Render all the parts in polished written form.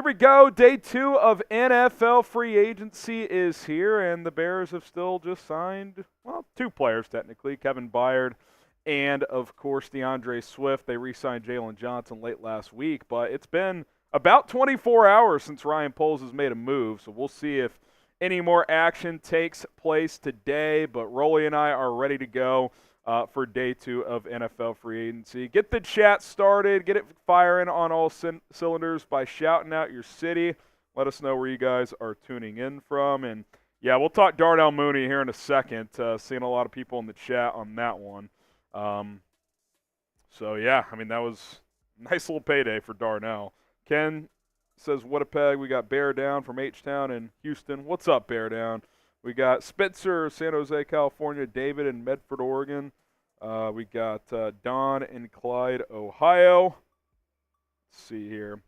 Here we go. Day 2 of NFL free agency is here, and the Bears have still just signed, well, 2 players technically, Kevin Byard and, of course, DeAndre Swift. They re-signed Jaylon Johnson late last week, but it's been about 24 hours since Ryan Poles has made a move, so we'll see if any more action takes place today, but Rolly and I are ready to go for day 2 of NFL free agency. Get the chat started. Get it firing on all cylinders by shouting out your city. Let us know where you guys are tuning in from. And, yeah, we'll talk Darnell Mooney here in a second. Seeing a lot of people in the chat on that one. So, yeah, I mean, that was a nice little payday for Darnell. Ken says, what a peg. We got Bear Down from H-Town in Houston. What's up, Bear Down? We got Spitzer, San Jose, California, David in Medford, Oregon. We got Don in Clyde, Ohio. Let's see here.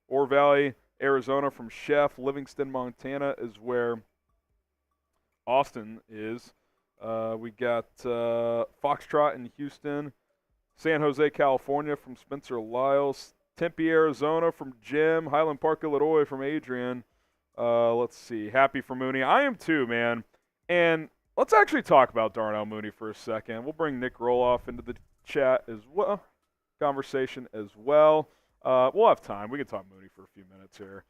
Ore Valley, Arizona from Chef. Livingston, Montana is where Austin is. We got Foxtrot in Houston. San Jose, California from Spencer Lyles. Tempe, Arizona from Jim. Highland Park, Illinois from Adrian. Let's see. Happy for Mooney. I am too, man. And let's actually talk about Darnell Mooney for a second. We'll bring Nick Roloff into the chat as well, conversation as well. We'll have time. We can talk Mooney for a few minutes here.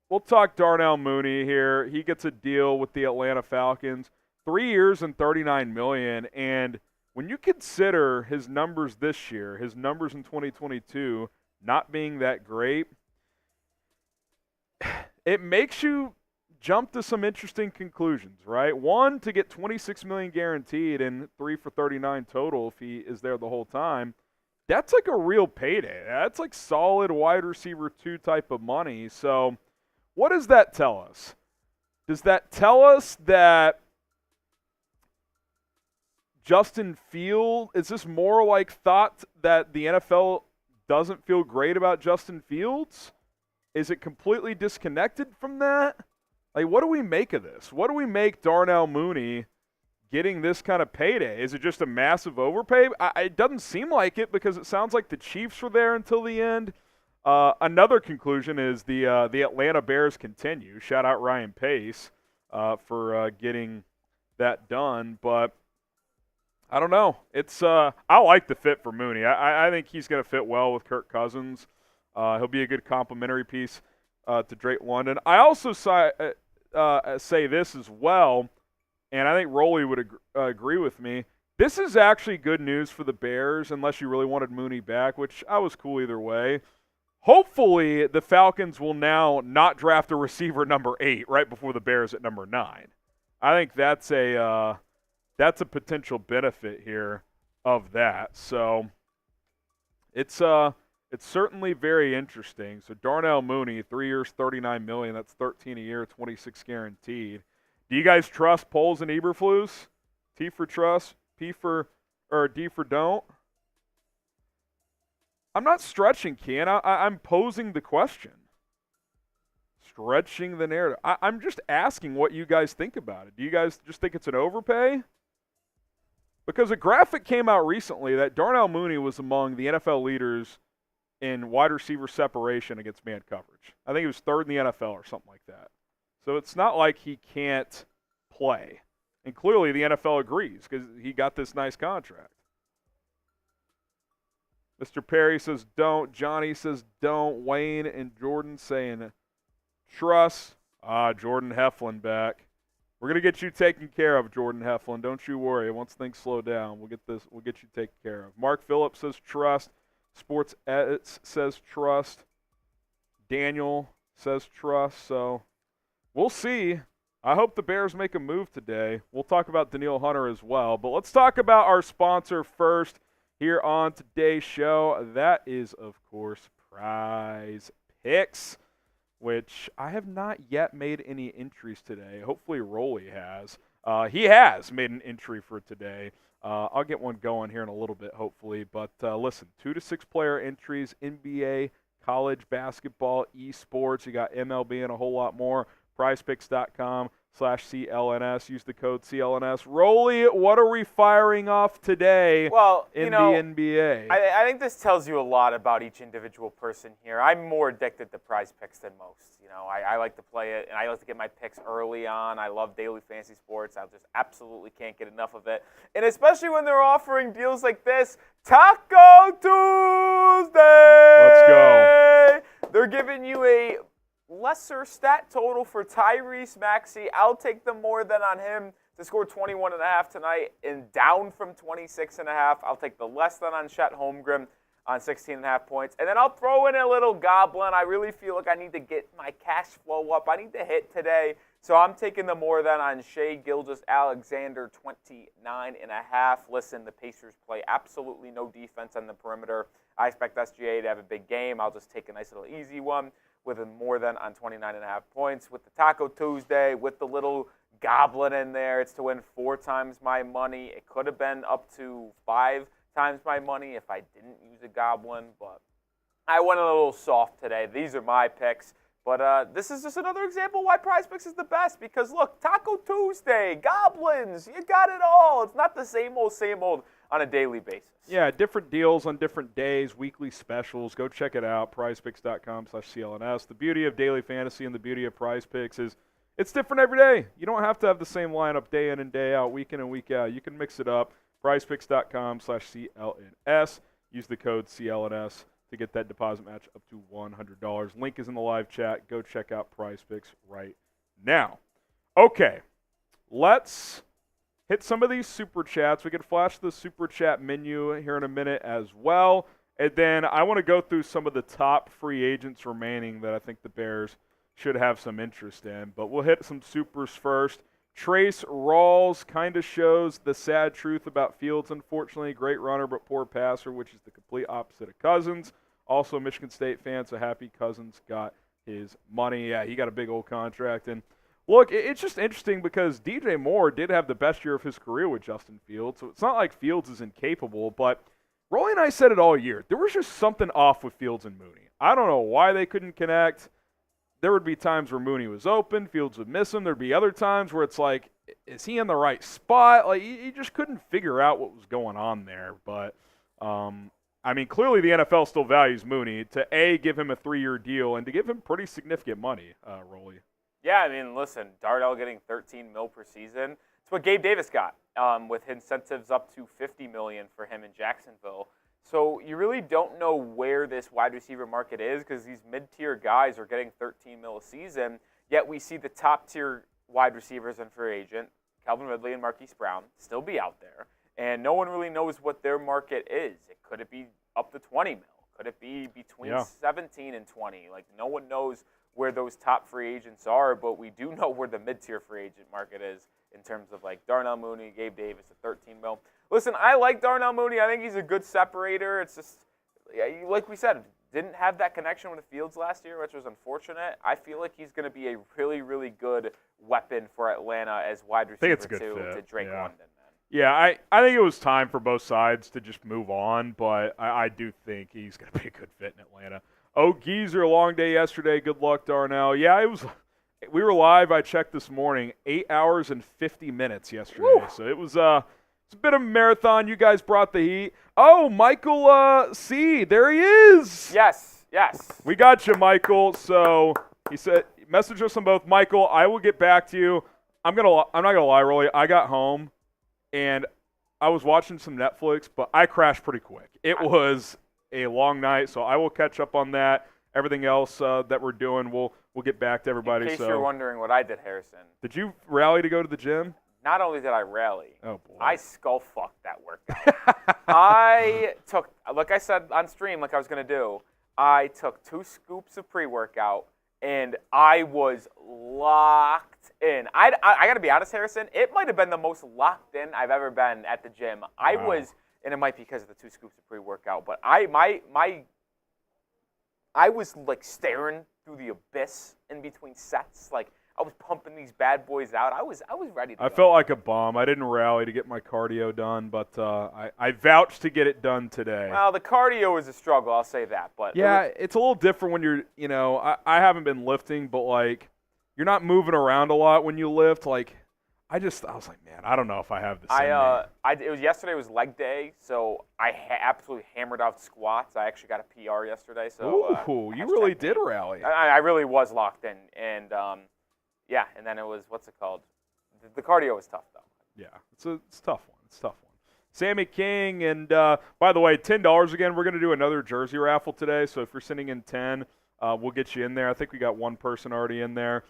We'll talk Darnell Mooney here. He gets a deal with the Atlanta Falcons, 3 years and $39 million. And when you consider his numbers this year, his numbers in 2022 not being that great, it makes you jump to some interesting conclusions, right? One, to get $26 million guaranteed and 3 for $39 total if he is there the whole time, that's like a real payday. That's like solid wide receiver 2 type of money. So what does that tell us? Does that tell us that Justin Fields, is this more like thought that the NFL doesn't feel great about Justin Fields? Is it completely disconnected from that? Like, what do we make of this? What do we make Darnell Mooney getting this kind of payday? Is it just a massive overpay? It doesn't seem like it because it sounds like the Chiefs were there until the end. Another conclusion is the Atlanta Bears continue. Shout out Ryan Pace for getting that done. But I don't know. It's I like the fit for Mooney. I think he's going to fit well with Kirk Cousins. He'll be a good complementary piece to Drake London. I also say this as well, and I think Rolly would agree with me. This is actually good news for the Bears, unless you really wanted Mooney back, which I was cool either way. Hopefully, the Falcons will now not draft a receiver number 8 right before the Bears at number 9. I think that's a potential benefit here of that. So it's certainly very interesting. So Darnell Mooney, 3 years, $39 million. That's $13 a year, $26 guaranteed. Do you guys trust Poles and Eberflus? T for trust, D for don't. I'm not stretching, Ken. I'm posing the question. Stretching the narrative. I'm just asking what you guys think about it. Do you guys just think it's an overpay? Because a graphic came out recently that Darnell Mooney was among the NFL leaders in wide receiver separation against man coverage. I think he was 3rd in the NFL or something like that. So it's not like he can't play. And clearly the NFL agrees because he got this nice contract. Mr. Perry says don't. Johnny says don't. Wayne and Jordan saying trust. Jordan Heflin back. We're going to get you taken care of, Jordan Heflin. Don't you worry. Once things slow down, we'll get you taken care of. Mark Phillips says trust. Sports Edits says trust. Daniel says trust. So we'll see. I hope the Bears make a move today. We'll talk about Danielle Hunter as well. But let's talk about our sponsor first here on today's show. That is, of course, Prize Picks, which I have not yet made any entries today. Hopefully Rolly has. He has made an entry for today. I'll get one going here in a little bit, hopefully. But listen, 2 to 6 player entries, NBA, college basketball, esports. You got MLB and a whole lot more. PrizePicks.com. tampering.com/CLNS. Use the code CLNS. Rolly, what are we firing off today in the NBA? I think this tells you a lot about each individual person here. I'm more addicted to Prize Picks than most. I like to play it, and I like to get my picks early on. I love daily fantasy sports. I just absolutely can't get enough of it. And especially when they're offering deals like this, Taco Tuesday! Let's go. They're giving you a lesser stat total for Tyrese Maxey. I'll take the more than on him to score 21.5 tonight and down from 26.5. I'll take the less than on Chet Holmgren on 16.5 points. And then I'll throw in a little goblin. I really feel like I need to get my cash flow up. I need to hit today. So I'm taking the more than on Shai Gilgeous-Alexander, 29.5. Listen, the Pacers play absolutely no defense on the perimeter. I expect SGA to have a big game. I'll just take a nice little easy one with a more than on 29.5 points. With the Taco Tuesday, with the little goblin in there, it's to win 4 times my money. It could have been up to 5 times my money if I didn't use a goblin, but I went a little soft today. These are my picks, but this is just another example why Prize Picks is the best, because look, Taco Tuesday, goblins, you got it all. It's not the same old on a daily basis. Yeah, different deals on different days, weekly specials. Go check it out, prizepicks.com/CLNS. The beauty of daily fantasy and the beauty of Prize Picks is it's different every day. You don't have to have the same lineup day in and day out, week in and week out. You can mix it up. prizepicks.com/CLNS. Use the code CLNS to get that deposit match up to $100. Link is in the live chat. Go check out Prize Picks right now. Okay, let's hit some of these super chats. We can flash the super chat menu here in a minute as well. And then I want to go through some of the top free agents remaining that I think the Bears should have some interest in. But we'll hit some supers first. Trace Rawls kind of shows the sad truth about Fields, unfortunately. Great runner, but poor passer, which is the complete opposite of Cousins. Also a Michigan State fan, so happy Cousins got his money. Yeah, he got a big old contract. And look, it's just interesting because DJ Moore did have the best year of his career with Justin Fields, so it's not like Fields is incapable, but Rolly and I said it all year. There was just something off with Fields and Mooney. I don't know why they couldn't connect. There would be times where Mooney was open, Fields would miss him. There'd be other times where it's like, is he in the right spot? Like, you just couldn't figure out what was going on there. But, I mean, clearly the NFL still values Mooney to, A, give him a 3-year deal and to give him pretty significant money, Rolly. Yeah, I mean, listen, Darnell getting $13 million per season. It's what Gabe Davis got with incentives up to $50 million for him in Jacksonville. So you really don't know where this wide receiver market is because these mid-tier guys are getting $13 million a season, yet we see the top-tier wide receivers and free agent, Calvin Ridley and Marquise Brown, still be out there. And no one really knows what their market is. Could it be up to $20 million? Could it be between 17 and 20? Like, no one knows where those top free agents are, but we do know where the mid-tier free agent market is in terms of, like, Darnell Mooney, Gabe Davis at $13 million. Listen, I like Darnell Mooney. I think he's a good separator. It's just, like we said, didn't have that connection with Fields last year, which was unfortunate. I feel like he's going to be a really, really good weapon for Atlanta as wide receiver to Drake London. Man. Yeah, I think it was time for both sides to just move on, but I do think he's going to be a good fit in Atlanta. Oh, Geezer, long day yesterday. Good luck, Darnell. Yeah, we were live, I checked this morning, 8 hours and 50 minutes yesterday. Woo! So it was it's a bit of a marathon. You guys brought the heat. Oh, Michael C. There he is. Yes. We got you, Michael. So he said, message us on both. Michael, I will get back to you. I'm not gonna lie, Rolly. I got home and I was watching some Netflix, but I crashed pretty quick. It was a long night, so I will catch up on that. Everything else that we're doing, we'll get back to everybody. In case you're wondering what I did, Harrison. Did you rally to go to the gym? Not only did I rally, I skull fucked that workout. I took, like I said on stream, like I was going to do, I took 2 scoops of pre-workout, and I was locked in. I got to be honest, Harrison, it might have been the most locked in I've ever been at the gym. Wow. I was, and it might be because of the 2 scoops of pre-workout, but I was like staring through the abyss in between sets, like I was pumping these bad boys out. I was ready to go. I felt like a bum. I didn't rally to get my cardio done, but I vouched to get it done today. Well, the cardio is a struggle, I'll say that. But yeah, it's a little different when you're, I haven't been lifting, but like You're not moving around a lot when you lift. Like, I was like, man, I don't know if I have this. Yesterday was leg day, so I absolutely hammered out squats. I actually got a PR yesterday. So ooh, you really did rally. I really was locked in, and yeah, and then it was, what's it called? The cardio was tough though. Yeah, it's a tough one. It's a tough one. Sammy King, and by the way, $10 again. We're gonna do another jersey raffle today. So if you're sending in 10. We'll get you in there. I think we got one person already in there.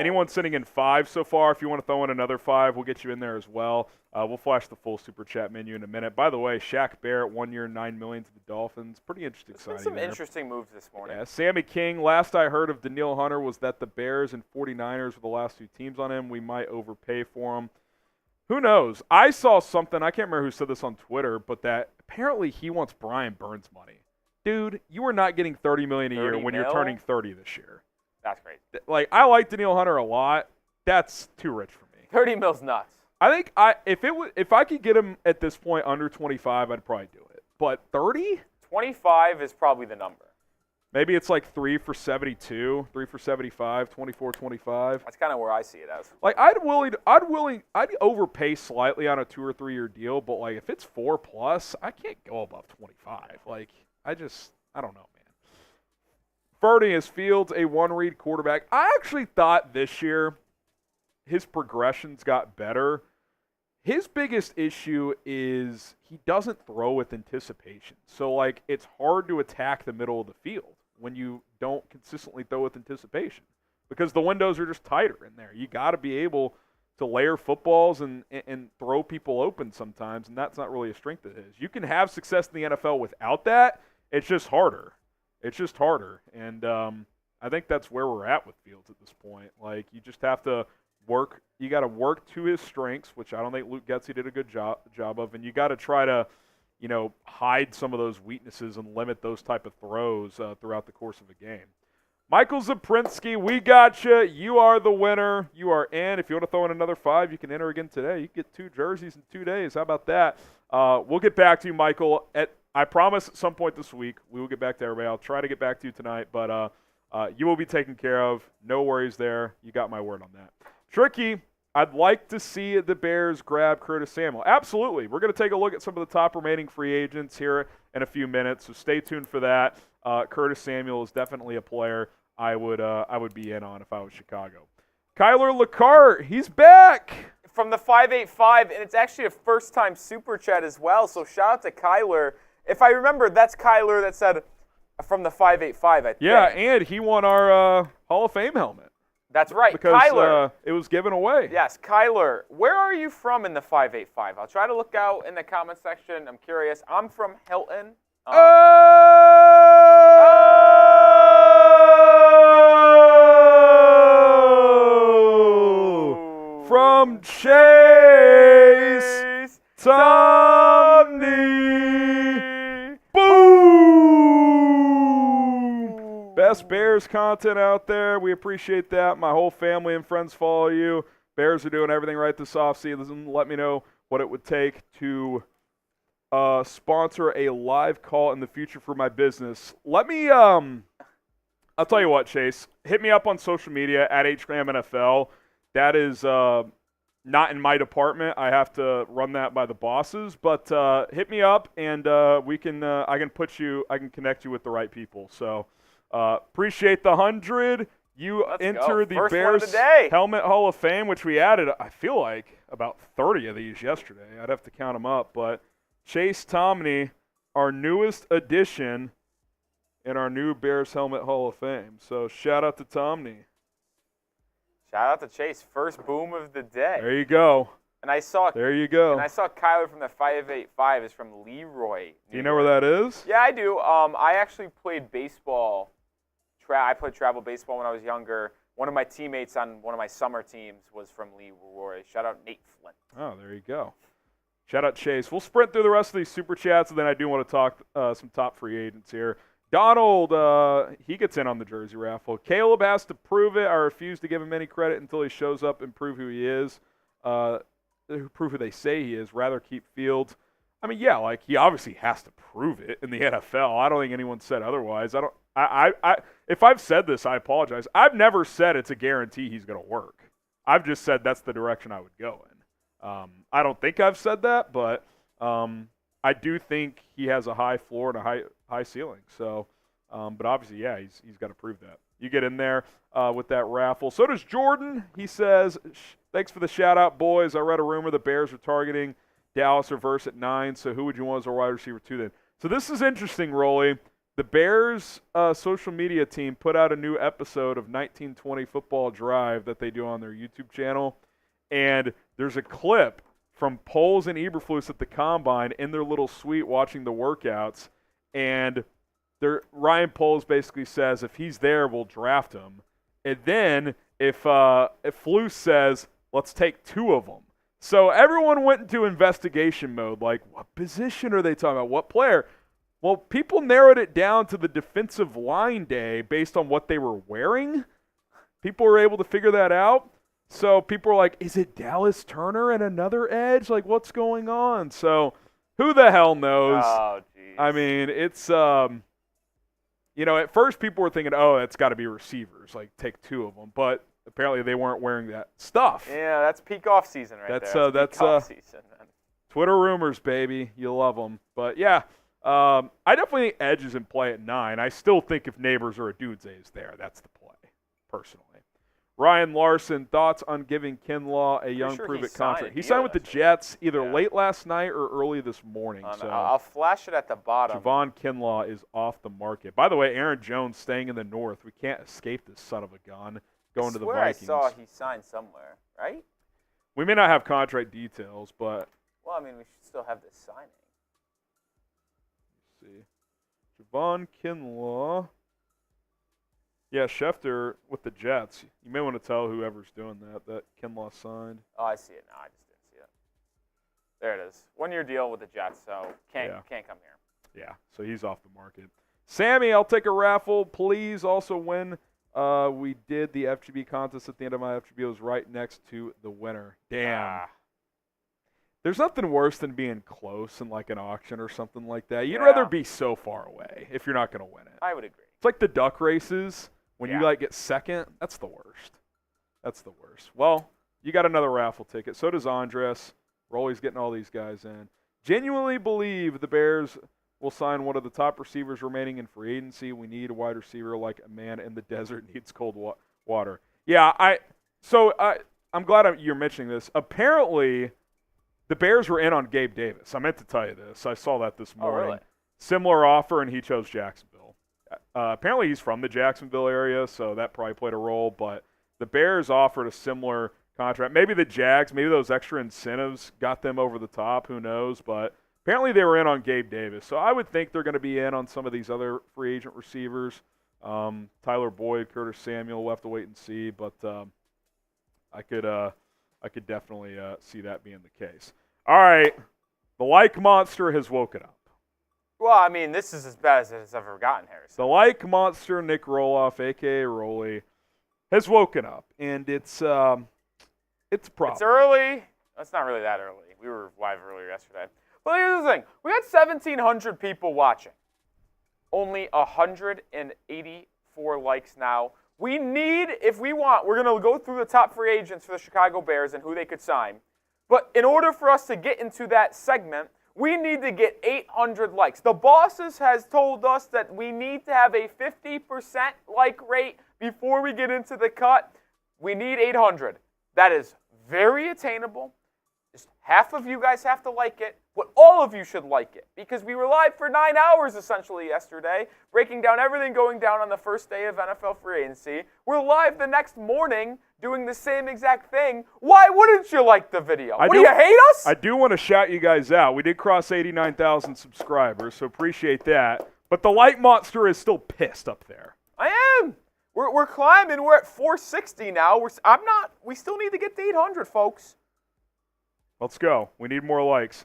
Anyone sending in 5 so far, if you want to throw in another 5, we'll get you in there as well. We'll flash the full Super Chat menu in a minute. By the way, Shaq Barrett, 1 year, $9 million to the Dolphins. Pretty interesting signing. There's been some interesting moves this morning. Yeah, Sammy King, last I heard of Danielle Hunter was that the Bears and 49ers were the last 2 teams on him. We might overpay for him. Who knows? I saw something, I can't remember who said this on Twitter, but that apparently he wants Brian Burns money. Dude, you are not getting $30 million a year when you're turning 30 this year. That's great. Like, I like Danielle Hunter a lot. That's too rich for me. 30 mil's nuts. I think if I could get him at this point under 25, I'd probably do it. But 30? 25 is probably the number. Maybe it's like 3 for 72, 3 for 75, 24, 25. That's kind of where I see it as. Like, I'd overpay slightly on a 2 or 3 year deal, but like if it's 4+, I can't go above 25. Like, I don't know, man. Furnius Fields, a one-read quarterback. I actually thought this year his progressions got better. His biggest issue is he doesn't throw with anticipation. So, like, it's hard to attack the middle of the field when you don't consistently throw with anticipation because the windows are just tighter in there. You got to be able to layer footballs and throw people open sometimes, and that's not really a strength of his. You can have success in the NFL without that. It's just harder. And I think that's where we're at with Fields at this point. Like, you just have to work. You got to work to his strengths, which I don't think Luke Getsy did a good job of, and you got to try to, hide some of those weaknesses and limit those type of throws throughout the course of a game. Michael Zaprinsky, we got you. You are the winner. You are in. If you want to throw in another 5, you can enter again today. You can get 2 jerseys in 2 days. How about that? We'll get back to you, Michael, I promise at some point this week we will get back to everybody. I'll try to get back to you tonight, but you will be taken care of. No worries there. You got my word on that. Tricky, I'd like to see the Bears grab Curtis Samuel. Absolutely. We're going to take a look at some of the top remaining free agents here in a few minutes, so stay tuned for that. Curtis Samuel is definitely a player I would be in on if I was Chicago. Kyler LeCart, he's back. From the 585, and it's actually a first-time Super Chat as well, so shout out to Kyler. If I remember, that's Kyler that said from the 585, I think. Yeah, and he won our Hall of Fame helmet. That's right, because, Kyler. It was given away. Yes, Kyler. Where are you from in the 585? I'll try to look out in the comment section. I'm curious. I'm from Hilton. From Chase Tomney. Boom! Best Bears content out there. We appreciate that. My whole family and friends follow you. Bears are doing everything right this offseason. Let me know what it would take to sponsor a live call in the future for my business. Let me, I'll tell you what, Chase. Hit me up on social media at HGramNFL. That is not in my department. I have to run that by the bosses. But hit me up, and I can connect you with the right people. So appreciate the 100. You enter the Bears Helmet Hall of Fame, which we added, I feel like, about 30 of these yesterday. I'd have to count them up. But Chase Tomney, our newest addition in our new Bears Helmet Hall of Fame. So shout out to Tomney. Shout out to Chase. First boom of the day. There you go. There you go. And I saw Kyler from the 585 is from Leroy. Do you know where that is? Yeah, I do. I actually played baseball. I played travel baseball when I was younger. One of my teammates on one of my summer teams was from Leroy. Shout out Nate Flint. Oh, there you go. Shout out Chase. We'll sprint through the rest of these Super Chats, and then I do want to talk some top free agents here. Donald, he gets in on the jersey raffle. Caleb has to prove it. I refuse to give him any credit until he shows up and prove who he is. Prove who they say he is. Rather keep Fields. I mean, yeah, like he obviously has to prove it in the NFL. I don't think anyone said otherwise. if I've said this, I apologize. I've never said it's a guarantee he's going to work. I've just said that's the direction I would go in. I don't think I've said that, but I do think he has a high floor and a high ceiling. So, but obviously, yeah, he's got to prove that. You get in there with that raffle. So does Jordan. He says, thanks for the shout-out, boys. I read a rumor the Bears are targeting Dallas reverse at 9, so who would you want as a wide receiver 2 then? So this is interesting, Rolly. The Bears social media team put out a new episode of 1920 Football Drive that they do on their YouTube channel, and there's a clip from Poles and Eberflus at the Combine in their little suite watching the workouts, and Ryan Poles basically says if he's there, we'll draft him. And then if Flus says, let's take 2 of them. So everyone went into investigation mode, like what position are they talking about? What player? Well, people narrowed it down to the defensive line day based on what they were wearing. People were able to figure that out. So people were like, is it Dallas Turner and another edge? Like, what's going on? So who the hell knows? Oh, geez. I mean, it's, at first people were thinking, oh, it's got to be receivers. Like, take 2 of them. But apparently they weren't wearing that stuff. Yeah, that's peak off season right there. That's peak off season. Twitter rumors, baby. You love them. But, yeah. I definitely think Edge is in play at 9. I still think if Neighbors or a Dude's is there, that's the play, personally. Ryan Larson, thoughts on giving Kinlaw a young prove-it contract? He signed with the Jets either late last night or early this morning. So I'll flash it at the bottom. Javon Kinlaw is off the market. By the way, Aaron Jones staying in the North. We can't escape this son of a gun going to the Vikings. I saw he signed somewhere, right? We may not have contract details, but... Well, I mean, we should still have this signing. See. Javon Kinlaw. Yeah, Schefter with the Jets. You may want to tell whoever's doing that Kinlaw signed. Oh, I see it now. I just didn't see it. There it is. 1-year deal with the Jets, so can't come here. Yeah, so he's off the market. Sammy, I'll take a raffle. Please also win. We did the FGB contest at the end of my FGB. It was right next to the winner. Damn. There's nothing worse than being close in like an auction or something like that. You'd rather be so far away if you're not going to win it. I would agree. It's like the duck races when you like get second. That's the worst. That's the worst. Well, you got another raffle ticket. So does Andres. Rolly's getting all these guys in. Genuinely believe the Bears will sign one of the top receivers remaining in free agency. We need a wide receiver like a man in the desert needs cold water. Yeah, I'm glad you're mentioning this. Apparently, the Bears were in on Gabe Davis. I meant to tell you this. I saw that this morning. Oh, really? Similar offer, and he chose Jacksonville. Apparently, he's from the Jacksonville area, so that probably played a role. But the Bears offered a similar contract. Maybe the Jags, maybe those extra incentives got them over the top. Who knows? But apparently, they were in on Gabe Davis. So I would think they're going to be in on some of these other free agent receivers. Tyler Boyd, Curtis Samuel, we'll have to wait and see. But I could definitely see that being the case. All right, the like monster has woken up. Well, I mean, this is as bad as it's ever gotten, Harrison. The like monster, Nick Roloff, a.k.a. Rolly, has woken up, and it's a problem. It's early. It's not really that early. We were live earlier yesterday. But here's the thing. We had 1,700 people watching. Only 184 likes now. We need, if we want, we're going to go through the top free agents for the Chicago Bears and who they could sign. But in order for us to get into that segment, we need to get 800 likes. The bosses has told us that we need to have a 50% like rate before we get into the cut. We need 800. That is very attainable. Just half of you guys have to like it, but all of you should like it because we were live for 9 hours essentially yesterday, breaking down everything going down on the first day of NFL free agency. We're live the next morning doing the same exact thing. Why wouldn't you like the video? Do you hate us? I do want to shout you guys out. We did cross 89,000 subscribers, so appreciate that. But the light monster is still pissed up there. I am. We're climbing. We're at 460 now. We still need to get to 800, folks. Let's go. We need more likes.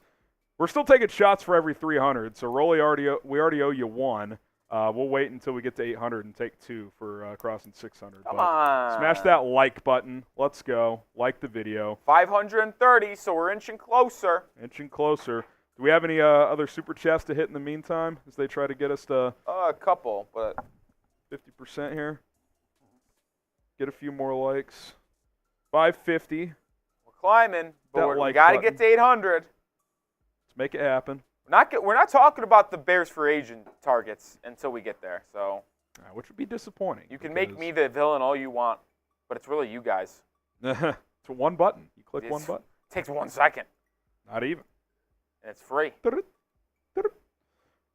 We're still taking shots for every 300, so Rolly we already owe you 1. We'll wait until we get to 800 and take 2 for crossing 600. Come on. Smash that like button. Let's go. Like the video. 530, so we're inching closer. Inching closer. Do we have any other super chats to hit in the meantime as they try to get us to... A couple, but 50% here. Get a few more likes. 550. We're climbing, but we like got to button. get to 800. Let's make it happen. We're not talking about the Bears free agent targets until we get there. So, Which would be disappointing. You can make me the villain all you want, but it's really you guys. It's one button. You click one button. It takes 1 second. Not even. And it's free.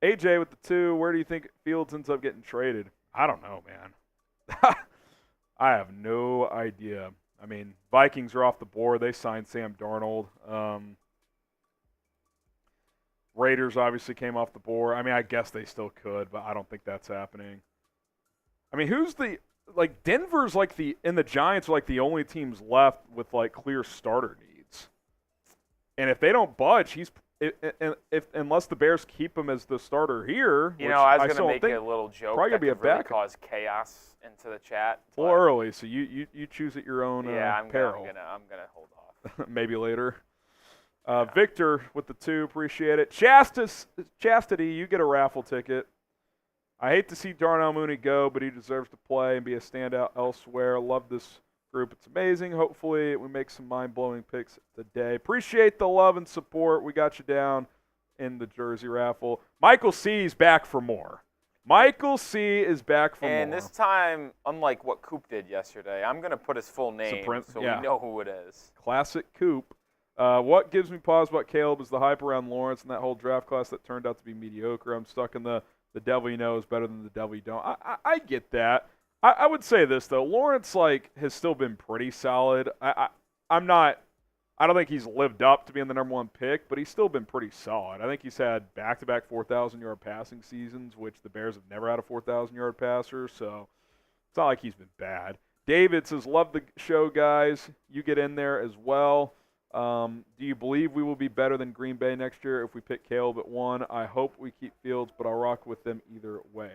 AJ with the 2. Where do you think Fields ends up getting traded? I don't know, man. I have no idea. I mean, Vikings are off the board. They signed Sam Darnold. Raiders obviously came off the board. I mean, I guess they still could, but I don't think that's happening. I mean, Denver's and the Giants are the only teams left with clear starter needs. And if they don't budge, unless the Bears keep him as the starter here, I was going to make a little joke probably that be a could really backup. cause chaos into the chat. It's a little early, so you choose at your own peril. I'm gonna hold off. Maybe later. Victor with the 2, appreciate it. Chastity, you get a raffle ticket. I hate to see Darnell Mooney go, but he deserves to play and be a standout elsewhere. Love this group. It's amazing. Hopefully we make some mind-blowing picks today. Appreciate the love and support. We got you down in the jersey raffle. Michael C. is back for more. Michael C. is back for more. And this time, unlike what Coop did yesterday, I'm going to put his full name so we know who it is. Classic Coop. What gives me pause about Caleb is the hype around Lawrence and that whole draft class that turned out to be mediocre. I'm stuck in the devil you know is better than the devil you don't. I get that. I would say this, though. Lawrence, has still been pretty solid. I don't think he's lived up to being the number 1 pick, but he's still been pretty solid. I think he's had back-to-back 4,000-yard passing seasons, which the Bears have never had a 4,000-yard passer, so it's not like he's been bad. David says, love the show, guys. You get in there as well. Do you believe we will be better than Green Bay next year if we pick Caleb at 1? I hope we keep Fields, but I'll rock with them either way.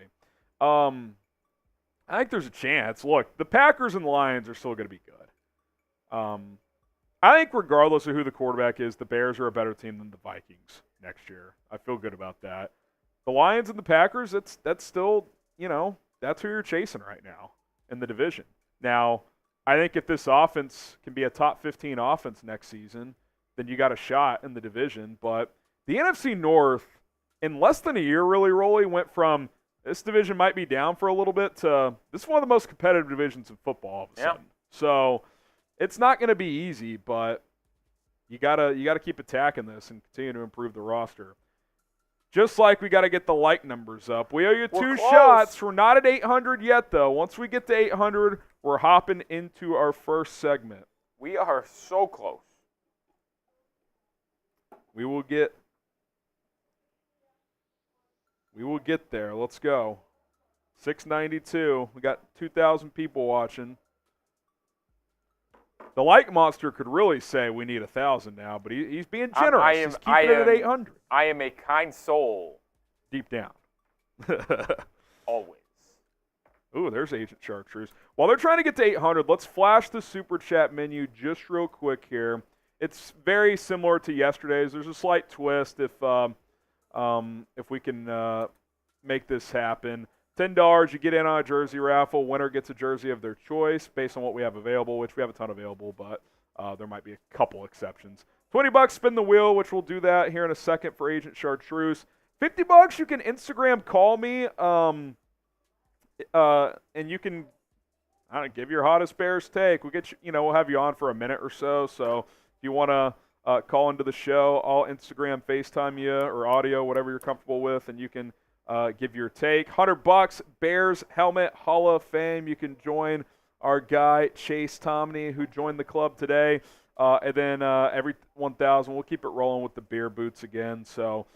I think there's a chance. Look, the Packers and Lions are still going to be good. I think regardless of who the quarterback is, the Bears are a better team than the Vikings next year. I feel good about that. The Lions and the Packers, that's still, that's who you're chasing right now in the division. Now, I think if this offense can be a top 15 offense next season, then you got a shot in the division. But the NFC North, in less than a year, really, Rolly, went from this division might be down for a little bit to this is one of the most competitive divisions in football all of a sudden. So it's not going to be easy, but you gotta keep attacking this and continue to improve the roster. Just like we got to get the like numbers up. We owe you 2 shots. We're not at 800 yet, though. Once we get to 800, we're hopping into our first segment. We are so close. We will get there. Let's go. 692. We got 2,000 people watching. The like monster could really say we need 1,000 now, but he's being generous. He's keeping it at 800. I am a kind soul. Deep down. Always. Ooh, there's Agent Chartreuse. While they're trying to get to 800, let's flash the Super Chat menu just real quick here. It's very similar to yesterday's. There's a slight twist if we can make this happen. $10, you get in on a jersey raffle. Winner gets a jersey of their choice based on what we have available, which we have a ton available, but there might be a couple exceptions. $20, spin the wheel, which we'll do that here in a second for Agent Chartreuse. $50, you can Instagram call me, and you can give your hottest Bears take. We'll get you, we'll have you on for a minute or so. So if you want to call into the show, I'll Instagram, FaceTime you, or audio, whatever you're comfortable with, and you can give your take. $100, Bears helmet, Hall of Fame. You can join our guy Chase Tomney, who joined the club today, and then every 1,000, we'll keep it rolling with the beer boots again. So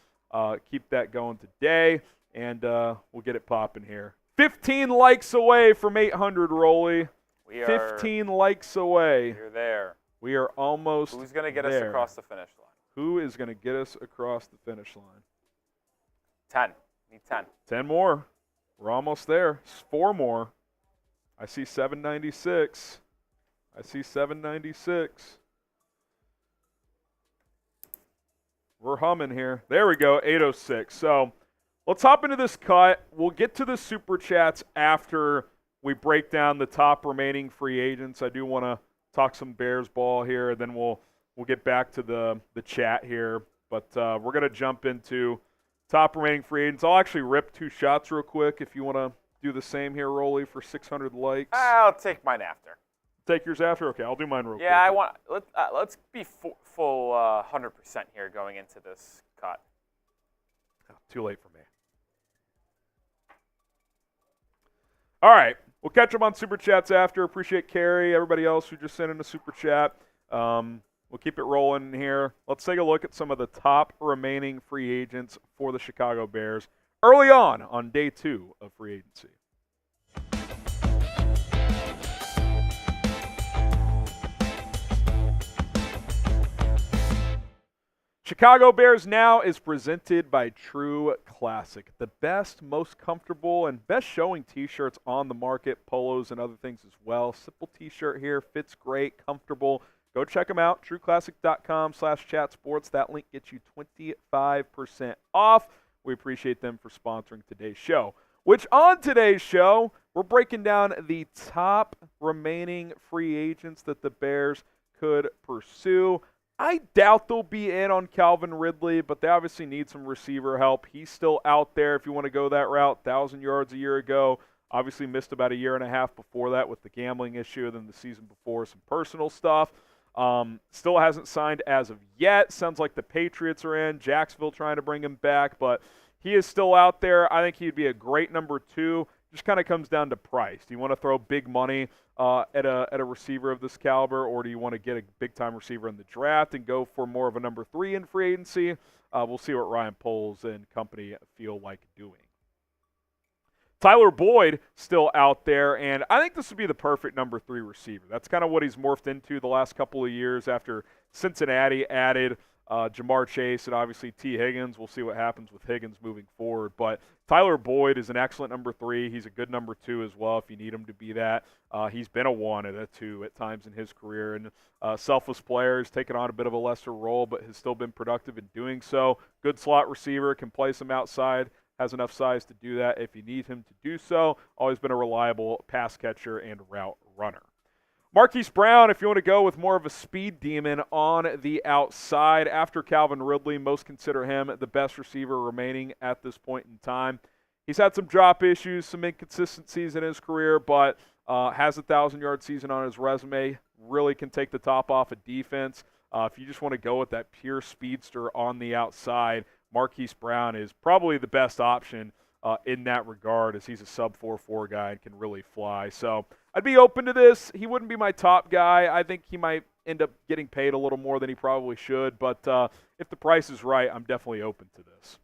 keep that going today, and we'll get it popping here. 15 likes away from 800, Rolly. 15 likes away. You're there. We are almost. Who's going to get us across the finish line? Who is going to get us across the finish line? 10. Need 10. 10 more. We're almost there. 4 more. I see 796. I see 796. We're humming here. There we go, 806. So let's hop into this cut. We'll get to the Super Chats after we break down the top remaining free agents. I do want to talk some Bears ball here, and then we'll get back to the chat here. But we're going to jump into top remaining free agents. I'll actually rip 2 shots real quick if you want to do the same here, Rolly, for 600 likes. I'll take mine after. Take yours after? Okay, I'll do mine real quick. Yeah, let's be full 100% here going into this cut. Oh, too late for me. All right, we'll catch up on Super Chats after. Appreciate Carrie, everybody else who just sent in a Super Chat. We'll keep it rolling here. Let's take a look at some of the top remaining free agents for the Chicago Bears early on day 2 of free agency. Chicago Bears Now is presented by True Classic, the best, most comfortable, and best showing t-shirts on the market, polos and other things as well. Simple t-shirt here, fits great, comfortable. Go check them out, trueclassic.com/chatsports. That link gets you 25% off. We appreciate them for sponsoring today's show. Which on today's show, we're breaking down the top remaining free agents that the Bears could pursue. I doubt they'll be in on Calvin Ridley, but they obviously need some receiver help. He's still out there if you want to go that route. 1,000 yards a year ago. Obviously missed about a year and a half before that with the gambling issue, then the season before some personal stuff. Still hasn't signed as of yet. Sounds like the Patriots are in. Jacksonville trying to bring him back, but he is still out there. I think he'd be a great number 2. Just kind of comes down to price. Do you want to throw big money at a receiver of this caliber, or do you want to get a big-time receiver in the draft and go for more of a number 3 in free agency? We'll see what Ryan Poles and company feel like doing. Tyler Boyd still out there, and I think this would be the perfect number 3 receiver. That's kind of what he's morphed into the last couple of years after Cincinnati added Jamar Chase and obviously T. Higgins. We'll see what happens with Higgins moving forward. But Tyler Boyd is an excellent number 3. He's a good number 2 as well if you need him to be that. He's been a 1 and a 2 at times in his career. And selfless player. He's taken on a bit of a lesser role, but has still been productive in doing so. Good slot receiver, can place him outside. Has enough size to do that if you need him to do so. Always been a reliable pass catcher and route runner. Marquise Brown, if you want to go with more of a speed demon on the outside. After Calvin Ridley, most consider him the best receiver remaining at this point in time. He's had some drop issues, some inconsistencies in his career, but has a 1,000-yard season on his resume. Really can take the top off a defense. If you just want to go with that pure speedster on the outside, Marquise Brown is probably the best option in that regard, as he's a sub 4.4 guy and can really fly. So I'd be open to this. He wouldn't be my top guy. I think he might end up getting paid a little more than he probably should. But if the price is right, I'm definitely open to this.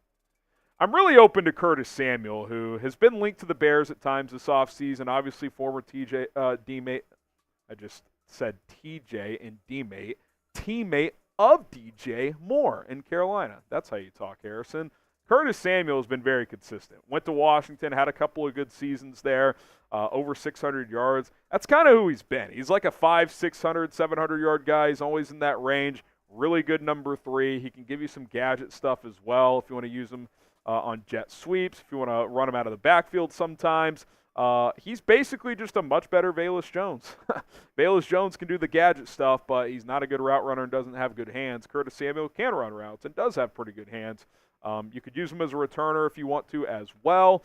I'm really open to Curtis Samuel, who has been linked to the Bears at times this offseason. Obviously, former teammate of DJ Moore in Carolina. That's how you talk, Harrison. Curtis Samuel has been very consistent. Went to Washington, had a couple of good seasons there, over 600 yards. That's kind of who he's been. He's like a 600, 700-yard guy. He's always in that range. Really good number 3. He can give you some gadget stuff as well if you want to use him on jet sweeps, if you want to run him out of the backfield sometimes. He's basically just a much better Velus Jones. Velus Jones can do the gadget stuff, but he's not a good route runner and doesn't have good hands. Curtis Samuel can run routes and does have pretty good hands. You could use him as a returner if you want to as well.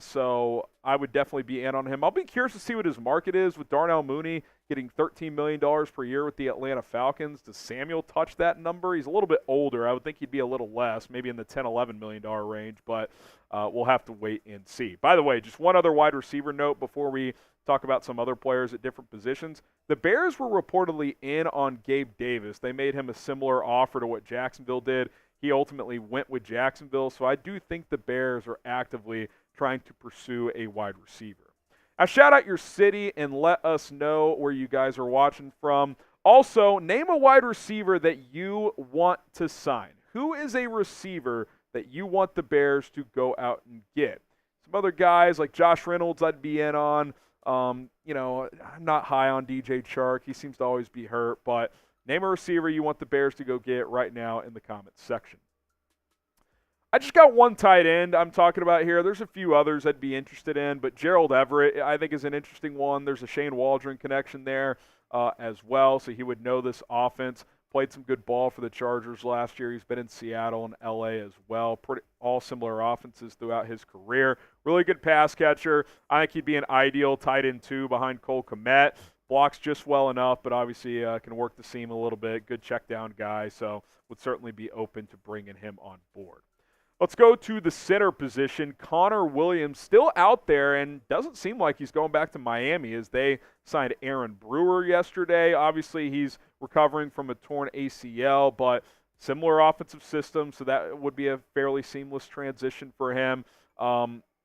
So I would definitely be in on him. I'll be curious to see what his market is with Darnell Mooney getting $13 million per year with the Atlanta Falcons. Does Samuel touch that number? He's a little bit older. I would think he'd be a little less, maybe in the $10, $11 million range, but we'll have to wait and see. By the way, just one other wide receiver note before we talk about some other players at different positions. The Bears were reportedly in on Gabe Davis. They made him a similar offer to what Jacksonville did. He ultimately went with Jacksonville, so I do think the Bears are actively trying to pursue a wide receiver. Now, shout out your city and let us know where you guys are watching from. Also, name a wide receiver that you want to sign. Who is a receiver that you want the Bears to go out and get? Some other guys like Josh Reynolds I'd be in on. I'm not high on DJ Chark. He seems to always be hurt, but name a receiver you want the Bears to go get right now in the comments section. I just got one tight end I'm talking about here. There's a few others I'd be interested in, but Gerald Everett I think is an interesting one. There's a Shane Waldron connection there as well, so he would know this offense. Played some good ball for the Chargers last year. He's been in Seattle and L.A. as well. All similar offenses throughout his career. Really good pass catcher. I think he'd be an ideal tight end 2 behind Cole Kmet. Blocks just well enough, but obviously can work the seam a little bit. Good check down guy, so would certainly be open to bringing him on board. Let's go to the center position. Connor Williams still out there and doesn't seem like he's going back to Miami as they signed Aaron Brewer yesterday. Obviously, he's recovering from a torn ACL, but similar offensive system, so that would be a fairly seamless transition for him.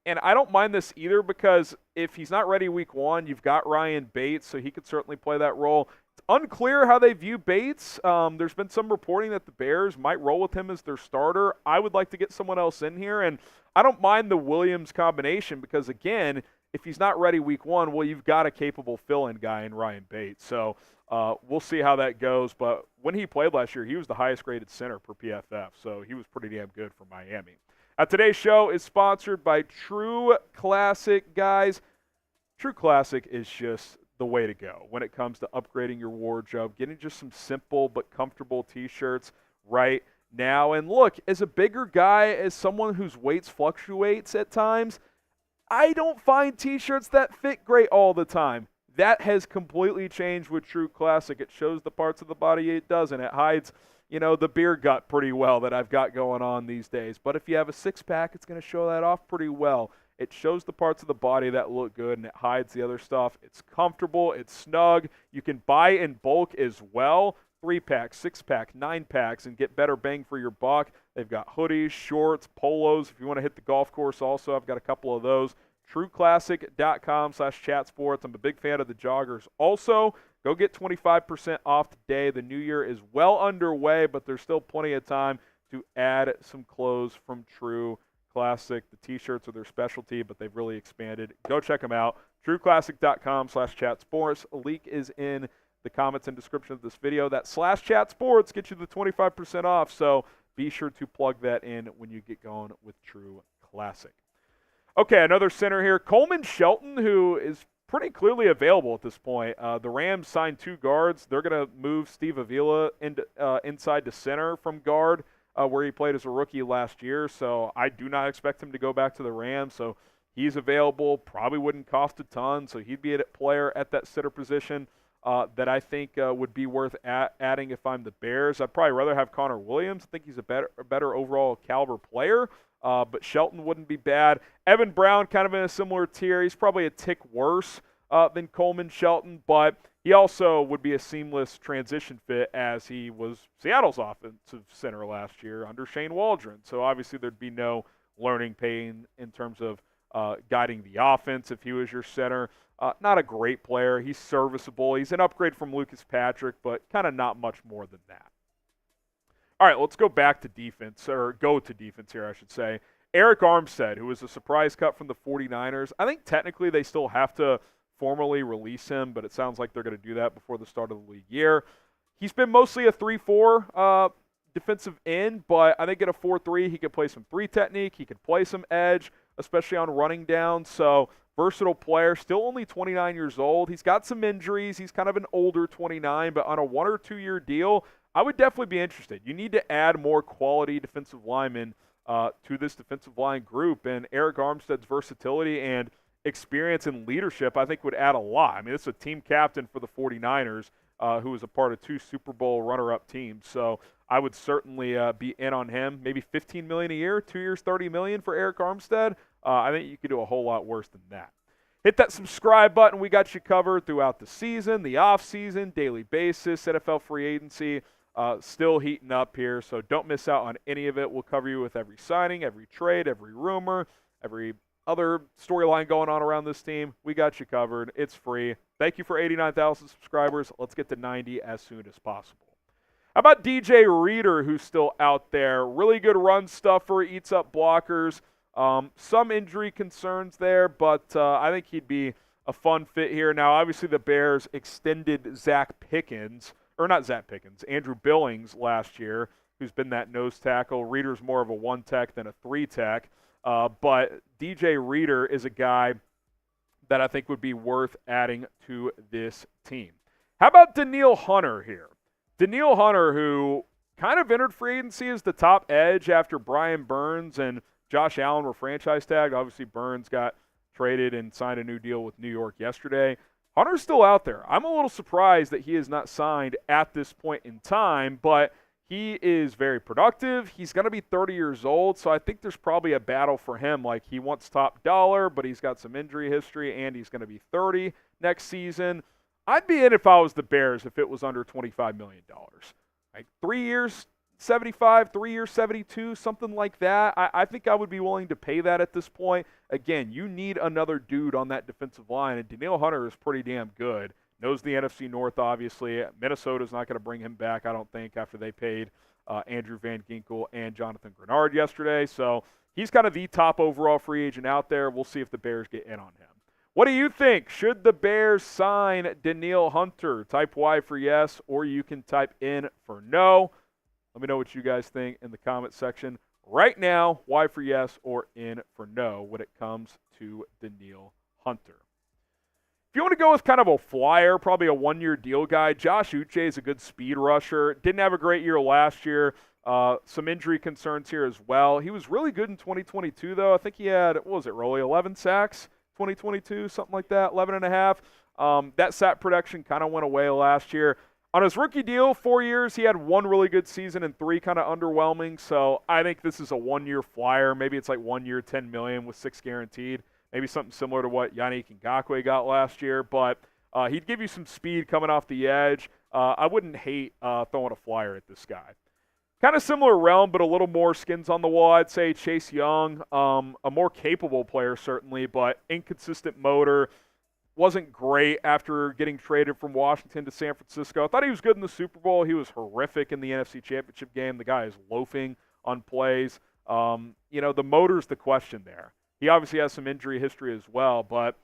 And I don't mind this either because if he's not ready week 1, you've got Ryan Bates, so he could certainly play that role. It's unclear how they view Bates. There's been some reporting that the Bears might roll with him as their starter. I would like to get someone else in here, and I don't mind the Williams combination because, again, if he's not ready week 1, well, you've got a capable fill-in guy in Ryan Bates. So we'll see how that goes. But when he played last year, he was the highest-graded center per PFF, so he was pretty damn good for Miami. Today's show is sponsored by True Classic, guys. True Classic is just the way to go when it comes to upgrading your wardrobe, getting just some simple but comfortable T-shirts right now. And look, as a bigger guy, as someone whose weight fluctuates at times, I don't find T-shirts that fit great all the time. That has completely changed with True Classic. It shows the parts of the body it doesn't. It hides the beer gut pretty well that I've got going on these days. But if you have a six-pack, it's going to show that off pretty well. It shows the parts of the body that look good, and it hides the other stuff. It's comfortable. It's snug. You can buy in bulk as well. 3-pack, 6-pack, 9-packs, and get better bang for your buck. They've got hoodies, shorts, polos. If you want to hit the golf course also, I've got a couple of those. TrueClassic.com/chatsports. I'm a big fan of the joggers also. Go get 25% off today. The new year is well underway, but there's still plenty of time to add some clothes from True Classic. The T-shirts are their specialty, but they've really expanded. Go check them out. TrueClassic.com/chatsports. A link is in the comments and description of this video. That /chatsports gets you the 25% off, so be sure to plug that in when you get going with True Classic. Okay, another center here. Coleman Shelton, who is pretty clearly available at this point. The Rams signed 2 guards. They're going to move Steve Avila inside to center from guard, where he played as a rookie last year. So I do not expect him to go back to the Rams. So he's available. Probably wouldn't cost a ton. So he'd be a player at that center position that I think would be worth adding if I'm the Bears. I'd probably rather have Connor Williams. I think he's a better overall caliber player. But Shelton wouldn't be bad. Evan Brown kind of in a similar tier. He's probably a tick worse than Coleman Shelton, but he also would be a seamless transition fit as he was Seattle's offensive center last year under Shane Waldron. So obviously there'd be no learning pain in terms of guiding the offense if he was your center. Not a great player. He's serviceable. He's an upgrade from Lucas Patrick, but kind of not much more than that. All right, let's go back to defense, or go to defense here, I should say. Eric Armstead, who was a surprise cut from the 49ers. I think technically they still have to formally release him, but it sounds like they're going to do that before the start of the league year. He's been mostly a 3-4 defensive end, but I think at a 4-3 he could play some 3 technique. He could play some edge, especially on running down. So versatile player, still only 29 years old. He's got some injuries. He's kind of an older 29, but on a 1 or 2 year deal, I would definitely be interested. You need to add more quality defensive linemen to this defensive line group, and Eric Armstead's versatility and experience and leadership, I think, would add a lot. I mean, this is a team captain for the 49ers who was a part of 2 Super Bowl runner-up teams. So I would certainly be in on him. Maybe $15 million a year, 2 years, $30 million for Eric Armstead. I think you could do a whole lot worse than that. Hit that subscribe button. We got you covered throughout the season, the offseason, daily basis, NFL free agency. Still heating up here, so don't miss out on any of it. We'll cover you with every signing, every trade, every rumor, every other storyline going on around this team. We got you covered. It's free. Thank you for 89,000 subscribers. Let's get to 90 as soon as possible. How about DJ Reader, who's still out there? Really good run stuffer, eats up blockers. Some injury concerns there, but I think he'd be a fun fit here. Now, obviously, the Bears extended Andrew Billings last year, who's been that nose tackle. Reeder's more of a 1-tech than a 3-tech. But DJ Reeder is a guy that I think would be worth adding to this team. How about Danielle Hunter here? Danielle Hunter, who kind of entered free agency as the top edge after Brian Burns and Josh Allen were franchise tagged. Obviously, Burns got traded and signed a new deal with New York yesterday. Hunter's still out there. I'm a little surprised that he is not signed at this point in time, but he is very productive. He's going to be 30 years old, so I think there's probably a battle for him. Like, he wants top dollar, but he's got some injury history, and he's going to be 30 next season. I'd be in if I was the Bears if it was under $25 million. Like 3 years, 75, 3 years, 72, something like that. I think I would be willing to pay that at this point. Again, you need another dude on that defensive line, and Danielle Hunter is pretty damn good. Knows the NFC North, obviously. Minnesota's not going to bring him back, I don't think, after they paid Andrew Van Ginkel and Jonathan Grenard yesterday. So he's kind of the top overall free agent out there. We'll see if the Bears get in on him. What do you think? Should the Bears sign Danielle Hunter? Type Y for yes, or you can type in for no. Let me know what you guys think in the comment section right now. Y for yes or in for no when it comes to Danielle Hunter. If you want to go with kind of a flyer, probably a one-year deal guy, Josh Uche is a good speed rusher. Didn't have a great year last year. Some injury concerns here as well. He was really good in 2022, though. I think he had, what was it, Rolly, 11 sacks? 2022, something like that, 11 and a half. That sack production kind of went away last year. On his rookie deal, 4 years, he had one really good season and 3 kind of underwhelming. So I think this is a one-year flyer. Maybe it's like 1 year, $10 million with 6 guaranteed. Maybe something similar to what Yannick Ngakoue got last year. But he'd give you some speed coming off the edge. I wouldn't hate throwing a flyer at this guy. Kind of similar realm, but a little more skins on the wall. I'd say Chase Young, a more capable player certainly, but inconsistent motor. Wasn't great after getting traded from Washington to San Francisco. I thought he was good in the Super Bowl. He was horrific in the NFC Championship game. The guy is loafing on plays. The motor's the question there. He obviously has some injury history as well, but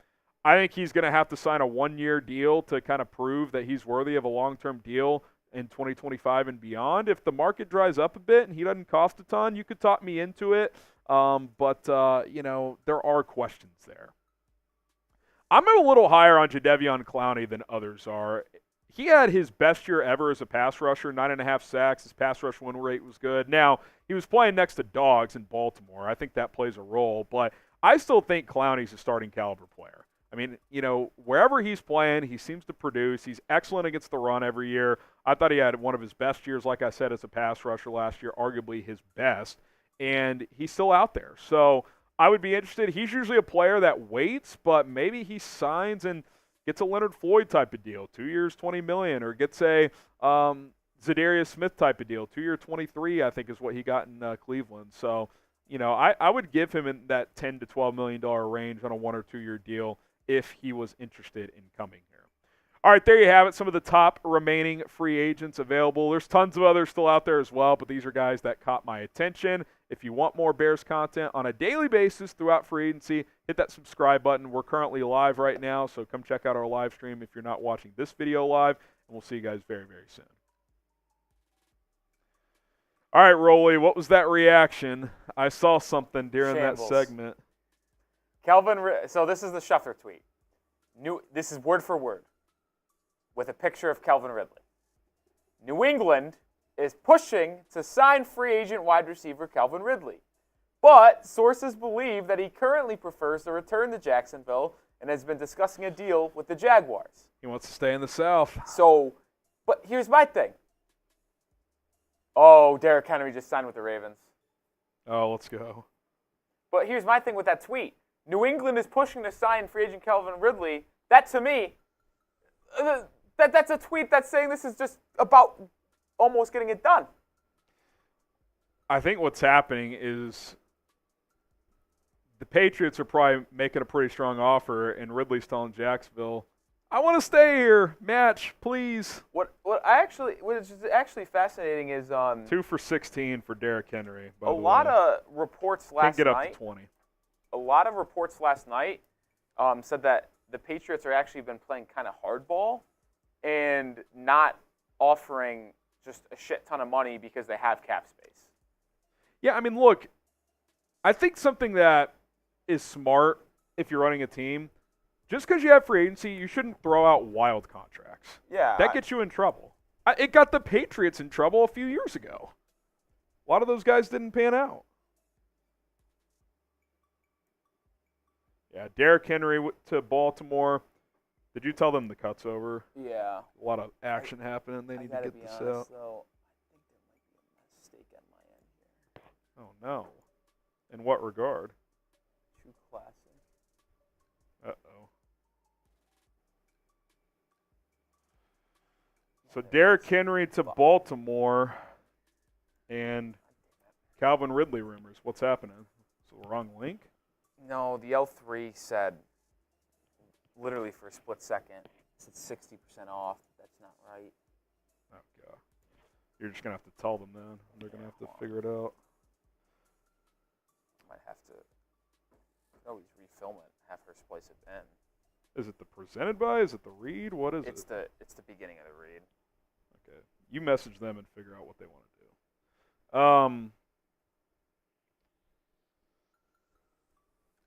I think he's going to have to sign a one-year deal to kind of prove that he's worthy of a long-term deal in 2025 and beyond. If the market dries up a bit and he doesn't cost a ton, you could talk me into it. But there are questions there. I'm a little higher on Jadeveon Clowney than others are. He had his best year ever as a pass rusher, 9.5 sacks. His pass rush win rate was good. Now, he was playing next to dogs in Baltimore. I think that plays a role. But I still think Clowney's a starting caliber player. I mean, wherever he's playing, he seems to produce. He's excellent against the run every year. I thought he had one of his best years, like I said, as a pass rusher last year, arguably his best. And he's still out there. So I would be interested. He's usually a player that waits, but maybe he signs and gets a Leonard Floyd type of deal, 2 years, $20 million, or gets a Zadarius Smith type of deal, 2 year, $23 million, I think is what he got in Cleveland. So, I would give him in that $10 to $12 million range on a 1 or 2 year deal if he was interested in coming here. All right, there you have it. Some of the top remaining free agents available. There's tons of others still out there as well, but these are guys that caught my attention. If you want more Bears content on a daily basis throughout free agency, hit that subscribe button. We're currently live right now, so come check out our live stream if you're not watching this video live, and we'll see you guys very, very soon. All right, Rolly, what was that reaction? I saw something during Shambles. that segment. So this is the Schefter tweet. This is word for word with a picture of Calvin Ridley. New England is pushing to sign free agent wide receiver Calvin Ridley. But sources believe that he currently prefers to return to Jacksonville and has been discussing a deal with the Jaguars. He wants to stay in the South. But here's my thing. Oh, Derrick Henry just signed with the Ravens. Oh, let's go. But here's my thing with that tweet. New England is pushing to sign free agent Calvin Ridley. That, to me, that's a tweet that's saying this is just about almost getting it done. I think what's happening is the Patriots are probably making a pretty strong offer, and Ridley's telling Jacksonville, I want to stay here. Match, please. What is actually fascinating is 2 for 16 for Derrick Henry. A lot of reports last night. Can't get night. Up to 20. A lot of reports last night said that the Patriots are actually been playing kind of hardball and not offering just a shit ton of money because they have cap space. Yeah, I mean, look, I think something that is smart if you're running a team, just because you have free agency, you shouldn't throw out wild contracts. Yeah. That gets you in trouble. It got the Patriots in trouble a few years ago. A lot of those guys didn't pan out. Yeah, Derrick Henry to Baltimore. Did you tell them the cut's over? Yeah. A lot of action happening. They need to get this out. Though, I think there might be a mistake on my end here. Oh, no. In what regard? True Classic. Uh-oh. So Derrick Henry to Baltimore and Calvin Ridley rumors. What's happening? Is it the wrong link? No, the L3 said, literally for a split second, it said 60% off. That's not right. Oh, God. You're just going to have to tell them then. They're going to have to figure it out. Might have to always refilm it, have her splice it in. Is it the presented by? Is it the read? What is it? It's the beginning of the read. Okay. You message them and figure out what they want to do.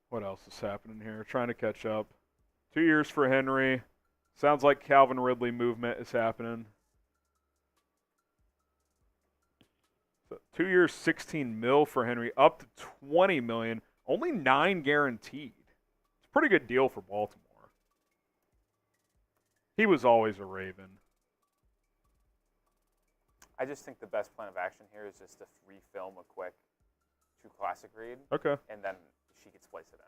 What else is happening here? Trying to catch up. 2 years for Henry. Sounds like Calvin Ridley movement is happening. So 2 years, $16 million for Henry, up to $20 million. Only 9 guaranteed. It's a pretty good deal for Baltimore. He was always a Raven. I just think the best plan of action here is just to refilm a quick True Classic read. Okay. And then she could splice it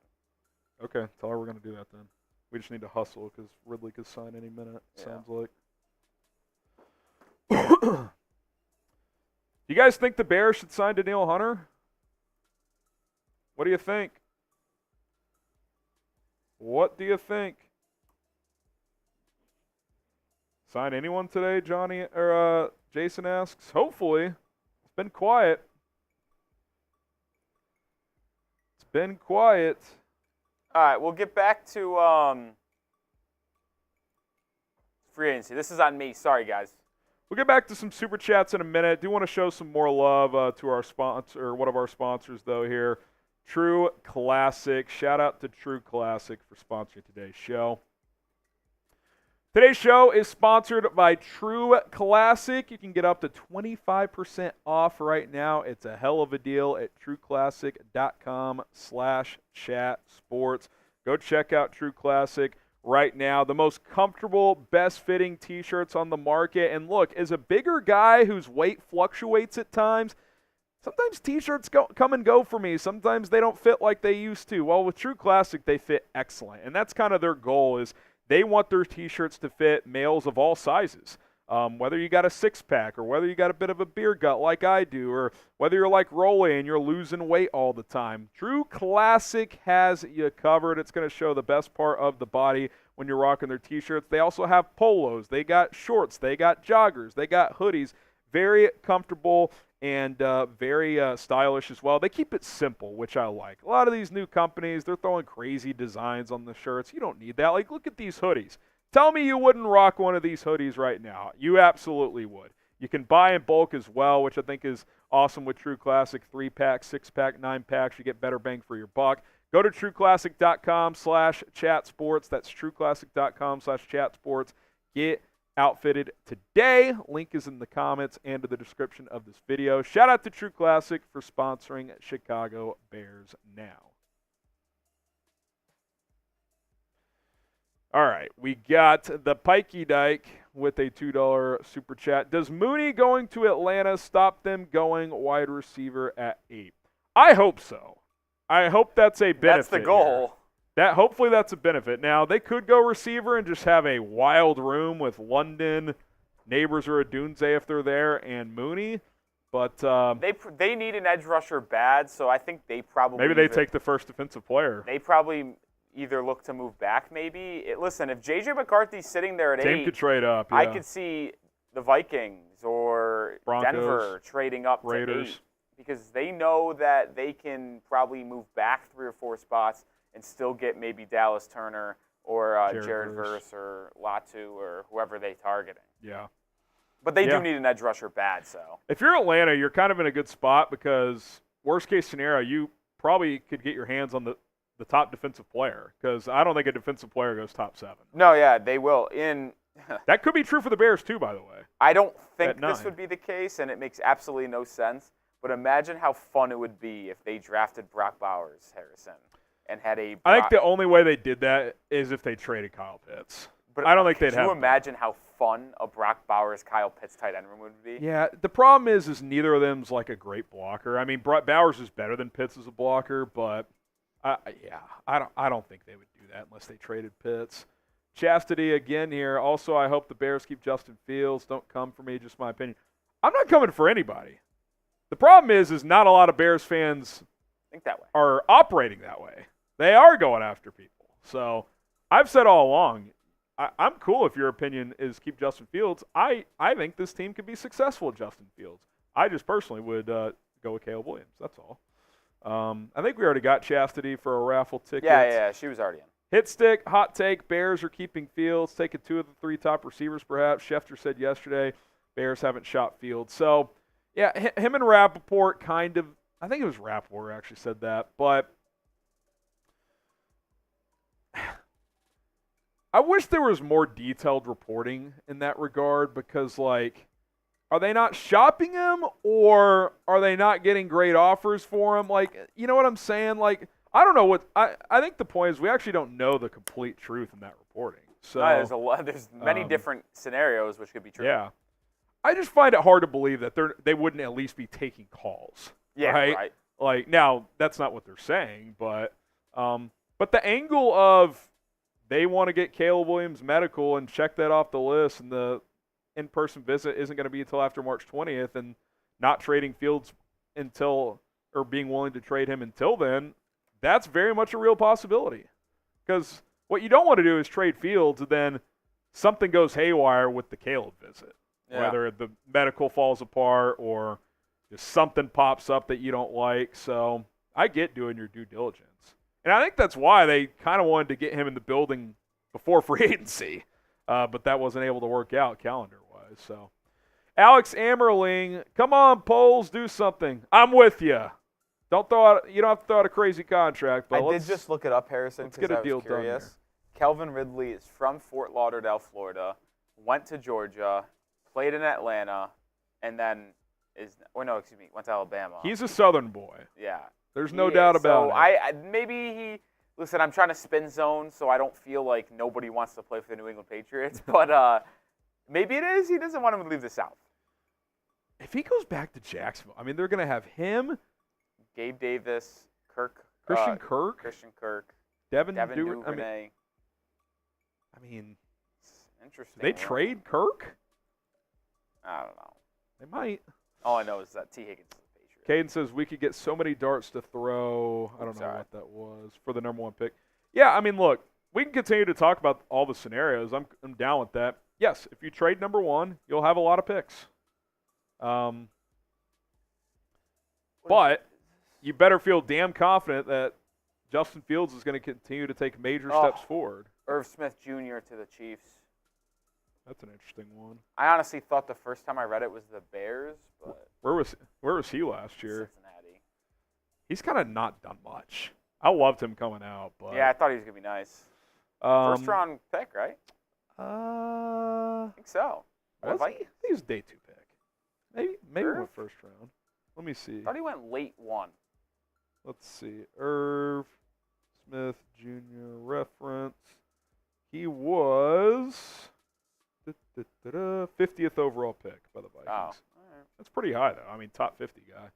in. Okay. Tell her we're going to do that then. We just need to hustle because Ridley could sign any minute, sounds like. You guys think the Bears should sign Danielle Hunter? What do you think? What do you think? Sign anyone today, Johnny or Jason asks. Hopefully. It's been quiet. It's been quiet. All right, we'll get back to free agency. This is on me. Sorry, guys. We'll get back to some super chats in a minute. Do want to show some more love to our sponsor, one of our sponsors, though, here, True Classic. Shout out to True Classic for sponsoring today's show. Today's show is sponsored by True Classic. You can get up to 25% off right now. It's a hell of a deal at trueclassic.com/chatsports. Go check out True Classic right now. The most comfortable, best-fitting T-shirts on the market. And look, as a bigger guy whose weight fluctuates at times, sometimes T-shirts come and go for me. Sometimes they don't fit like they used to. Well, with True Classic, they fit excellent. And that's kind of their goal is they want their T-shirts to fit males of all sizes. Whether you got a six-pack or whether you got a bit of a beer gut like I do or whether you're like Rolly and you're losing weight all the time, True Classic has you covered. It's going to show the best part of the body when you're rocking their T-shirts. They also have polos. They got shorts. They got joggers. They got hoodies. Very comfortable and very stylish as well. They keep it simple, which I like. A lot of these new companies, they're throwing crazy designs on the shirts. You don't need that. Like, look at these hoodies. Tell me you wouldn't rock one of these hoodies right now. You absolutely would. You can buy in bulk as well, which I think is awesome with True Classic. 3-pack, 6-pack, 9-packs. You get better bang for your buck. Go to trueclassic.com/chatsports. That's trueclassic.com/chatsports. Get outfitted today. Link is in the comments and in the description of this video. Shout out to True Classic for sponsoring Chicago Bears Now. All right, we got the Pikey Dyke with a $2 super chat. Does Mooney going to Atlanta stop them going wide receiver at 8? I hope so. I hope that's a benefit. That's the goal. Hopefully that's a benefit. Now, they could go receiver and just have a wild room with London, Neighbors or Adunze if they're there, and Mooney. But they need an edge rusher bad, so I think they probably maybe they take the first defensive player. They probably either look to move back maybe. Listen, if J.J. McCarthy's sitting there at 8, team could trade up. Yeah. I could see the Vikings or Broncos, Denver trading up Raiders. to 8 because they know that they can probably move back 3 or 4 spots and still get maybe Dallas Turner or Jared Verse or Latu or whoever they targeting. Yeah. But they do need an edge rusher bad, so. If you're Atlanta, you're kind of in a good spot because worst case scenario, you probably could get your hands on the top defensive player because I don't think a defensive player goes top 7. No, yeah, they will. That could be true for the Bears too, by the way. I don't think this would be the case, and it makes absolutely no sense. But imagine how fun it would be if they drafted Brock Bowers, Harrison, and had a. I think the only way they did that is if they traded Kyle Pitts. But I don't think they'd have. Can you imagine how fun a Brock Bowers, Kyle Pitts tight end room would be? Yeah, the problem is neither of them's like a great blocker. I mean, Bowers is better than Pitts as a blocker, but I don't think they would do that unless they traded Pitts. Chastity again here. Also, I hope the Bears keep Justin Fields. Don't come for me, just my opinion. I'm not coming for anybody. The problem is not a lot of Bears fans think that way. Are operating that way. They are going after people. So I've said all along, I'm cool if your opinion is keep Justin Fields. I think this team could be successful with Justin Fields. I just personally would go with Caleb Williams. That's all. I think we already got Chastity for a raffle ticket. Yeah, she was already in. Hit stick, hot take, Bears are keeping Fields, taking 2 of the 3 top receivers perhaps. Schefter said yesterday Bears haven't shot Fields. So, yeah, him and Rappaport kind of, I think it was Rappaport who actually said that, but I wish there was more detailed reporting in that regard because, like, are they not shopping him or are they not getting great offers for him? Like, you know what I'm saying? Like, I don't know what I think the point is we actually don't know the complete truth in that reporting. So there's many different scenarios which could be true. Yeah. I just find it hard to believe that they wouldn't at least be taking calls. Yeah, right. Like, now that's not what they're saying, but the angle of they want to get Caleb Williams medical and check that off the list, and the in-person visit isn't going to be until after March 20th, and not trading Fields until, or being willing to trade him until then, that's very much a real possibility. Because what you don't want to do is trade Fields and then something goes haywire with the Caleb visit. Yeah. Whether the medical falls apart or just something pops up that you don't like. So I get doing your due diligence. And I think that's why they kind of wanted to get him in the building before free agency. But that wasn't able to work out calendar-wise. So, Alex Ammerling, come on, Poles, do something. I'm with you. You don't have to throw out a crazy contract. But I did just look it up, Harrison, because I was curious. Done Calvin Ridley is from Fort Lauderdale, Florida, went to Georgia, played in Atlanta, and then went to Alabama. He's a Southern boy. Yeah. There's no doubt about it. Listen, I'm trying to spin zone so I don't feel like nobody wants to play for the New England Patriots, but maybe it is. He doesn't want him to leave the South. If he goes back to Jacksonville, I mean, they're going to have him, Gabe Davis, Christian Kirk, Devin Duvernay. I mean, interesting. They trade Kirk? I don't know. They might. All I know is that T. Higgins is a Patriot. Caden says we could get so many darts to throw. I don't know what that was for the number 1 pick. Yeah, I mean, look, we can continue to talk about all the scenarios. I'm down with that. Yes, if you trade number 1, you'll have a lot of picks. But you better feel damn confident that Justin Fields is going to continue to take major steps forward. Irv Smith Jr. to the Chiefs. That's an interesting one. I honestly thought the first time I read it was the Bears, but where was he last year? Cincinnati. He's kind of not done much. I loved him coming out, but yeah, I thought he was gonna be nice. First round pick, right? I think so. I think he was day 2 pick. Maybe Irv? went first round. Let me see. I thought he went late 1. Let's see. Irv Smith Jr. reference. He was 50th overall pick by the Vikings. Oh, all right. That's pretty high, though. I mean, top 50 guy.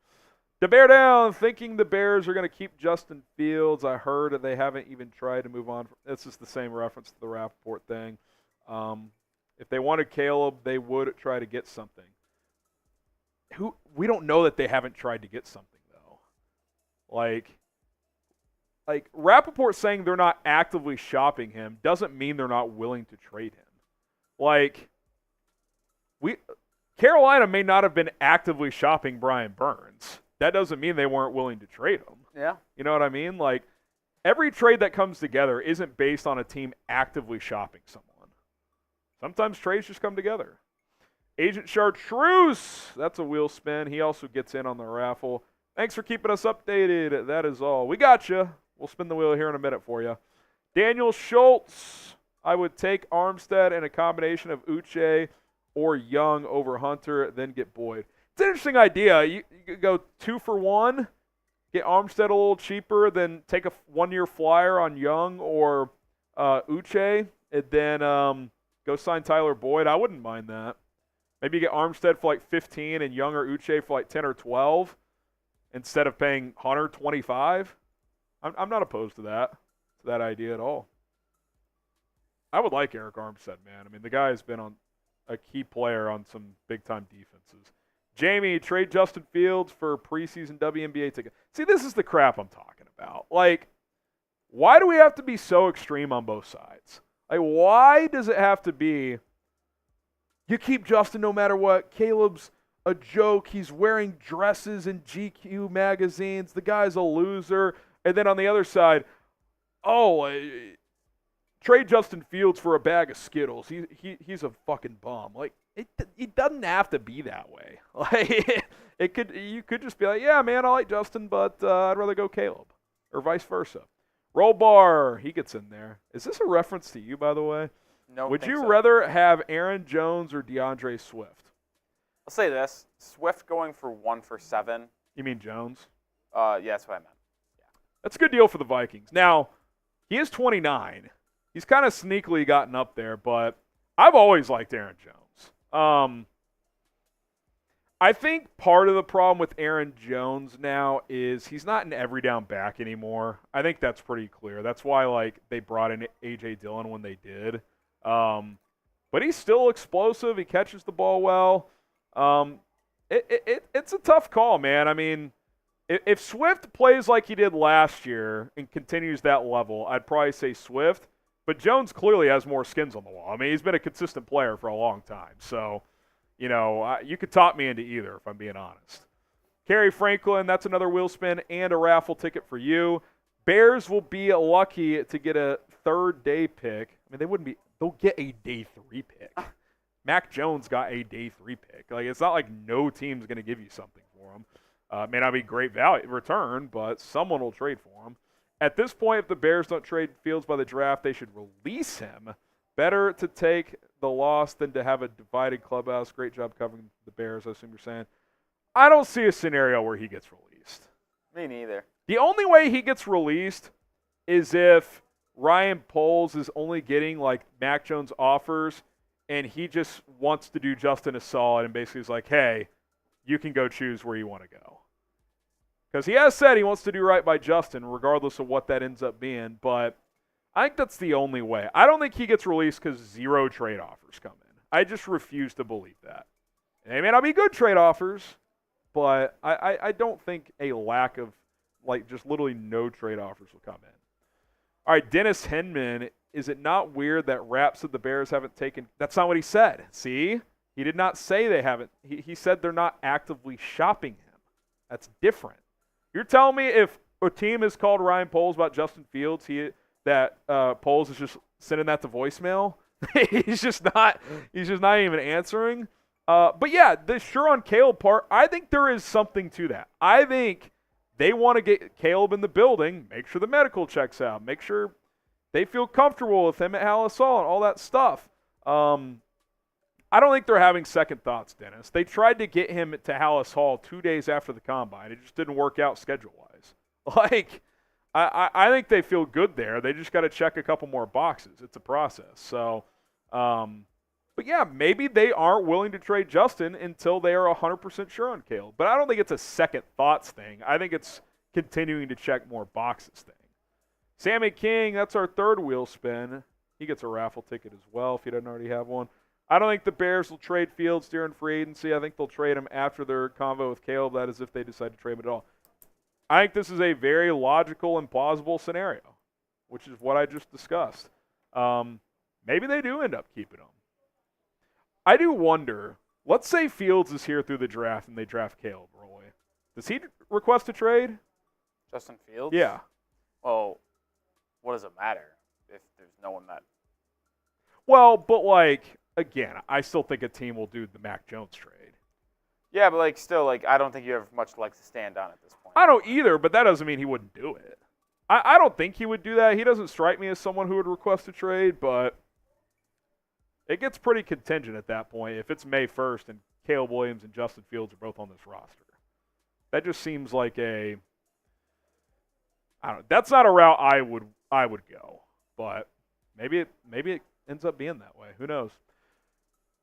The Bear Down, thinking the Bears are going to keep Justin Fields. I heard that they haven't even tried to move on. This is the same reference to the Rappaport thing. If they wanted Caleb, they would try to get something. We don't know that they haven't tried to get something, though. Like Rappaport saying they're not actively shopping him doesn't mean they're not willing to trade him. Like, Carolina may not have been actively shopping Brian Burns. That doesn't mean they weren't willing to trade him. Yeah. You know what I mean? Like, every trade that comes together isn't based on a team actively shopping someone. Sometimes trades just come together. Agent Chartreuse, that's a wheel spin. He also gets in on the raffle. Thanks for keeping us updated. That is all. We got you. We'll spin the wheel here in a minute for you. Daniel Schultz, I would take Armstead and a combination of Uche or Young over Hunter, then get Boyd. It's an interesting idea. You could go 2 for 1, get Armstead a little cheaper, then take a 1-year flyer on Young or Uche, and then go sign Tyler Boyd. I wouldn't mind that. Maybe you get Armstead for like 15 and Young or Uche for like 10 or 12 instead of paying Hunter 25. I'm not opposed to that idea at all. I would like Eric Armstead, man. I mean, the guy has been on a key player on some big-time defenses. Jamie, trade Justin Fields for preseason WNBA ticket. See, this is the crap I'm talking about. Like, why do we have to be so extreme on both sides? Like, why does it have to be you keep Justin no matter what? Caleb's a joke. He's wearing dresses in GQ magazines. The guy's a loser. And then on the other side, trade Justin Fields for a bag of Skittles. He's a fucking bum. Like, it doesn't have to be that way. Like, you could just be like, yeah, man, I like Justin, but I'd rather go Caleb, or vice versa. Roll bar, he gets in there. Is this a reference to you, by the way? No. Would you rather have Aaron Jones or DeAndre Swift? I'll say this: Swift going for 1 for 7. You mean Jones? Yeah, that's what I meant. Yeah. That's a good deal for the Vikings. Now, he is 29. He's kind of sneakily gotten up there, but I've always liked Aaron Jones. I think part of the problem with Aaron Jones now is he's not an every down back anymore. I think that's pretty clear. That's why they brought in A.J. Dillon when they did. But he's still explosive. He catches the ball well. It's a tough call, man. I mean, if Swift plays like he did last year and continues that level, I'd probably say Swift. But Jones clearly has more skins on the wall. I mean, he's been a consistent player for a long time. So, you could talk me into either if I'm being honest. Kerry Franklin, that's another wheel spin and a raffle ticket for you. Bears will be lucky to get a third-day pick. I mean, they'll get a day 3 pick. Mac Jones got a day 3 pick. Like, it's not like no team's going to give you something for him. It may not be great value return, but someone will trade for him. At this point, if the Bears don't trade Fields by the draft, they should release him. Better to take the loss than to have a divided clubhouse. Great job covering the Bears, I assume you're saying. I don't see a scenario where he gets released. Me neither. The only way he gets released is if Ryan Poles is only getting Mac Jones offers and he just wants to do Justin a solid and basically is like, hey, you can go choose where you want to go. Because he has said he wants to do right by Justin regardless of what that ends up being, but I think that's the only way. I don't think he gets released because 0 trade offers come in. I just refuse to believe that. They may not be good trade offers, but I don't think a lack of, just literally no trade offers will come in. All right, Dennis Henman, is it not weird that Rapp said the Bears haven't taken – that's not what he said. See? He did not say they haven't. He said they're not actively shopping him. That's different. You're telling me if a team has called Ryan Poles about Justin Fields, that Poles is just sending that to voicemail? he's just not even answering. But yeah, the sure on Caleb part, I think there is something to that. I think they want to get Caleb in the building, make sure the medical checks out, make sure they feel comfortable with him at Hallis Hall and all that stuff. I don't think they're having second thoughts, Dennis. They tried to get him to Hallis Hall 2 days after the Combine. It just didn't work out schedule-wise. I think they feel good there. They just got to check a couple more boxes. It's a process. So, but yeah, maybe they aren't willing to trade Justin until they are 100% sure on Caleb. But I don't think it's a second thoughts thing. I think it's continuing to check more boxes thing. Sammy King, that's our third wheel spin. He gets a raffle ticket as well if he doesn't already have one. I don't think the Bears will trade Fields during free agency. I think they'll trade him after their convo with Caleb. That is if they decide to trade him at all. I think this is a very logical and plausible scenario, which is what I just discussed. Maybe they do end up keeping him. I do wonder, let's say Fields is here through the draft and they draft Caleb, Roy. Does he request a trade? Justin Fields? Yeah. Well, what does it matter if there's no one that... Well, but again, I still think a team will do the Mac Jones trade. Yeah, but still, I don't think you have much legs to stand on at this point. I don't either, but that doesn't mean he wouldn't do it. I don't think he would do that. He doesn't strike me as someone who would request a trade, but it gets pretty contingent at that point if it's May 1st and Caleb Williams and Justin Fields are both on this roster. That just seems like I don't know. That's not a route I would go, but maybe it ends up being that way. Who knows?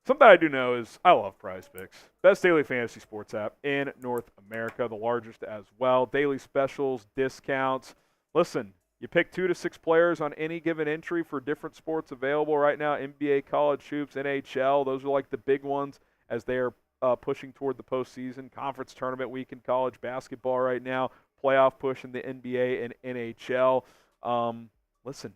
Something I do know is I love Prize Picks. Best daily fantasy sports app in North America, the largest as well. Daily specials, discounts. Listen, you pick 2 to 6 players on any given entry for different sports available right now. NBA, college hoops, NHL. Those are the big ones as they are pushing toward the postseason. Conference tournament week in college basketball right now. Playoff push in the NBA and NHL. Listen,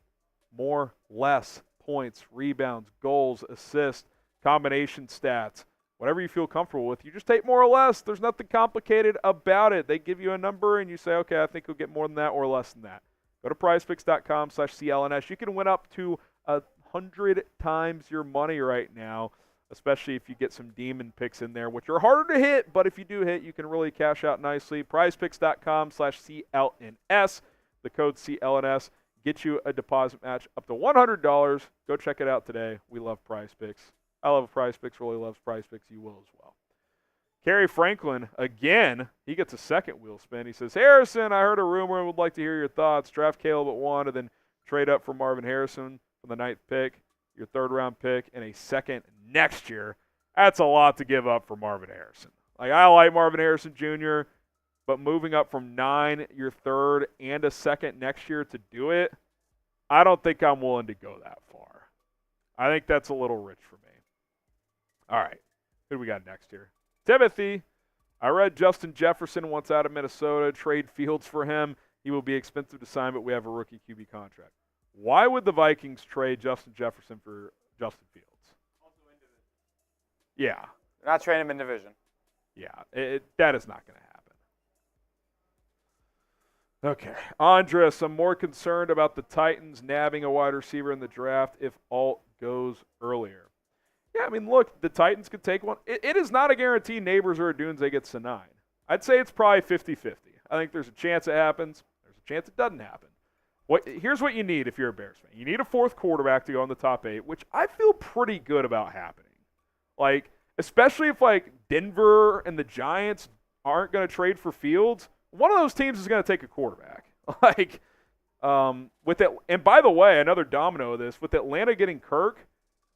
more, less, points, rebounds, goals, assists, combination stats, whatever you feel comfortable with. You just take more or less. There's nothing complicated about it. They give you a number and you say, okay, I think you'll get more than that or less than that. Go to prizepicks.com/CLNS. You can win up to 100 times your money right now, especially if you get some demon picks in there, which are harder to hit, but if you do hit, you can really cash out nicely. prizepicks.com/CLNS. The code CLNS. Get you a deposit match up to $100. Go check it out today. We love Prize Picks. I love Prize Picks. Really loves Prize Picks. You will as well. Kerry Franklin, again, he gets a second wheel spin. He says, Harrison, I heard a rumor and would like to hear your thoughts. Draft Caleb at 1 and then trade up for Marvin Harrison for the 9th pick, your 3rd-round pick, and a second next year. That's a lot to give up for Marvin Harrison. I like Marvin Harrison Jr., but moving up from 9, your 3rd, and a second next year to do it, I don't think I'm willing to go that far. I think that's a little rich for me. All right, who do we got next here? Timothy, I read Justin Jefferson wants out of Minnesota. Trade Fields for him. He will be expensive to sign, but we have a rookie QB contract. Why would the Vikings trade Justin Jefferson for Justin Fields? Also in division. Yeah. They're not trading him in division. Yeah, that is not going to happen. Okay. Andres, I'm more concerned about the Titans nabbing a wide receiver in the draft if Alt goes earlier. Yeah, I mean, look, the Titans could take one. It is not a guarantee Neighbors or Odunze gets to 9. I'd say it's probably 50-50. I think there's a chance it happens. There's a chance it doesn't happen. Here's what you need if you're a Bears fan. You need a 4th quarterback to go in the top 8, which I feel pretty good about happening. Especially if, Denver and the Giants aren't going to trade for Fields, one of those teams is going to take a quarterback. With it, and by the way, another domino of this, with Atlanta getting Kirk,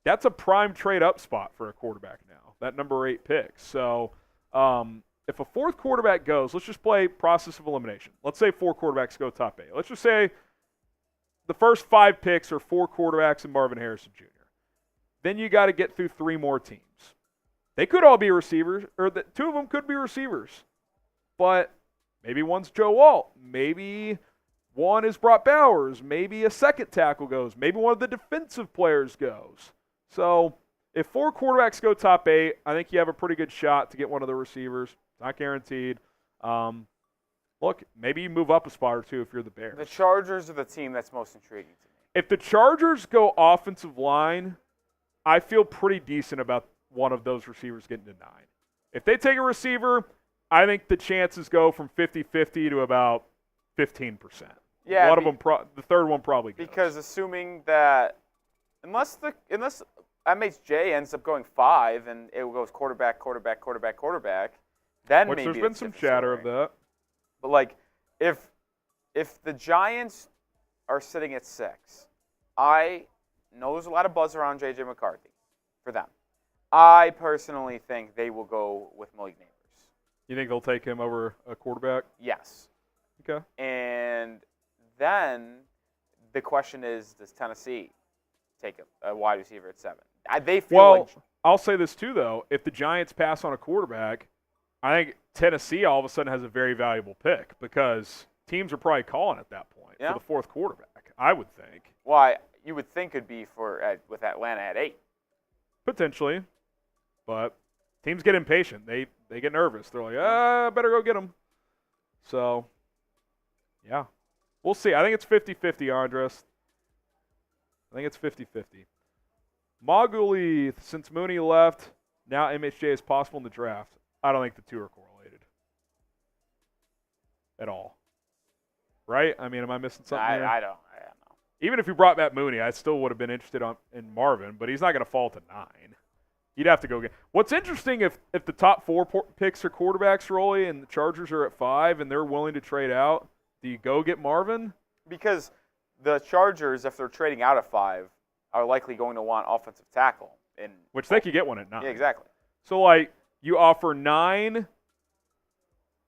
that's a prime trade-up spot for a quarterback now, that number 8 pick. So if a 4th quarterback goes, let's just play process of elimination. Let's say 4 quarterbacks go top 8. Let's just say the first 5 picks are 4 quarterbacks and Marvin Harrison Jr. Then you got to get through 3 more teams. They could all be receivers, or 2 of them could be receivers. But maybe one's Joe Alt. Maybe one is Brock Bowers. Maybe a second tackle goes. Maybe one of the defensive players goes. So if 4 quarterbacks go top 8, I think you have a pretty good shot to get one of the receivers. Not guaranteed. Look, maybe you move up a spot or 2 if you're the Bears. The Chargers are the team that's most intriguing to me. If the Chargers go offensive line, I feel pretty decent about one of those receivers getting to 9. If they take a receiver, I think the chances go from 50-50 to about 15%. Yeah, one of them, the 3rd one probably goes. Because assuming that unless MHJ ends up going 5 and it goes quarterback, then maybe there's been some chatter of that. But if the Giants are sitting at 6, I know there's a lot of buzz around J.J. McCarthy for them. I personally think they will go with Malik Neighbors. You think they'll take him over a quarterback? Yes. Okay. And then the question is, does Tennessee take a wide receiver at 7? They feel I'll say this too, though. If the Giants pass on a quarterback, I think Tennessee all of a sudden has a very valuable pick because teams are probably calling at that point for the 4th quarterback, I would think. Why? You would think it'd be with Atlanta at 8. Potentially. But teams get impatient. They get nervous. They're like, I better go get him. So, yeah. We'll see. I think it's 50-50, Andres. I think it's 50-50. Moguli, since Mooney left, now MHJ is possible in the draft. I don't think the two are correlated at all. Right? I mean, am I missing something here? I don't know. Even if you brought back Mooney, I still would have been interested in Marvin, but he's not going to fall to 9. You'd have to go get. What's interesting if the top 4 picks are quarterbacks, Rolly, and the Chargers are at 5 and they're willing to trade out, do you go get Marvin? Because the Chargers, if they're trading out at 5, are likely going to want offensive tackle. Which they could get one at 9. Yeah, exactly. So, like, you offer 9,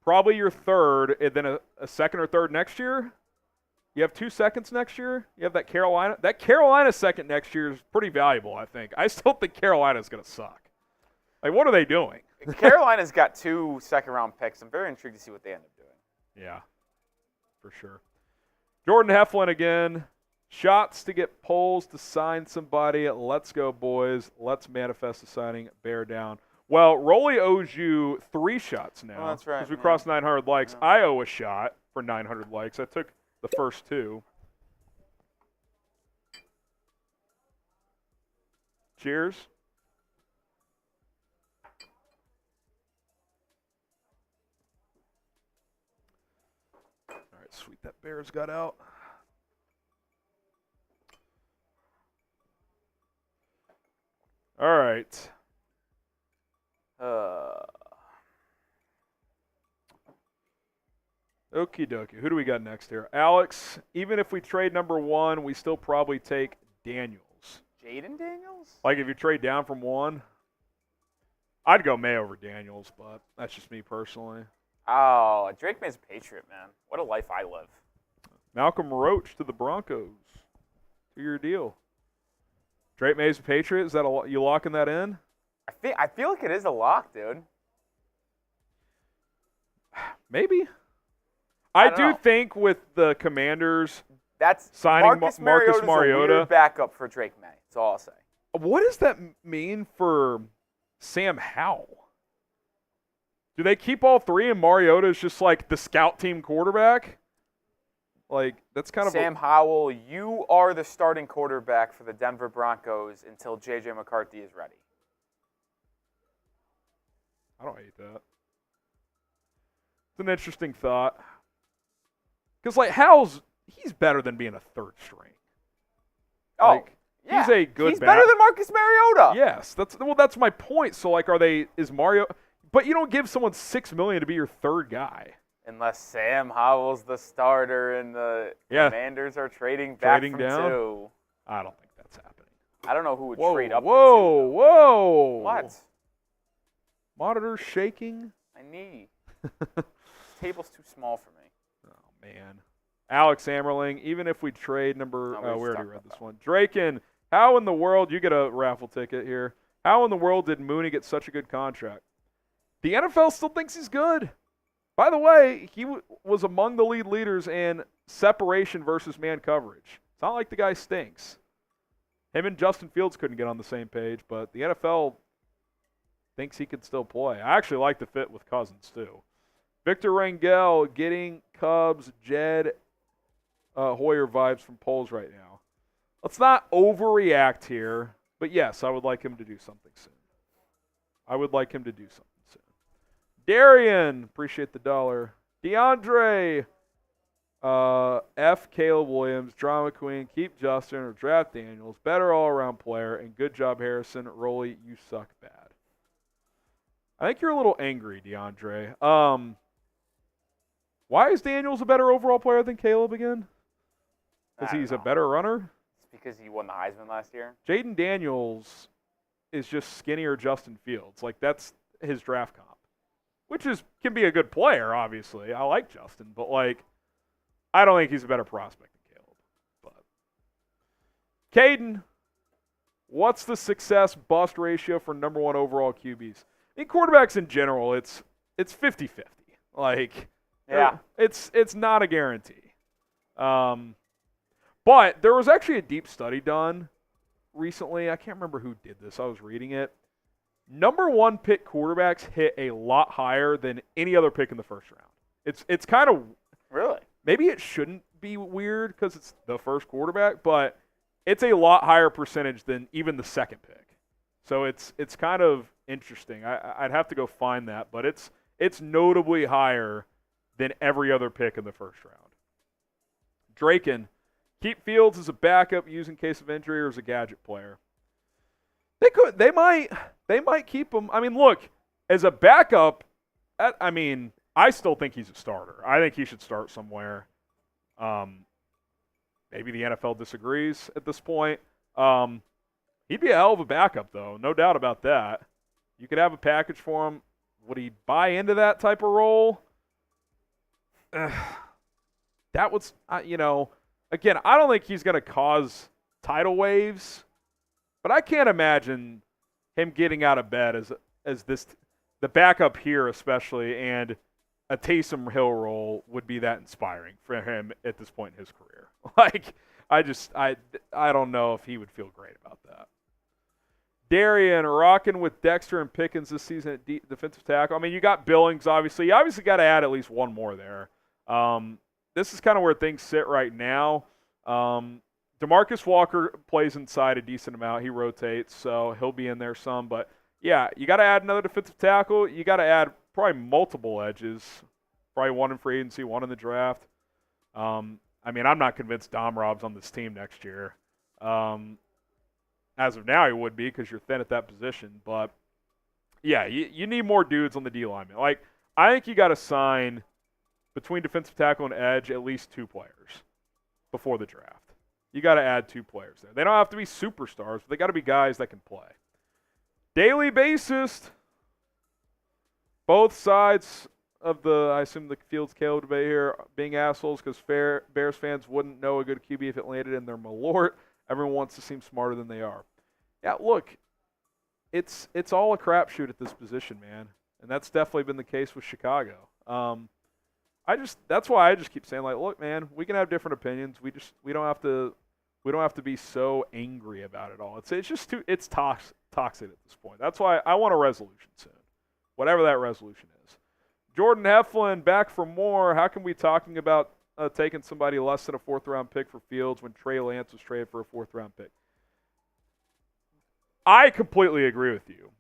probably your third, and then a second or third next year. You have 2 seconds next year. You have that Carolina. That Carolina second next year is pretty valuable, I think. I still think Carolina's going to suck. Like, what are they doing? Carolina's got 2 second-round picks. I'm very intrigued to see what they end up doing. Yeah, for sure. Jordan Heflin again. Shots to get polls to sign somebody. Let's go, boys. Let's manifest the signing. Bear down. Well, Rolly owes you 3 shots now. Oh, that's right. Because we crossed 900 likes. Yeah. I owe a shot for 900 likes. I took the first 2. Cheers. All right, sweet. That Bears got out. All right. Okie dokie. Who do we got next here? Alex, even if we trade number 1, we still probably take Daniels. Jaden Daniels? Like if you trade down from 1, I'd go May over Daniels, but that's just me personally. Oh, Drake May's a Patriot, man. What a life I live. Malcolm Roach to the Broncos. 2-year deal. Drake May's a Patriot. Is that you locking that in? I feel like it is a lock, dude. Maybe. I do think with the Commanders signing Marcus Mariota, a backup for Drake May. That's all I'll say. What does that mean for Sam Howell? Do they keep all 3 and Mariota is just like the scout team quarterback? Like, that's kind of Sam Howell, you are the starting quarterback for the Denver Broncos until J.J. McCarthy is ready. I don't hate that. It's an interesting thought. Because, like, he's better than being a third string. Yeah. He's a good He's better than Marcus Mariota. Yes. That's my point. So, like, is Mario – but you don't give someone $6 million to be your third guy. Unless Sam Howell's the starter and the Commanders are trading back from down? 2. I don't think that's happening. I don't know who would trade up to 2. Whoa. What? Monitor shaking? My knee. Table's too small for me. Oh, man. Alex Ammerling, even if we trade we already read this one. Draken, how in the world, you get a raffle ticket here, how in the world did Mooney get such a good contract? The NFL still thinks he's good. By the way, he was among the lead leaders in separation versus man coverage. It's not like the guy stinks. Him and Justin Fields couldn't get on the same page, but the NFL thinks he could still play. I actually like the fit with Cousins, too. Victor Rangel getting Cubs, Jed Hoyer vibes from polls right now. Let's not overreact here, but yes, I would like him to do something soon. Darian, appreciate the $1. DeAndre, F. Caleb Williams, Drama Queen, keep Justin or draft Daniels, better all-around player, and good job, Harrison. Rolly, you suck bad. I think you're a little angry, DeAndre. Why is Daniels a better overall player than Caleb again? Because he's a better runner? It's because he won the Heisman last year. Jaden Daniels is just skinnier Justin Fields. Like, that's his draft comp. Which can be a good player, obviously. I like Justin, but, like, I don't think he's a better prospect than Caleb. But Caden, what's the success-bust ratio for number 1 overall QBs? In quarterbacks in general, it's 50-50. Like, yeah, it's not a guarantee. But there was actually a deep study done recently. I can't remember who did this. I was reading it. Number 1 pick quarterbacks hit a lot higher than any other pick in the first round. It's kind of really, maybe it shouldn't be weird because it's the first quarterback, but it's a lot higher percentage than even the second pick. So it's kind of interesting. I'd have to go find that, but it's notably higher than every other pick in the first round. Draken, keep Fields as a backup used in case of injury or as a gadget player. They might keep him. I mean, look, as a backup, I still think he's a starter. I think he should start somewhere. Maybe the NFL disagrees at this point. He'd be a hell of a backup, though. No doubt about that. You could have a package for him. Would he buy into that type of role? That was, again, I don't think he's going to cause tidal waves, but I can't imagine him getting out of bed as the backup here especially, and a Taysom Hill role would be that inspiring for him at this point in his career. Like, I don't know if he would feel great about that. Darian rocking with Dexter and Pickens this season at defensive tackle. I mean, you got Billings, obviously. You obviously got to add at least one more there. This is kind of where things sit right now. DeMarcus Walker plays inside a decent amount. He rotates, so he'll be in there some. But, yeah, you got to add another defensive tackle. You got to add probably multiple edges, probably one in free agency, one in the draft. I'm not convinced Dom Rob's on this team next year. As of now, he would be because you're thin at that position. But, yeah, you need more dudes on the D lineman. Like, I think you got to sign between defensive tackle and edge at least 2 players before the draft. You got to add 2 players there. They don't have to be superstars, but they got to be guys that can play. Daily basis. Both sides of I assume the Fields-Caleb debate here, being assholes because Bears fans wouldn't know a good QB if it landed in their malort. Everyone wants to seem smarter than they are. Yeah, look, it's all a crapshoot at this position, man, and that's definitely been the case with Chicago. That's why I just keep saying, like, look, man, we can have different opinions. We don't have to be so angry about it all. It's just it's toxic at this point. That's why I want a resolution soon, whatever that resolution is. Jordan Heflin back for more. How can we talking about taking somebody less than a 4th-round pick for Fields when Trey Lance was traded for a 4th-round pick? I completely agree with you.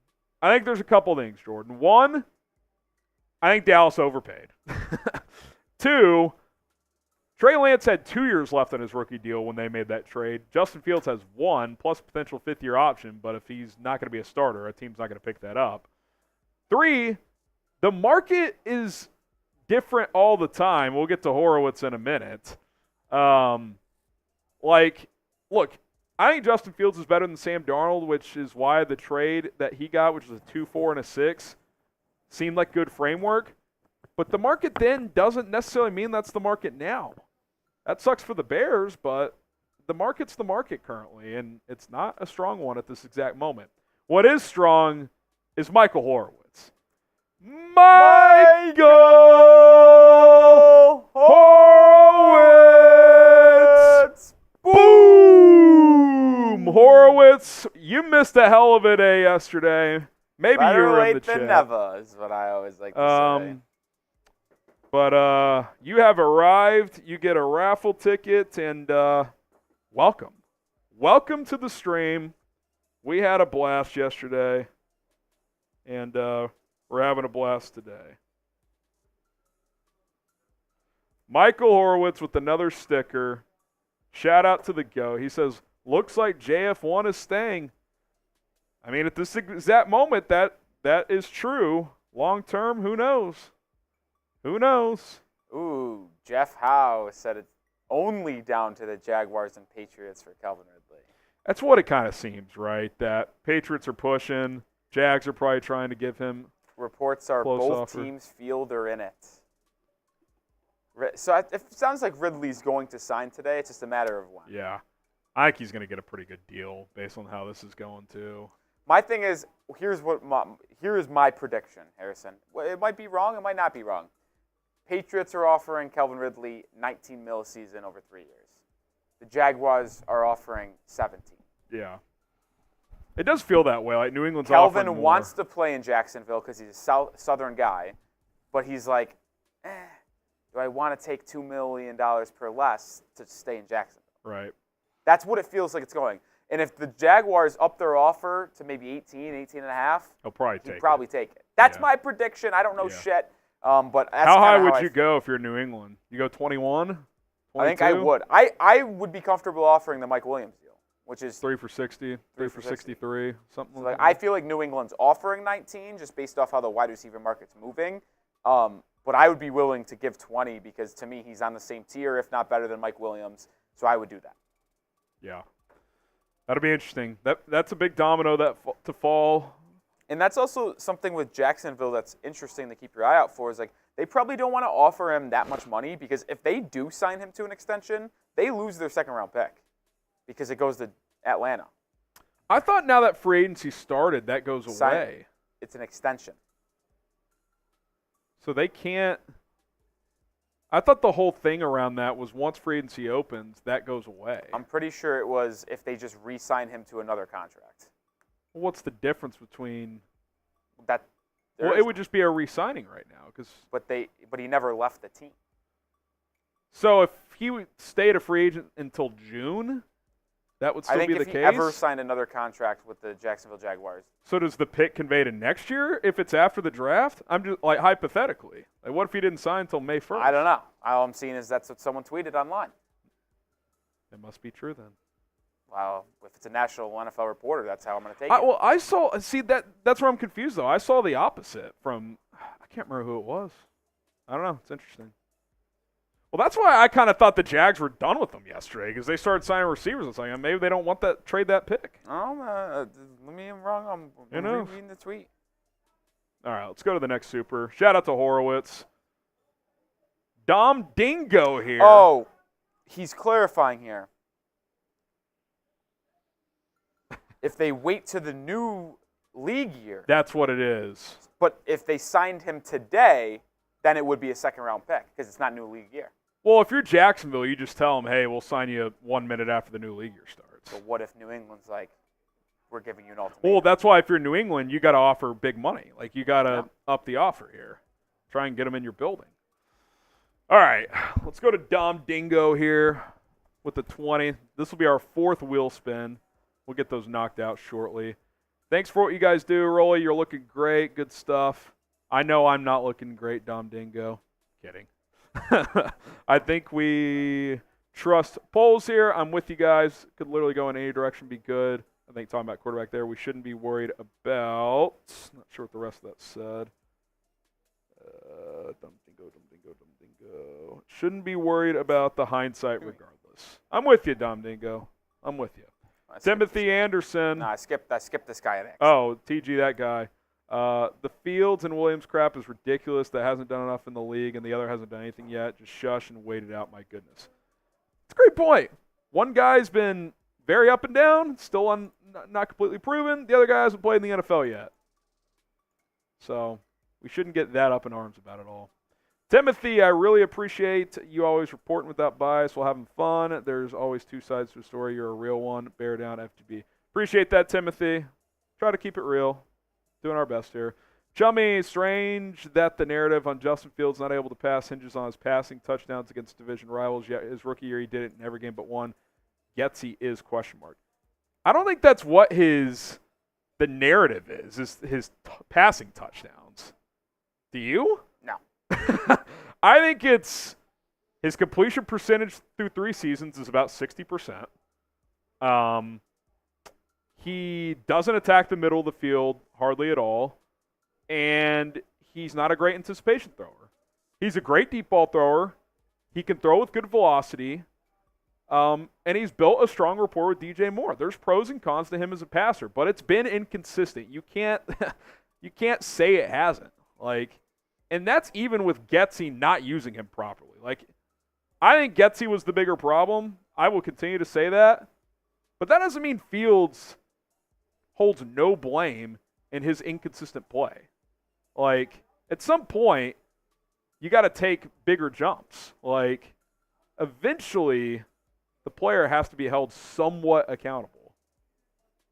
I think there's a couple things, Jordan. One, I think Dallas overpaid. 2, Trey Lance had 2 years left on his rookie deal when they made that trade. Justin Fields has 1 plus potential 5th-year option, but if he's not going to be a starter, a team's not going to pick that up. 3, the market is different all the time. We'll get to Horowitz in a minute. Look, I think Justin Fields is better than Sam Darnold, which is why the trade that he got, which was a 2, 4, and a 6, seemed like good framework. But the market then doesn't necessarily mean that's the market now. That sucks for the Bears, but the market's the market currently, and it's not a strong one at this exact moment. What is strong is Michael Horowitz. Michael Horowitz! Boom! Horowitz, you missed a hell of a day yesterday. Maybe you were in the chat. Better late than never is what I always like to say. But you have arrived. You get a raffle ticket, and welcome. Welcome to the stream. We had a blast yesterday, and we're having a blast today. Michael Horowitz with another sticker. Shout out to the Go. He says, looks like JF1 is staying. I mean, at this exact moment, that is true. Long term, who knows? Who knows? Ooh, Jeff Howe said it's only down to the Jaguars and Patriots for Calvin Ridley. That's what it kind of seems, right? That Patriots are pushing. Jags are probably trying to give him reports are both offer. Teams field are in it. So it sounds like Ridley's going to sign today. It's just a matter of when. Yeah. I think he's going to get a pretty good deal based on how this is going, too. My thing is, here is my prediction, Harrison. It might be wrong. It might not be wrong. Patriots are offering Calvin Ridley $19 million a season over 3 years. The Jaguars are offering 17. Yeah. It does feel that way. Like New England's offering more. Calvin wants to play in Jacksonville because he's a Southern guy, but he's like, do I want to take $2 million per less to stay in Jacksonville? Right. That's what it feels like it's going. And if the Jaguars up their offer to maybe 18 and a half, he'll probably take it. That's Yeah. my prediction. I don't know shit. But that's how high kinda would you go if you're New England? You go 21? 22? I think I would. I would be comfortable offering the Mike Williams deal, which is 3 for 60, 3 for 63, something so like that. I feel like New England's offering 19 just based off how the wide receiver market's moving. But I would be willing to give 20 because to me he's on the same tier, if not better than Mike Williams. So I would do that. Yeah. That'll be interesting. That's a big domino to fall. And that's also something with Jacksonville that's interesting to keep your eye out for is like they probably don't want to offer him that much money because if they do sign him to an extension, they lose their second-round pick because it goes to Atlanta. I thought now that free agency started, that goes away. It's an extension. So they can't – I thought the whole thing around that was once free agency opens, that goes away. I'm pretty sure it was if they just re-sign him to another contract. What's the difference between that? Well, it would just be a re-signing right now, but he never left the team. So if he stayed a free agent until June, that would still be the case. I think if he ever signed another contract with the Jacksonville Jaguars. So does the pick convey to next year if it's after the draft? I'm just like hypothetically. Like what if he didn't sign until May 1st? I don't know. All I'm seeing is that's what someone tweeted online. It must be true then. Well, if it's a national NFL reporter, that's how I'm going to take it. Well, I saw. See that's where I'm confused though. I saw the opposite from. I can't remember who it was. I don't know. It's interesting. Well, that's why I kind of thought the Jags were done with them yesterday because they started signing receivers. It's like maybe they don't want that trade that pick. Oh, let me am wrong. I'm reading the tweet. All right, let's go to the next super. Shout out to Horowitz. Dom Dingo here. Oh, he's clarifying here. If they wait to the new league year. That's what it is. But if they signed him today, then it would be a second-round pick because it's not new league year. Well, if you're Jacksonville, you just tell them, hey, we'll sign you 1 minute after the new league year starts. But what if New England's like, we're giving you an ultimatum? Well, that's why if you're New England, you got to offer big money. Like, you got to up the offer here. Try and get them in your building. All right, let's go to Dom Dingo here with the 20. This will be our fourth wheel spin. We'll get those knocked out shortly. Thanks for what you guys do, Rolly. You're looking great. Good stuff. I know I'm not looking great, Dom Dingo. Kidding. I think we trust polls here. I'm with you guys. Could literally go in any direction, be good. I think talking about quarterback there, we shouldn't be worried about. Not sure what the rest of that said. Dom Dingo. Shouldn't be worried about the hindsight regardless. I'm with you, Dom Dingo. I'm with you. Timothy Anderson. No, I skipped this guy at X. Oh, TG, that guy. The Fields and Williams crap is ridiculous. That hasn't done enough in the league, and the other hasn't done anything yet. Just shush and wait it out. My goodness. It's a great point. One guy's been very up and down, still not completely proven. The other guy hasn't played in the NFL yet. So we shouldn't get that up in arms about it all. Timothy, I really appreciate you always reporting without bias while having fun. There's always two sides to a story. You're a real one. Bear down, FTB. Appreciate that, Timothy. Try to keep it real. Doing our best here. Chummy, strange that the narrative on Justin Fields not able to pass hinges on his passing touchdowns against division rivals. Yet his rookie year, he did it in every game but one. Getsy is question mark. I don't think that's what the narrative is his passing touchdowns. Do you? No. I think it's his completion percentage through 3 seasons is about 60%. He doesn't attack the middle of the field hardly at all, and he's not a great anticipation thrower. He's a great deep ball thrower. He can throw with good velocity, and he's built a strong rapport with DJ Moore. There's pros and cons to him as a passer, but it's been inconsistent. You can't say it hasn't. And that's even with Getsy not using him properly. I think Getsy was the bigger problem. I will continue to say that. But that doesn't mean Fields holds no blame in his inconsistent play. At some point, you got to take bigger jumps. Eventually, the player has to be held somewhat accountable.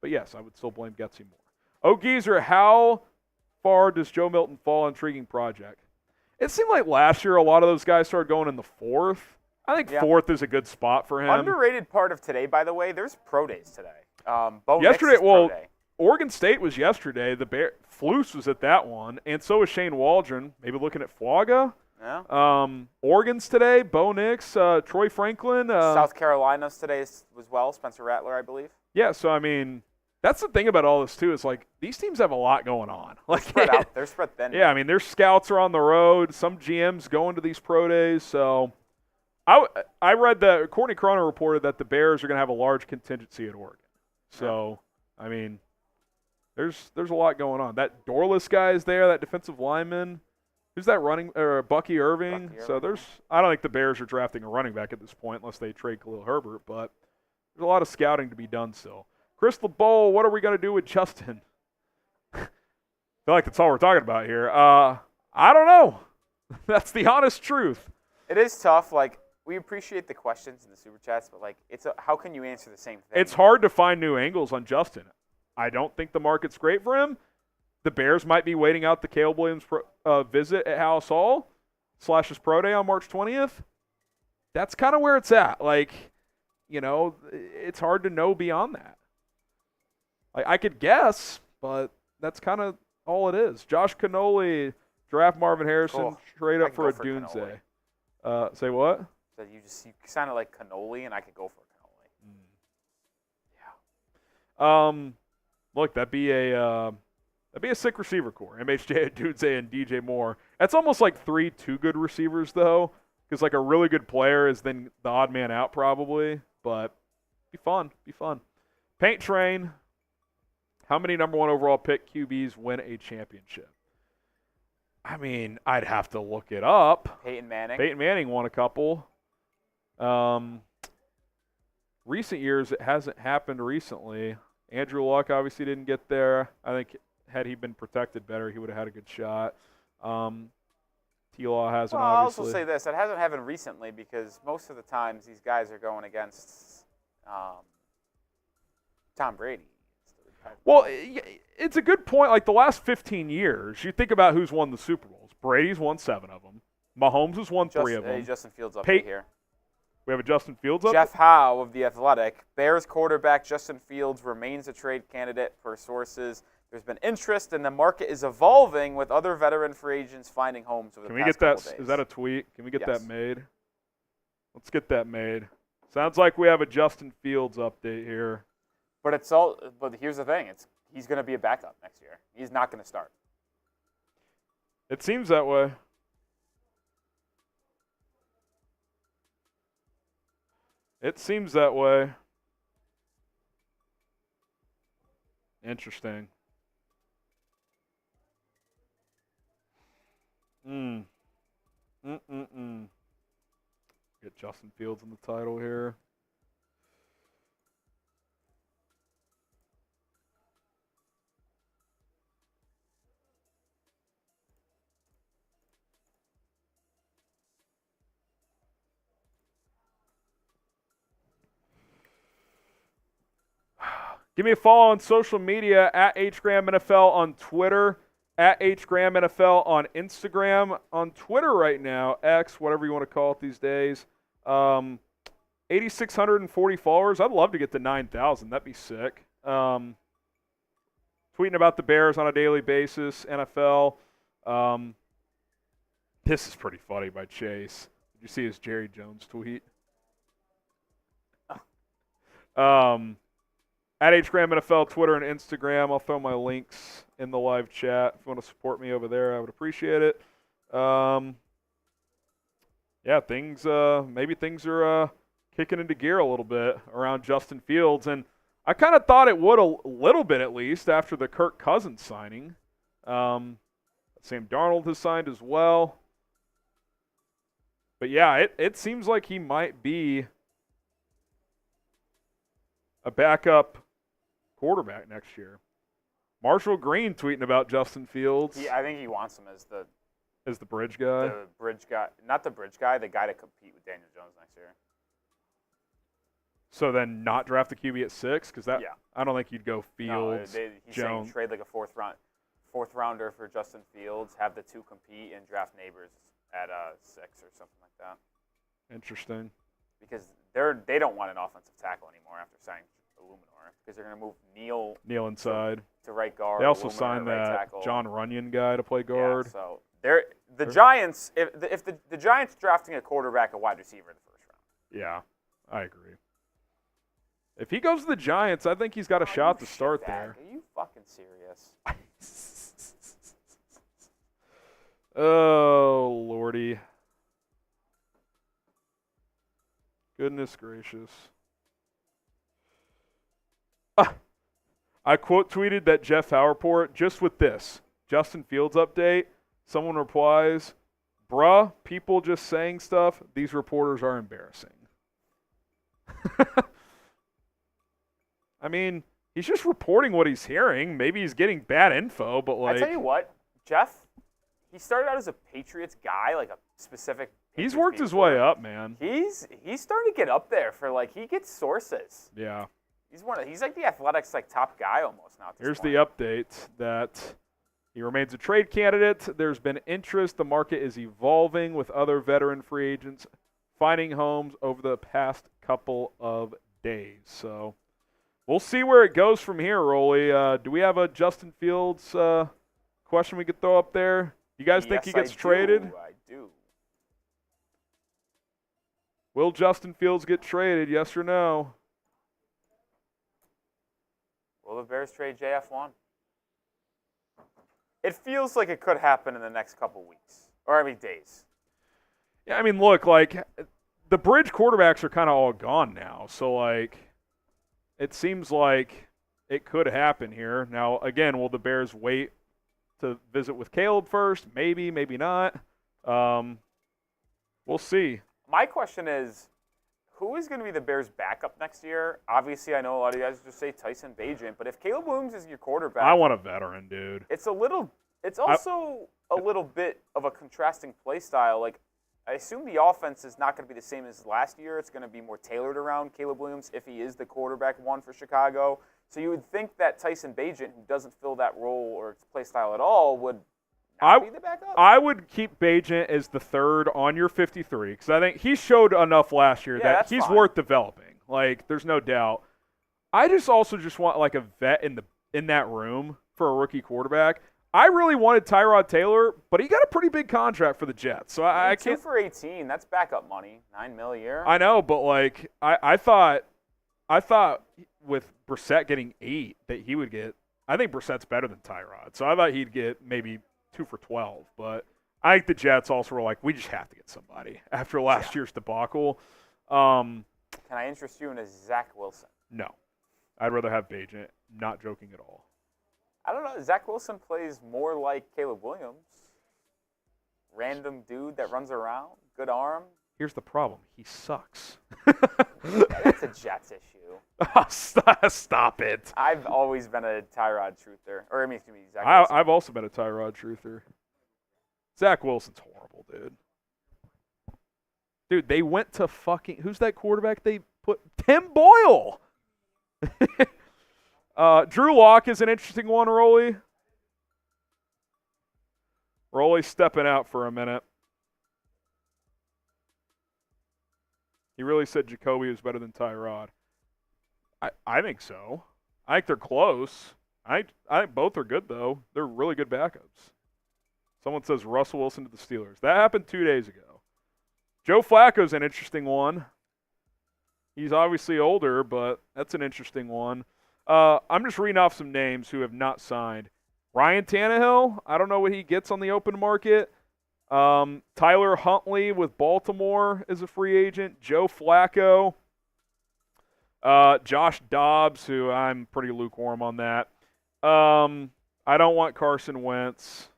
But yes, I would still blame Getsy more. Oh, Geezer, how far does Joe Milton fall? Intriguing project. It seemed like last year a lot of those guys started going in the 4th. I think fourth is a good spot for him. Underrated part of today, by the way, there's pro days today. Bo Yesterday, Nix is pro day. Oregon State was yesterday. Flus was at that one, and so was Shane Waldron. Maybe looking at Flaga. Yeah. Oregon's today. Bo Nix, Troy Franklin. South Carolina's today as well. Spencer Rattler, I believe. Yeah, so I mean, that's the thing about all this too. Is like these teams have a lot going on. Like spread out. They're spread thin. Yeah, I mean, their scouts are on the road. Some GMs going to these pro days. So I read that Courtney Cronin reported that the Bears are going to have a large contingency at Oregon. So I mean, there's a lot going on. That Dorless guy is there. That defensive lineman. Who's that running? Bucky Irving. So I don't think the Bears are drafting a running back at this point unless they trade Khalil Herbert. But there's a lot of scouting to be done still. Chris LeBeau, what are we going to do with Justin? I feel like that's all we're talking about here. I don't know. That's the honest truth. It is tough. Like, we appreciate the questions and the super chats, but like, how can you answer the same thing? It's hard to find new angles on Justin. I don't think the market's great for him. The Bears might be waiting out the Caleb Williams visit at House Hall / his pro day on March 20th. That's kind of where it's at. Like, it's hard to know beyond that. I could guess, but that's kind of all it is. Josh Cannoli, draft Marvin Harrison, trade up for a Dunze. Say what? So you sounded like cannoli, and I could go for cannoli. Yeah. Look, that'd be a sick receiver core. MHJ, Dunze, and DJ Moore. That's almost like 3 too good receivers though, because like a really good player is then the odd man out probably. But be fun. Paint Train. How many number 1 overall pick QBs win a championship? I mean, I'd have to look it up. Peyton Manning won a couple. Recent years, it hasn't happened recently. Andrew Luck obviously didn't get there. I think had he been protected better, he would have had a good shot. T-Law hasn't, obviously. I'll also say this. It hasn't happened recently because most of the times these guys are going against Tom Brady. Well, it's a good point. Like the last 15 years, you think about who's won the Super Bowls. Brady's won 7 of them. Mahomes has won 3 of them. Justin Fields update here. We have a Justin Fields update? Jeff Howe of The Athletic. Bears quarterback Justin Fields remains a trade candidate per sources. There's been interest, and the market is evolving with other veteran free agents finding homes over the past couple days. Is that a tweet? Can we get that made? Let's get that made. Sounds like we have a Justin Fields update here. But here's the thing: he's going to be a backup next year. He's not going to start. It seems that way. Interesting. Get Justin Fields in the title here. Give me a follow on social media at HGramNFL on Twitter, at HGramNFL on Instagram. On Twitter right now, X, whatever you want to call it these days. 8,640 followers. I'd love to get to 9,000. That'd be sick. Tweeting about the Bears on a daily basis, NFL. This is pretty funny by Chase. Did you see his Jerry Jones tweet? At HGramNFL, Twitter, and Instagram. I'll throw my links in the live chat. If you want to support me over there, I would appreciate it. Maybe things are kicking into gear a little bit around Justin Fields. And I kind of thought it would a little bit at least after the Kirk Cousins signing. Sam Darnold has signed as well. But yeah, it seems like he might be a backup quarterback next year. Marshall Green tweeting about Justin Fields. I think he wants him as the bridge guy. The bridge guy, not the bridge guy, the guy to compete with Daniel Jones next year. So then not draft the QB at 6 because I don't think you'd go Fields. He's Jones. saying trade like a fourth rounder for Justin Fields, have the 2 compete, and draft Neighbors at 6 or something like that. Interesting. because they don't want an offensive tackle anymore after signing Illuminor, because they're going to move Neal inside to right guard. They also Illuminor signed right that tackle. John Runyon guy to play guard. Yeah, so the Giants, if the Giants drafting a quarterback, a wide receiver in the first round. Yeah, I agree. If he goes to the Giants, I think he's got a shot to start there. Are you fucking serious? Oh, Lordy. Goodness gracious. I quote tweeted that Jeff Howerport just with this Justin Fields update. Someone replies, "Bruh, people just saying stuff. These reporters are embarrassing." I mean, he's just reporting what he's hearing. Maybe he's getting bad info, but like, I tell you what, Jeff, he started out as a Patriots guy, like a specific. He's worked his way up, man. He's starting to get up there for like he gets sources. Yeah. He's like the Athletics like top guy almost now. Here's the update that he remains a trade candidate. There's been interest. The market is evolving with other veteran free agents finding homes over the past couple of days. So we'll see where it goes from here, Rolly. Do we have a Justin Fields question we could throw up there? You guys think he gets traded? I do. Will Justin Fields get traded, yes or no? Will the Bears trade JF1? It feels like it could happen in the next couple weeks. Or, days. Yeah, I mean, look, like, the bridge quarterbacks are kind of all gone now. So, like, it seems like it could happen here. Now, again, will the Bears wait to visit with Caleb first? Maybe, maybe not. We'll see. My question is, who is going to be the Bears' backup next year? Obviously, I know a lot of you guys just say Tyson Bagent, but if Caleb Williams is your quarterback, I want a veteran, dude. It's also a little bit of a contrasting play style. Like, I assume the offense is not going to be the same as last year. It's going to be more tailored around Caleb Williams if he is the quarterback one for Chicago. So you would think that Tyson Bagent, who doesn't fill that role or play style at all, would not be the backup? I would keep Bagent as the third on your 53 because I think he showed enough last year that he's worth developing. Like, there's no doubt. I also want like a vet in that room for a rookie quarterback. I really wanted Tyrod Taylor, but he got a pretty big contract for the Jets. So I can't. 2 for 18, that's backup money. $9 million a year. I know, but like I thought with Brissett getting 8 that he would get. I think Brissett's better than Tyrod, so I thought he'd get maybe 2 for 12. But I think the Jets also were like, we just have to get somebody after last year's debacle. Can I interest you in a Zach Wilson? No, I'd rather have Bagent. Not joking at all. I don't know. Zach Wilson plays more like Caleb Williams. Random dude that runs around. Good arm. Here's the problem. He sucks. That's a Jets issue. Stop it. I've always been a Tyrod truther. Zach Wilson. I've also been a Tyrod truther. Zach Wilson's horrible, dude. Dude, they went to who's that quarterback they put? Tim Boyle. Drew Lock is an interesting one, Rolly. Rolly's stepping out for a minute. He really said Jacoby was better than Tyrod. I think so. I think they're close. I think both are good, though. They're really good backups. Someone says Russell Wilson to the Steelers. That happened 2 days ago. Joe Flacco's an interesting one. He's obviously older, but that's an interesting one. I'm just reading off some names who have not signed. Ryan Tannehill, I don't know what he gets on the open market. Tyler Huntley with Baltimore is a free agent. Joe Flacco. Josh Dobbs, who I'm pretty lukewarm on that. I don't want Carson Wentz.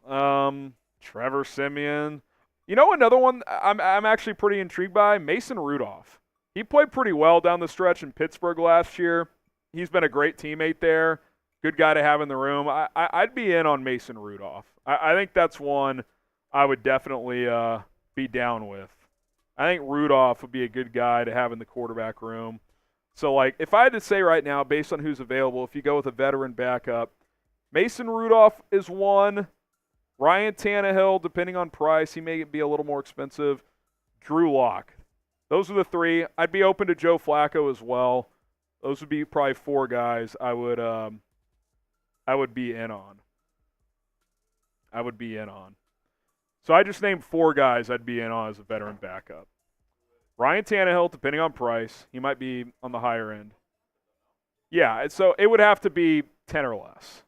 Trevor Siemian. You know another one I'm actually pretty intrigued by? Mason Rudolph. He played pretty well down the stretch in Pittsburgh last year. He's been a great teammate there. Good guy to have in the room. I'd be in on Mason Rudolph. I think that's one I would definitely be down with. I think Rudolph would be a good guy to have in the quarterback room. So, like, if I had to say right now, based on who's available, if you go with a veteran backup, Mason Rudolph is one. Ryan Tannehill, depending on price, he may be a little more expensive. Drew Lock. Those are the 3. I'd be open to Joe Flacco as well. Those would be probably 4 guys I would be in on. So I just named 4 guys I'd be in on as a veteran backup. Ryan Tannehill, depending on price, he might be on the higher end. Yeah, so it would have to be 10 or less.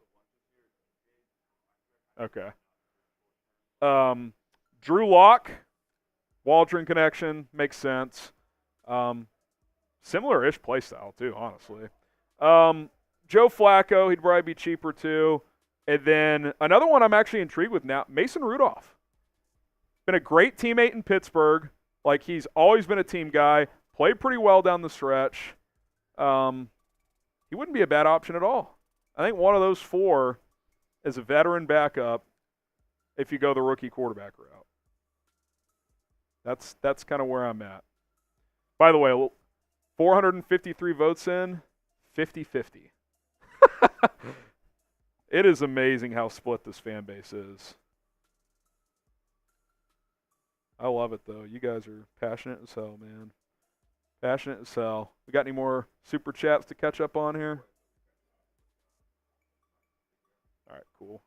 Okay. Drew Lock, Waldron connection, makes sense. Similar-ish play style, too, honestly. Joe Flacco, he'd probably be cheaper, too. And then another one I'm actually intrigued with now, Mason Rudolph. Been a great teammate in Pittsburgh. Like, he's always been a team guy. Played pretty well down the stretch. He wouldn't be a bad option at all. I think one of those 4 is a veteran backup if you go the rookie quarterback route. That's kind of where I'm at. By the way, 453 votes in, 50-50. It is amazing how split this fan base is. I love it, though. You guys are passionate as hell, man. Passionate as hell. We got any more super chats to catch up on here? All right, cool.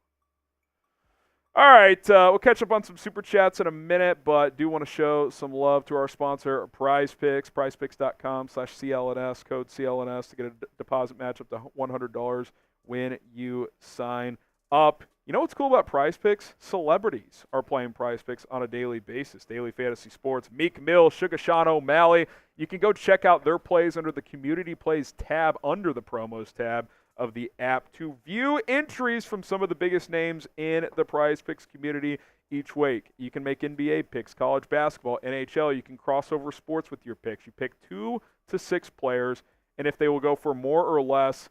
All right, we'll catch up on some super chats in a minute, but do want to show some love to our sponsor, Prize Picks, prizepicks.com/CLNS, code CLNS to get a deposit match up to $100 when you sign up. You know what's cool about Prize Picks? Celebrities are playing Prize Picks on a daily basis. Daily Fantasy Sports, Meek Mill, Sugar Sean O'Malley. You can go check out their plays under the Community Plays tab under the Promos tab of the app to view entries from some of the biggest names in the Prize Picks community each week. You can make NBA picks, college basketball, NHL. You can cross over sports with your picks. You pick 2 to 6 players, and if they will go for more or less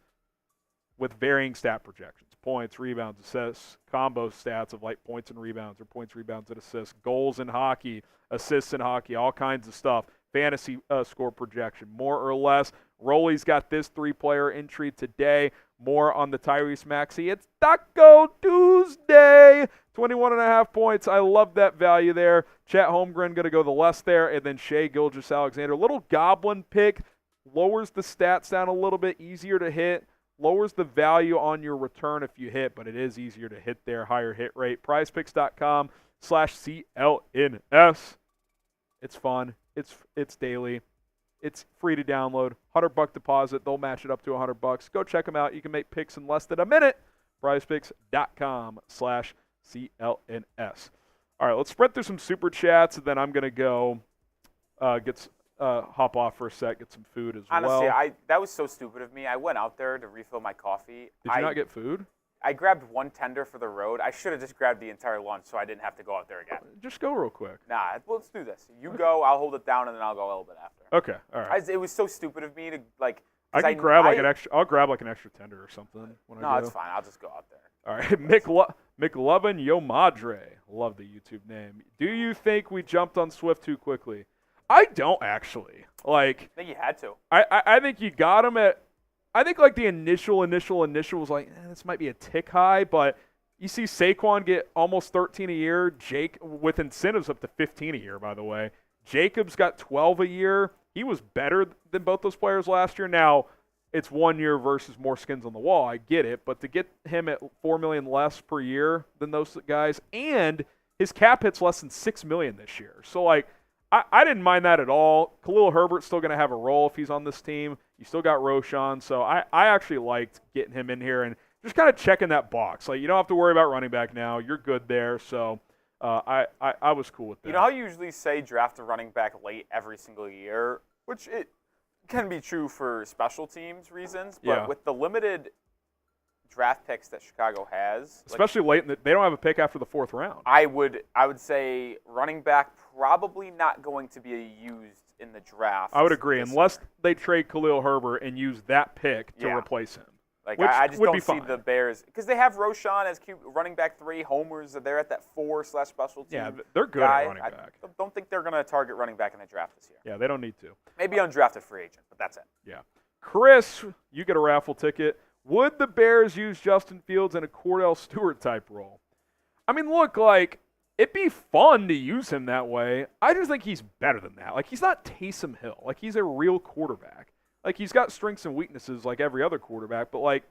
with varying stat projections, points, rebounds, assists, combo stats of like points and rebounds or points, rebounds, and assists, goals in hockey, assists in hockey, all kinds of stuff, fantasy score projection, more or less. Rolly's got this 3-player entry today. More on the Tyrese Maxey. It's Taco Tuesday. 21.5 points. I love that value there. Chet Holmgren going to go the less there. And then Shea Gilgeous-Alexander. Little goblin pick. Lowers the stats down a little bit. Easier to hit. Lowers the value on your return if you hit, but it is easier to hit there. Higher hit rate. PrizePicks.com/CLNS. It's fun. It's daily. It's free to download. $100 deposit. They'll match it up to $100. Go check them out. You can make picks in less than a minute. PrizePicks.com/CLNS. All right, let's sprint through some super chats, and then I'm going to go hop off for a sec, get some food as well. Honestly, that was so stupid of me. I went out there to refill my coffee. Did you not get food? I grabbed one tender for the road. I should have just grabbed the entire lunch so I didn't have to go out there again. Just go real quick. Nah, let's do this. You go, I'll hold it down, and then I'll go a little bit after. Okay, all right. It was so stupid of me to, like... I'll grab like an extra tender or something when I go. No, it's fine. I'll just go out there. All right, McLovin Yo Madre. Love the YouTube name. Do you think we jumped on Swift too quickly? I don't actually. I think you had to. I think you got him at... I think like the initial was like, this might be a tick high, but you see Saquon get almost 13 a year. Jake, with incentives up to 15 a year, by the way. Jacobs got 12 a year. He was better than both those players last year. Now, it's 1 year versus more skins on the wall. I get it, but to get him at $4 million less per year than those guys, and his cap hit's less than $6 million this year. So I didn't mind that at all. Khalil Herbert's still going to have a role if he's on this team. You still got Roshan, so I actually liked getting him in here and just kind of checking that box. You don't have to worry about running back now. You're good there, so I was cool with that. You know how you usually say draft a running back late every single year, which it can be true for special teams reasons, but with the limited draft picks that Chicago has, especially late, they don't have a pick after the 4th round. I would say running back probably not going to be used in the draft. I would agree, unless they trade Khalil Herbert and use that pick to replace him. I just don't see the Bears, because they have Roshan as running back 3. Homers are there at that 4/special team. Yeah, they're good at running back. I don't think they're going to target running back in the draft this year. Yeah, they don't need to. Maybe undrafted free agent, but that's it. Yeah. Chris, you get a raffle ticket. Would the Bears use Justin Fields in a Cordell Stewart type role? I mean, look, it'd be fun to use him that way. I just think he's better than that. Like, he's not Taysom Hill. Like, he's a real quarterback. Like, he's got strengths and weaknesses like every other quarterback, but, like,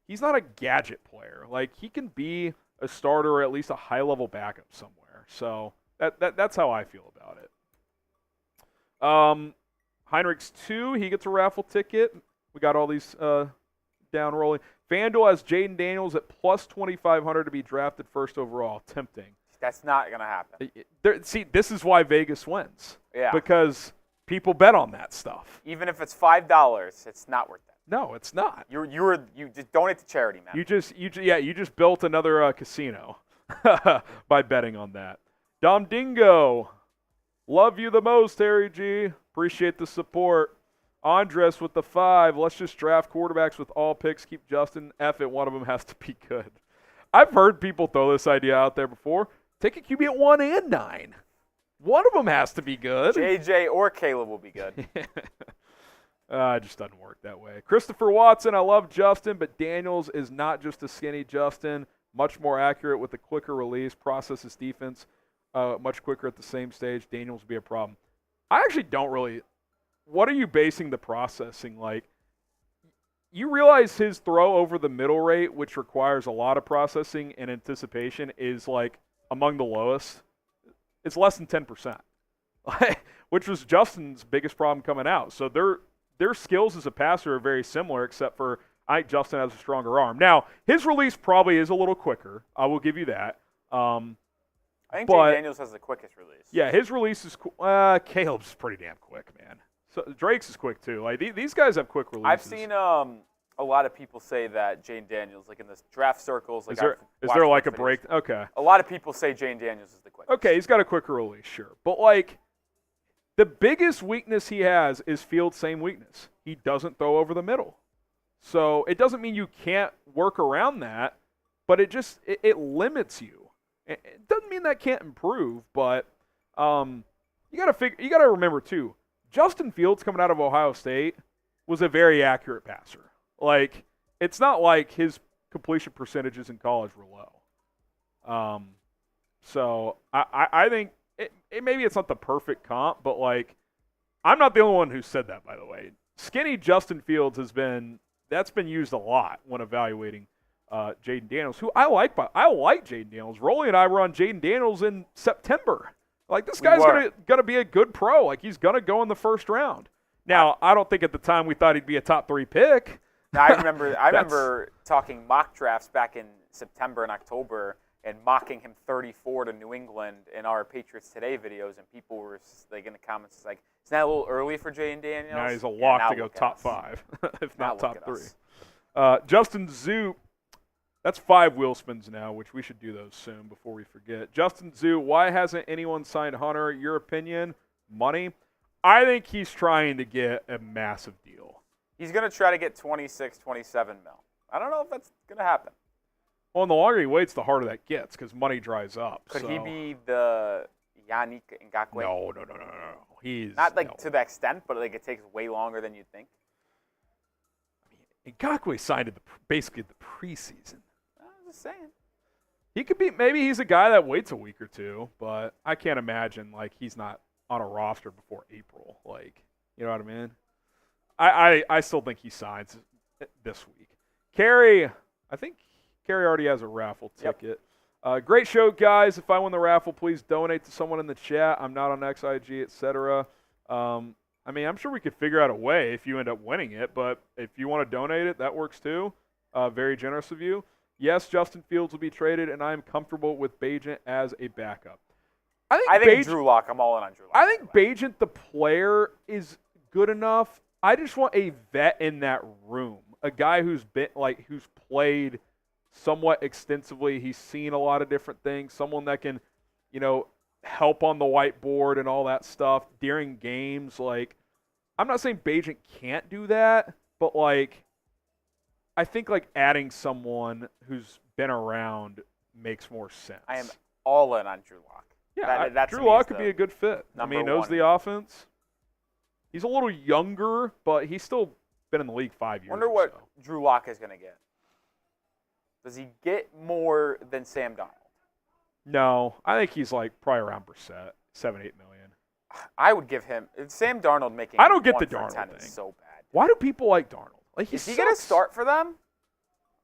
he's not a gadget player. Like, he can be a starter or at least a high-level backup somewhere. So that's how I feel about it. Heinrich's 2, he gets a raffle ticket. We got all these down rolling. FanDuel has Jaden Daniels at plus 2,500 to be drafted first overall. Tempting. That's not going to happen. See, this is why Vegas wins. Yeah. Because people bet on that stuff. Even if it's $5, it's not worth it. No, it's not. You just donate to charity, man. You just built another casino by betting on that. Dom Dingo, love you the most, Harry G. Appreciate the support. Andres with the 5. Let's just draft quarterbacks with all picks. Keep Justin. F it. One of them has to be good. I've heard people throw this idea out there before. Take a QB at 1 and 9. One of them has to be good. JJ or Caleb will be good. It just doesn't work that way. Christopher Watson, I love Justin, but Daniels is not just a skinny Justin. Much more accurate with a quicker release. Processes defense much quicker at the same stage. Daniels will be a problem. I actually don't really. What are you basing the processing like? You realize his throw over the middle rate, which requires a lot of processing and anticipation, is like among the lowest. It's less than 10%, which was Justin's biggest problem coming out. So their skills as a passer are very similar, except for I think Justin has a stronger arm. Now, his release probably is a little quicker. I will give you that. I think Jay Daniels has the quickest release. Yeah, his release is Caleb's pretty damn quick, man. So Drake's is quick too. Like these guys have quick releases. I've seen a lot of people say that Jane Daniels, like in the draft circles, like is there like a break? Okay. A lot of people say Jane Daniels is the quickest. Okay, he's got a quicker release, sure. But like the biggest weakness he has is Fields' same weakness. He doesn't throw over the middle. So it doesn't mean you can't work around that, but it limits you. It doesn't mean that can't improve, but you got to remember too. Justin Fields coming out of Ohio State was a very accurate passer. Like, it's not like his completion percentages in college were low. So I think maybe it's not the perfect comp, but like, I'm not the only one who said that, by the way. Skinny Justin Fields that's been used a lot when evaluating Jaden Daniels, who I like Jaden Daniels. Rolly and I were on Jaden Daniels in September. Like, this guy's gonna be a good pro. Like, he's gonna go in the first round. Now, I don't think at the time we thought he'd be a top 3 pick. Now, I remember talking mock drafts back in September and October and mocking him 34 to New England in our Patriots Today videos, and people were like in the comments like, "Isn't that a little early for Jaden Daniels?" Now he's a lock to go top 5, if not top 3. Justin Zoop. That's 5 wheel spins now, which we should do those soon before we forget. Justin Zoo, why hasn't anyone signed Hunter? Your opinion? Money? I think he's trying to get a massive deal. He's going to try to get 26, 27 mil. I don't know if that's going to happen. Well, and the longer he waits, the harder that gets because money dries up. Could he be the Yannick Ngakoue? No. He's not like to that extent, but like it takes way longer than you'd think. I mean, Ngakoue signed at basically the preseason. Just saying. He could be. Maybe he's a guy that waits a week or two, but I can't imagine like he's not on a roster before April. Like, you know what I mean? I still think he signs this week. Carrie, I think Carrie already has a raffle ticket. Yep. Great show, guys. If I win the raffle, please donate to someone in the chat. I'm not on XIG, etc. I mean, I'm sure we could figure out a way if you end up winning it, but if you want to donate it, that works too. Very generous of you. Yes, Justin Fields will be traded, and I am comfortable with Bagent as a backup. I think Drew Lock. I'm all in on Drew Lock. I think Bagent, the player, is good enough. I just want a vet in that room, a guy who's played somewhat extensively. He's seen a lot of different things. Someone that can, help on the whiteboard and all that stuff during games. Like, I'm not saying Bagent can't do that, but like, I think like adding someone who's been around makes more sense. I am all in on Drew Lock. Yeah, Drew Lock could be a good fit. I mean, he knows the offense. He's a little younger, but he's still been in the league 5 years. Wonder what Drew Lock is going to get. Does he get more than Sam Darnold? No, I think he's like probably around Brissett, 7-8 million. I would give him Sam Darnold making. I don't get 1 the for Darnold 10 thing. is so bad. Why do people like Darnold? Like Is he going to start for them?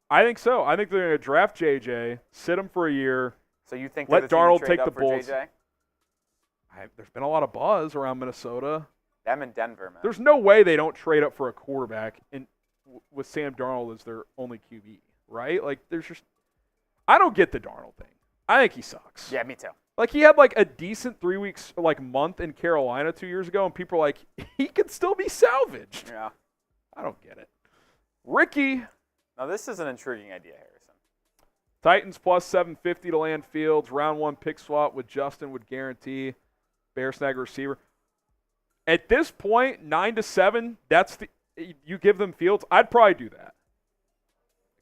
I think so. I think they're going to draft JJ, sit him for a year. So you think let Darnold trade take the for Bulls? JJ? There's been a lot of buzz around Minnesota. Them in Denver, man. There's no way they don't trade up for a quarterback with Sam Darnold as their only QB, right? Like, I don't get the Darnold thing. I think he sucks. Yeah, me too. Like, he had like a decent 3 weeks, like month in Carolina 2 years ago, and people are like, he could still be salvaged. Yeah. I don't get it. Ricky. Now, this is an intriguing idea, Harrison. Titans plus 750 to land Fields. Round 1 pick swap with Justin would guarantee Bear snag receiver. At this point, 9-7, you give them Fields. I'd probably do that.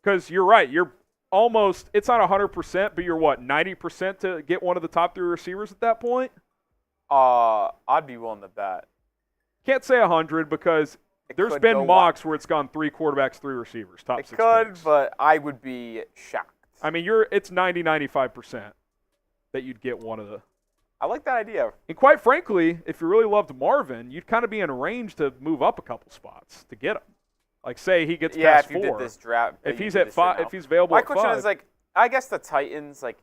Because you're right. You're almost, it's not 100%, but you're what, 90% to get one of the top 3 receivers at that point? I'd be willing to bet. Can't say 100 because there's been mocks where it's gone 3 quarterbacks, 3 receivers, top 6 picks. But I would be shocked. I mean, it's 90-95% that you'd get one of the. I like that idea. And quite frankly, if you really loved Marvin, you'd kind of be in range to move up a couple spots to get him. Like, say he gets past 4. If you did this draft. If he's at 5, if he's available at 5. My question is, like, I guess the Titans, like,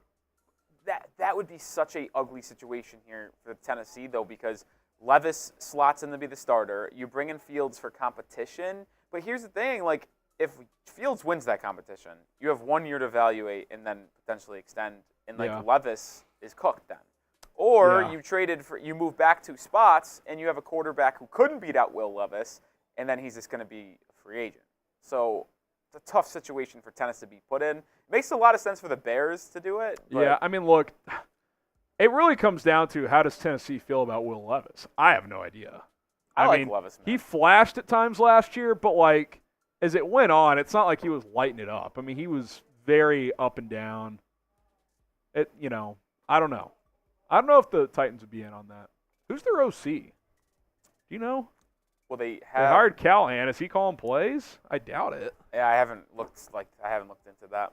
that would be such a ugly situation here for Tennessee, though, because Levis slots in to be the starter. You bring in Fields for competition. But here's the thing, like, if Fields wins that competition, you have 1 year to evaluate and then potentially extend. And, like, Levis is cooked then. Or you move back 2 spots and you have a quarterback who couldn't beat out Will Levis, and then he's just going to be a free agent. So it's a tough situation for Tennessee to be put in. It makes a lot of sense for the Bears to do it. Yeah, I mean, look, it really comes down to how does Tennessee feel about Will Levis? I have no idea. I mean, Levis, man. He flashed at times last year, but, like, as it went on, it's not like he was lighting it up. I mean, he was very up and down. I don't know. I don't know if the Titans would be in on that. Who's their OC? Do you know? Well, they hired Callahan. Is he calling plays? I doubt it. Yeah, I haven't looked into that.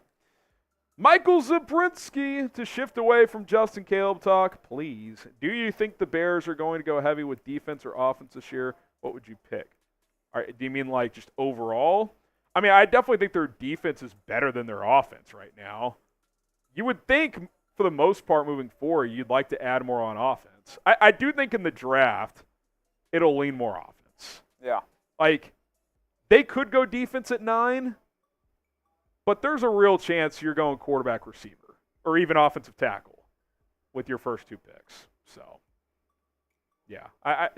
Michael Zabrinsky to shift away from Justin Caleb talk, please. Do you think the Bears are going to go heavy with defense or offense this year? What would you pick? All right, do you mean like just overall? I mean, I definitely think their defense is better than their offense right now. You would think, for the most part, moving forward, you'd like to add more on offense. I do think in the draft, it'll lean more offense. Yeah. Like, they could go defense at 9, but there's a real chance you're going quarterback receiver or even offensive tackle with your first 2 picks. So, yeah.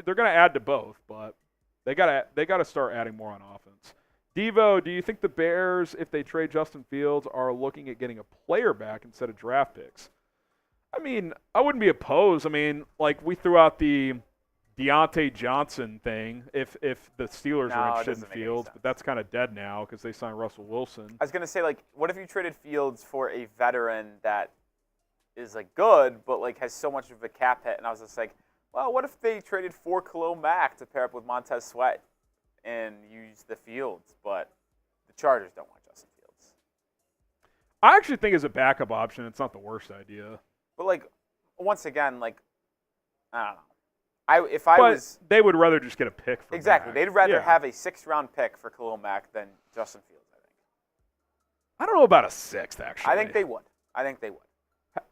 They're going to add to both, but they got to start adding more on offense. Devo, do you think the Bears, if they trade Justin Fields, are looking at getting a player back instead of draft picks? I mean, I wouldn't be opposed. I mean, like, we threw out the Deontay Johnson thing if the Steelers are interested in Fields, but that's kind of dead now because they signed Russell Wilson. I was going to say, like, what if you traded Fields for a veteran that is, like, good but, like, has so much of a cap hit? And I was just like, well, what if they traded for Khalil Mack to pair up with Montez Sweat and use the Fields, but the Chargers don't want Justin Fields? I actually think as a backup option, it's not the worst idea. But, like, once again, like, I don't know. They would rather just get a pick for Exactly. Mack. They'd rather have a 6th-round pick for Khalil Mack than Justin Fields, I think. I don't know about a 6th, actually. I think they would.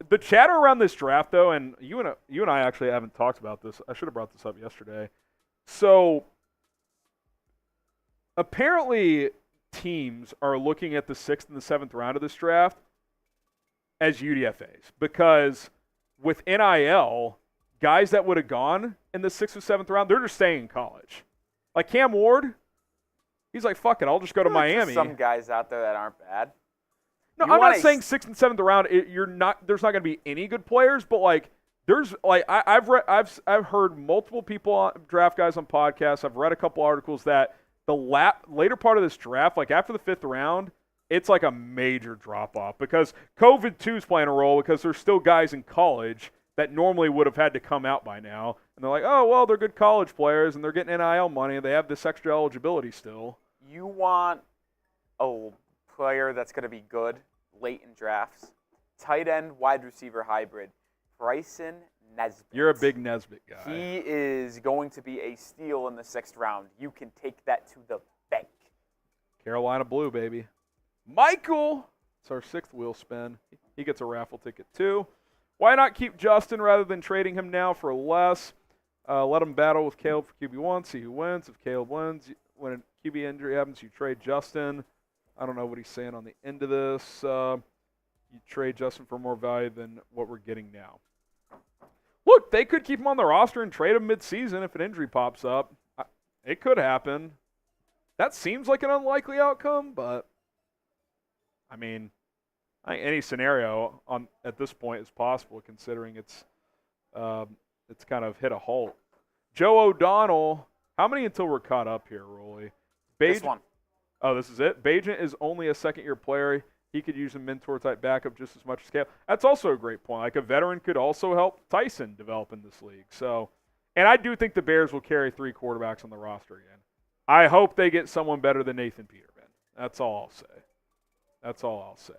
The chatter around this draft, though, and you and I actually haven't talked about this. I should have brought this up yesterday. So, apparently, teams are looking at the 6th and the 7th round of this draft as UDFAs because with NIL, guys that would have gone in the 6th or 7th round, they're just staying in college. Like Cam Ward, he's like, fuck it, I'll just go to Miami. There's some guys out there that aren't bad. No, I'm not saying 6th and 7th round. There's not going to be any good players, but like there's like I've heard multiple people draft guys on podcasts. I've read a couple articles that the later part of this draft, like after the 5th round, it's like a major drop off because COVID-2 is playing a role because there's still guys in college that normally would have had to come out by now. And they're like, oh, well, they're good college players, and they're getting NIL money, and they have this extra eligibility still. You want a player that's going to be good late in drafts. tight end, wide receiver hybrid, Bryson Nesbitt. You're a big Nesbitt guy. He is going to be a steal in the 6th round. You can take that to the bank. Carolina Blue, baby. Michael, it's our 6th wheel spin. He gets a raffle ticket too. Why not keep Justin rather than trading him now for less? Let him battle with Caleb for QB1, see who wins. If Caleb wins, when a QB injury happens, you trade Justin. I don't know what he's saying on the end of this. You trade Justin for more value than what we're getting now. Look, they could keep him on the roster and trade him mid-season if an injury pops up. It could happen. That seems like an unlikely outcome, but I mean, I think any scenario at this point is possible, considering it's kind of hit a halt. Joe O'Donnell, how many until we're caught up here, Rolly? This one. Oh, this is it? Bajent is only a second-year player. He could use a mentor-type backup just as much as Caleb. That's also a great point. Like, a veteran could also help Tyson develop in this league. So, and I do think the Bears will carry 3 quarterbacks on the roster again. I hope they get someone better than Nathan Peterman. That's all I'll say. That's all I'll say.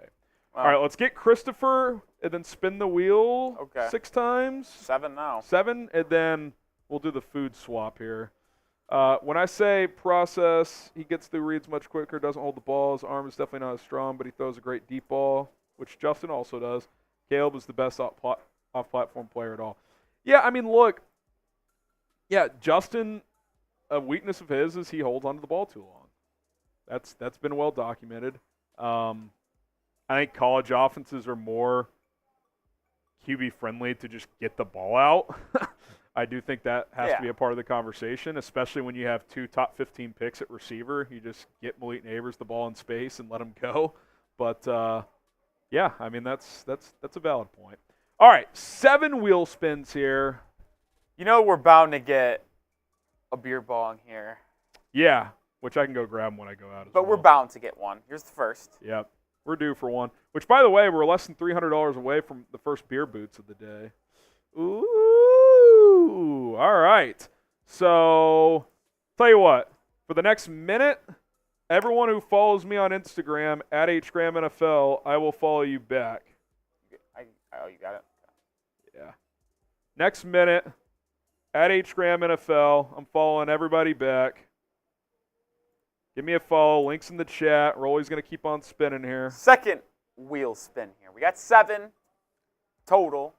All right, let's get Christopher and then spin the wheel 6 times. 7 now. 7, and then we'll do the food swap here. When I say process, he gets through reads much quicker, doesn't hold the ball. His arm is definitely not as strong, but he throws a great deep ball, which Justin also does. Caleb is the best off-platform player at all. Yeah, I mean, look. Yeah, Justin, a weakness of his is he holds onto the ball too long. That's been well documented. I think college offenses are more QB-friendly to just get the ball out. I do think that has to be a part of the conversation, especially when you have 2 top 15 picks at receiver. You just get Malik Neighbors the ball in space and let him go. But, yeah, I mean, that's a valid point. All right, 7 wheel spins here. You know we're bound to get a beer bong here. Yeah, which I can go grab when I go out as well. But we're bound to get one. Here's the first. Yep, we're due for one. Which, by the way, we're less than $300 away from the first beer boots of the day. Ooh, all right. So, tell you what, for the next minute, everyone who follows me on Instagram, at HGramNFL, I will follow you back. Oh, you got it? Yeah. Next minute, at HGramNFL, I'm following everybody back. Give me a follow. Links in the chat. Rolly's going to keep on spinning here. Second wheel spin here. We got 7 total.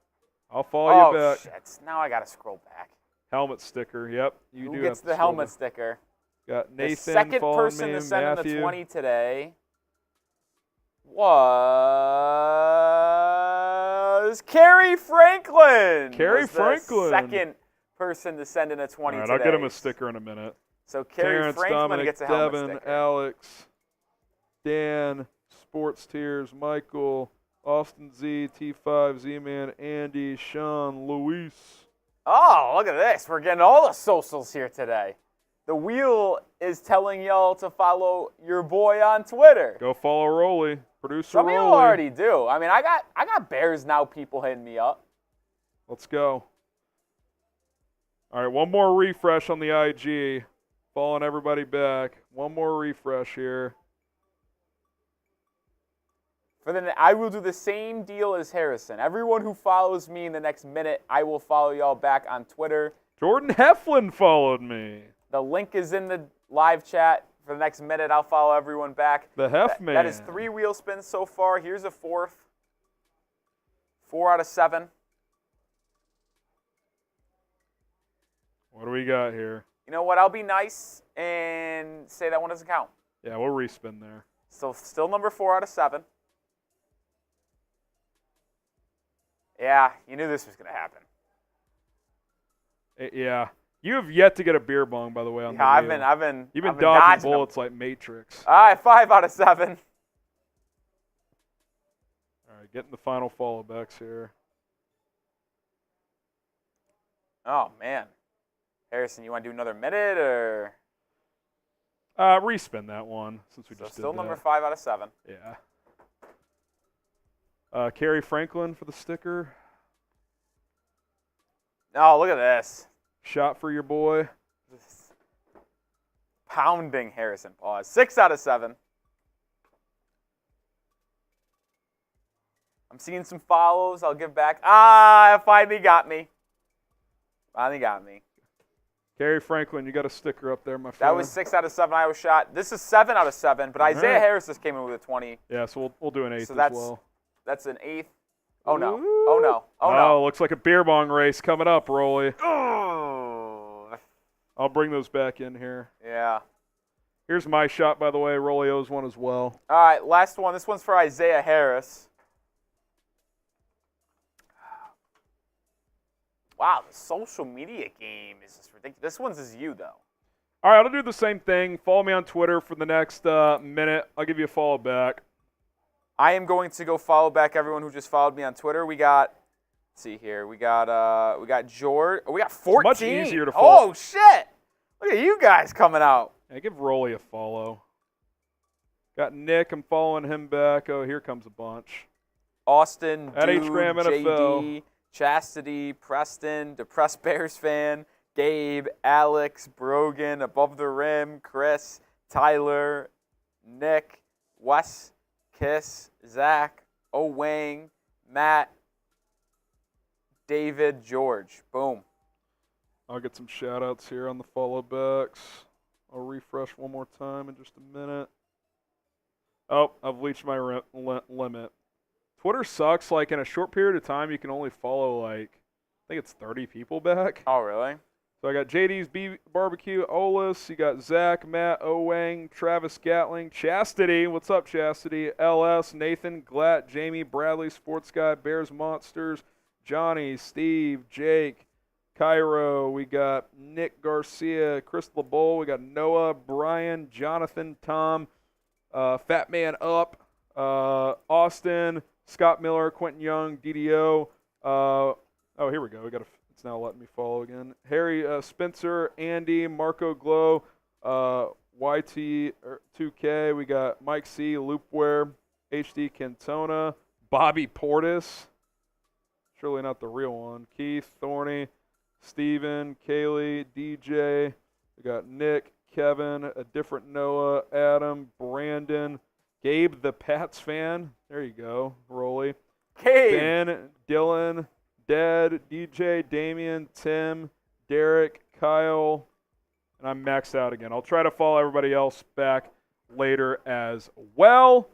I'll follow you back. Oh, shit. Now I got to scroll back. Helmet sticker. Yep. Who gets the helmet sticker? Got Nathan. The second person to send in the 20 today was Kerry Franklin. Kerry Franklin. The second person to send in a 20 All right, today. I'll get him a sticker in a minute. So Kerry Terrence, Franklin Dominic, gets a helmet Devin, sticker. Alex, Dan, Sports Tears, Michael, Austin Z, T5, Z-Man, Andy, Sean, Luis. Oh, look at this. We're getting all the socials here today. The wheel is telling y'all to follow your boy on Twitter. Go follow Rolly. Producer Some of Rolly. y'all already do. I mean, I got Bears Now people hitting me up. Let's go. All right, one more refresh on the IG. Following everybody back. One more refresh here. I will do the same deal as Harrison. Everyone who follows me in the next minute, I will follow y'all back on Twitter. Jordan Heflin followed me. The link is in the live chat. For the next minute, I'll follow everyone back. The Hefman. That is 3 wheel spins so far. Here's a 4th. 4 out of 7. What do we got here? You know what? I'll be nice and say that one doesn't count. Yeah, we'll respin there. So still number 4 out of 7. Yeah, you knew this was going to happen. Yeah. You have yet to get a beer bong, by the way, on the wheel. You've been dodging bullets like Matrix. All right, 5 out of 7. All right, getting the final follow backs here. Oh, man. Harrison, you want to do another minute or? Respin that one since we just did that. Still number 5 out of 7. Yeah. Kerry Franklin for the sticker. Oh, look at this. Shot for your boy. Pounding Harrison Paul. 6 out of 7. I'm seeing some follows. I'll give back. It finally got me. Gary Franklin, you got a sticker up there, my friend. That was 6 out of 7 I was shot. This is 7 out of 7, but Isaiah Harris just came in with a 20. Yeah, so we'll do an 8th So as well. That's an 8th. Oh, no. Ooh. Oh, no. Oh, no. Oh, looks like a beer bong race coming up, Rolly. Oh. I'll bring those back in here. Yeah. Here's my shot, by the way. Rolly owes one as well. All right, last one. This one's for Isaiah Harris. Wow, the social media game is just ridiculous. This one's is you, though. All right, I'll do the same thing. Follow me on Twitter for the next minute. I'll give you a follow back. I am going to go follow back everyone who just followed me on Twitter. We got, let's see here. We got George. Oh, we got 14. Much easier to follow. Oh, shit. Look at you guys coming out. Yeah, give Rolly a follow. Got Nick. I'm following him back. Oh, here comes a bunch. Austin, At Dude, HGram NFL. JD, Chastity, Preston, Depressed Bears fan, Gabe, Alex, Brogan, Above the Rim, Chris, Tyler, Nick, Wes, Kiss, Zach, Wang, Matt, David, George. Boom. I'll get some shout-outs here on the follow backs. I'll refresh one more time in just a minute. Oh, I've reached my limit. Twitter sucks. Like, in a short period of time, you can only follow, like, I think it's 30 people back. Oh, really? So I got JD's Barbecue, Olis. You got Zach, Matt, Owang, Travis Gatling, Chastity. What's up, Chastity? LS, Nathan, Glatt, Jamie, Bradley, Sports Guy, Bears Monsters, Johnny, Steve, Jake, Cairo. We got Nick Garcia, Chris LeBowl. We got Noah, Brian, Jonathan, Tom, Fat Man Up, Austin, Scott Miller, Quentin Young, DDO. Oh, here we go. It's now letting me follow again. Harry Spencer, Andy, Marco Glow, YT2K. We got Mike C, Loopware, HD Cantona, Bobby Portis. Surely not the real one. Keith, Thorny, Steven, Kaylee, DJ. We got Nick, Kevin, a different Noah, Adam, Brandon, Gabe the Pats fan. There you go, Rolly. Gabe. Ben, Dylan, Dad, DJ, Damian, Tim, Derek, Kyle, and I'm maxed out again. I'll try to follow everybody else back later as well.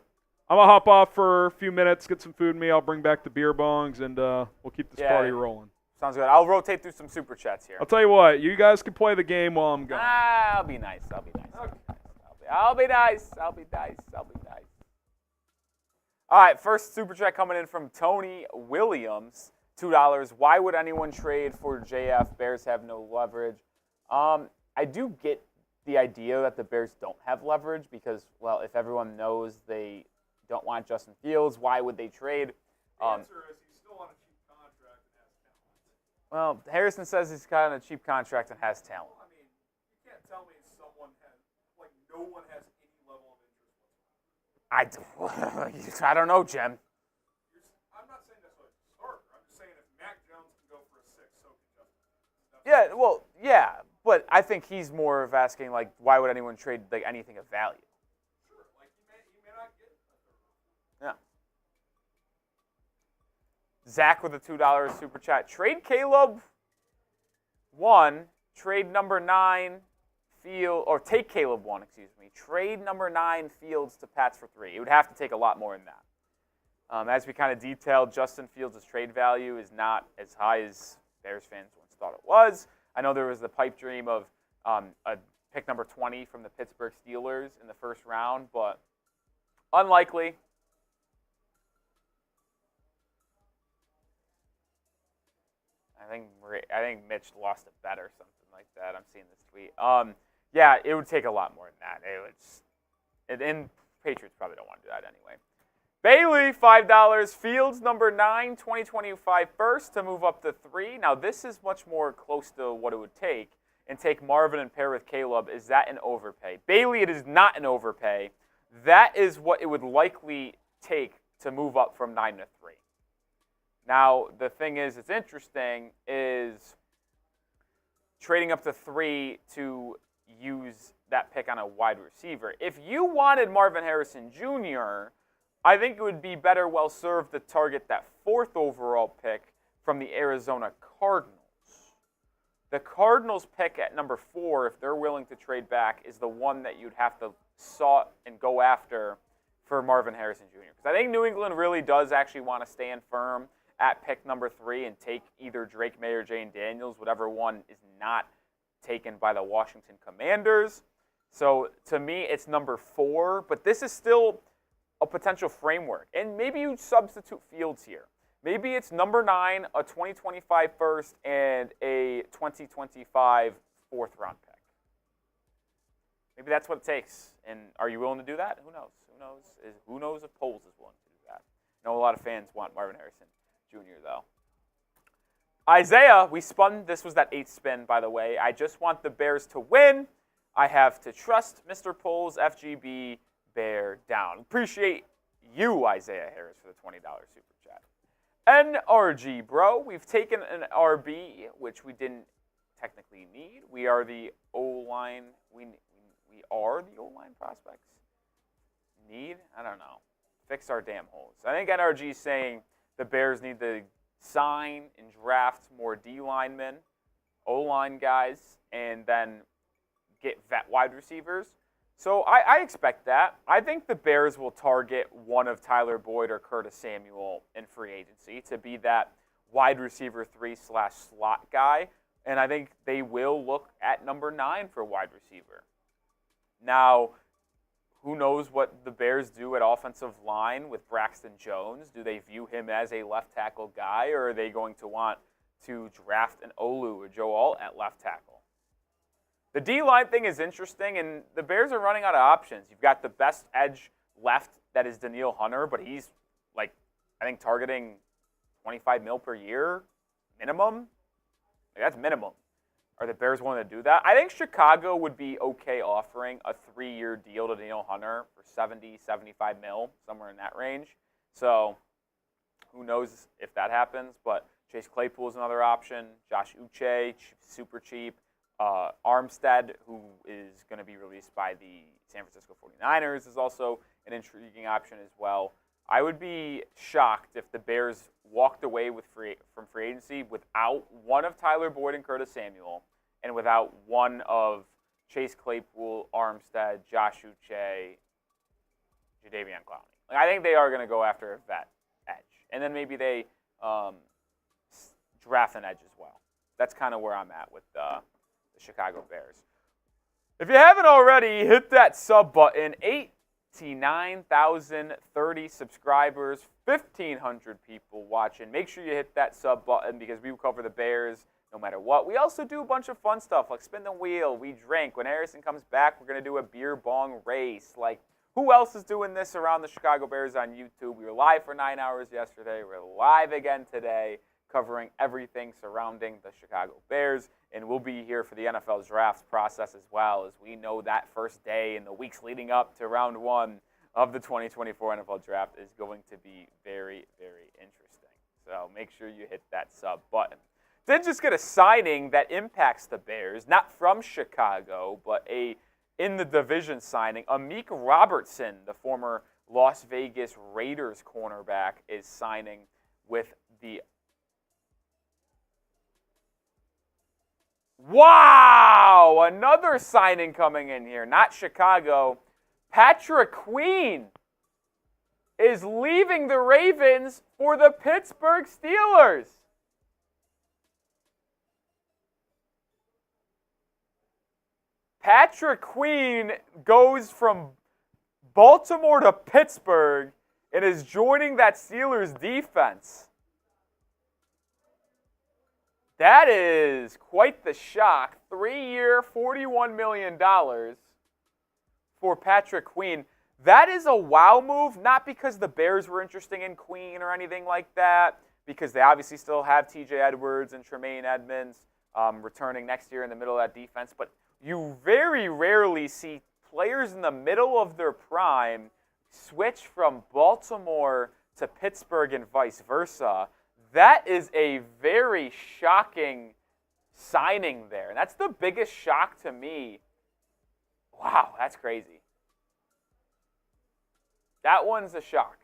I'm going to hop off for a few minutes, get some food in me. I'll bring back the beer bongs, and we'll keep this party rolling. Sounds good. I'll rotate through some super chats here. I'll tell you what. You guys can play the game while I'm gone. I'll be nice. I'll be nice. All right, first super chat coming in from Tony Williams, $2. Why would anyone trade for JF? Bears have no leverage. I do get the idea that the Bears don't have leverage because, well, if everyone knows they don't want Justin Fields, why would they trade? The answer is he's still on a cheap contract and has talent. Well, Harrison says he's got a cheap contract and has talent. Well, I mean, you can't tell me someone has, like, no one has any level of interest whatsoever. I don't know, Jim. I'm not saying that's like a starter. I'm just saying if Mac Jones can go for a 6, so can Justin. Yeah, well, yeah, but I think he's more of asking, like, why would anyone trade, like, anything of value? Sure, like, he may not get a third. Yeah. Zach with a $2 super chat. Trade Caleb 1, trade number 9 Field, or take Caleb 1, excuse me. Trade number 9 Fields to Pats for 3. It would have to take a lot more than that. As we kind of detailed, Justin Fields' trade value is not as high as Bears fans once thought it was. I know there was the pipe dream of a pick number 20 from the Pittsburgh Steelers in the first round, but unlikely. I think Mitch lost a bet or something like that. I'm seeing this tweet. Yeah, it would take a lot more than that. And Patriots probably don't want to do that anyway. Bailey, $5. Fields, number 9, 2025 first to move up to 3. Now, this is much more close to what it would take. And take Marvin and pair with Caleb. Is that an overpay? Bailey, it is not an overpay. That is what it would likely take to move up from 9 to 3. Now, the thing is, it's interesting, is trading up to 3 to use that pick on a wide receiver. If you wanted Marvin Harrison Jr., I think it would be better well served to target that 4th overall pick from the Arizona Cardinals. The Cardinals pick at number 4, if they're willing to trade back, is the one that you'd have to sought and go after for Marvin Harrison Jr. Because I think New England really does actually want to stand firm at pick number 3 and take either Drake May or Jane Daniels, whatever one is not taken by the Washington Commanders. So to me, it's number 4, but this is still a potential framework. And maybe you substitute Fields here. Maybe it's number 9, a 2025 first, and a 2025 4th-round pick. Maybe that's what it takes. And are you willing to do that? Who knows? Who knows if Poles is willing to do that? I know a lot of fans want Marvin Harrison Jr., though. Isaiah, we spun. This was that 8th spin, by the way. I just want the Bears to win. I have to trust Mr. Poles, FGB, bear down. Appreciate you, Isaiah Harris, for the $20 super chat. NRG, bro. We've taken an RB, which we didn't technically need. We are the O-line. We are the O-line prospects. Need? I don't know. Fix our damn holes. I think NRG is saying the Bears need to sign and draft more D linemen, O-line guys, and then get vet wide receivers. So I expect that. I think the Bears will target one of Tyler Boyd or Curtis Samuel in free agency to be that wide receiver 3/slot guy. And I think they will look at number 9 for wide receiver. Now, who knows what the Bears do at offensive line with Braxton Jones? Do they view him as a left tackle guy, or are they going to want to draft an Olu or Joe Alt at left tackle? The D-line thing is interesting, and the Bears are running out of options. You've got the best edge left, that is Danielle Hunter, but he's, I think targeting $25 million per year minimum. That's minimum. Are the Bears willing to do that? I think Chicago would be okay offering a 3-year deal to Danielle Hunter for $70, $75 million, somewhere in that range. So who knows if that happens, but Chase Claypool is another option. Josh Uche, super cheap. Armstead, who is going to be released by the San Francisco 49ers, is also an intriguing option as well. I would be shocked if the Bears walked away from free agency without one of Tyler Boyd and Curtis Samuel, and without one of Chase Claypool, Armstead, Josh Uche, Jadeveon Clowney. I think they are going to go after a vet edge, and then maybe they draft an edge as well. That's kind of where I'm at with the Chicago Bears. If you haven't already, hit that sub button. 89,030 subscribers, 1,500 people watching. Make sure you hit that sub button because we will cover the Bears no matter what. We also do a bunch of fun stuff like spin the wheel, we drink. When Harrison comes back, we're going to do a beer bong race. Who else is doing this around the Chicago Bears on YouTube? We were live for 9 hours yesterday. We're live again today, covering everything surrounding the Chicago Bears. And we'll be here for the NFL draft process as well, as we know that first day and the weeks leading up to round 1 of the 2024 NFL draft is going to be very, very interesting. So make sure you hit that sub button. Did just get a signing that impacts the Bears, not from Chicago, but in the division signing. Amik Robertson, the former Las Vegas Raiders cornerback, is signing with the Wow! Another signing coming in here. Not Chicago. Patrick Queen is leaving the Ravens for the Pittsburgh Steelers. Patrick Queen goes from Baltimore to Pittsburgh and is joining that Steelers defense. That is quite the shock. 3-year, $41 million for Patrick Queen. That is a wow move, not because the Bears were interested in Queen or anything like that, because they obviously still have TJ Edwards and Tremaine Edmonds returning next year in the middle of that defense, but you very rarely see players in the middle of their prime switch from Baltimore to Pittsburgh and vice versa. That is a very shocking signing there. And that's the biggest shock to me. Wow, that's crazy. That one's a shock.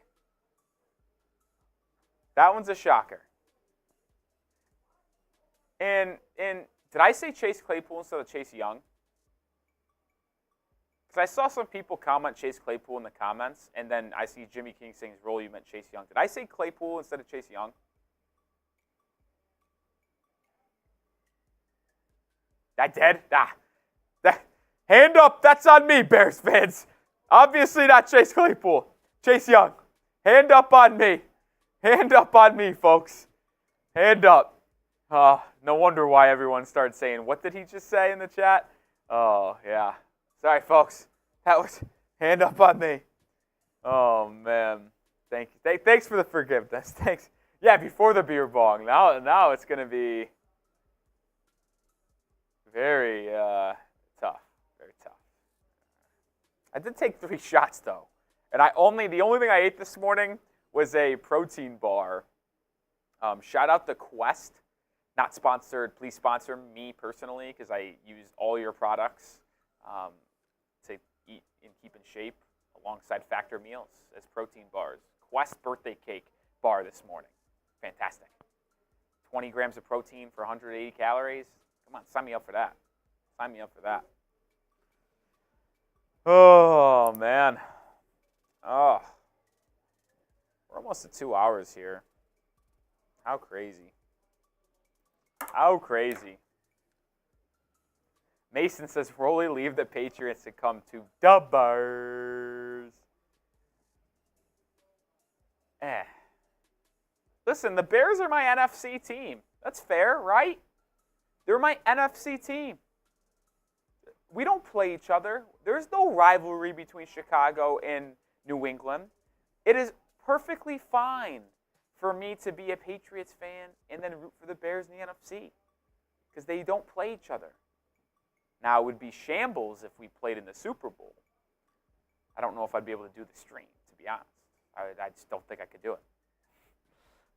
That one's a shocker. And did I say Chase Claypool instead of Chase Young? Because I saw some people comment Chase Claypool in the comments, and then I see Jimmy King saying, "Roll, you meant Chase Young." Did I say Claypool instead of Chase Young? I did? Hand up, that's on me, Bears fans. Obviously not Chase Claypool. Chase Young. Hand up on me. Hand up on me, folks. Hand up. No wonder why everyone started saying, "What did he just say in the chat?" Oh, yeah. Sorry, folks. That was hand up on me. Oh, man. Thank you. Thanks for the forgiveness. Thanks. Yeah, before the beer bong. Now it's going to be very tough. Very tough. I did take 3 shots, though. And the only thing I ate this morning was a protein bar. Shout out to Quest. Not sponsored. Please sponsor me personally because I use all your products to eat and keep in shape alongside Factor meals as protein bars. Quest birthday cake bar this morning. Fantastic. 20 grams of protein for 180 calories. Come on, sign me up for that. Sign me up for that. Oh, man. Oh. We're almost at 2 hours here. How crazy. How crazy. Mason says, "Rolly, leave the Patriots to come to the Bears." Listen, the Bears are my NFC team. That's fair, right? They're my NFC team. We don't play each other. There's no rivalry between Chicago and New England. It is perfectly fine for me to be a Patriots fan and then root for the Bears in the NFC because they don't play each other. Now, it would be shambles if we played in the Super Bowl. I don't know if I'd be able to do the stream, to be honest. I just don't think I could do it.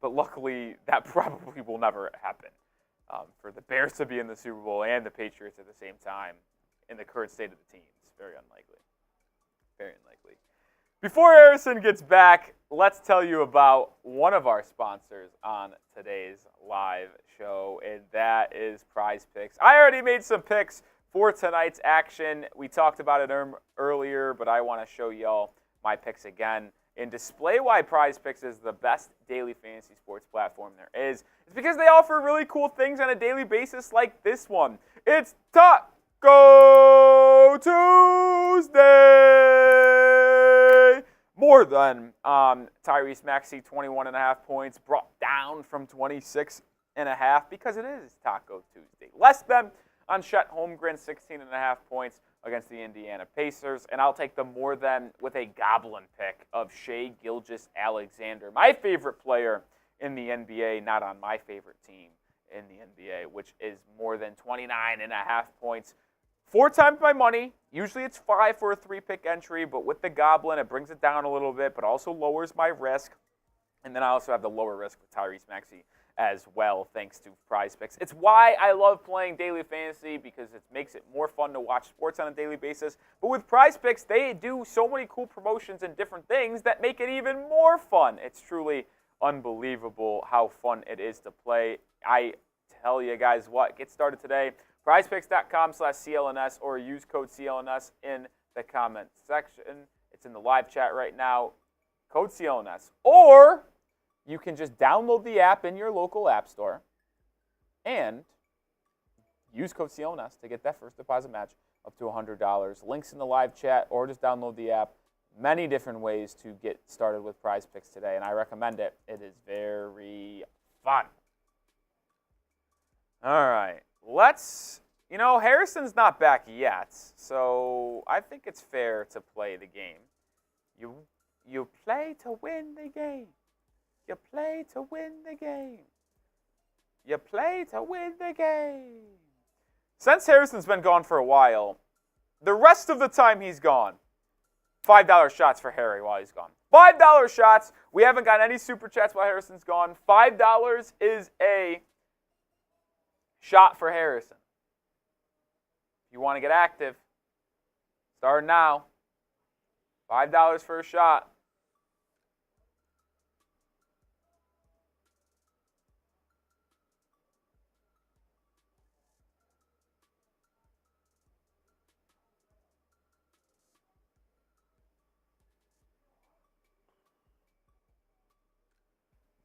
But luckily, that probably will never happen. For the Bears to be in the Super Bowl and the Patriots at the same time in the current state of the teams, very unlikely. Very unlikely. Before Harrison gets back, let's tell you about one of our sponsors on today's live show, and that is Prize Picks. I already made some picks for tonight's action. We talked about it earlier, but I want to show y'all my picks again and display why Prize Picks is the best daily fantasy sports platform there is. It's because they offer really cool things on a daily basis like this one. It's Taco Tuesday! More than Tyrese Maxey, 21.5 points, brought down from 26.5 because it is Taco Tuesday. Less than on Chet Holmgren, 16.5 points against the Indiana Pacers. And I'll take the more than with a goblin pick of Shai Gilgeous-Alexander, my favorite player in the NBA, not on my favorite team in the NBA, which is more than 29.5 points. 4 times my money. Usually it's 5 for a 3-pick entry, but with the Goblin, it brings it down a little bit, but also lowers my risk. And then I also have the lower risk with Tyrese Maxey as well, thanks to Prize Picks. It's why I love playing daily fantasy, because it makes it more fun to watch sports on a daily basis. But with Prize Picks, they do so many cool promotions and different things that make it even more fun. It's truly unbelievable how fun it is to play. I tell you guys what, get started today. PrizePicks.com/CLNS or use code CLNS in the comment section. It's in the live chat right now. Code CLNS. Or you can just download the app in your local app store and use code CLNS to get that first deposit match up to $100. Links in the live chat, or just download the app. Many different ways to get started with Prize Picks today, and I recommend it. It is very fun. All right. Harrison's not back yet, so I think it's fair to play the game. You play to win the game. You play to win the game. You play to win the game. Since Harrison's been gone for a while, the rest of the time he's gone, $5 shots for Harry while he's gone. $5 shots. We haven't got any super chats while Harrison's gone. $5 is a shot for Harrison. If you want to get active, start now. $5 for a shot.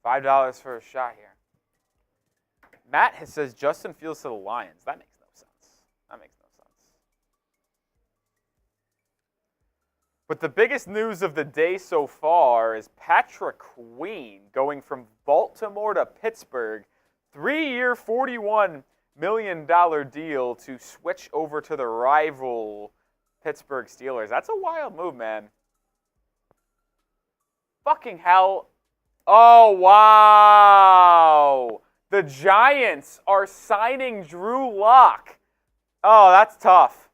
$5 for a shot here. Matt says Justin Fields to the Lions. That makes no sense. But the biggest news of the day so far is Patrick Queen going from Baltimore to Pittsburgh. 3-year, $41 million deal to switch over to the rival Pittsburgh Steelers. That's a wild move, man. Fucking hell. Oh, wow. The Giants are signing Drew Lock. Oh, that's tough.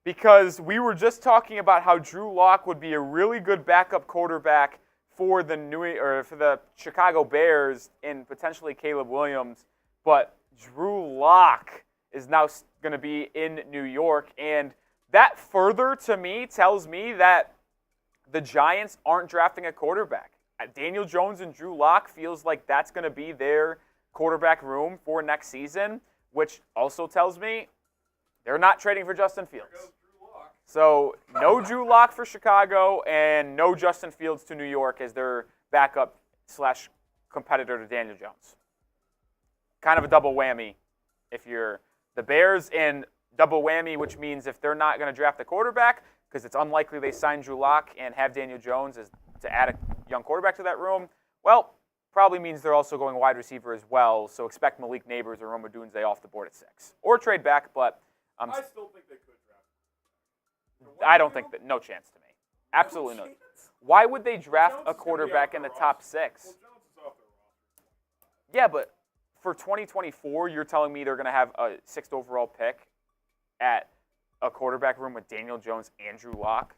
Because we were just talking about how Drew Lock would be a really good backup quarterback for the Chicago Bears and potentially Caleb Williams, but Drew Lock is now going to be in New York, and that further to me tells me that the Giants aren't drafting a quarterback. Daniel Jones and Drew Lock feels like that's going to be their quarterback room for next season, which also tells me they're not trading for Justin Fields. So no Drew Lock for Chicago and no Justin Fields to New York as their backup / competitor to Daniel Jones. Kind of a double whammy if you're the Bears, and double whammy, which means if they're not going to draft a quarterback, because it's unlikely they sign Drew Lock and have Daniel Jones as to add a young quarterback to that room, well, probably means they're also going wide receiver as well, so expect Malik Neighbors or Rome Odunze off the board at 6. Or trade back, but I still think they could draft. I don't think that. No chance to me. Absolutely no. Why would they draft a quarterback in the top 6? Yeah, but for 2024, you're telling me they're going to have a 6th overall pick at a quarterback room with Daniel Jones and Drew Lock?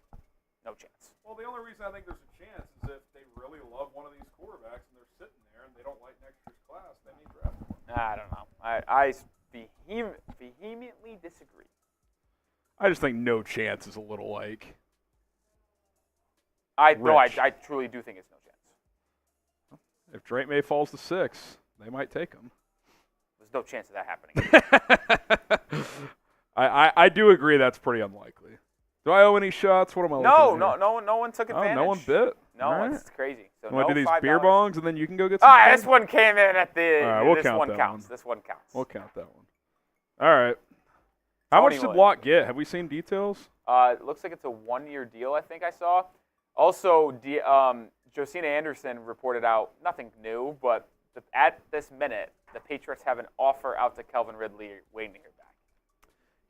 No chance. Well, the only reason I think there's a chance is if they really love one of these quarterbacks and they're sitting there and they don't like next year's class, they may draft one. I don't know. I vehemently disagree. I just think no chance is a little like. I truly do think it's no chance. If Drake May falls to 6, they might take him. There's no chance of that happening. I do agree that's pretty unlikely. Do I owe any shots? What am I looking at? No one took advantage. No one bit. No, right. It's crazy. So you want to do these beer bongs and then you can go get some? This one came in at the. All right, we'll this count one that counts. one. This one counts. We'll count that one. All right. How much did Lock get? Have we seen details? It looks like it's a 1-year deal, I think I saw. Also, Josina Anderson reported out, nothing new, but at this minute, the Patriots have an offer out to Calvin Ridley waiting to hear back.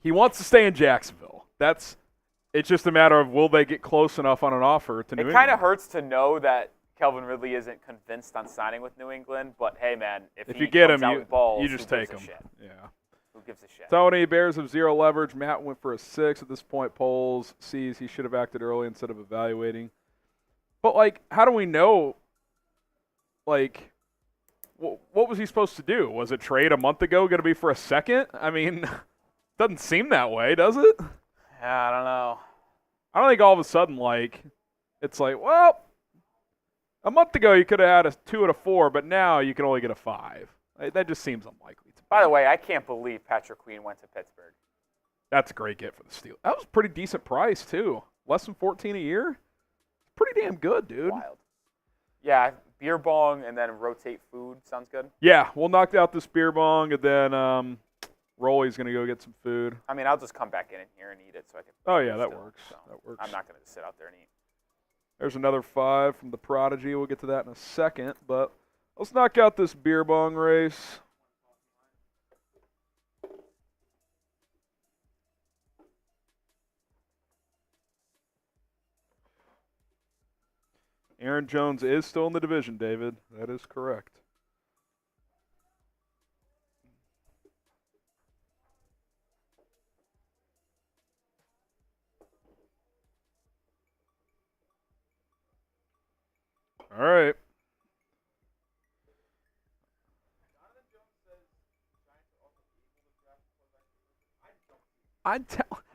He wants to stay in Jacksonville. It's just a matter of will they get close enough on an offer to New England. It kind of hurts to know that Calvin Ridley isn't convinced on signing with New England, but hey, man, if you get him, balls, you just take him. Yeah. Who gives a shit? Tony, Bears have 0 leverage. Matt went for a 6 at this point. Polls sees he should have acted early instead of evaluating. But, how do we know, what was he supposed to do? Was a trade a month ago going to be for a second? I mean, doesn't seem that way, does it? I don't know. I don't think all of a sudden, it's well, a month ago you could have had a 2 and a 4, but now you can only get a 5. That just seems unlikely to me. By the way, I can't believe Patrick Queen went to Pittsburgh. That's a great get for the Steelers. That was a pretty decent price, too. Less than $14 a year. Pretty damn good, dude. Wild. Yeah, beer bong and then rotate food. Sounds good. Yeah, we'll knock out this beer bong and then Rolly's going to go get some food. I mean, I'll just come back in here and eat it so I can. Oh, yeah, that works. So that works. I'm not going to sit out there and eat. There's another 5 from the Prodigy. We'll get to that in a second, but let's knock out this beer bong race. Aaron Jones is still in the division, David. That is correct. All right.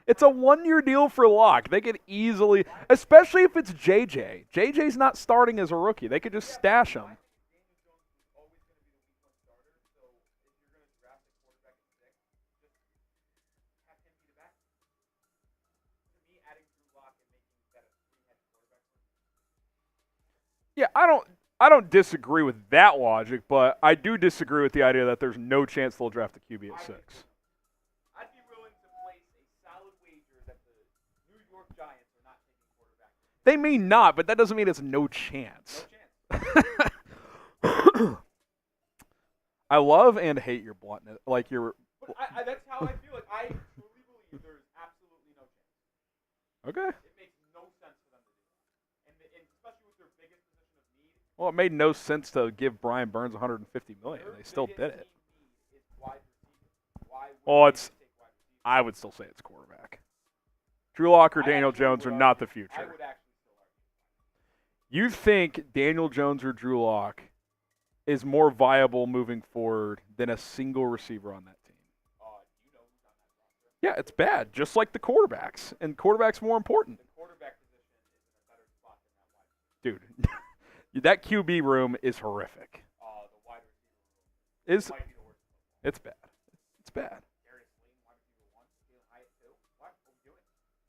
It's a 1-year deal for Locke. They could easily, especially if it's JJ. JJ's not starting as a rookie. They could just stash him. Yeah, I I don't disagree with that logic, but I do disagree with the idea that there's no chance they'll draft a QB at 6. I'd be willing to place a solid wager that the New York Giants are not taking quarterback. They may not, but that doesn't mean it's no chance. No chance. I love and hate your bluntness. Like your. But that's how I feel. Like I truly believe there's absolutely no chance. Okay. It makes no sense for them to do that, and especially with their biggest position of need. Well, it made no sense to give Brian Burns $150 million. They still did it. Is wide receiver. Why would Well, they take wide receiver? I would still say it's quarterback. Drew Lock or I Daniel actually Jones are would not the argue- I future. would actually still argue. You think Daniel Jones or Drew Lock is more viable moving forward than a single receiver on that team? You know who's on that roster. Yeah, it's bad, just like the quarterbacks. And quarterback's more important. The quarterback position is in a better spot than that wide receiver. Dude, that QB room is horrific. The wide receiver Is might be the worst. It's bad. It's bad. Darius Slayton, wide receiver 1, Jaylon Hyatt 2. What are we doing?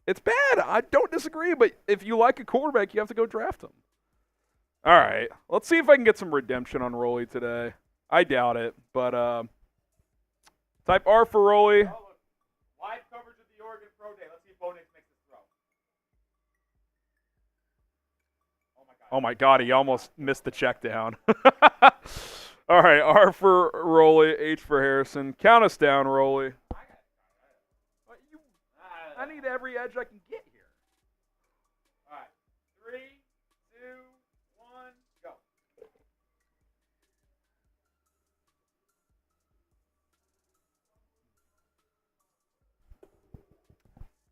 It's bad. I don't disagree, but if you like a quarterback, you have to go draft him. All right. Let's see if I can get some redemption on Rolly today. I doubt it, but type R for Rolly. Oh, look. Live coverage of the Oregon Pro Day. Let's see if Bo Nix makes this throw. Oh, my God. Oh, my God. He almost missed the check down. All right. R for Rolly. H for Harrison. Count us down, Rolly. I need every edge I can get here. All right. 3, 2, 1, go.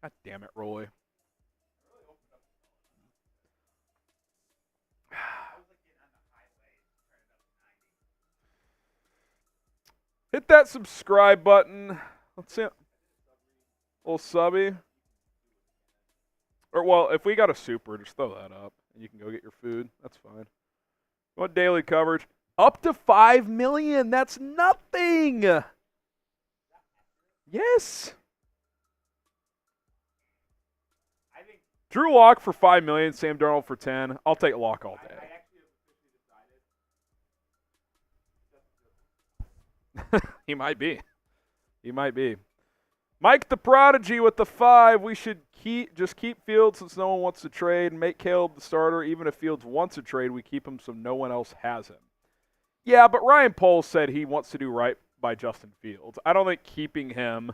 God damn it, Rolly. Hit that subscribe button. Let's see. Little subby. Or, well, if we got a super, just throw that up. And you can go get your food. That's fine. You want daily coverage? Up to $5 million. That's nothing. Yes. I think Drew Lock for $5 million. Sam Darnold for 10. I'll take Lock all I day. actually have officially decided. He might be. He might be. Mike the Prodigy with the 5. We should just keep Fields since no one wants to trade. Make Caleb the starter. Even if Fields wants to trade, we keep him so no one else has him. Yeah, but Ryan Poles said he wants to do right by Justin Fields. I don't think keeping him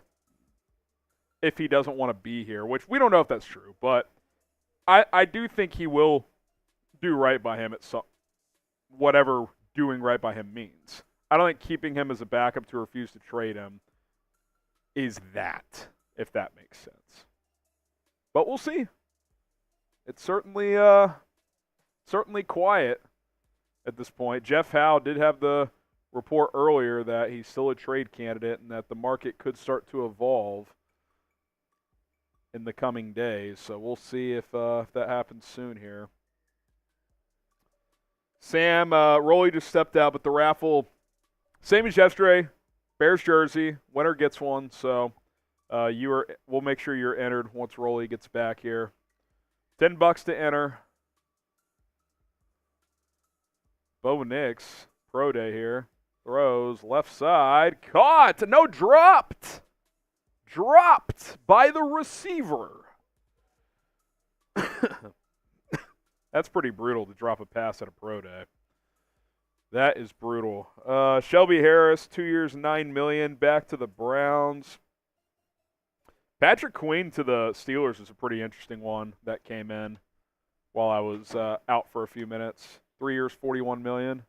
if he doesn't want to be here, which we don't know if that's true, but I do think he will do right by him at some whatever doing right by him means. I don't think keeping him as a backup to refuse to trade him is that, if that makes sense. But we'll see. It's certainly quiet at this point. Jeff Howe did have the report earlier that he's still a trade candidate and that the market could start to evolve in the coming days. So we'll see if that happens soon here. Sam, Rolly just stepped out, but the raffle, same as yesterday, Bears jersey, winner gets one. So we'll make sure you're entered once Rolly gets back here. $10 to enter. Bo Nix, pro day here. Throws left side, caught. No, dropped. Dropped by the receiver. That's pretty brutal to drop a pass at a pro day. That is brutal. Shelby Harris, 2 years, $9 million, back to the Browns. Patrick Queen to the Steelers is a pretty interesting one that came in while I was out for a few minutes. 3 years, $41 million.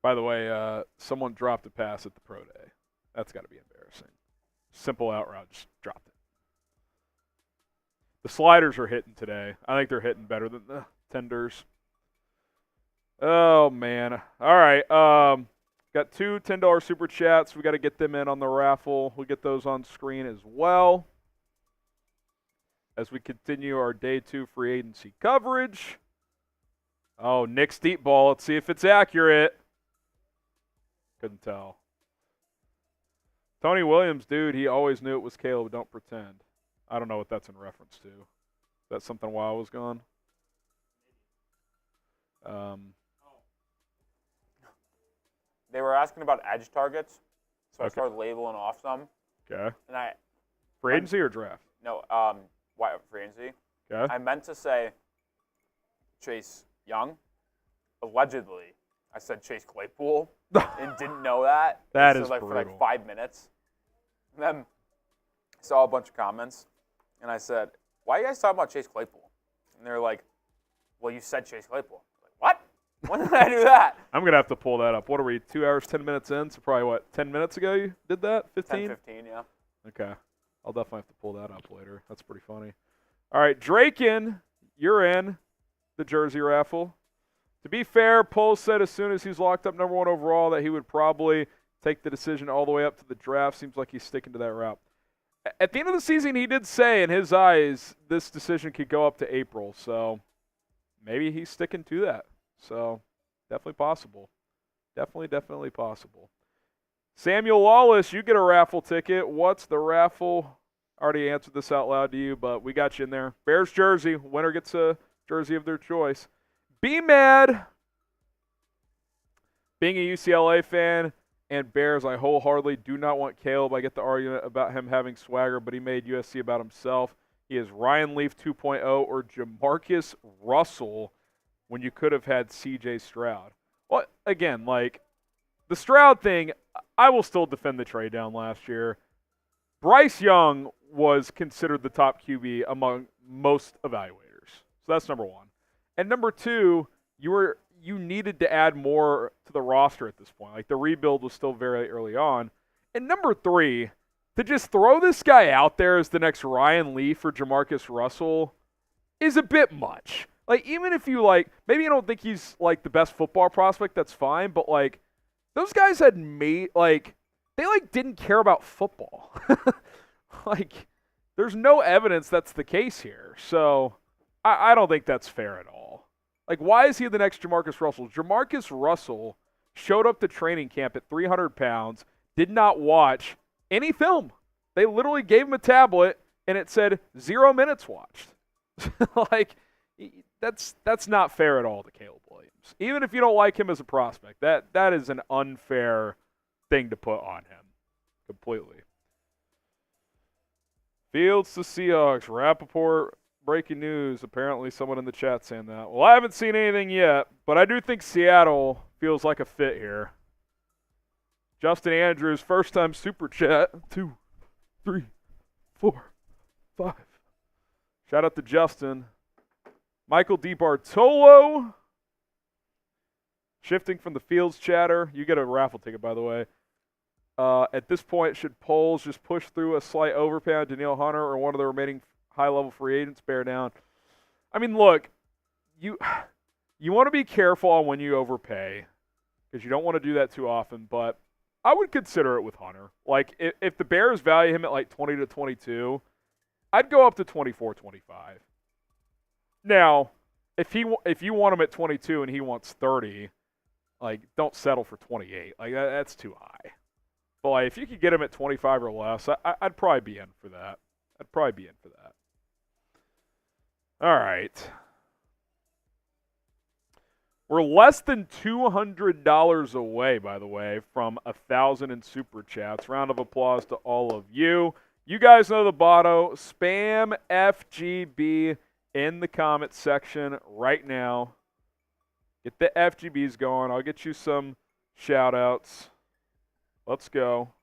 By the way, someone dropped a pass at the pro day. That's got to be embarrassing. Simple out route, just dropped it. The sliders are hitting today. I think they're hitting better than the tenders. Oh, man. All right. Got two $10 super chats. We got to get them in on the raffle. We'll get those on screen as well as we continue our day 2 free agency coverage. Oh, Nick's deep ball. Let's see if it's accurate. Couldn't tell. Tony Williams, dude, he always knew it was Caleb. Don't pretend. I don't know what that's in reference to. Is that something while I was gone? They were asking about edge targets, so I Okay. started labeling off some. Okay. And Free agency or draft? no, free agency. Okay. I meant to say Chase Young. Allegedly, I said Chase Claypool and didn't know that. That so is for brutal. 5 minutes. And then I saw a bunch of comments, and I said, "Why are you guys talking about Chase Claypool?" And they're like, "Well, you said Chase Claypool." I'm like, what? When did I do that? I'm going to have to pull that up. What are we, 2 hours, 10 minutes in? So probably, 10 minutes ago you did that? 15? 10-15, yeah. Okay. I'll definitely have to pull that up later. That's pretty funny. All right, Draken, you're in the jersey raffle. To be fair, Poles said as soon as he's locked up number 1 overall that he would probably take the decision all the way up to the draft. Seems like he's sticking to that route. At the end of the season, he did say in his eyes this decision could go up to April. So maybe he's sticking to that. So definitely possible. Definitely possible. Samuel Lawless, you get a raffle ticket. What's the raffle? I already answered this out loud to you, but we got you in there. Bears jersey. Winner gets a jersey of their choice. Be mad. Being a UCLA fan and Bears, I wholeheartedly do not want Caleb. I get the argument about him having swagger, but he made USC about himself. He is Ryan Leaf 2.0 or Jamarcus Russell when you could have had CJ Stroud. Well, again, the Stroud thing, I will still defend the trade down last year. Bryce Young was considered the top QB among most evaluators. So that's number 1. And number 2, you needed to add more to the roster at this point. The rebuild was still very early on. And number 3, to just throw this guy out there as the next Ryan Leaf or Jamarcus Russell is a bit much. Even if you maybe you don't think he's the best football prospect, that's fine. But those guys had made they didn't care about football. There's no evidence that's the case here. So I don't think that's fair at all. Why is he the next Jamarcus Russell? Jamarcus Russell showed up to training camp at 300 pounds, did not watch any film. They literally gave him a tablet, and it said 0 minutes watched. That's not fair at all to Caleb Williams. Even if you don't like him as a prospect, that is an unfair thing to put on him. Completely. Fields to Seahawks. Rappaport, breaking news. Apparently someone in the chat saying that. Well, I haven't seen anything yet, but I do think Seattle feels like a fit here. Justin Andrews, first time super chat. 2, 3, 4, 5. Shout out to Justin. Michael DiBartolo. Shifting from the Fields chatter. You get a raffle ticket, by the way. At this point, should Poles just push through a slight overpay on Danielle Hunter or one of the remaining high-level free agents bear down? I mean, look, you want to be careful on when you overpay because you don't want to do that too often, but I would consider it with Hunter. If the Bears value him at 20 to 22, I'd go up to 24, 25. Now, if you want him at 22 and he wants 30, don't settle for 28. That's too high. But if you could get him at 25 or less, I'd probably be in for that. All right. We're less than $200 away, by the way, from 1,000 in Super Chats. Round of applause to all of you. You guys know the motto. Spam FGB in the comment section right now. Get the FGBs going. I'll get you some shout-outs. Let's go.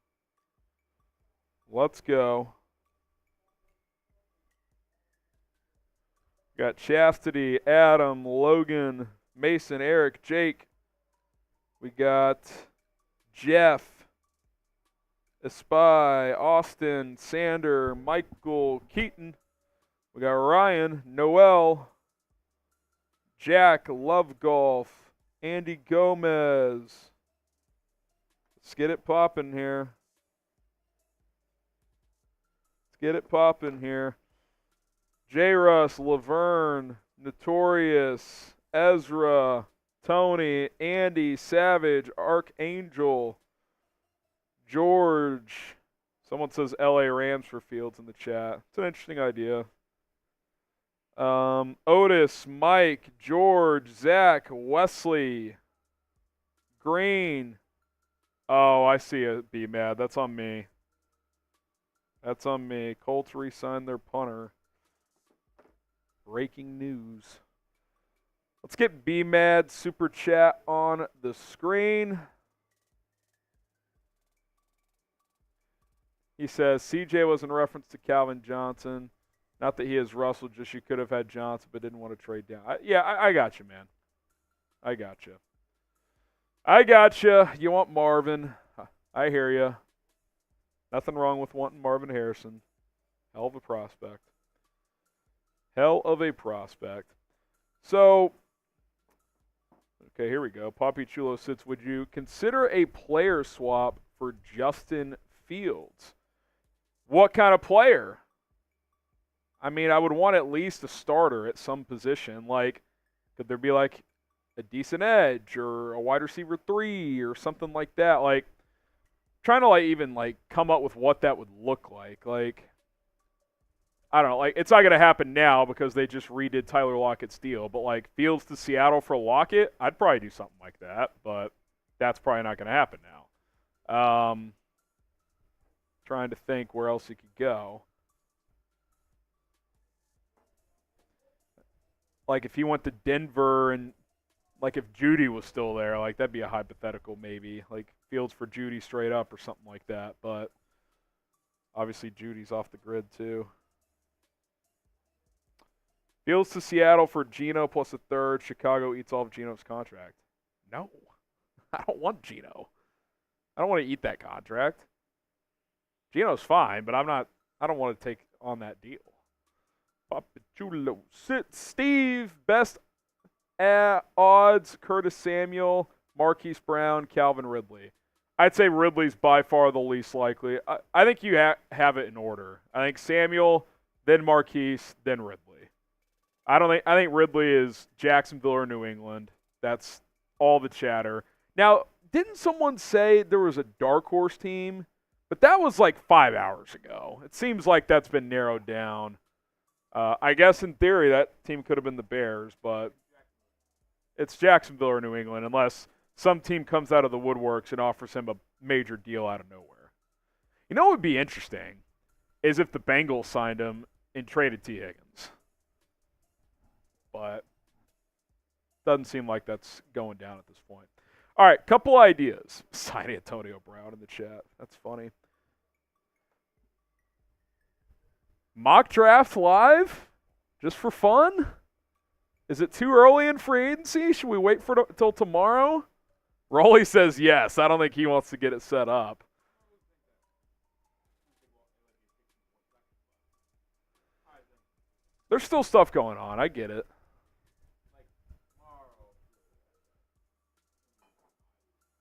Got Chastity, Adam, Logan, Mason, Eric, Jake. We got Jeff, Espy, Austin, Sander, Michael, Keaton. We got Ryan, Noel, Jack, Love Golf, Andy Gomez. Let's get it popping here. J. Russ, Laverne, Notorious, Ezra, Tony, Andy, Savage, Archangel, George. Someone says LA Rams for Fields in the chat. It's an interesting idea. Otis, Mike, George, Zach, Wesley, Green. Oh, I see it, B-Mad. That's on me. That's on me. Colts re-signed their punter. Breaking news. Let's get B-Mad Super Chat on the screen. He says, CJ was in reference to Calvin Johnson. Not that he has Russell, just you could have had Johnson but didn't want to trade down. I got you, man. I got you. You want Marvin. I hear you. Nothing wrong with wanting Marvin Harrison. Hell of a prospect. So, okay, here we go. Poppy Chulo sits, would you consider a player swap for Justin Fields? What kind of player? I mean, I would want at least a starter at some position. Like, could there be like a decent edge or a wide receiver 3 or something like that? Like, trying to like even like come up with what that would look like. Like, I don't know. Like, it's not going to happen now because they just redid Tyler Lockett's deal. But like Fields to Seattle for Lockett, I'd probably do something like that. But that's probably not going to happen now. Trying to think where else he could go. Like if he went to Denver and like if Judy was still there, like that'd be a hypothetical maybe. Like Fields for Judy straight up or something like that. But obviously Judy's off the grid too. Fields to Seattle for Geno plus a third. Chicago eats all of Geno's contract. No. I don't want Geno. I don't want to eat that contract. Geno's fine, but I don't want to take on that deal. Papachulo sits. Steve, best odds, Curtis Samuel, Marquise Brown, Calvin Ridley. I'd say Ridley's by far the least likely. I think you have it in order. I think Samuel, then Marquise, then Ridley. I think Ridley is Jacksonville or New England. That's all the chatter. Now, didn't someone say there was a dark horse team? But that was like 5 hours ago. It seems like that's been narrowed down. I guess in theory that team could have been the Bears, but it's Jacksonville or New England unless some team comes out of the woodworks and offers him a major deal out of nowhere. You know what would be interesting is if the Bengals signed him and traded T. Higgins. But doesn't seem like that's going down at this point. All right, couple ideas. Sign Antonio Brown in the chat. That's funny. Mock draft live? Just for fun? Is it too early in free agency? Should we wait for till tomorrow? Rolly says yes. I don't think he wants to get it set up. There's still stuff going on. I get it.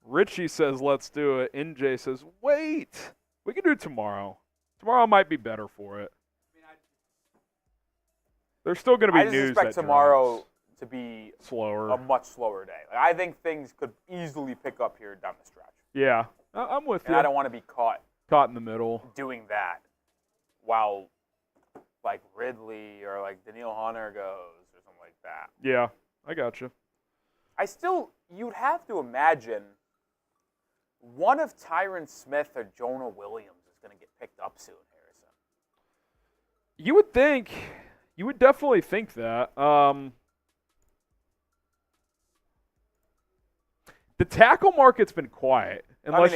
Richie says, let's do it. NJ says, wait. We can do it tomorrow. Tomorrow might be better for it. There's still going to be news. I expect tomorrow to be slower, a much slower day. Like, I think things could easily pick up here down the stretch. Yeah, I'm with you. And I don't want to be caught in the middle doing that while like Ridley or like Daniil Hunter goes or something like that. Yeah, I got you. You'd have to imagine one of Tyron Smith or Jonah Williams is going to get picked up soon, Harrison. You would think. You would definitely think that. The tackle market's been quiet, unless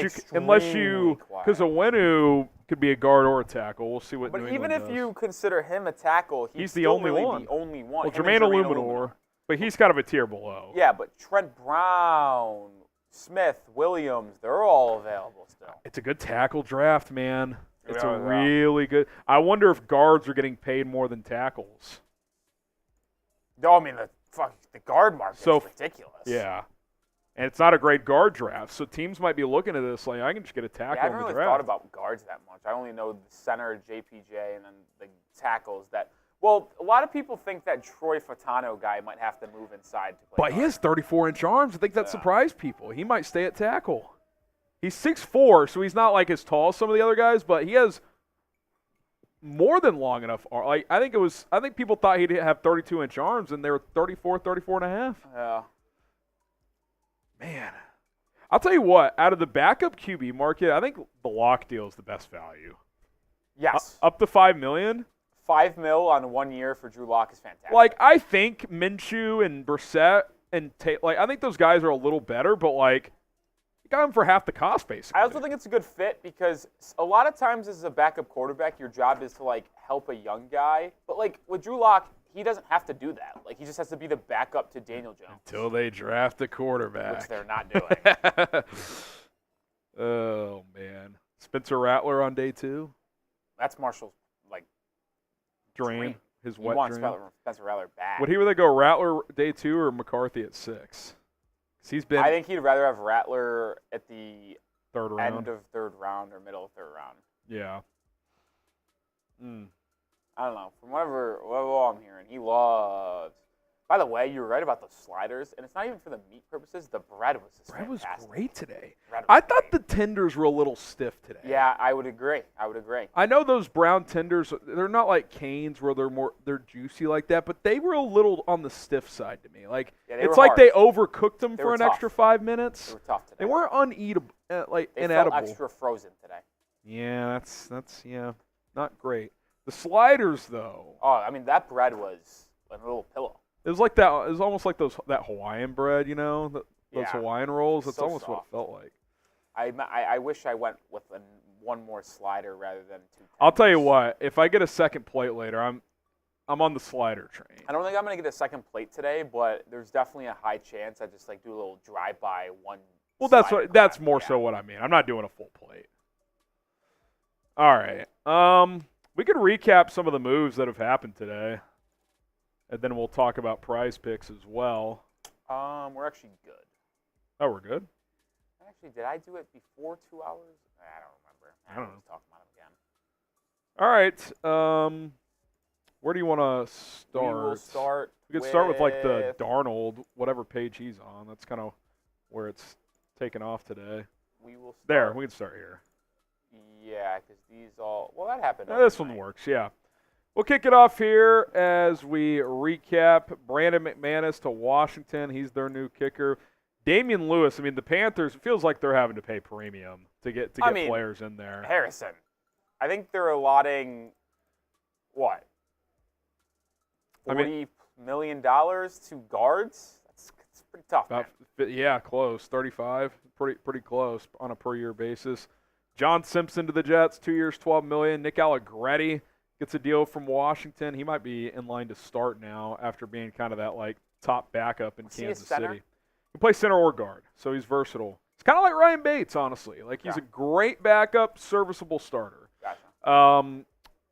you, because Owenu could be a guard or a tackle. We'll see what. But New even England if does. you consider him a tackle, he's the only one. The only one. Well, Jermaine Illuminor, but he's kind of a tier below. Yeah, but Trent Brown, Smith, Williams, they're all available still. It's a good tackle draft, man. It's a really good. I wonder if guards are getting paid more than tackles. No, I mean the guard market is ridiculous. Yeah, and it's not a great guard draft, so teams might be looking at this like, I can just get a tackle. I haven't in the really draft. thought about guards that much. I only know the center, JPJ, and then the tackles that. Well, a lot of people think that Troy Fatano guy might have to move inside to play. But guard. he has 34-inch arms. I think that surprised people. He might stay at tackle. He's 6'4", so he's not like as tall as some of the other guys, but he has more than long enough. Like I think people thought he'd have 32-inch arms, and they were 34 and a half. Yeah. Man, I'll tell you what. Out of the backup QB market, I think the lock deal is the best value. Yes. Up to $5 million. $5 million on 1 year for Drew Lock is fantastic. Like I think Minshew and Brissett and I think those guys are a little better, but like you got them for half the cost basically. I also think it's a good fit because a lot of times as a backup quarterback, your job is to like help a young guy. But like with Drew Lock, he doesn't have to do that. Like he just has to be the backup to Daniel Jones. Until they draft a quarterback. Which they're not doing. Oh man. Spencer Rattler on day 2. That's Marshall's dream. His wet he wants dream. Spencer Rattler back. Would he rather go Rattler day 2 or McCarthy at 6? He's been I think he'd rather have Rattler at the third round. end of third round or middle of third round. Yeah. I don't know. From whatever I'm hearing, he loves. By the way, you were right about the sliders, and it's not even for the meat purposes. The bread was just Bread was fantastic. great today. Bread was I thought great. the tenders were a little stiff today. Yeah, I would agree. I know those brown tenders, they're not like Cane's where they're juicy like that, but they were a little on the stiff side to me. Like Yeah, they it's were like hard. they overcooked them They for were an tough. extra 5 minutes. They were tough today. They weren't uneatable, They inedible. felt extra frozen today. Yeah, that's not great. The sliders though. Oh, I mean that bread was like a little pillow. It was like that. It was almost like that Hawaiian bread, those Yeah. Hawaiian rolls. That's So almost what soft. it felt like. I wish I went with one more slider rather than 2. I'll tell you what. If I get a second plate later, I'm on the slider train. I don't think I'm gonna get a second plate today, but there's definitely a high chance I just do a little drive-by one. Well, slider that's grab. more Yeah. so what I mean. I'm not doing a full plate. All right. We could recap some of the moves that have happened today, and then we'll talk about prize picks as well. We're actually good. Oh, we're good. Actually, did I do it before 2 hours? I don't remember. I don't know. Let's talk about it again. All right. Where do you want to start? We will start. We could start with like the Darnold, whatever page he's on. That's kind of where it's taken off today. We will start. There, we can start here. Yeah, because these all. Well, that happened. This one overnight. works, yeah. We'll kick it off here as we recap Brandon McManus to Washington. He's their new kicker. Damian Lewis, I mean, the Panthers, it feels like they're having to pay premium to get players in there. Harrison, I think they're allotting what? $40 million to guards? That's pretty tough, man. Yeah, close. 35, pretty close on a per year basis. John Simpson to the Jets, 2 years, $12 million. Nick Allegretti gets a deal from Washington. He might be in line to start now after being kind of that like top backup in Kansas City. He plays center or guard, so he's versatile. It's kind of like Ryan Bates, honestly. Like he's a great backup, serviceable starter. Gotcha.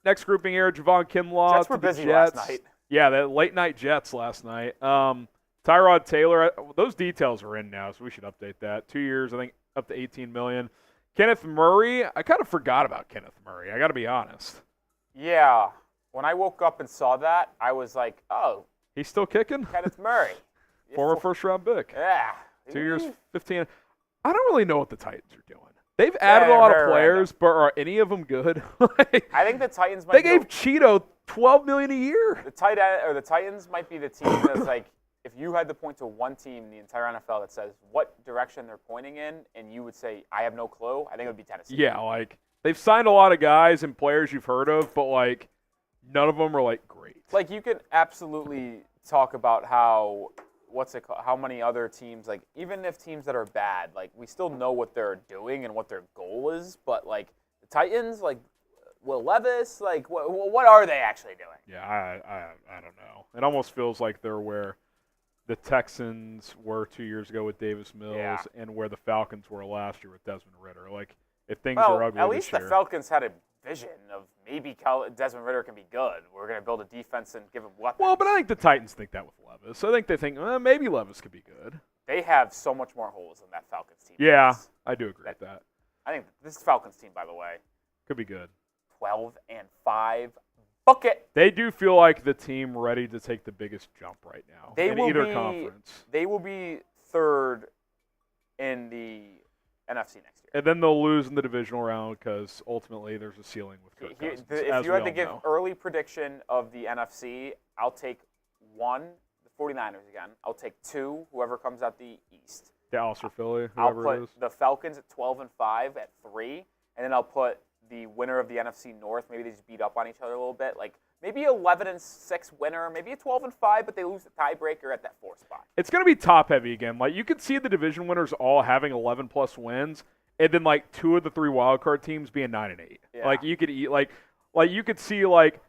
Next grouping here, Javon Kinlaw. Jets were busy last night. Yeah, the late night Jets last night. Tyrod Taylor, those details are in now, so we should update that. 2 years, I think, up to $18 million. Kenneth Murray, I kind of forgot about Kenneth Murray. I got to be honest. Yeah. When I woke up and saw that, I was like, oh. He's still kicking? Kenneth Murray. Former first-round pick. Yeah. 2 years, 15. I don't really know what the Titans are doing. They've added a lot of players, but are any of them good? I think the Titans might They gave Cheeto $12 million a year. The Titans might be the team that's like, if you had to point to one team in the entire NFL that says what direction they're pointing in, and you would say, I have no clue, I think it would be Tennessee. Yeah, like, they've signed a lot of guys and players you've heard of, but, like, none of them are, like, great. Like, you could absolutely talk about how many other teams, like, even if teams that are bad, like, we still know what they're doing and what their goal is, but, like, the Titans, like, Will Levis, like, what are they actually doing? Yeah, I don't know. It almost feels like they're where the Texans were 2 years ago with Davis Mills and where the Falcons were last year with Desmond Ridder. Like, if things are ugly at least this year. the Falcons had a vision of maybe Desmond Ridder can be good. We're going to build a defense and give him weapons. Well, but I think the Titans think that with Levis. I think they think, maybe Levis could be good. They have so much more holes than that Falcons team. Yeah, I do agree with that. I think this Falcons team, by the way, could be good. 12-5. Book it. They do feel like the team ready to take the biggest jump right now in either conference. They will be third in the NFC next year. And then they'll lose in the divisional round because ultimately there's a ceiling with Kirk Cousins. If you had to give early prediction of the NFC, I'll take 1, the 49ers again. I'll take 2, whoever comes out the East. Dallas or Philly, I'll whoever it is. put the Falcons at 12-5 at 3, and then I'll put the winner of the NFC North. Maybe they just beat up on each other a little bit. Like maybe 11-6 winner, maybe a 12-5, but they lose the tiebreaker at that 4 spot. It's going to be top heavy again. Like you could see the division winners all having 11+ wins, and then like 2 of the 3 wildcard teams being 9-8. Yeah. Like you could you could see like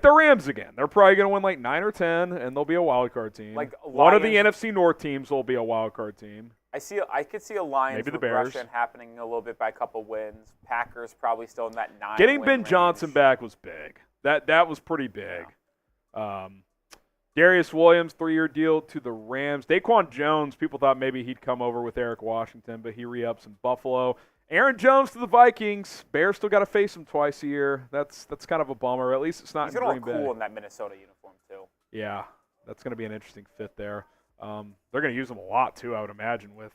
the Rams again. They're probably going to win like 9 or 10, and they'll be a wildcard team. Like one of the NFC North teams will be a wildcard team. I could see a Lions Maybe the Bears happening a little bit by a couple wins. Packers probably still in that 9. Getting Ben Johnson back was big. That was pretty big. Yeah. Darius Williams, 3-year deal to the Rams. Daquan Jones, people thought maybe he'd come over with Eric Washington, but he re-ups in Buffalo. Aaron Jones to the Vikings. Bears still got to face him twice a year. That's kind of a bummer. At least it's not in Green Bay. He's going to look cool in that Minnesota uniform too. Yeah, that's going to be an interesting fit there. They're going to use him a lot, too, I would imagine, with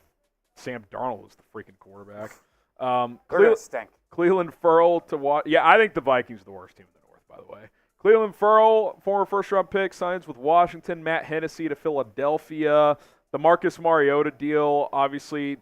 Sam Darnold as the freaking quarterback. They're going to stink. Cleveland Furl to watch. Yeah, I think the Vikings are the worst team in the North, by the way. Cleveland Furl, former first-round pick, signs with Washington. Matt Hennessy to Philadelphia. The Marcus Mariota deal, obviously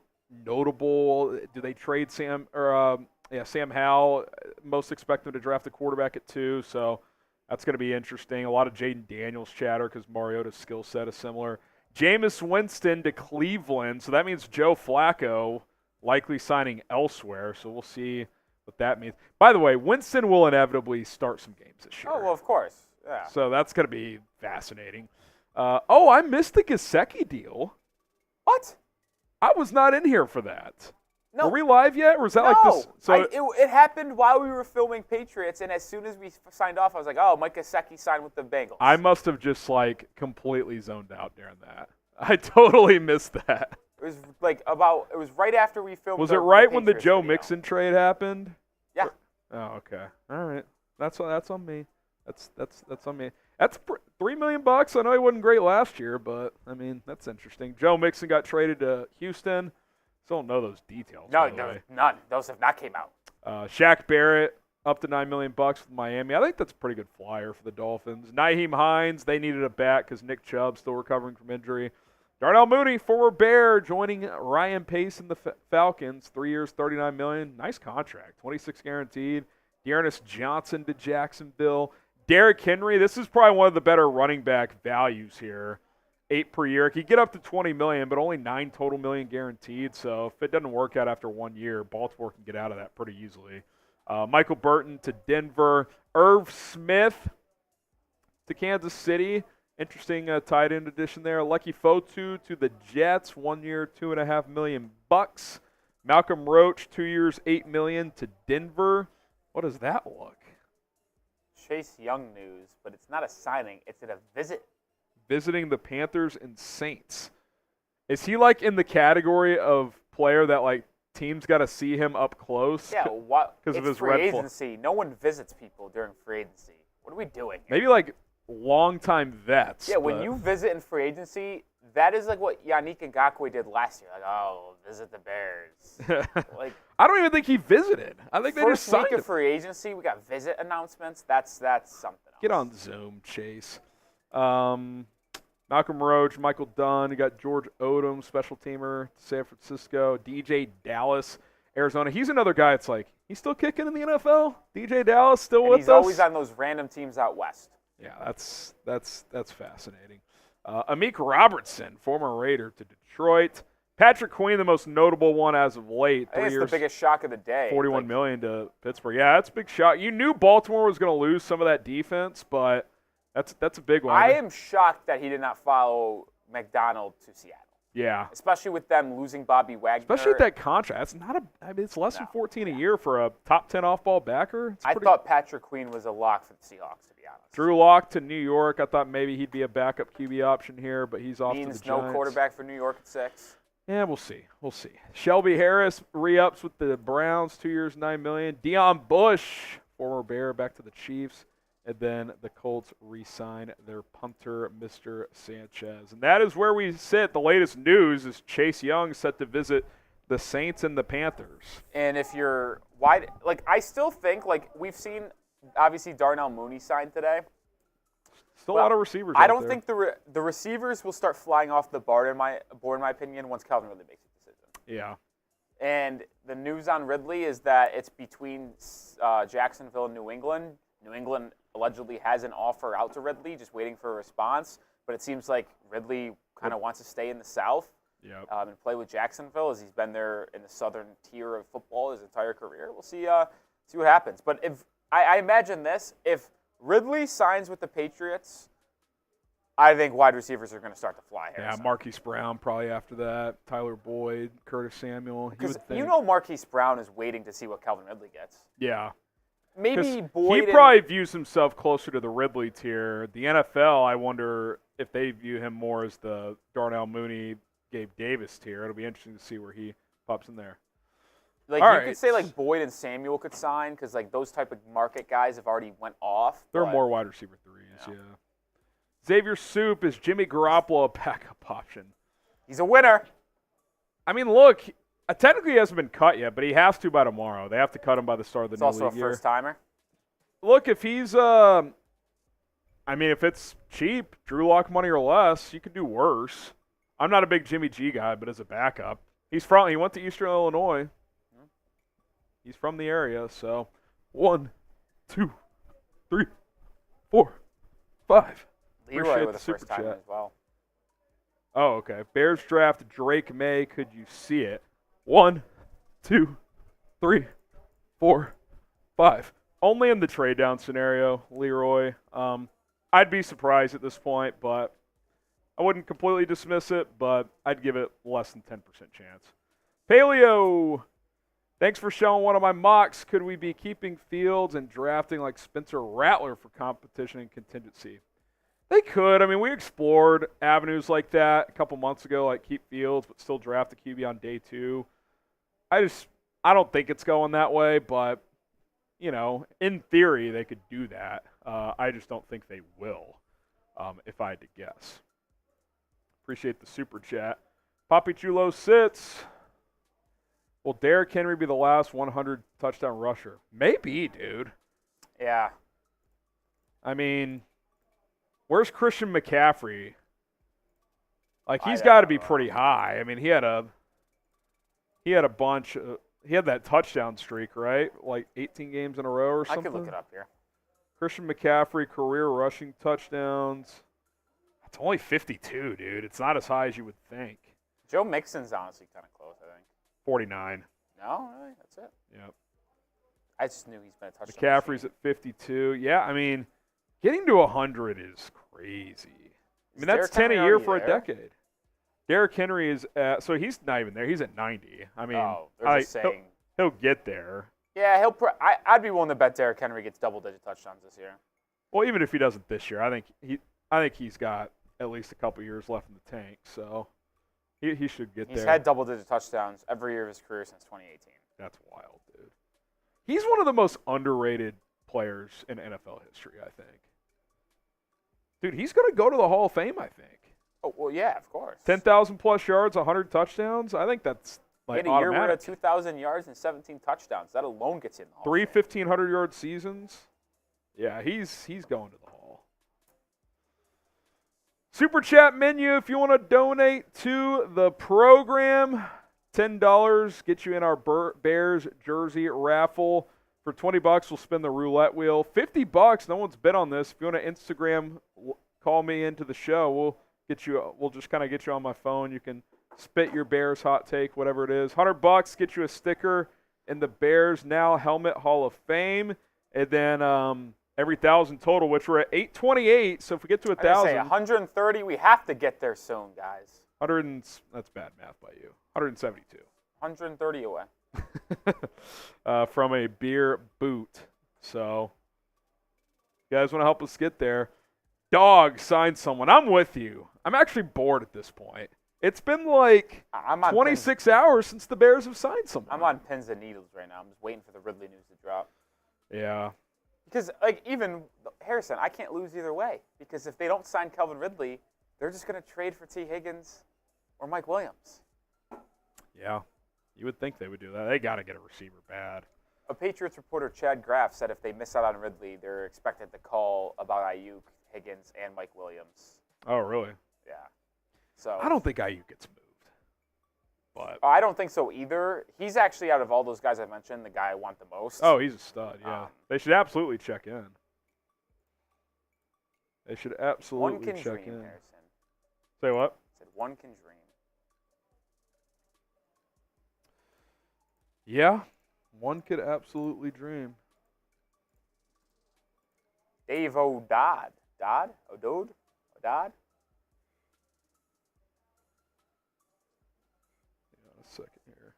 notable. Do they trade Sam Howell? Most expect them to draft a quarterback at 2, so that's going to be interesting. A lot of Jaden Daniels chatter because Mariota's skill set is similar. Jameis Winston to Cleveland, so that means Joe Flacco likely signing elsewhere, so we'll see what that means. By the way, Winston will inevitably start some games this year. Oh, well, of course. Yeah. So that's going to be fascinating. I missed the Gesicki deal. What? I was not in here for that. No. Are we live yet, or is that like this? So it happened while we were filming Patriots, and as soon as we signed off, I was like, oh, Mike Gesicki signed with the Bengals. I must have just completely zoned out during that. I totally missed that. It was it was right after we filmed. Was it right when the Patriots Joe video. Mixon trade happened? Yeah. Oh, okay. All right. That's on me. That's on me. That's $3 million. I know he wasn't great last year, but I mean that's interesting. Joe Mixon got traded to Houston. Still don't know those details. No, none. Those have not came out. Shaq Barrett up to $9 million with Miami. I think that's a pretty good flyer for the Dolphins. Nyheim Hines, they needed a bat because Nick Chubb still recovering from injury. Darnell Mooney, former Bear, joining Ryan Pace in the Falcons. 3 years, $39 million. Nice contract. 26 guaranteed. Dearness Johnson to Jacksonville. Derrick Henry, this is probably one of the better running back values here. 8 per year. He could get up to $20 million, but only $9 total million guaranteed. So if it doesn't work out after 1 year, Baltimore can get out of that pretty easily. Michael Burton to Denver. Irv Smith to Kansas City. Interesting tight end addition there. Lucky Fotu to the Jets. 1 year, $2.5 million. Malcolm Roach, 2 years, $8 million to Denver. What does that look? Chase Young news, but it's not a signing. It's a visit. Visiting the Panthers and Saints. Is he in the category of player that teams got to see him up close? Yeah, what? Because of his free red agency. No one visits people during free agency. What are we doing here? Maybe long-time vets. Yeah, when you visit in free agency, that is what Yannick Ngakoue did last year. Visit the Bears. I don't even think he visited. I think they just signed first week him. of free agency, we got visit announcements. That's something else. Get on Zoom, Chase. Malcolm Roach, Michael Dunn. You got George Odom, special teamer, San Francisco. DJ Dallas, Arizona. He's another guy. It's he's still kicking in the NFL. DJ Dallas still with us. He's always on those random teams out west. Yeah, that's fascinating. Amik Robertson, former Raider to Detroit. Patrick Queen, the most notable one as of late. I think it's the biggest shock of the day. $41 million to Pittsburgh. Yeah, that's a big shock. You knew Baltimore was going to lose some of that defense, but that's a big one. I am shocked that he did not follow McDonald to Seattle. Yeah. Especially with them losing Bobby Wagner. Especially with that contract. It's less than 14 a year for a top 10 off-ball backer. I thought Patrick Queen was a lock for the Seahawks, to be honest. Drew Lock to New York. I thought maybe he'd be a backup QB option here, but he's off to the Giants. No quarterback for New York at 6. Yeah, we'll see. Shelby Harris re-ups with the Browns, 2 years, $9 million. Deion Bush, former Bear, back to the Chiefs. And then the Colts re-sign their punter, Mr. Sanchez. And that is where we sit. The latest news is Chase Young set to visit the the Saints and the Panthers. And if you're wide, like I still think like we've seen, obviously Darnell Mooney signed today. Still a lot of receivers. I don't think the receivers will start flying off the board in my opinion once Calvin Ridley makes a decision. Yeah. And the news on Ridley is that it's between Jacksonville and New England. New England allegedly has an offer out to Ridley, just waiting for a response. But it seems like Ridley kind of wants to stay in the South and play with Jacksonville, as he's been there in the southern tier of football his entire career. We'll see what happens. But if I imagine this, if Ridley signs with the Patriots, I think wide receivers are going to start to fly here. Yeah, Marquise Brown probably after that. Tyler Boyd, Curtis Samuel. Because Marquise Brown is waiting to see what Calvin Ridley gets. Yeah. Maybe Boyd. He probably views himself closer to the Ridley tier. The NFL, I wonder if they view him more as the Darnell Mooney, Gabe Davis tier. It'll be interesting to see where he pops in there. Like could say like Boyd and Samuel could sign because like those type of market guys have already went off. They're more wide receiver threes, yeah. Xavier Soup, is Jimmy Garoppolo a backup option? He's a winner. I mean, look, technically he hasn't been cut yet, but he has to by tomorrow. They have to cut him by the start of the new league year. He's also a first-timer. Look, if he's, if it's cheap, Drew Lock money or less, you could do worse. I'm not a big Jimmy G guy, but as a backup, he went to Eastern Illinois. He's from the area, so 1, 2, 3, 4, 5. Leroy with a first time as well. Oh, okay. Bears draft Drake May. Could you see it? 1, 2, 3, 4, 5. Only in the trade down scenario, Leroy. I'd be surprised at this point, but I wouldn't completely dismiss it, but I'd give it less than 10% chance. Paleo, thanks for showing one of my mocks. Could we be keeping Fields and drafting like Spencer Rattler for competition and contingency? They could. I mean, we explored avenues like that a couple months ago, like keep Fields but still draft the QB on day 2. I don't think it's going that way, but, in theory they could do that. I just don't think they will, if I had to guess. Appreciate the super chat. Papi Chulo sits. Will Derrick Henry be the last 100 touchdown rusher? Maybe, dude. Yeah. I mean, where's Christian McCaffrey? Like, he's got to be pretty high. I mean, he had a bunch. He had that touchdown streak, right? Like 18 games in a row or something. I could look it up here. Christian McCaffrey, career rushing touchdowns. It's only 52, dude. It's not as high as you would think. Joe Mixon's honestly kind of close, I think. 49. No, really? That's it? Yep. I just knew he's been a touchdown. McCaffrey's at 52. Yeah, I mean, getting to 100 is crazy. I mean, that's 10 a year for a decade. Derrick Henry is so he's not even there. He's at 90. I mean, they're just saying he'll get there. Yeah, I'd be willing to bet Derrick Henry gets double-digit touchdowns this year. Well, even if he doesn't this year, I think he's got at least a couple years left in the tank. So he should get there. He's had double-digit touchdowns every year of his career since 2018. That's wild, dude. He's one of the most underrated players in NFL history, I think. Dude, he's going to go to the Hall of Fame, I think. Oh, well, yeah, of course. 10,000 plus yards, 100 touchdowns. I think that's like he had a year where automatic. 2,000 yards and 17 touchdowns. That alone gets you in the Hall. 3 1,500-yard seasons. Yeah, he's going to the Hall. Super chat menu, if you want to donate to the program, $10 get you in our Bears jersey raffle. For $20, we'll spin the roulette wheel. $50, no one's bet on this. If you want to Instagram, call me into the show. We'll just kind of get you on my phone. You can spit your Bears hot take, whatever it is. $100 get you a sticker in the Bears Now Helmet Hall of Fame, and then every 1,000 total, which we're at 828. So if we get to 1,000, 130, we have to get there soon, guys. That's bad math by you. 172. 130 away. From a beer boot. So, you guys want to help us get there? Dog, sign someone. I'm with you. I'm actually bored at this point. It's been like 26 hours since the Bears have signed someone. I'm on pins and needles right now. I'm just waiting for the Ridley news to drop. Yeah. Because, even Harrison, I can't lose either way. Because if they don't sign Calvin Ridley, they're just going to trade for T. Higgins or Mike Williams. Yeah. You would think they would do that. They got to get a receiver bad. A Patriots reporter, Chad Graff, said if they miss out on Ridley, they're expected to call about Ayuk, Higgins, and Mike Williams. Oh, really? Yeah. So I don't think Ayuk gets moved. But I don't think so either. He's actually, out of all those guys I mentioned, the guy I want the most. Oh, he's a stud, yeah. They should absolutely check in. They should absolutely one can check dream, in. Harrison. Say what? I said one can dream. Yeah, one could absolutely dream. Dave O'Dodd. Odad? Hang on a second here.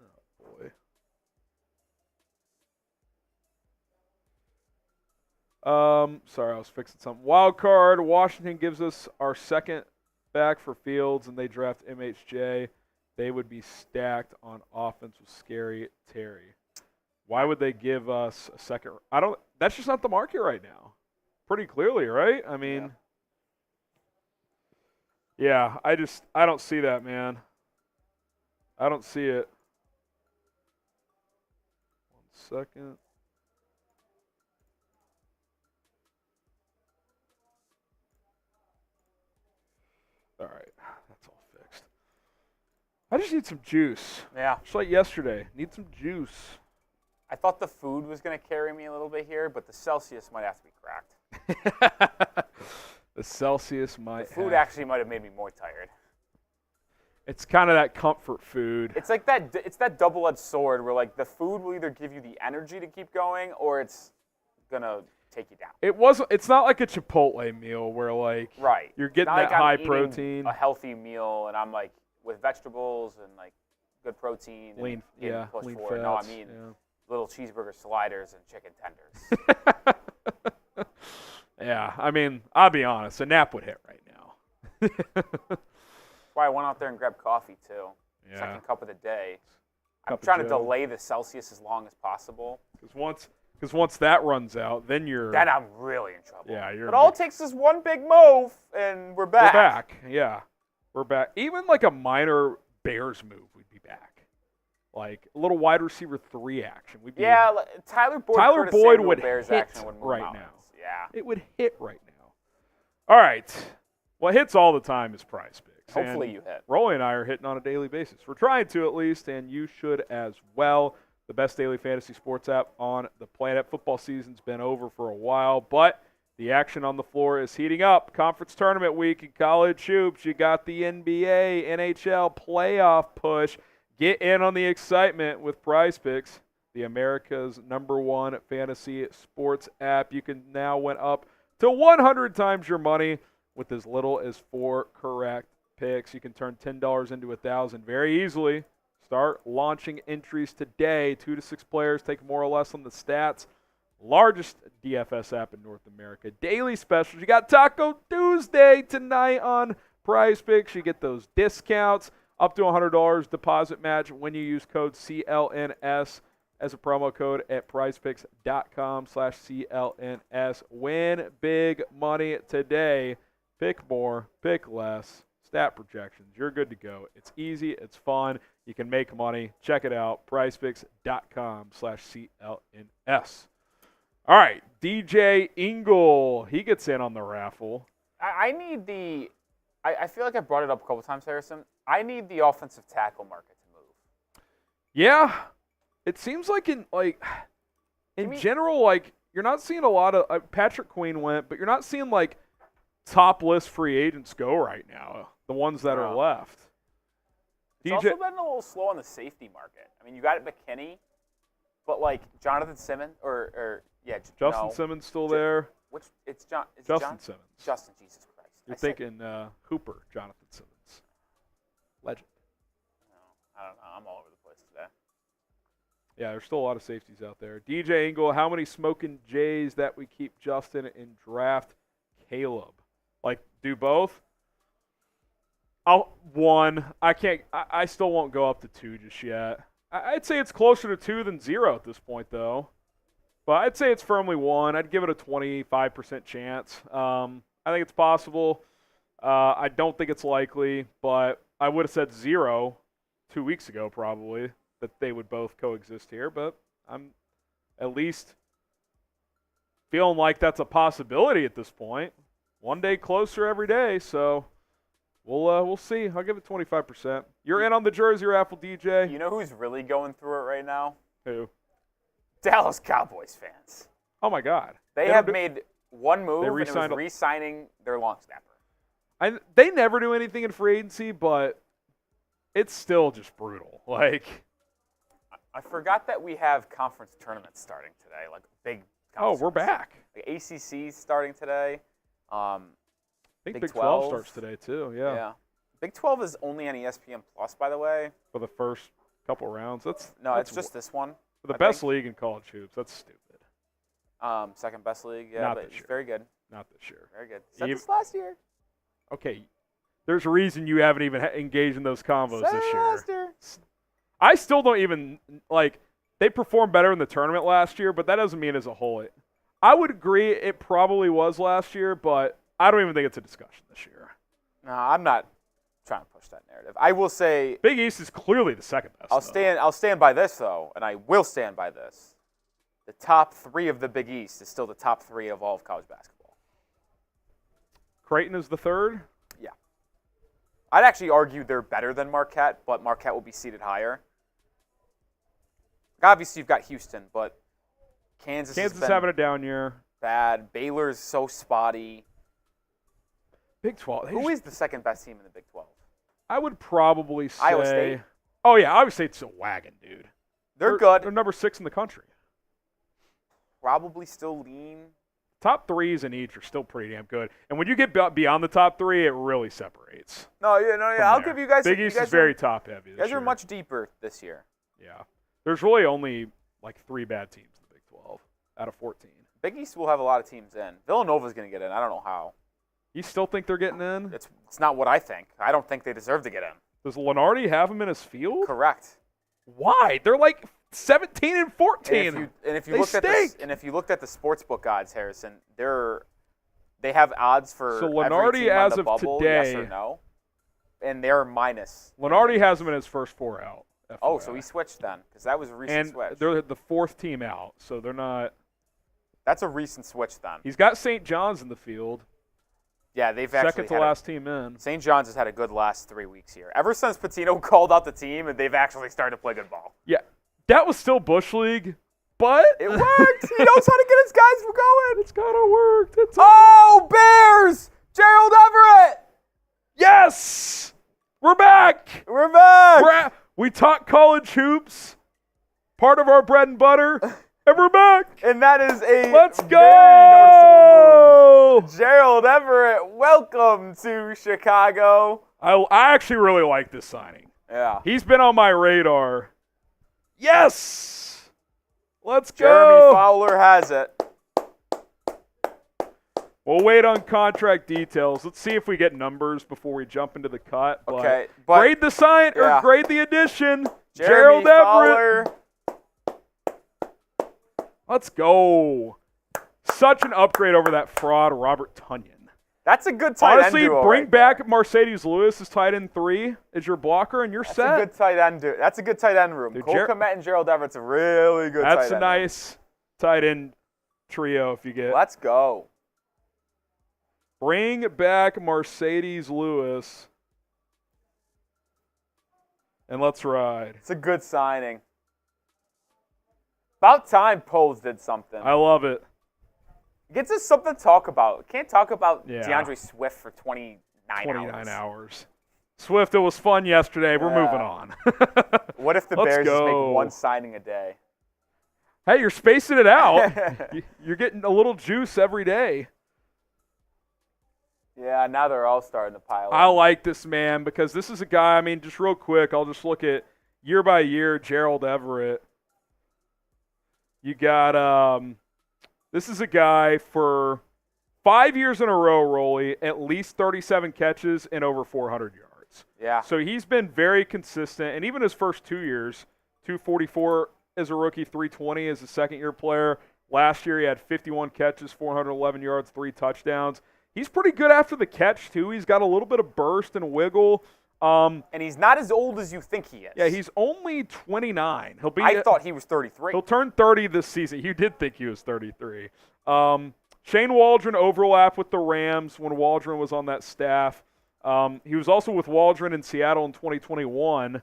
Oh, boy. Sorry, I was fixing something. Wild card, Washington gives us our second back for Fields, and they draft MHJ. They would be stacked on offense with Scary Terry. Why would they give us a second? That's just not the market right now. Pretty clearly, right? I mean, yeah, I don't see that, man. I don't see it. 1 second. All right, that's all fixed. I just need some juice. Yeah. Just like yesterday. Need some juice. I thought the food was going to carry me a little bit here, but the Celsius might have to be cracked. The Celsius might The food actually might have made me more tired. It's kind of that comfort food. It's like that. It's that double-edged sword where like the food will either give you the energy to keep going, or it's gonna take you down. It's not like a Chipotle meal where like you're getting not that like high I'm protein, a healthy meal, and I'm like with vegetables and like good protein, lean lean fats. No, I mean little cheeseburger sliders and chicken tenders. Yeah, I mean, I'll be honest, a nap would hit right now. Why I went out there and grabbed coffee too. Yeah. Second cup of the day. I'm Cup of trying to Joe. delay the Celsius as long as possible. Because once that runs out, then Then I'm really in trouble. Yeah, you're. But all it takes is one big move, and we're back. We're back. Yeah, we're back. Even like a minor Bears move, we'd be back. Like a little wide receiver 3 action. We'd be Tyler Boyd. Tyler Curtis Boyd Samuel would Bears hit action would move right mountains. now. Yeah. It would hit right now. All right. What hits all the time is Prize Picks. Hopefully And you hit. Rolly and I are hitting on a daily basis. We're trying to at least, and you should as well. The best daily fantasy sports app on the planet. Football season's been over for a while, but the action on the floor is heating up. Conference tournament week in college hoops. You got the NBA, NHL playoff push. Get in on the excitement with Prize Picks, the America's #1 fantasy sports app. You can now win up to 100 times your money with as little as 4 correct picks. You can turn $10 into $1,000 very easily. Start launching entries today. 2 to 6 players take more or less on the stats. Largest DFS app in North America. Daily specials. You got Taco Tuesday tonight on Prize Picks. You get those discounts. Up to $100 deposit match when you use code CLNS as a promo code at prizepicks.com/CLNS. Win big money today. Pick more, pick less. Stat projections. You're good to go. It's easy. It's fun. You can make money. Check it out. prizepicks.com/CLNS. All right. DJ Ingle. He gets in on the raffle. I need the – I feel like I brought it up a couple times, Harrison. I need the offensive tackle market to move. Yeah. It seems like in general, like you're not seeing a lot of Patrick Queen went, but you're not seeing like top list free agents go right now. The ones that are left. It's also been a little slow on the safety market. I mean, you got McKinney, but like Jonathan Simmons Justin Simmons still there. Justin Simmons. Justin, Jesus Christ. You're thinking Hooper, Jonathan Simmons. Legend. No, I don't know. I'm all over the place today. Yeah, there's still a lot of safeties out there. DJ Ingle, how many smoking Jays that we keep Justin in draft? Caleb. Like, do both? One. I still won't go up to 2 just yet. I'd say it's closer to 2 than 0 at this point, though. But I'd say it's firmly 1. I'd give it a 25% chance. I think it's possible. I don't think it's likely, but I would have said 0 2 weeks ago probably that they would both coexist here, but I'm at least feeling like that's a possibility at this point. One day closer every day, so we'll see. I'll give it 25%. You're in on the jersey raffle, DJ. You know who's really going through it right now? Who? Dallas Cowboys fans. Oh my God. They have made one move, and it was re-signed re-signing their long snapper. They never do anything in free agency, but it's still just brutal. Like, I forgot that we have conference tournaments starting today, like big. Oh, we're back. Like ACC's starting today. I think Big 12 starts today too. Yeah. Big 12 is only on ESPN Plus, by the way. For the first couple rounds, it's just this one. For the best league in college hoops. That's stupid. Second best league. Yeah, Not but this it's year. very good. Not this year. Very good. Said this last year. Okay, there's a reason you haven't even engaged in those combos this year. Last year. I still don't even like. They performed better in the tournament last year, but that doesn't mean as a whole. I would agree it probably was last year, but I don't even think it's a discussion this year. No, I'm not trying to push that narrative. I will say Big East is clearly the second best. I'll stand by this though, and I will stand by this. The top 3 of the Big East is still the top 3 of all of college basketball. Creighton is the third? Yeah. I'd actually argue they're better than Marquette, but Marquette will be seated higher. Obviously, you've got Houston, but Kansas is having a down year. Bad. Baylor's so spotty. Big 12. Who is the second best team in the Big 12? I would probably say Iowa State. Oh yeah, Iowa State's a wagon, dude. They're good. They're number 6 in the country. Probably still lean. Top 3s in each are still pretty damn good. And when you get beyond the top 3, it really separates. No, I'll give you guys. Big East is very top heavy. You guys are much deeper this year. Yeah. There's really only like 3 bad teams in the Big 12 out of 14. Big East will have a lot of teams in. Villanova's going to get in. I don't know how. You still think they're getting in? It's not what I think. I don't think they deserve to get in. Does Lenardi have them in his field? Correct. Why? They're like 17 and 14. And if you looked at the sportsbook odds, Harrison, they have odds for so every Lenardi team on as the of bubble, today, yes or no, and they're minus. Lenardi has them in his first 4 out. FYI. Oh, so he switched then, because that was a recent switch. And they're the 4th team out, so they're not. That's a recent switch then. He's got St. John's in the field. Yeah, they've actually second to last team in. St. John's has had a good last 3 weeks here. Ever since Patino called out the team, and they've actually started to play good ball. Yeah, that was still Bush League, but it worked. He knows how to get his guys going. It's gotta work. Bears! Gerald Everett! Yes, we're back. We're back. We talk college hoops, part of our bread and butter. And we're back. And that is a Let's go! Very noticeable move. Gerald Everett, welcome to Chicago. I actually really like this signing. Yeah. He's been on my radar. Yes! Let's go! Jeremy Fowler has it. We'll wait on contract details. Let's see if we get numbers before we jump into the cut. Okay. But grade the sign or grade the addition. Jeremy Gerald Everett. Fowler. Let's go. Such an upgrade over that fraud, Robert Tunyon. That's a good tight end duo. Honestly, bring back Mercedes Lewis as tight end 3 as your blocker, and you're set. That's a good tight end duo. That's a good tight end room. Dude, Cole Kmet and Gerald Everett's a really good tight end. That's a nice tight end trio if you get. Let's go. Bring back Mercedes Lewis. And let's ride. It's a good signing. About time Poles did something. I love it. Gets us something to talk about. Can't talk about Yeah. DeAndre Swift for 29 hours. Swift, it was fun yesterday. We're moving on. What if the Let's Bears just go. make one signing a day? Hey, you're spacing it out. You're getting a little juice every day. Yeah, now they're all starting to pile I in. like this man because this is a guy, I mean, just real quick, I'll just look at year by year, Gerald Everett. You got, this is a guy for 5 years in a row, Rolly, at least 37 catches and over 400 yards. Yeah. So he's been very consistent, and even his first 2 years, 244 as a rookie, 320 as a second-year player. Last year he had 51 catches, 411 yards, 3 touchdowns. He's pretty good after the catch, too. He's got a little bit of burst and wiggle. And he's not as old as you think he is. Yeah, he's only 29. I thought he was 33. He'll turn 30 this season. You did think he was 33. Shane Waldron overlapped with the Rams when Waldron was on that staff. He was also with Waldron in Seattle in 2021.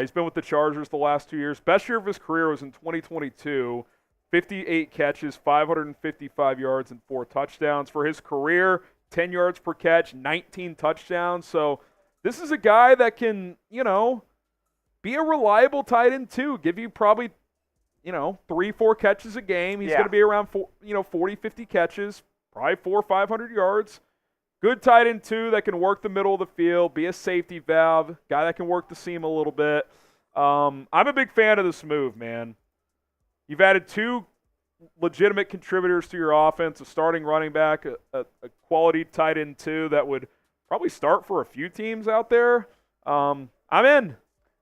He's been with the Chargers the last 2 years. Best year of his career was in 2022. 58 catches, 555 yards, and 4 touchdowns. For his career, 10 yards per catch, 19 touchdowns. So this is a guy that can, be a reliable tight end too. Give you probably, 3-4 catches a game. He's going to be around 40, 50 catches, probably 400 or 500 yards. Good tight end too that can work the middle of the field, be a safety valve, guy that can work the seam a little bit. I'm a big fan of this move, man. You've added 2 legitimate contributors to your offense, a starting running back, a quality tight end too that would probably start for a few teams out there. I'm in.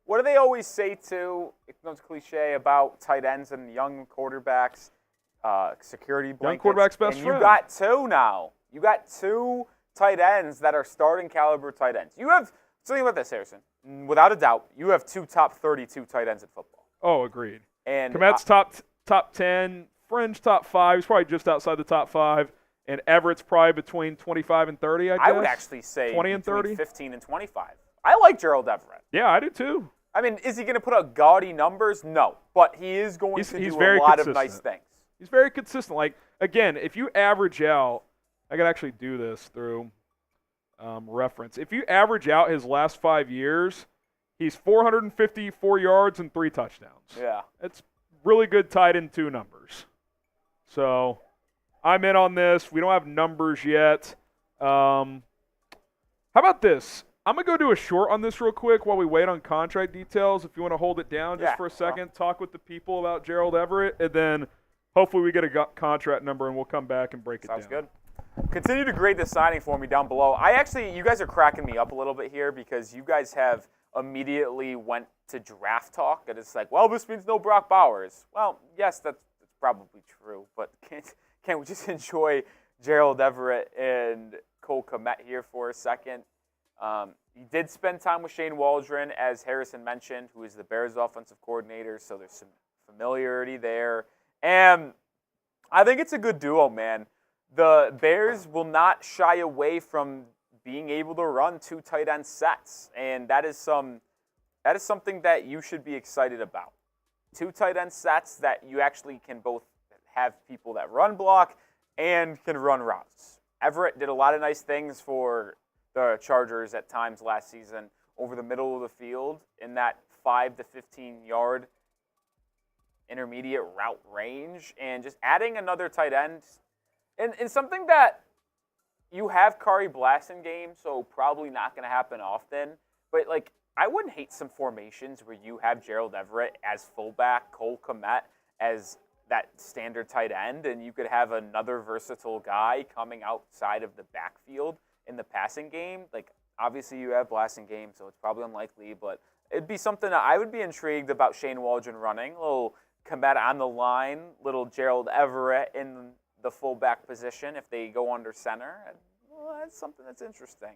What do they always say too? It's cliche about tight ends and young quarterbacks, security blankets. Young quarterback's best friend. You got 2 now. You got 2 tight ends that are starting caliber tight ends. You have, think about this, Harrison. Without a doubt, you have 2 top 32 tight ends in football. Oh, agreed. And Komet's top 10, Fringe top 5. He's probably just outside the top 5. And Everett's probably between 25 and 30, I guess. I would actually say 20 and 30? 15 and 25. I like Gerald Everett. Yeah, I do too. I mean, is he going to put up gaudy numbers? No. But he is going to do a lot of nice things. He's very consistent. Like, again, if you average out, I can actually do this through reference. If you average out his last 5 years, he's 454 yards and 3 touchdowns. Yeah. It's really good tight end 2 numbers. So I'm in on this. We don't have numbers yet. How about this? I'm going to go do a short on this real quick while we wait on contract details. If you want to hold it down just for a second, talk with the people about Gerald Everett, and then hopefully we get a contract number and we'll come back and break it down. Sounds good. Continue to grade the signing for me down below. You guys are cracking me up a little bit here because you guys have immediately went to draft talk, and it's like, well, this means no Brock Bowers. Well, yes, that's probably true, but can't we just enjoy Gerald Everett and Cole Kmet here for a second? He did spend time with Shane Waldron, as Harrison mentioned, who is the Bears' offensive coordinator, so there's some familiarity there. And I think it's a good duo, man. The Bears will not shy away from being able to run 2 tight end sets, and that is something that you should be excited about. 2 tight end sets that you actually can both have people that run block and can run routes. Everett did a lot of nice things for the Chargers at times last season over the middle of the field in that 5 to 15 yard intermediate route range, and just adding another tight end and something that you have Kari Blasson game, so probably not going to happen often, but like I wouldn't hate some formations where you have Gerald Everett as fullback, Cole Kmet as that standard tight end, and you could have another versatile guy coming outside of the backfield in the passing game. Like, obviously you have Blasson game, so it's probably unlikely, but it'd be something that I would be intrigued about Shane Waldron running. A little Kmet on the line, little Gerald Everett in the fullback position if they go under center. Well, that's something that's interesting.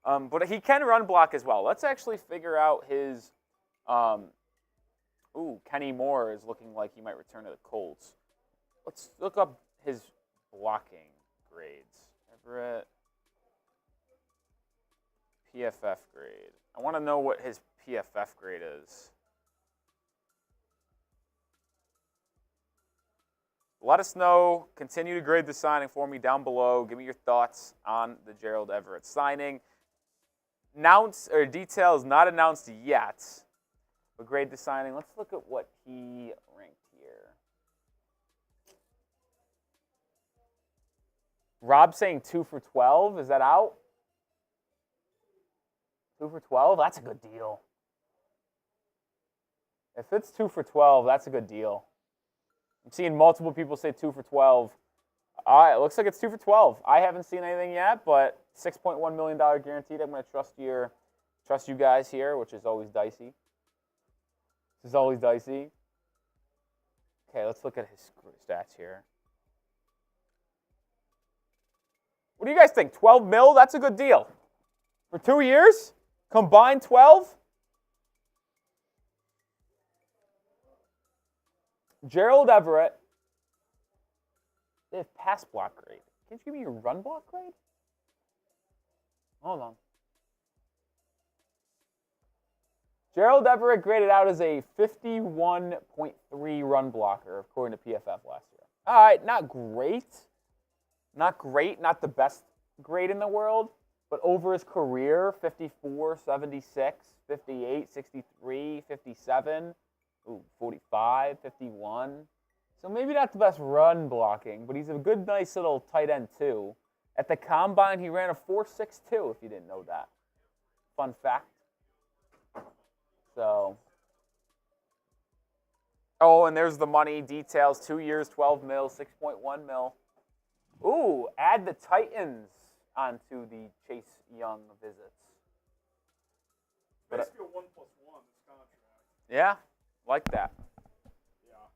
But he can run block as well. Let's actually figure out his Kenny Moore is looking like he might return to the Colts. Let's look up his blocking grades. Everett PFF grade. I want to know what his PFF grade is. Let us know. Continue to grade the signing for me down below. Give me your thoughts on the Gerald Everett signing. Details not announced yet, but grade the signing. Let's look at what he ranked here. Rob saying 2 for 12. Is that out? 2 for 12? That's a good deal. If it's 2 for 12, that's a good deal. I'm seeing multiple people say 2 for 12. All right, it looks like it's 2 for 12. I haven't seen anything yet, but $6.1 million guaranteed. I'm going to trust you guys here, which is always dicey. This is always dicey. Okay, let's look at his stats here. What do you guys think? 12 mil? That's a good deal. For 2 years? Combined 12? Gerald Everett. They have pass block grade. Can you give me your run block grade? Hold on. Gerald Everett graded out as a 51.3 run blocker, according to PFF last year. All right, not great. Not great, not the best grade in the world, but over his career, 54, 76, 58, 63, 57, 45, 51. So maybe not the best run blocking, but he's a good, nice little tight end too. At the combine, he ran a 4.62, if you didn't know that. Fun fact. So, oh, and there's the money details. 2 years, 12 mil, 6.1 mil. Ooh, add the Titans onto the Chase Young visits. Basically a 1+1 this contract. Yeah, like that. Yeah.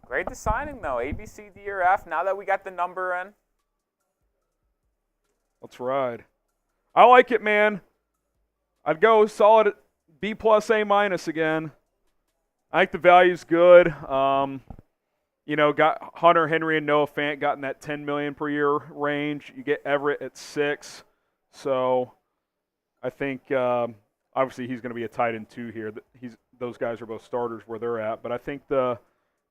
Great the signing though. A, B, C, D, or F. Now that we got the number in. Let's ride. I like it, man. I'd go solid B+, A- again. I think the value's good. Got Hunter Henry and Noah Fant got in that $10 million per year range. You get Everett at 6. So I think obviously he's going to be a tight end 2 here. Those guys are both starters where they're at. But I think the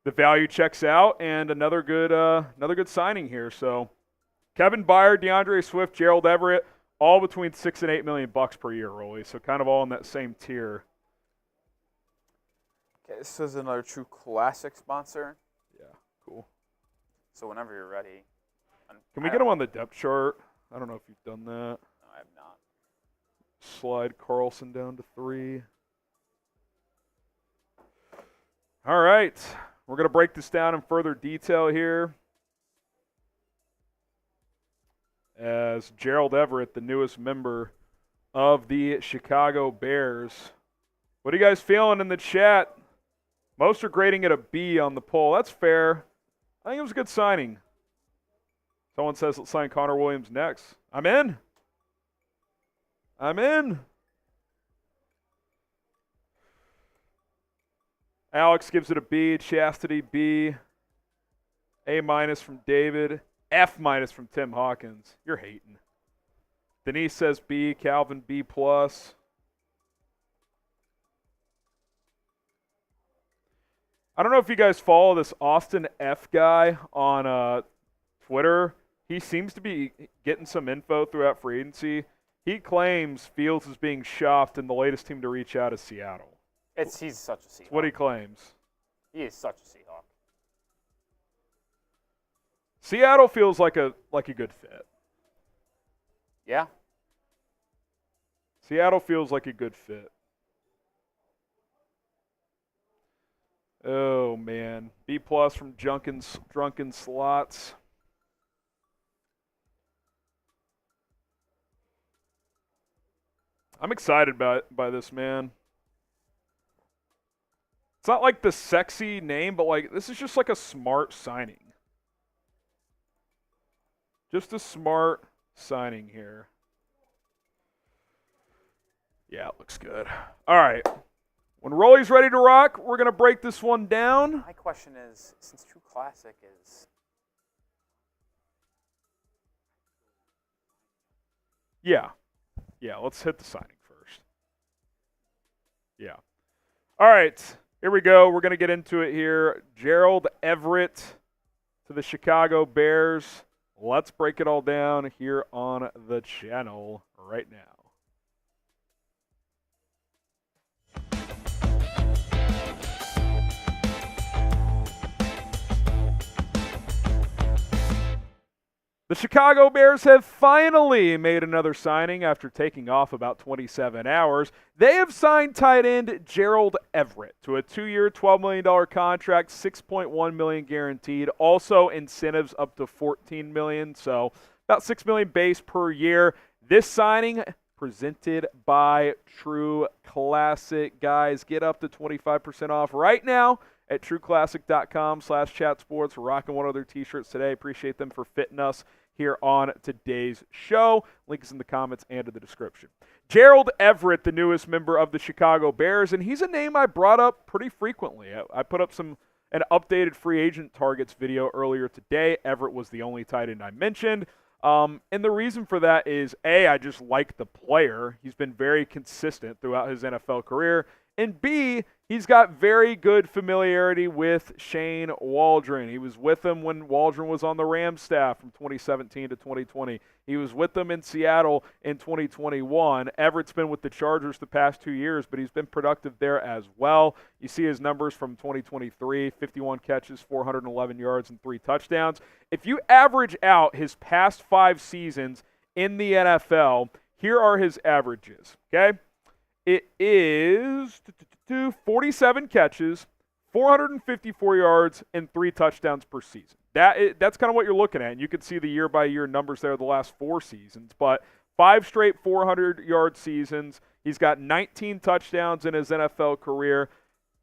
value checks out, and another good signing here. So Kevin Byard, DeAndre Swift, Gerald Everett, all between $6 and $8 million per year, Rolly. So kind of all in that same tier. Okay, this is another True Classic sponsor. Yeah, cool. So whenever you're ready. Can we get him on the depth chart? I don't know if you've done that. No, I have not. Slide Carlson down to 3. All right. We're going to break this down in further detail here. As Gerald Everett, the newest member of the Chicago Bears. What are you guys feeling in the chat? Most are grading it a B on the poll. That's fair. I think it was a good signing. Someone says let's sign Connor Williams next. I'm in. Alex gives it a B. Chastity, B. A- from David. F- from Tim Hawkins. You're hating. Denise says B. Calvin, B+. I don't know if you guys follow this Austin F guy on Twitter. He seems to be getting some info throughout free agency. He claims Fields is being shopped, and the latest team to reach out is Seattle. He's such a Seahawk. That's what he claims. He is such a Seahawk. Seattle feels like a good fit. Yeah. Seattle feels like a good fit. Oh man, B+ from Drunken Slots. I'm excited by this, man. It's not like the sexy name, but like this is just like a smart signing. Just a smart signing here. Yeah, it looks good. All right. When Rolly's ready to rock, we're going to break this one down. My question is, since True Classic is... Yeah, let's hit the signing first. Yeah. All right, here we go. We're going to get into it here. Gerald Everett to the Chicago Bears. Let's break it all down here on the channel right now. The Chicago Bears have finally made another signing after taking off about 27 hours. They have signed tight end Gerald Everett to a 2-year, $12 million contract, $6.1 million guaranteed. Also incentives up to $14 million, so about $6 million base per year. This signing presented by True Classic. Guys, get up to 25% off right now at trueclassic.com/chatsports. We're rocking one of their t-shirts today. Appreciate them for fitting us here on today's show. Link is in the comments and in the description. Gerald Everett, the newest member of the Chicago Bears, and he's a name I brought up pretty frequently. I put up an updated free agent targets video earlier today. Everett was the only tight end I mentioned. And the reason for that is, A, I just like the player. He's been very consistent throughout his NFL career. And B, he's got very good familiarity with Shane Waldron. He was with him when Waldron was on the Rams staff from 2017 to 2020. He was with them in Seattle in 2021. Everett's been with the Chargers the past 2 years, but he's been productive there as well. You see his numbers from 2023, 51 catches, 411 yards, and 3 touchdowns. If you average out his past 5 seasons in the NFL, here are his averages, okay? It is 47 catches, 454 yards, and 3 touchdowns per season. That's kind of what you're looking at. And you can see the year-by-year numbers there the last 4 seasons. But 5 straight 400-yard seasons. He's got 19 touchdowns in his NFL career.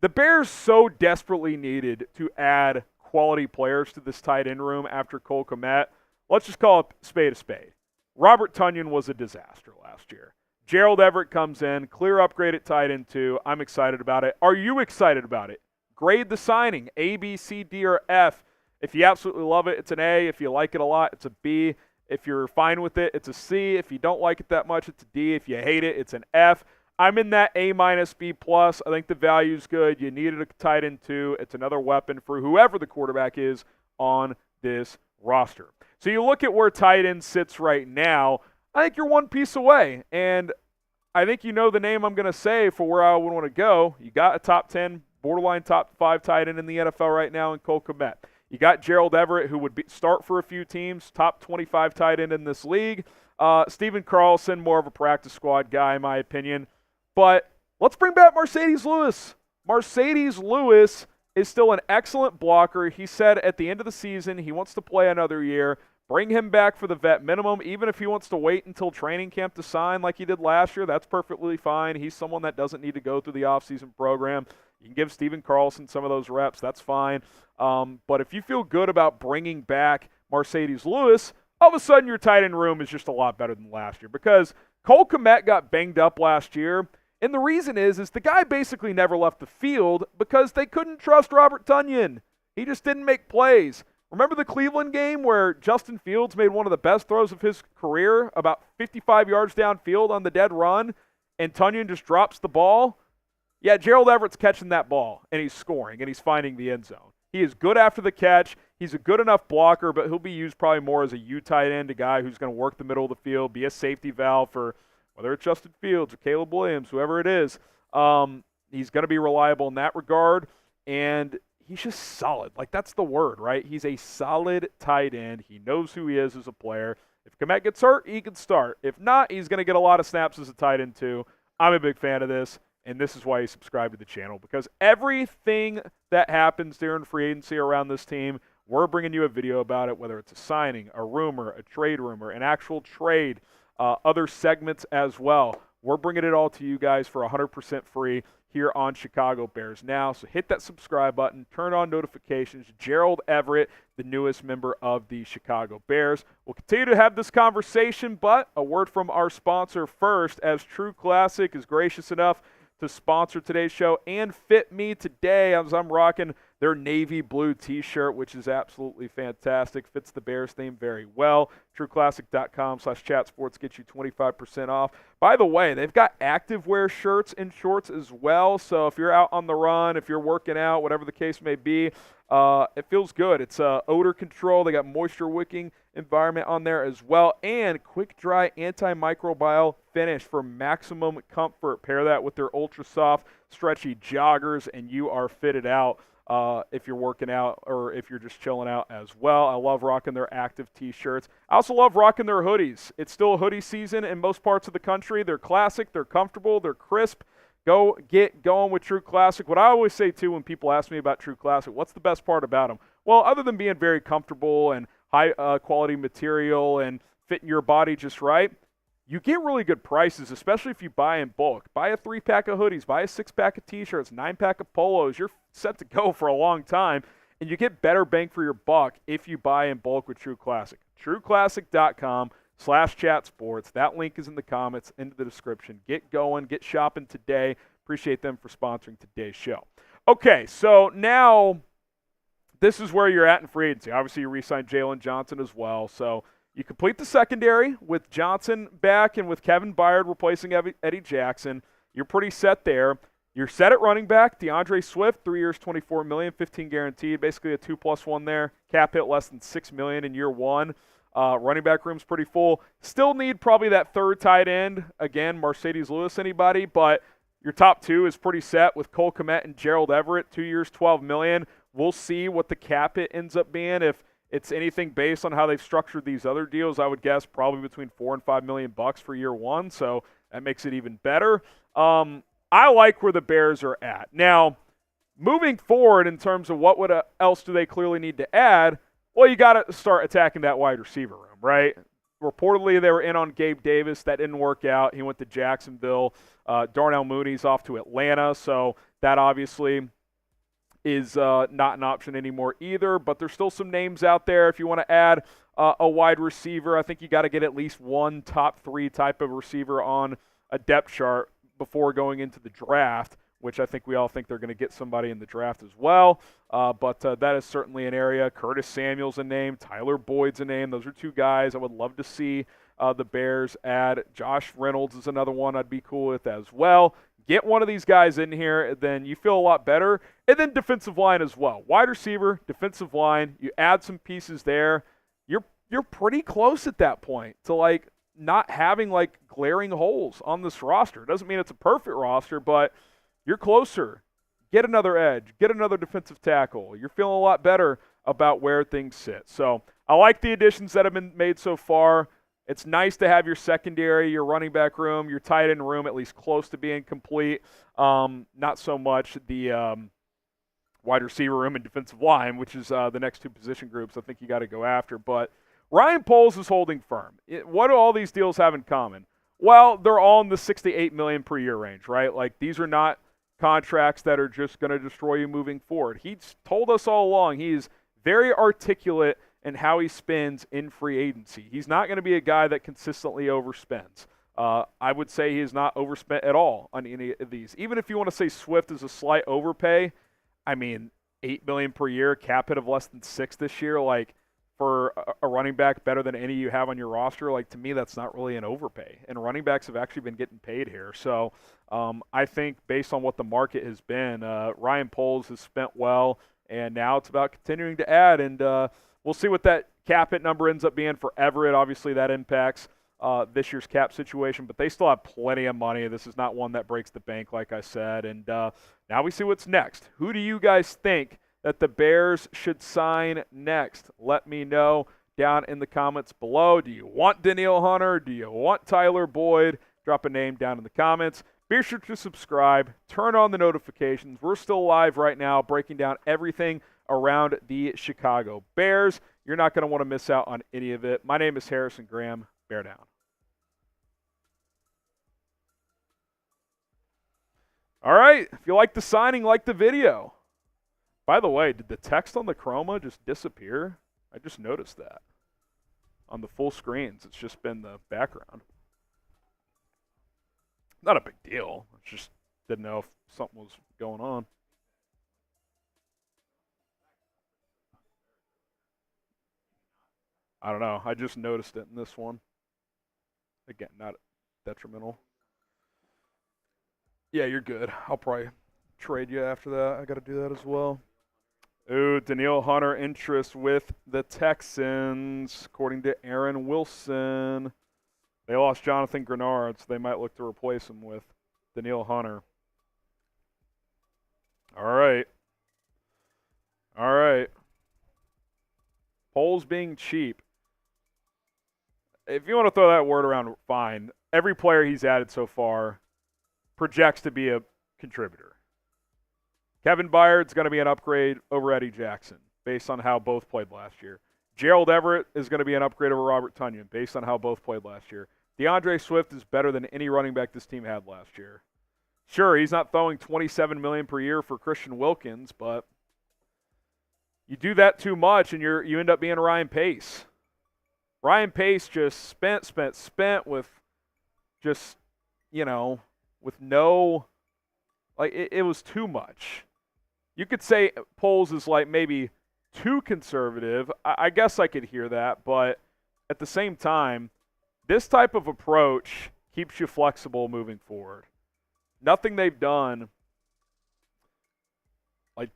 The Bears so desperately needed to add quality players to this tight end room after Cole Kmet. Let's just call it spade a spade. Robert Tonyan was a disaster last year. Gerald Everett comes in, clear upgrade at tight end 2. I'm excited about it. Are you excited about it? Grade the signing, A, B, C, D, or F. If you absolutely love it, it's an A. If you like it a lot, it's a B. If you're fine with it, it's a C. If you don't like it that much, it's a D. If you hate it, it's an F. I'm in that A-, B+. I think the value's good. You needed a tight end 2. It's another weapon for whoever the quarterback is on this roster. So you look at where tight end sits right now, I think you're one piece away, and I think you know the name I'm going to say for where I would want to go. You got a top 10, borderline top 5 tight end in the NFL right now in Cole Kmet. You got Gerald Everett, who would start for a few teams, top 25 tight end in this league. Steven Carlson, more of a practice squad guy, in my opinion. But let's bring back Marcedes Lewis. Marcedes Lewis is still an excellent blocker. He said at the end of the season he wants to play another year. Bring him back for the vet minimum. Even if he wants to wait until training camp to sign like he did last year, that's perfectly fine. He's someone that doesn't need to go through the offseason program. You can give Steven Carlson some of those reps. That's fine. But if you feel good about bringing back Marcedes Lewis, all of a sudden your tight end room is just a lot better than last year because Cole Kmet got banged up last year. And the reason is the guy basically never left the field because they couldn't trust Robert Tonyan. He just didn't make plays. Remember the Cleveland game where Justin Fields made one of the best throws of his career, about 55 yards downfield on the dead run, and Tonyan just drops the ball? Yeah, Gerald Everett's catching that ball, and he's scoring, and he's finding the end zone. He is good after the catch. He's a good enough blocker, but he'll be used probably more as a U tight end, a guy who's going to work the middle of the field, be a safety valve for whether it's Justin Fields or Caleb Williams, whoever it is. He's going to be reliable in that regard, and he's just solid. Like, that's the word, right? He's a solid tight end. He knows who he is as a player. If Kmet gets hurt, he can start. If not, he's going to get a lot of snaps as a tight end too. I'm a big fan of this, and this is why you subscribe to the channel, because everything that happens during free agency around this team, we're bringing you a video about it, whether it's a signing, a rumor, a trade rumor, an actual trade, other segments as well. We're bringing it all to you guys for 100% free here on Chicago Bears Now. So hit that subscribe button, turn on notifications. Gerald Everett, the newest member of the Chicago Bears. We'll continue to have this conversation, but a word from our sponsor first, as True Classic is gracious enough to sponsor today's show and fit me today as I'm rocking their navy blue t-shirt, which is absolutely fantastic. Fits the Bears theme very well. TrueClassic.com/chatsports gets you 25% off. By the way, they've got activewear shirts and shorts as well. So if you're out on the run, if you're working out, whatever the case may be, it feels good. It's odor control. They got moisture wicking environment on there as well, and quick dry antimicrobial finish for maximum comfort. Pair that with their ultra soft stretchy joggers and you are fitted out if you're working out or if you're just chilling out as well. I love rocking their active t-shirts. I also love rocking their hoodies. It's still hoodie season in most parts of the country. They're classic, they're comfortable, they're crisp. Go get going with True Classic. What I always say, too, when people ask me about True Classic, what's the best part about them? Well, other than being very comfortable and high-quality material and fitting your body just right, you get really good prices, especially if you buy in bulk. Buy a 3-pack of hoodies, buy a 6-pack of T-shirts, 9-pack of polos. You're set to go for a long time, and you get better bang for your buck if you buy in bulk with True Classic. trueclassic.com/chatsports. That link is in the comments, into the description. Get going. Get shopping today. Appreciate them for sponsoring today's show. Okay, so now this is where you're at in free agency. Obviously, you re-signed Jaylon Johnson as well. So you complete the secondary with Johnson back and with Kevin Byard replacing Eddie Jackson. You're pretty set there. You're set at running back. DeAndre Swift, 3 years, $24 million, 15 guaranteed, basically a 2+1 there. Cap hit less than $6 million in year one. Running back room's pretty full. Still need probably that third tight end. Again, Mercedes Lewis, anybody, but your top two is pretty set with Cole Kmet and Gerald Everett, 2 years, $12 million. We'll see what the cap hit ends up being. If it's anything based on how they've structured these other deals, I would guess probably between $4 and $5 million for year one, so that makes it even better. I like where the Bears are at. Now, moving forward in terms of what else do they clearly need to add, well, you got to start attacking that wide receiver room, right? Reportedly, they were in on Gabe Davis. That didn't work out. He went to Jacksonville. Darnell Mooney's off to Atlanta, so that obviously is not an option anymore either. But there's still some names out there. If you want to add a wide receiver, I think you got to get at least one top 3 type of receiver on a depth chart before going into the draft, which I think we all think they're going to get somebody in the draft as well. But that is certainly an area. Curtis Samuel's a name. Tyler Boyd's a name. Those are 2 guys I would love to see the Bears add. Josh Reynolds is another one I'd be cool with as well. Get one of these guys in here, then you feel a lot better. And then defensive line as well. Wide receiver, defensive line, you add some pieces there. You're pretty close at that point to like not having like glaring holes on this roster. It doesn't mean it's a perfect roster, but you're closer. Get another edge. Get another defensive tackle. You're feeling a lot better about where things sit. So I like the additions that have been made so far. It's nice to have your secondary, your running back room, your tight end room at least close to being complete. Not so much the wide receiver room and defensive line, which is the next 2 position groups I think you got to go after. But Ryan Poles is holding firm. What do all these deals have in common? Well, they're all in the $6 to $8 million per year range, right? Like these are not contracts that are just going to destroy you moving forward. He's told us all along he's very articulate in how he spends in free agency. He's not going to be a guy that consistently overspends. I would say he is not overspent at all on any of these. Even if you want to say Swift is a slight overpay, I mean, $8 million per year, cap hit of less than 6 this year, like for a running back better than any you have on your roster, like to me that's not really an overpay. And running backs have actually been getting paid here. So I think based on what the market has been, Ryan Poles has spent well, and now it's about continuing to add. And we'll see what that cap hit number ends up being for Everett. Obviously that impacts this year's cap situation, but they still have plenty of money. This is not one that breaks the bank, like I said. And now we see what's next. Who do you guys think that the Bears should sign next? Let me know down in the comments below. Do you want Danielle Hunter? Do you want Tyler Boyd? Drop a name down in the comments. Be sure to subscribe. Turn on the notifications. We're still live right now breaking down everything around the Chicago Bears. You're not going to want to miss out on any of it. My name is Harrison Graham. Bear down. All right. If you like the signing, like the video. By the way, did the text on the chroma just disappear? I just noticed that. On the full screens, it's just been the background. Not a big deal. I just didn't know if something was going on. I don't know. I just noticed it in this one. Again, not detrimental. Yeah, you're good. I'll probably trade you after that. I got to do that as well. Ooh, Danielle Hunter interest with the Texans, according to Aaron Wilson. They lost Jonathan Grenard, so they might look to replace him with Danielle Hunter. All right. All right. Poles being cheap. If you want to throw that word around, fine. Every player he's added so far projects to be a contributor. Kevin Byard's going to be an upgrade over Eddie Jackson based on how both played last year. Gerald Everett is going to be an upgrade over Robert Tonyan based on how both played last year. DeAndre Swift is better than any running back this team had last year. Sure, he's not throwing $27 million per year for Christian Wilkins, but you do that too much and you end up being Ryan Pace. Ryan Pace just spent with just, with no, like, it was too much. You could say Poles is like maybe too conservative. I guess I could hear that, but at the same time, this type of approach keeps you flexible moving forward. Nothing they've done like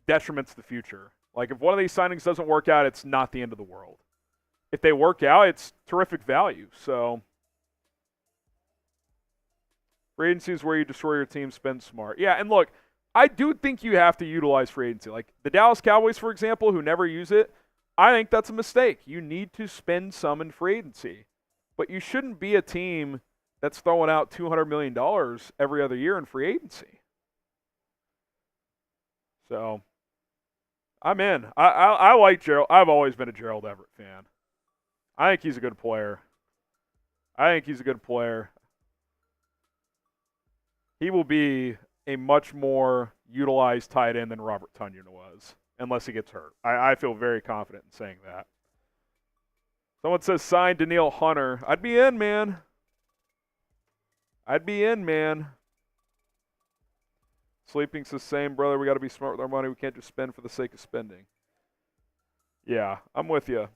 detriments the future. Like, if one of these signings doesn't work out, it's not the end of the world. If they work out, it's terrific value. So, free agency is where you destroy your team, spend smart. Yeah, and look, I do think you have to utilize free agency. Like the Dallas Cowboys, for example, who never use it, I think that's a mistake. You need to spend some in free agency. But you shouldn't be a team that's throwing out $200 million every other year in free agency. So, I'm in. I like Gerald. I've always been a Gerald Everett fan. I think he's a good player. He will be a much more utilized tight end than Robert Tonyan was, unless he gets hurt. I feel very confident in saying that. Someone says sign Danielle Hunter. I'd be in, man. Sleeping's the same, brother. We got to be smart with our money. We can't just spend for the sake of spending. Yeah, I'm with you.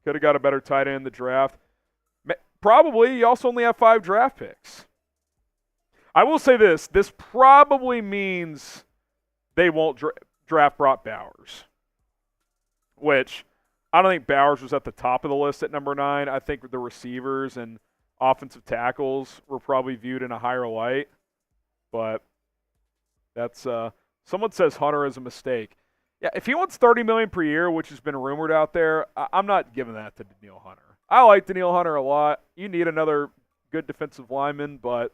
Could have got a better tight end in the draft. Probably. You also only have 5 draft picks. I will say this. This probably means they won't draft Brock Bowers, which I don't think Bowers was at the top of the list at number 9. I think the receivers and offensive tackles were probably viewed in a higher light. But that's someone says Hunter is a mistake. Yeah, if he wants $30 million per year, which has been rumored out there, I'm not giving that to Danielle Hunter. I like Danielle Hunter a lot. You need another good defensive lineman, but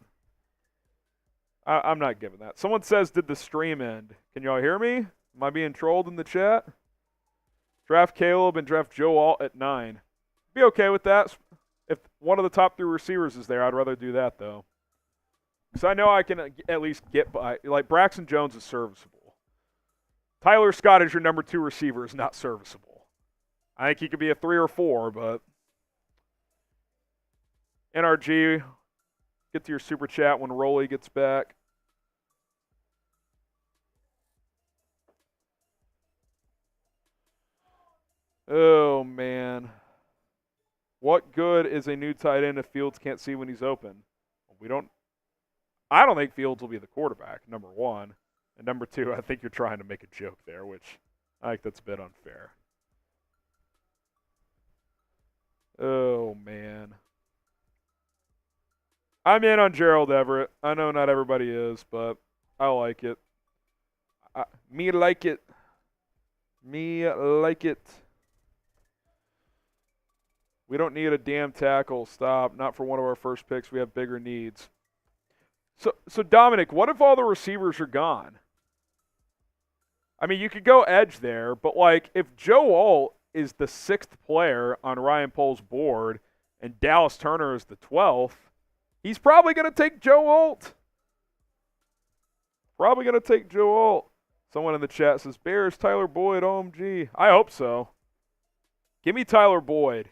I'm not giving that. Someone says, did the stream end? Can y'all hear me? Am I being trolled in the chat? Draft Caleb and draft Joe Alt at 9. Be okay with that. If one of the top 3 receivers is there, I'd rather do that, though. Because I know I can at least get by. Like, Braxton Jones is serviceable. Tyler Scott is your number 2 receiver is not serviceable. I think he could be a 3 or 4, but NRG, get to your super chat when Rolly gets back. Oh, man. What good is a new tight end if Fields can't see when he's open? I don't think Fields will be the quarterback, number 1. And number 2, I think you're trying to make a joke there, which I think that's a bit unfair. Oh, man. I'm in on Gerald Everett. I know not everybody is, but I like it. Me like it. We don't need a damn tackle. Stop. Not for one of our first picks. We have bigger needs. So Dominic, what if all the receivers are gone? I mean, you could go edge there, but like if Joe Alt is the 6th player on Ryan Poles' board and Dallas Turner is the 12th, he's probably going to take Joe Alt. Someone in the chat says, Bears, Tyler Boyd, OMG. I hope so. Give me Tyler Boyd.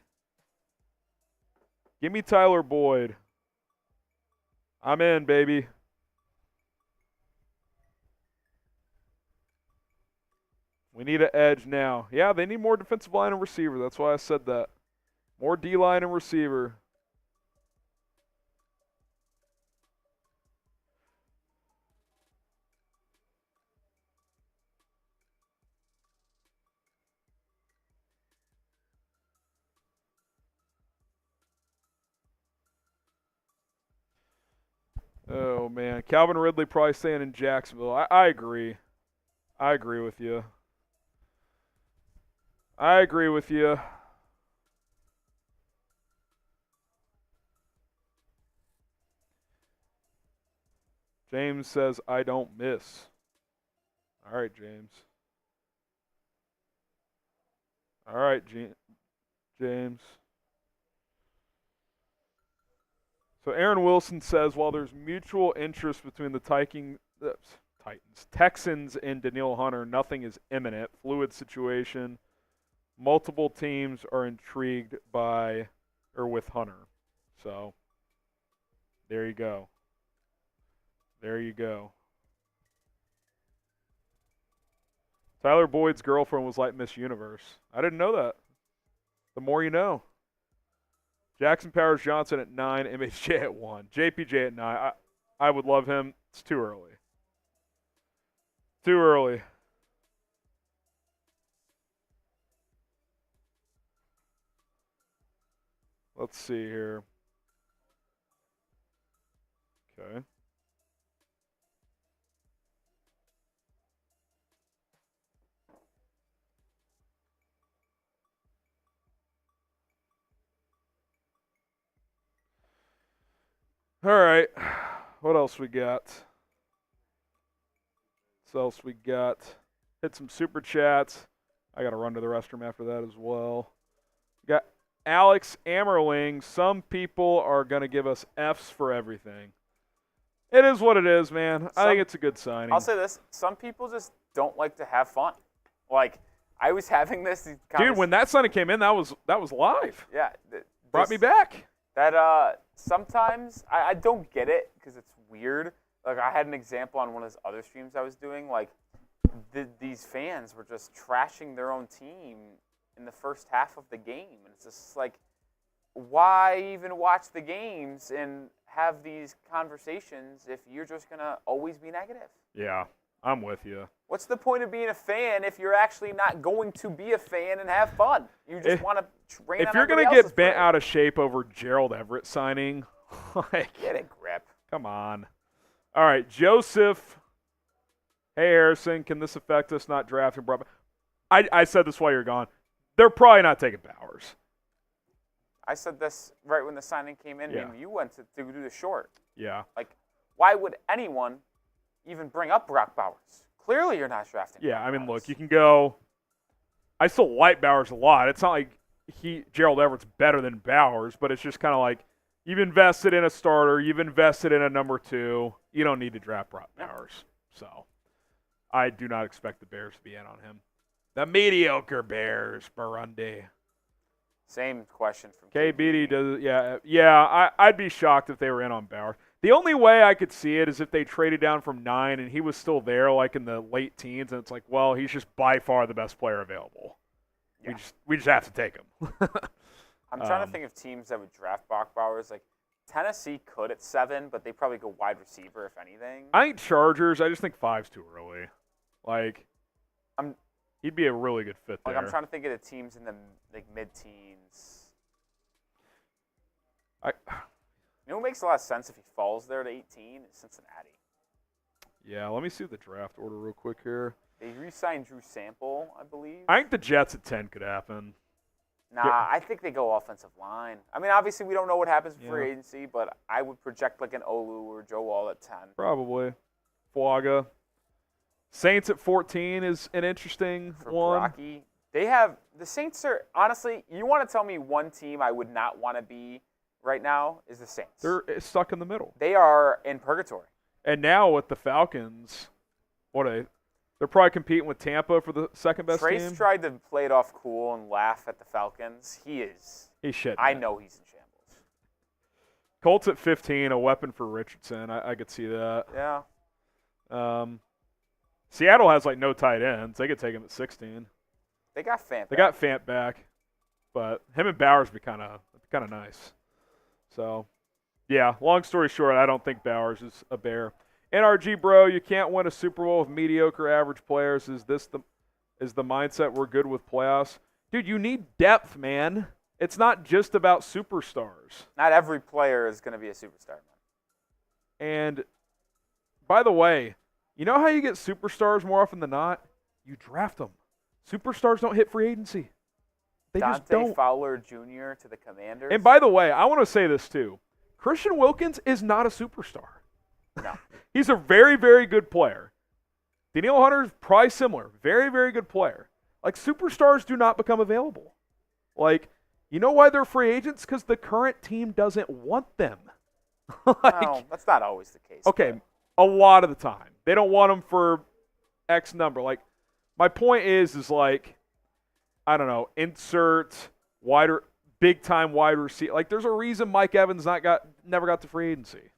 I'm in, baby. We need an edge now. Yeah, they need more defensive line and receiver. That's why I said that. More D-line and receiver. Oh, man. Calvin Ridley probably staying in Jacksonville. I agree. I agree with you. James says, I don't miss. All right, James. All right, James. So Aaron Wilson says, while there's mutual interest between the Texans and Danielle Hunter, nothing is imminent. Fluid situation. multiple teams are intrigued by or with Hunter. So, there you go. There you go. Tyler Boyd's girlfriend was like Miss Universe. I didn't know that. The more you know. Jackson Powers Johnson at 9, MHJ at 1. JPJ at 9. I would love him. It's too early. Too early. Let's see here. Okay. All right. What else we got? What else we got? Hit some super chats. I got to run to the restroom after that as well. Got Alex Ammerling. Some people are going to give us Fs for everything. It is what it is, man. I think it's a good signing. I'll say this. Some people just don't like to have fun. Like, I was having this. Dude, when that signing came in, that was live. Yeah. Brought me back. That sometimes I don't get it because it's weird. Like, I had an example on one of those other streams I was doing. Like, these fans were just trashing their own team in the first half of the game. And it's just like, why even watch the games and have these conversations if you're just going to always be negative? Yeah, I'm with you. What's the point of being a fan if you're actually not going to be a fan and have fun? You just want to train on If you're going to get bent out of shape over Gerald Everett signing, like, get a grip. Come on. All right, Joseph. Hey, Harrison, can this affect us not drafting Brock? I said this while you're gone. They're probably not taking Bowers. I said this right when the signing came in. Yeah. And you went to do the short. Yeah. Like, why would anyone even bring up Brock Bowers? Clearly you're not drafting Yeah, Brock I mean, Bowers. look, you can go. I still like Bowers a lot. It's not like Gerald Everett's better than Bowers, but it's just kind of like you've invested in a starter, you've invested in a number 2. You don't need to draft Brock Bowers. So I do not expect the Bears to be in on him. The mediocre Bears, Burundi. Same question from KBD does, yeah. I'd be shocked if they were in on Bauer. The only way I could see it is if they traded down from 9 and he was still there, like in the late teens, and it's like, well, he's just by far the best player available. Yeah. We just have to take him. I'm trying to think of teams that would draft Brock Bowers. Like Tennessee could at 7, but they probably go wide receiver if anything. I think Chargers. I just think 5's too early. Like, he'd be a really good fit there. Like, I'm trying to think of the teams in the mid-teens. You know what makes a lot of sense if he falls there to 18 is Cincinnati. Yeah, let me see the draft order real quick here. They re-signed Drew Sample, I believe. I think the Jets at 10 could happen. Nah, I think they go offensive line. I mean, obviously we don't know what happens with free agency, but I would project like an Olu or Joe Wall at 10. Probably. Flaga. Saints at 14 is an interesting one. Rocky. They have – the Saints are – honestly, you want to tell me one team I would not want to be right now is the Saints. They're stuck in the middle. They are in purgatory. And now with the Falcons, they're probably competing with Tampa for the second best team. Trace tried to play it off cool and laugh at the Falcons. He's shit. I know he's in shambles. Colts at 15, a weapon for Richardson. I could see that. Yeah. Seattle has like no tight ends. They could take him at 16. They got Fant back. They got Fant back, but him and Bowers would be kind of nice. So, yeah. Long story short, I don't think Bowers is a Bear. NRG, bro, you can't win a Super Bowl with mediocre average players. Is the mindset we're good with playoffs? Dude, you need depth, man. It's not just about superstars. Not every player is going to be a superstar, man. And by the way, you know how you get superstars more often than not? You draft them. Superstars don't hit free agency. They just don't. Dante Fowler Jr. to the Commanders. And by the way, I want to say this too. Christian Wilkins is not a superstar. No. He's a very, very good player. Danielle Hunter is probably similar. Very, very good player. Like, superstars do not become available. Like, you know why they're free agents? Because the current team doesn't want them. No, that's not always the case. Okay, a lot of the time. They don't want them for X number. Like, my point is like, I don't know, insert wider, big-time wide receiver. Like, there's a reason Mike Evans never got to free agency.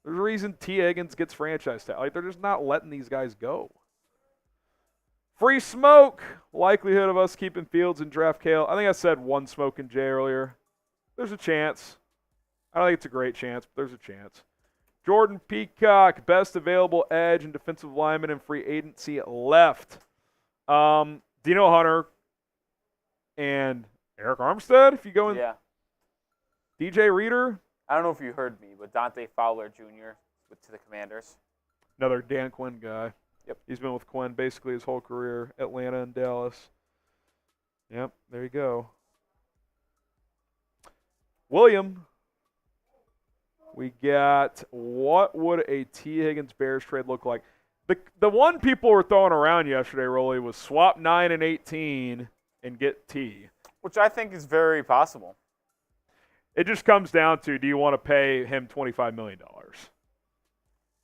There's a reason T. Higgins gets franchise tag. Like, they're just not letting these guys go. Free smoke. Likelihood of us keeping Fields and draft Kale. I think I said one smoke and Jay earlier. There's a chance. I don't think it's a great chance, but there's a chance. Jordan Peacock, best available edge and defensive lineman in free agency left. Dino Hunter and Eric Armstead, if you go in. Yeah. DJ Reader. I don't know if you heard me, but Dante Fowler Jr. To the Commanders. Another Dan Quinn guy. Yep. He's been with Quinn basically his whole career, Atlanta and Dallas. Yep, there you go. William. We got, what would a T. Higgins Bears trade look like? The one people were throwing around yesterday, Rolly, was swap 9 and 18 and get T. Which I think is very possible. It just comes down to, do you want to pay him $25 million?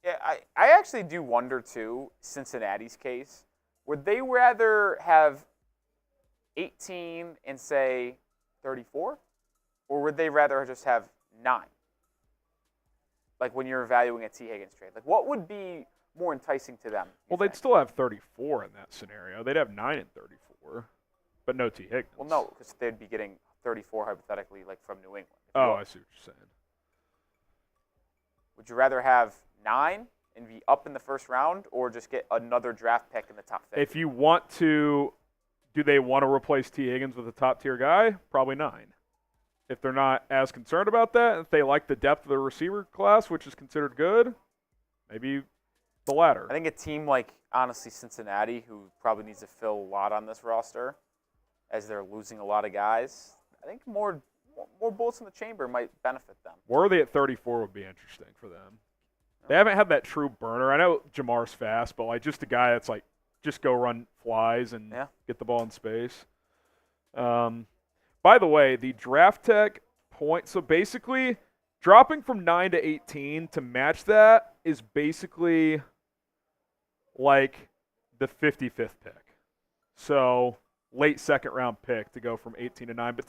Yeah, I actually do wonder, too, Cincinnati's case. Would they rather have 18 and, say, 34? Or would they rather just have 9? Like, when you're evaluating a T. Higgins trade. Like, what would be more enticing to them? Well, they'd still have 34 in that scenario. They'd have 9 and 34, but no T. Higgins. Well, no, because they'd be getting 34, hypothetically, like, from New England. Oh, I see what you're saying. Would you rather have 9 and be up in the first round, or just get another draft pick in the top 50? If you want to, do they want to replace T. Higgins with a top-tier guy? Probably 9. If they're not as concerned about that, if they like the depth of the receiver class, which is considered good, maybe the latter. I think a team like, honestly, Cincinnati, who probably needs to fill a lot on this roster, as they're losing a lot of guys, I think more bullets in the chamber might benefit them. Worthy at 34 would be interesting for them. They haven't had that true burner. I know Jamar's fast, but like just a guy that's like, just go run flies and get the ball in space. By the way, the draft tech point, so basically dropping from 9 to 18 to match that is basically like the 55th pick. So late second round pick to go from 18 to 9. But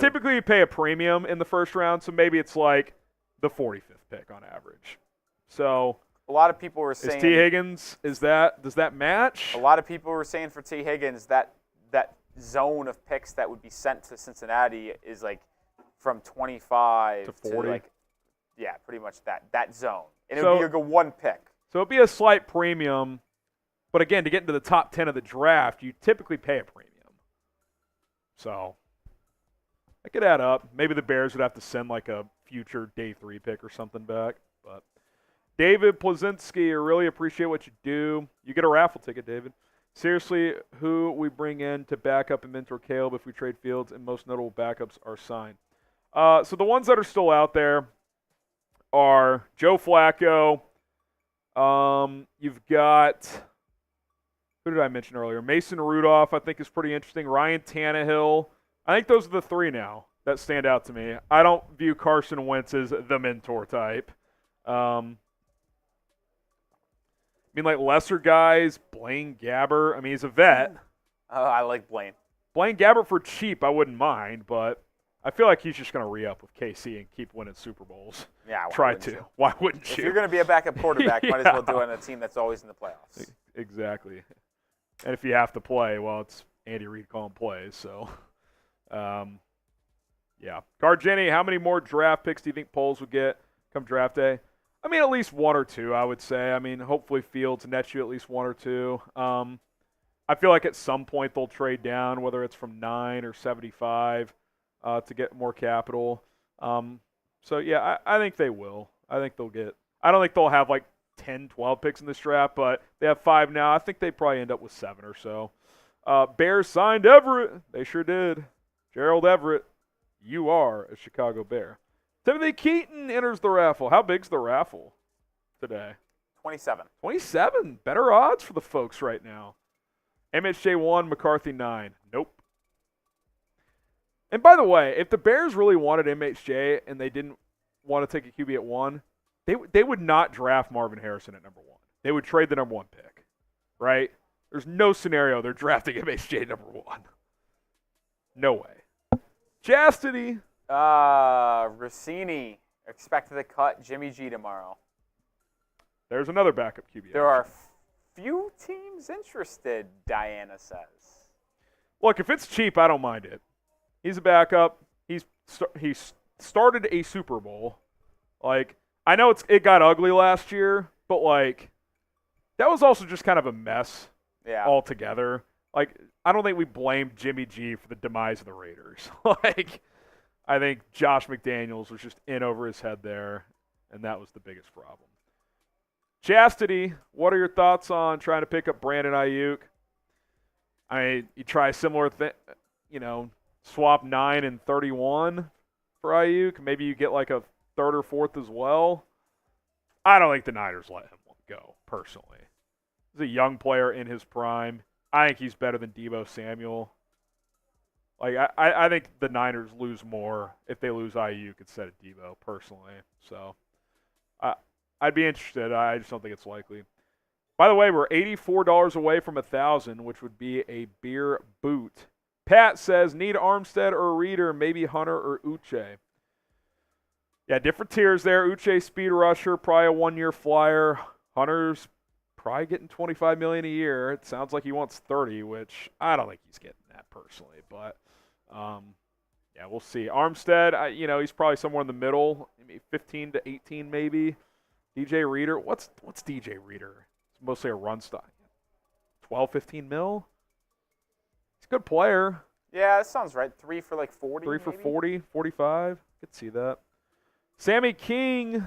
typically you pay a premium in the first round, so maybe it's like the 45th pick on average. So a lot of people were saying, is T. Higgins, does that match? A lot of people were saying for T. Higgins that zone of picks that would be sent to Cincinnati is like from 25 to 40. To like, yeah, pretty much that zone. And it would be like a one pick. So it'd be a slight premium, but again, to get into the top 10 of the draft, you typically pay a premium. So that could add up. Maybe the Bears would have to send like a future day 3 pick or something back. But David Plazinski, I really appreciate what you do. You get a raffle ticket, David. Seriously, who we bring in to back up and mentor Caleb if we trade Fields, and most notable backups are signed. So the ones that are still out there are Joe Flacco. You've got, who did I mention earlier? Mason Rudolph, I think, is pretty interesting. Ryan Tannehill. I think those are the 3 now that stand out to me. I don't view Carson Wentz as the mentor type. I mean, like lesser guys, Blaine Gabbert. I mean, he's a vet. I like Blaine. Blaine Gabbert for cheap, I wouldn't mind, but I feel like he's just going to re-up with KC and keep winning Super Bowls. Yeah, Why wouldn't you? If you're going to be a backup quarterback, might as well do it on a team that's always in the playoffs. Exactly. And if you have to play, well, it's Andy Reid calling plays. So, yeah. Cargeni, how many more draft picks do you think Poles would get come draft day? I mean, at least 1 or 2, I would say. I mean, hopefully Fields nets you at least 1 or 2. I feel like at some point they'll trade down, whether it's from 9 or 75 to get more capital. So, yeah, I think they will. I think they'll get – I don't think they'll have like 10, 12 picks in this draft, but they have 5 now. I think they probably end up with 7 or so. Bears signed Everett. They sure did. Gerald Everett, you are a Chicago Bear. Timothy Keaton enters the raffle. How big's the raffle today? 27. 27. Better odds for the folks right now. MHJ 1, McCarthy 9. Nope. And by the way, if the Bears really wanted MHJ and they didn't want to take a QB at 1, they would not draft Marvin Harrison at number 1. They would trade the number 1 pick, right? There's no scenario they're drafting MHJ number 1. No way. Chastity. Rossini expected to cut Jimmy G tomorrow. There's another backup QB. There are few teams interested, Diana says. Look, if it's cheap, I don't mind it. He's a backup. He's started a Super Bowl. Like, I know it got ugly last year, but like that was also just kind of a mess altogether. Like, I don't think we blame Jimmy G for the demise of the Raiders. Like, I think Josh McDaniels was just in over his head there, and that was the biggest problem. Chastity, what are your thoughts on trying to pick up Brandon Ayuk? I mean, you try a similar thing, swap 9 and 31 for Ayuk. Maybe you get like a third or fourth as well. I don't think the Niners let him go, personally. He's a young player in his prime. I think he's better than Deebo Samuel. Like, I think the Niners lose more if they lose Ayuk instead of Deebo, personally. So, I'd be interested. I just don't think it's likely. By the way, we're $84 away from 1,000, which would be a beer boot. Pat says, need Armstead or Reader, maybe Hunter or Uche. Yeah, different tiers there. Uche, speed rusher, probably a one-year flyer. Hunter's probably getting $25 million a year. It sounds like he wants 30, which I don't think he's getting that personally. But, yeah, we'll see. Armstead, he's probably somewhere in the middle, maybe 15 to 18 maybe. DJ Reader, what's DJ Reader? It's mostly a run stock. 12, 15 mil? He's a good player. Yeah, that sounds right. 3 for like 40 3 for maybe? 40, 45. I could see that. Sammy King,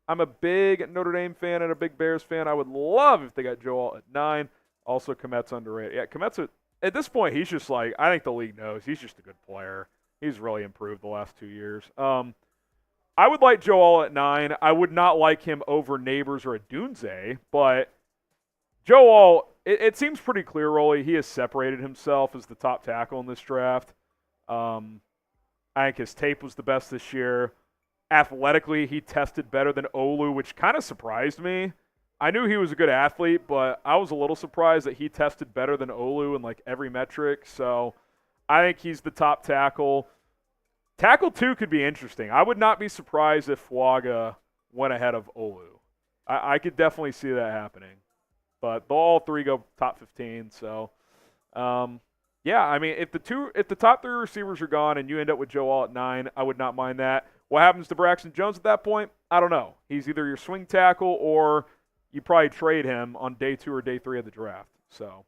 I'm a big Notre Dame fan and a big Bears fan. I would love if they got Joe Alt at 9. Also, Komet's underrated. Yeah, Komet's at this point, he's just like, I think the league knows. He's just a good player. He's really improved the last 2 years. I would like Joe Alt at 9. I would not like him over Neighbors or Adunze, but Joe Alt, it seems pretty clear, Rolly. He has separated himself as the top tackle in this draft. I think his tape was the best this year. Athletically, he tested better than Olu, which kind of surprised me. I knew he was a good athlete, but I was a little surprised that he tested better than Olu in like every metric. So I think he's the top tackle. Tackle 2 could be interesting. I would not be surprised if Fuaga went ahead of Olu. I could definitely see that happening. But they'll all 3 go top 15. So, yeah, I mean, if the top 3 receivers are gone and you end up with Joe Alt at 9, I would not mind that. What happens to Braxton Jones at that point? I don't know. He's either your swing tackle or you probably trade him on day 2 or day 3 of the draft. So,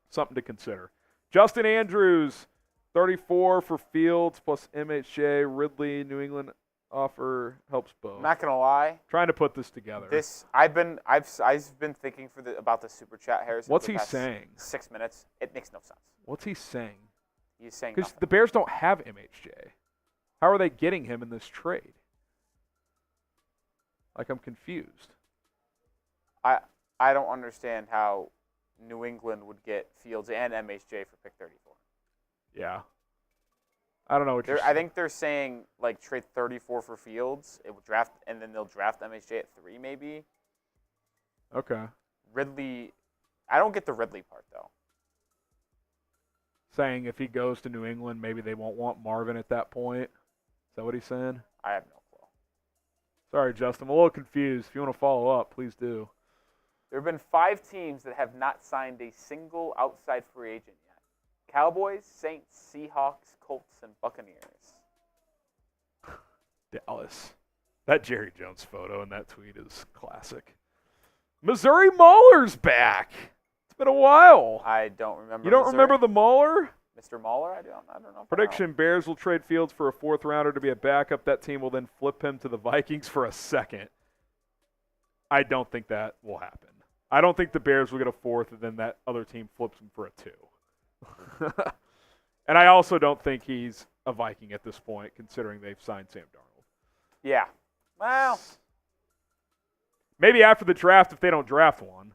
something to consider. Justin Andrews. 34 for Fields plus MHJ, Ridley, New England offer helps both. I'm not gonna lie. Trying to put this together. I've been thinking about the super chat, Harrison. What's he saying? 6 minutes. It makes no sense. What's he saying? He's saying because nothing. the Bears don't have MHJ. How are they getting him in this trade? Like, I'm confused. I don't understand how New England would get Fields and MHJ for pick 34. Yeah. I don't know what you're saying. I think they're saying, like, trade 34 for Fields, it will draft, and then they'll draft MHJ at 3 maybe. Okay. Ridley, I don't get the Ridley part, though. Saying if he goes to New England, maybe they won't want Marvin at that point. Is that what he's saying? I have no clue. Sorry, Justin. I'm a little confused. If you want to follow up, please do. There have been 5 teams that have not signed a single outside free agent yet. Cowboys, Saints, Seahawks, Colts, and Buccaneers. Dallas. That Jerry Jones photo in that tweet is classic. Missouri Mauler's back. It's been a while. I don't remember. You don't remember the Mauler? Mr. Mauler? I don't know. Prediction, Bears will trade Fields for a 4th rounder to be a backup. That team will then flip him to the Vikings for a 2nd. I don't think that will happen. I don't think the Bears will get a 4th and then that other team flips him for a 2. And I also don't think he's a Viking at this point, considering they've signed Sam Darnold. Yeah. Well, maybe after the draft if they don't draft one,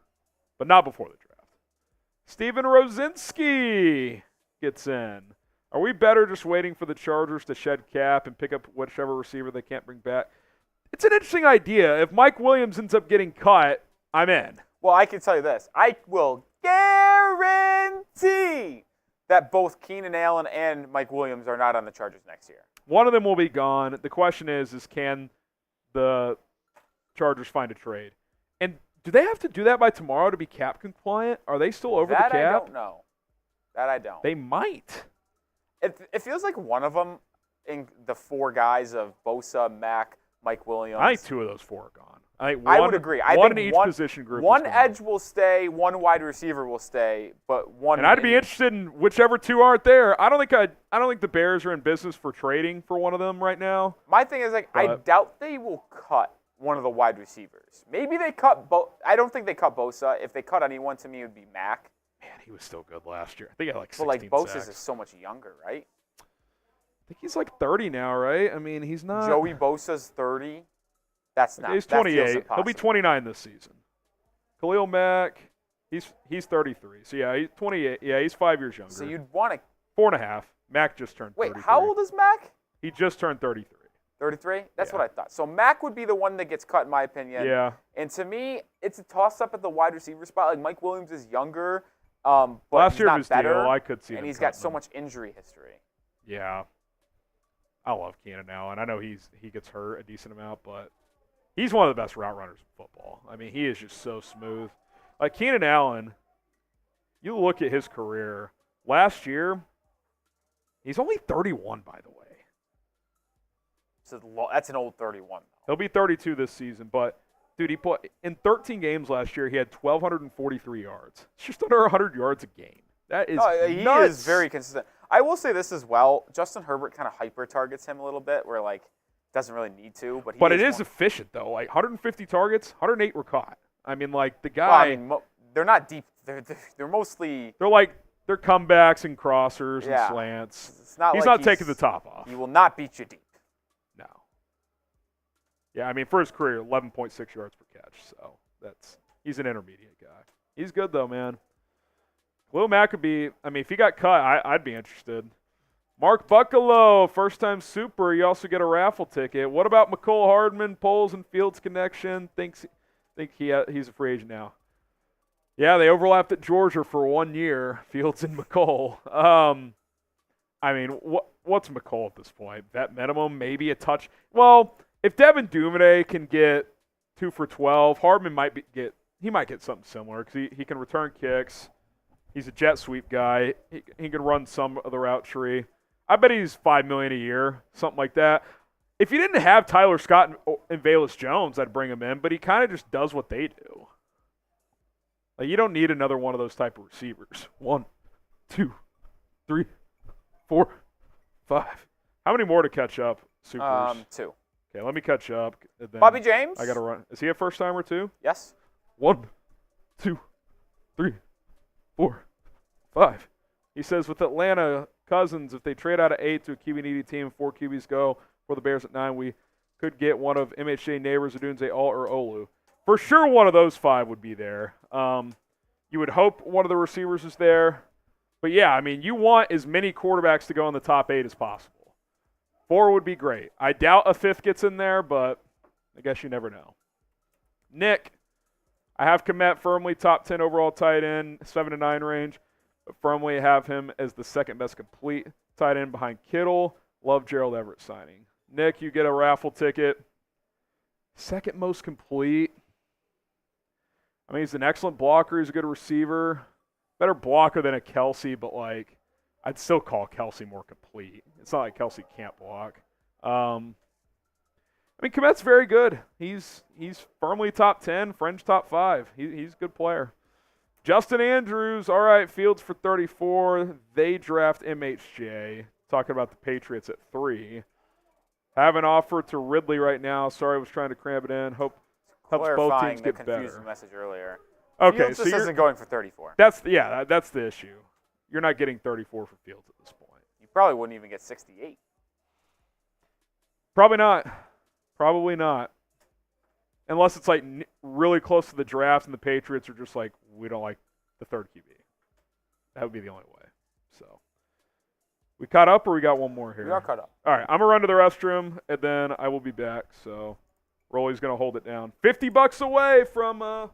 but not before the draft. Steven Rosinski gets in. Are we better just waiting for the Chargers to shed cap and pick up whichever receiver they can't bring back? It's an interesting idea. If Mike Williams ends up getting cut, I'm in. Well, I can tell you this. I will guarantee that both Keenan Allen and Mike Williams are not on the Chargers next year. One of them will be gone. The question is can the Chargers find a trade? And do they have to do that by tomorrow to be cap compliant? Are they still over the cap? That I don't know. That I don't. They might. It feels like one of them in the four guys of Bosa, Mack, Mike Williams. I think 2 of those 4 are gone. I would agree. I one think in each position group. One edge will stay, one wide receiver will stay, but one. And I'd be interested in whichever 2 aren't there. I don't think the Bears are in business for trading for one of them right now. My thing is I doubt they will cut one of the wide receivers. Maybe they cut I don't think they cut Bosa. If they cut anyone, to me, it would be Mack. Man, he was still good last year. I think he had like 16 But Bosa sacks. is so much younger, right? I think he's like 30 now, right? I mean, he's not. Joey Bosa's 30. That's not. He's that feels 28. He'll impossible. be 29 this season. Khalil Mack, he's 33. So yeah, he's 28. Yeah, he's 5 years younger. So you'd want to. 4.5. Mack just turned 33. Wait, how old is Mack? He just turned 33. 33? That's Yeah. what I thought. So Mack would be the one that gets cut, in my opinion. Yeah. And to me, it's a toss-up at the wide receiver spot. Like Mike Williams is younger, but Last he's year not of his better, deal, I could see and them he's got cutting so him. much injury history. Yeah. I love Keenan Allen. I know he gets hurt a decent amount, but he's one of the best route runners in football. I mean, he is just so smooth. Like Keenan Allen, you look at his career. Last year, he's only 31, by the way. So that's an old 31. He'll be 32 this season, but dude, he put in 13 games last year. He had 1,243 yards. It's just under 100 yards a game. That is He nuts. is very consistent. I will say this as well. Justin Herbert kind of hyper targets him a little bit, where like doesn't really need to, but But it is efficient though. Like 150 targets, 108 were caught. I mean, like the guy. Well, I mean, they're not deep. They're mostly. They're comebacks and crossers Yeah. and slants. It's not He's like not taking the top off. He will not beat you deep. No. Yeah, I mean, for his career, 11.6 yards per catch. So he's an intermediate guy. He's good though, man. Khalil Mack could be. I mean, if he got cut, I'd be interested. Mark Buccalo, first-time super. You also get a raffle ticket. What about McCole Hardman, Poles and Fields connection? Think he's a free agent now. Yeah, they overlapped at Georgia for 1 year, Fields and McCole. I mean, what's McCole at this point? That minimum, maybe a touch. Well, if Devin Duvernay can get 2 for 12, Hardman might get something similar because he can return kicks. He's a jet sweep guy. He can run some of the route tree. I bet he's $5 million a year, something like that. If you didn't have Tyler Scott and Velus Jones, I'd bring him in, but he kind of just does what they do. Like, you don't need another one of those type of receivers. 1, 2, 3, 4, 5. How many more to catch up, Supers? 2. Okay, let me catch up. And then Bobby James? I got to run. Is he a first-timer too? Yes. 1, 2, 3, 4, 5. He says with Atlanta Cousins, if they trade out of 8 to a QB-needy team, 4 QBs go for the Bears at 9, we could get one of MHJ Neighbors, Odunze, All, or Olu. For sure one of those 5 would be there. You would hope one of the receivers is there. But, yeah, I mean, you want as many quarterbacks to go in the top 8 as possible. 4 would be great. I doubt a 5th gets in there, but I guess you never know. Nick, I have Kmet firmly top 10 overall tight end, 7 to 9 range, but firmly have him as the second best complete tight end behind Kittle. Love Gerald Everett signing. Nick, you get a raffle ticket. Second most complete. I mean, he's an excellent blocker. He's a good receiver. Better blocker than a Kelsey, but, like, I'd still call Kelsey more complete. It's not like Kelsey can't block. I mean, Kmet's very good. He's firmly top 10, fringe top 5. He's a good player. Justin Andrews, all right, Fields for 34. They draft MHJ. Talking about the Patriots at 3. Have an offer to Ridley right now. Sorry, I was trying to cram it in. Helps both teams get the better. message earlier. Okay, Fields so just isn't going for 34. that's the issue. You're not getting 34 for Fields at this point. You probably wouldn't even get 68. Probably not. Probably not. Unless it's like really close to the draft and the Patriots are just like, we don't like the 3rd QB. That would be the only way. So, we caught up or we got one more here? We are caught up. All right, I'm going to run to the restroom and then I will be back. So, Rolly's going to hold it down. $50 away from a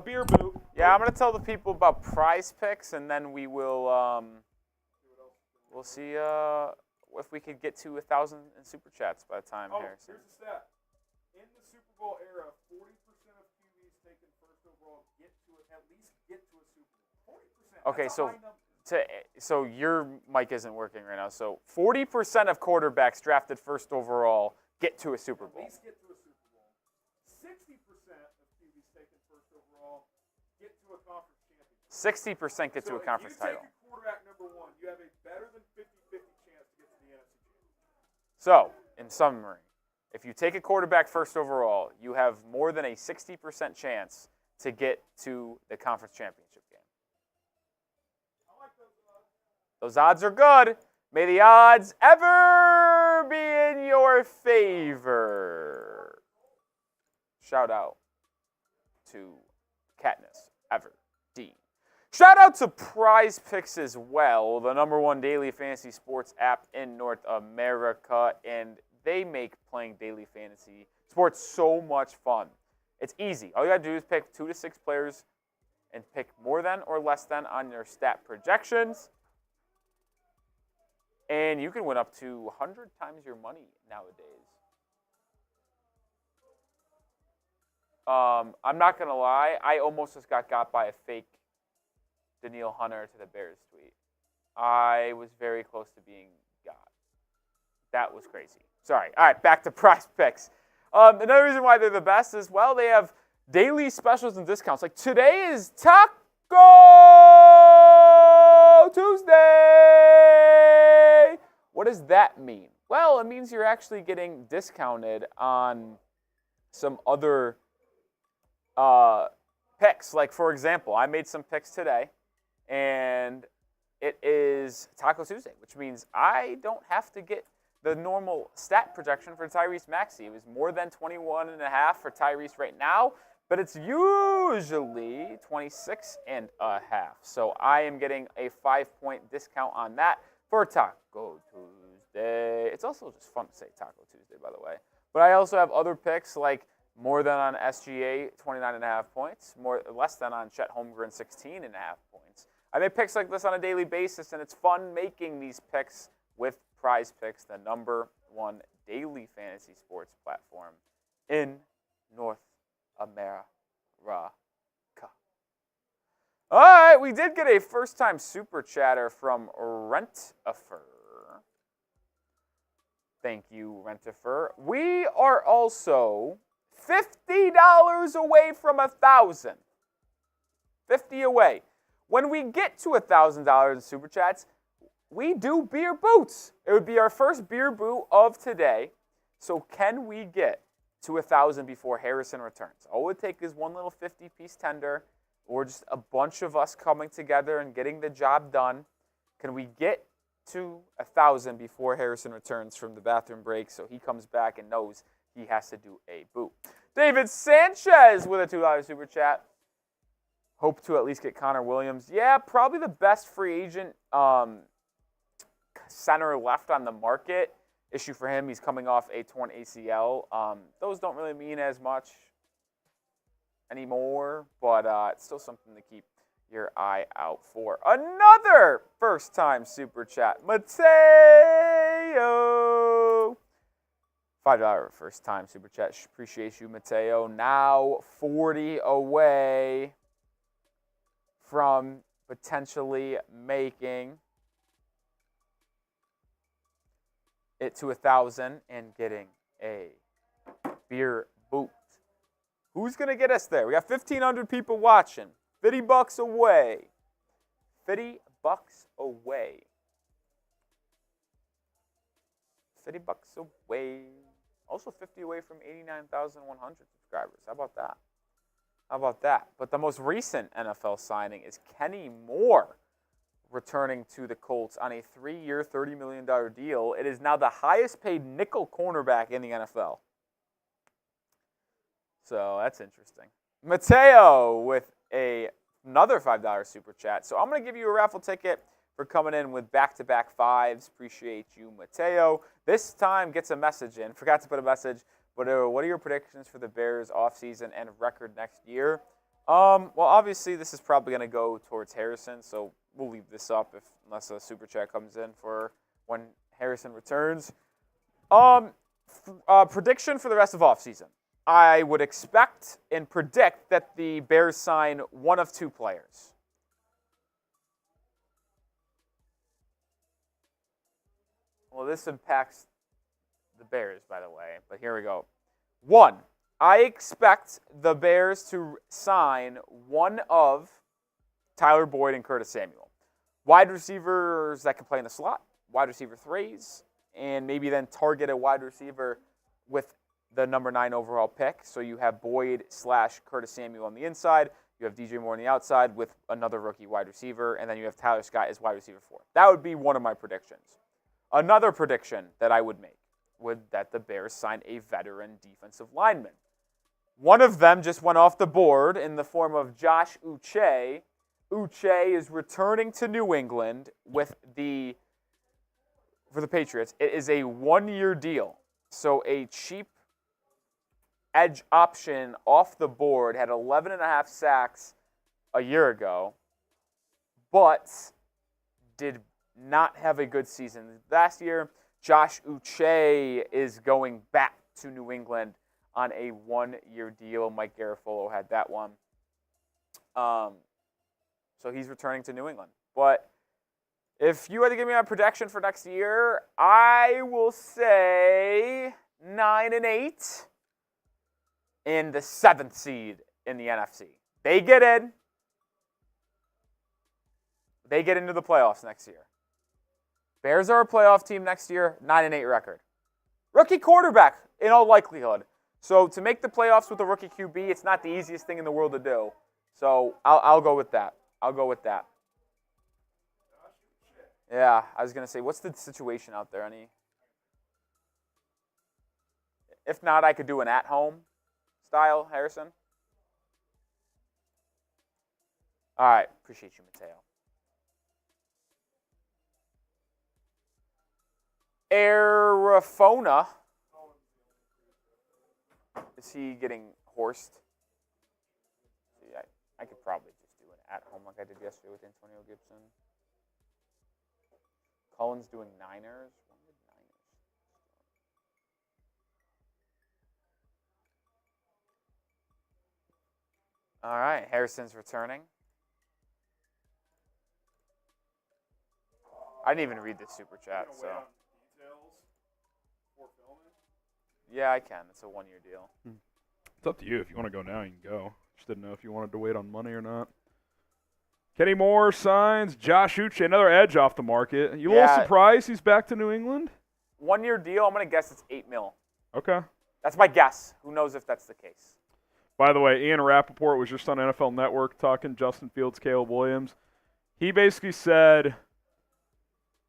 beer boot. Yeah, I'm going to tell the people about Prize Picks, and then we will We'll see if we could get to 1,000 in super chats by the time, Harrison. Here's the stat. In the Super Bowl era, 40% of QBs taken first overall at least get to a Super Bowl. 40%. Okay, That's a high number. so your mic isn't working right now. So 40% of quarterbacks drafted first overall get to a Super Bowl. At least get to a Super Bowl. 60% of QBs taken first overall get to a conference championship. 60% get to a conference title. If you take a quarterback number one, you have a better than 50-50 chance to get to the NFC Championship. So, in summary, if you take a quarterback first overall, you have more than a 60% chance to get to the conference championship game. I like those odds. Those odds are good. May the odds ever be in your favor. Shout out to Katniss Everett D. Shout out to Prize Picks as well, the #1 daily fantasy sports app in North America, and they make playing daily fantasy sports so much fun. It's easy. All you gotta do is pick 2 to 6 players and pick more than or less than on your stat projections. And you can win up to 100 times your money nowadays. I'm not going to lie. I almost just got by a fake Daniil Hunter to the Bears tweet. I was very close to being got. That was crazy. Sorry. All right, back to Prize Picks. Another reason why they're the best is, well, they have daily specials and discounts. Like today is Taco Tuesday. What does that mean? Well, it means you're actually getting discounted on some other picks. Like, for example, I made some picks today, and it is Taco Tuesday, which means I don't have to get the normal stat projection for Tyrese Maxey. It was more than 21.5 for Tyrese right now, but it's usually 26.5. So I am getting a 5-point discount on that for Taco Tuesday. It's also just fun to say Taco Tuesday, by the way. But I also have other picks like more than on SGA, 29.5 points, less than on Chet Holmgren, 16.5 points. I make picks like this on a daily basis, and it's fun making these picks with Prize Picks, the #1 daily fantasy sports platform in North America. All right, we did get a first-time super chatter from Rent-A-Fur. Thank you, Rent-A-Fur. We are also $50 away from 1,000. 50 away. When we get to $1,000 in super chats, we do beer boots. It would be our first beer boot of today. So can we get to 1,000 before Harrison returns? All it would take is one little 50-piece tender, or just a bunch of us coming together and getting the job done. Can we get to 1,000 before Harrison returns from the bathroom break so he comes back and knows he has to do a boot? David Sanchez with a $2 super chat. Hope to at least get Connor Williams. Yeah, probably the best free agent center left on the market. Issue for him, he's coming off a torn ACL. Those don't really mean as much anymore, but it's still something to keep your eye out for. Another first-time super chat, Mateo. $5 first-time super chat. Appreciate you, Mateo. Now 40 away from potentially making it to 1,000 and getting a beer boot. Who's going to get us there? We got 1,500 people watching. $50 away. $50 away. $50 away. Also 50 away from 89,100 subscribers. How about that? How about that? But the most recent NFL signing is Kenny Moore returning to the Colts on a 3-year, $30 million deal. It is now the highest paid nickel cornerback in the NFL. So that's interesting. Mateo with another $5 super chat. So I'm going to give you a raffle ticket for coming in with back-to-back fives. Appreciate you, Mateo. This time gets a message in. Forgot to put a message. But what are your predictions for the Bears offseason and record next year? Well, obviously, this is probably going to go towards Harrison. So we'll leave this up unless a super chat comes in for when Harrison returns. Prediction for the rest of offseason. I would expect and predict that the Bears sign one of two players. Well, this impacts the Bears, by the way, but here we go. 1, I expect the Bears to sign one of Tyler Boyd and Curtis Samuel. Wide receivers that can play in the slot, wide receiver 3s, and maybe then target a wide receiver with the number 9 overall pick. So you have Boyd / Curtis Samuel on the inside. You have DJ Moore on the outside with another rookie wide receiver. And then you have Tyler Scott as wide receiver 4. That would be one of my predictions. Another prediction that I would make would that the Bears sign a veteran defensive lineman. One of them just went off the board in the form of Josh Uche. Uche is returning to New England for the Patriots. It is a 1-year deal. So a cheap edge option off the board, had 11.5 sacks a year ago, but did not have a good season. Last year, Josh Uche is going back to New England on a 1-year deal. Mike Garafolo had that one. So he's returning to New England. But if you had to give me a projection for next year, I will say 9-8 in the 7th seed in the NFC. They get in. They get into the playoffs next year. Bears are a playoff team next year, 9-8 record. Rookie quarterback, in all likelihood. So to make the playoffs with a rookie QB, it's not the easiest thing in the world to do. So I'll go with that. I'll go with that. Yeah, I was going to say, what's the situation out there? If not, I could do an at-home style, Harrison. All right, appreciate you, Mateo. Arafona. Is he getting horsed? See, I could probably just do an at-home like I did yesterday with Antonio Gibson. Cullen's doing Niners. When did Niners? All right, Harrison's returning. I didn't even read this super chat, so. Yeah, I can. It's a 1-year deal. It's up to you. If you want to go now, you can go. Just didn't know if you wanted to wait on money or not. Kenny Moore signs Josh Uche, another edge off the market. You a little surprised he's back to New England? 1-year deal. I'm going to guess it's $8 million. Okay. That's my guess. Who knows if that's the case? By the way, Ian Rappaport was just on NFL Network talking Justin Fields, Caleb Williams. He basically said,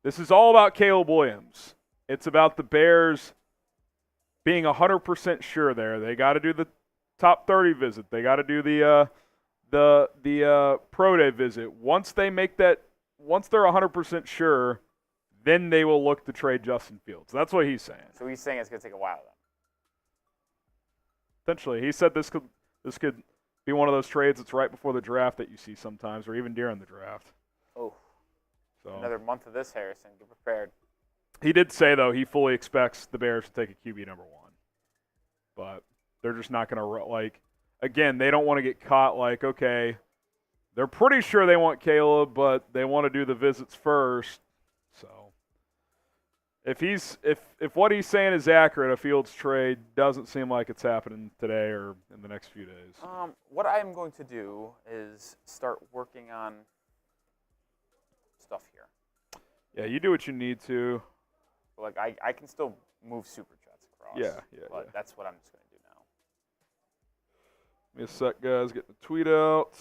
this is all about Caleb Williams. It's about the Bears being 100% sure there. They got to do the top 30 visit. They got to do the pro day visit. Once they're 100% sure, then they will look to trade Justin Fields. That's what he's saying. So he's saying it's going to take a while then. Potentially. He said this could be one of those trades that's right before the draft that you see sometimes, or even during the draft. Oh. So another month of this, Harrison. Get prepared. He did say, though, he fully expects the Bears to take a QB number 1. But they're just not going to, again, they don't want to get caught okay, they're pretty sure they want Caleb, but they want to do the visits first. So if what he's saying is accurate, a Fields trade doesn't seem like it's happening today or in the next few days. What I'm going to do is start working on stuff here. Yeah, you do what you need to. I can still move super chats across. Yeah. But that's what I'm just going to do now. Give me a sec, guys. Get the tweet out.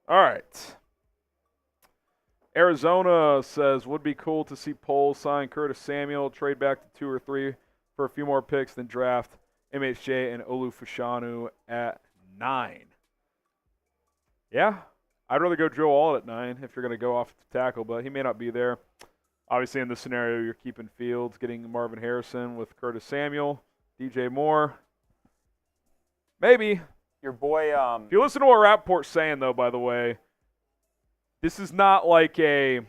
All right. Arizona says, would be cool to see Poles sign Curtis Samuel, trade back to 2 or 3 for a few more picks, then draft MHJ and Olu Fashanu at 9. Yeah. I'd rather go Joe Alt at 9 if you're going to go off the tackle, but he may not be there. Obviously, in this scenario, you're keeping Fields, getting Marvin Harrison with Curtis Samuel, DJ Moore. Maybe. Your boy. If you listen to what Rappaport's saying, though, by the way, this is not like they're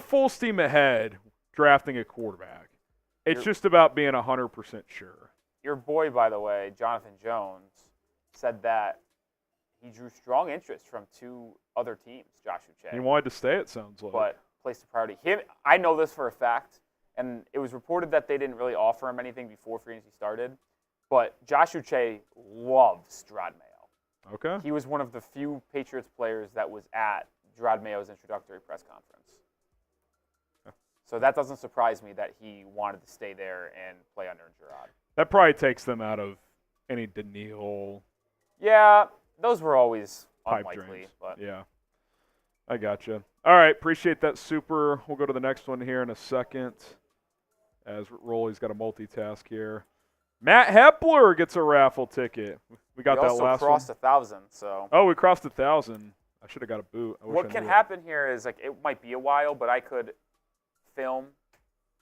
full steam ahead drafting a quarterback. It's just about being 100% sure. Your boy, by the way, Jonathan Jones, said that he drew strong interest from 2 other teams, Josh Uche. He wanted to stay, it sounds like. But placed the priority. I know this for a fact, and it was reported that they didn't really offer him anything before free agency started. But Josh Uche loves Gerard Mayo. Okay. He was one of the few Patriots players that was at Gerard Mayo's introductory press conference. Okay. So that doesn't surprise me that he wanted to stay there and play under Gerard. That probably takes them out of any Daniil. Yeah, those were always Pipe unlikely. dreams. But Yeah. I gotcha. All right, appreciate that, Super. We'll go to the next one here in a second as Rolly's got a multitask here. Matt Hepler gets a raffle ticket. We got we that also last crossed one. 1,000. So Oh, we crossed 1,000. I should have got a boot. what can happen here is it might be a while, but I could film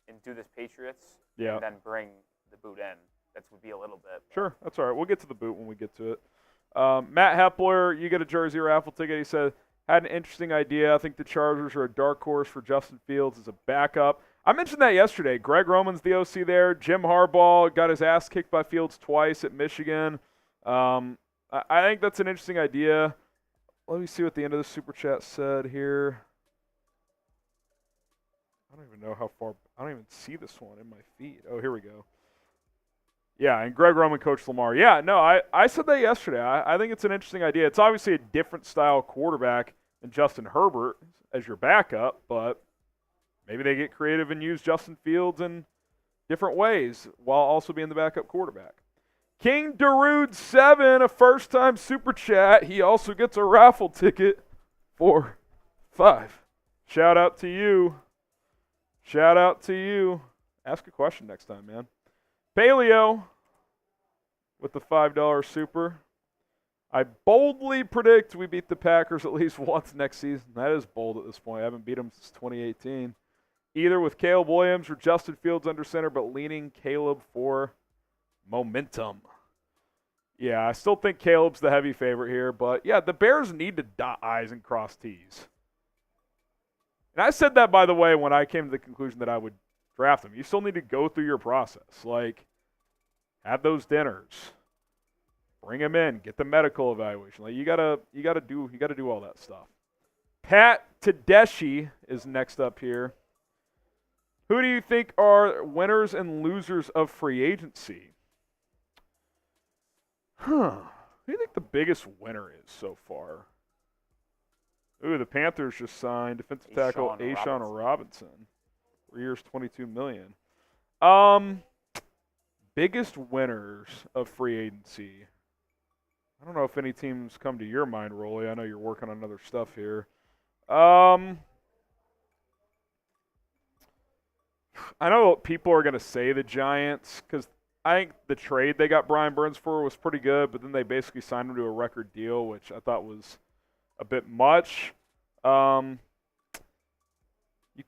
and do this Patriots and then bring the boot in. That would be a little bit. Sure, that's all right. We'll get to the boot when we get to it. Matt Hepler, you get a jersey raffle ticket. He said, had an interesting idea. I think the Chargers are a dark horse for Justin Fields as a backup. I mentioned that yesterday. Greg Roman's the OC there. Jim Harbaugh got his ass kicked by Fields twice at Michigan. I think that's an interesting idea. Let me see what the end of the Super Chat said here. I don't even know how far. I don't even see this one in my feed. Oh, here we go. Yeah, and Greg Roman coached Lamar. Yeah, no, I said that yesterday. I think it's an interesting idea. It's obviously a different style quarterback than Justin Herbert as your backup, but maybe they get creative and use Justin Fields in different ways while also being the backup quarterback. King Darude 7, a first-time Super Chat. He also gets a raffle ticket for 5. Shout out to you. Shout out to you. Ask a question next time, man. Paleo with the $5 Super. I boldly predict we beat the Packers at least once next season. That is bold at this point. I haven't beat them since 2018. Either with Caleb Williams or Justin Fields under center, but leaning Caleb for momentum. Yeah, I still think Caleb's the heavy favorite here, but yeah, the Bears need to dot I's and cross T's. And I said that, by the way, when I came to the conclusion that I would draft them. You still need to go through your process. Like, have those dinners. Bring them in. Get the medical evaluation. Like, you gotta do all that stuff. Pat Tedeschi is next up here. Who do you think are winners and losers of free agency? Who do you think the biggest winner is so far? Ooh, the Panthers just signed defensive tackle A'Shawn Robinson. 3 years, $22 million. Biggest winners of free agency. I don't know if any teams come to your mind, Rolly. I know you're working on other stuff here. I know people are going to say the Giants because I think the trade they got Brian Burns for was pretty good, but then they basically signed him to a record deal, which I thought was a bit much. You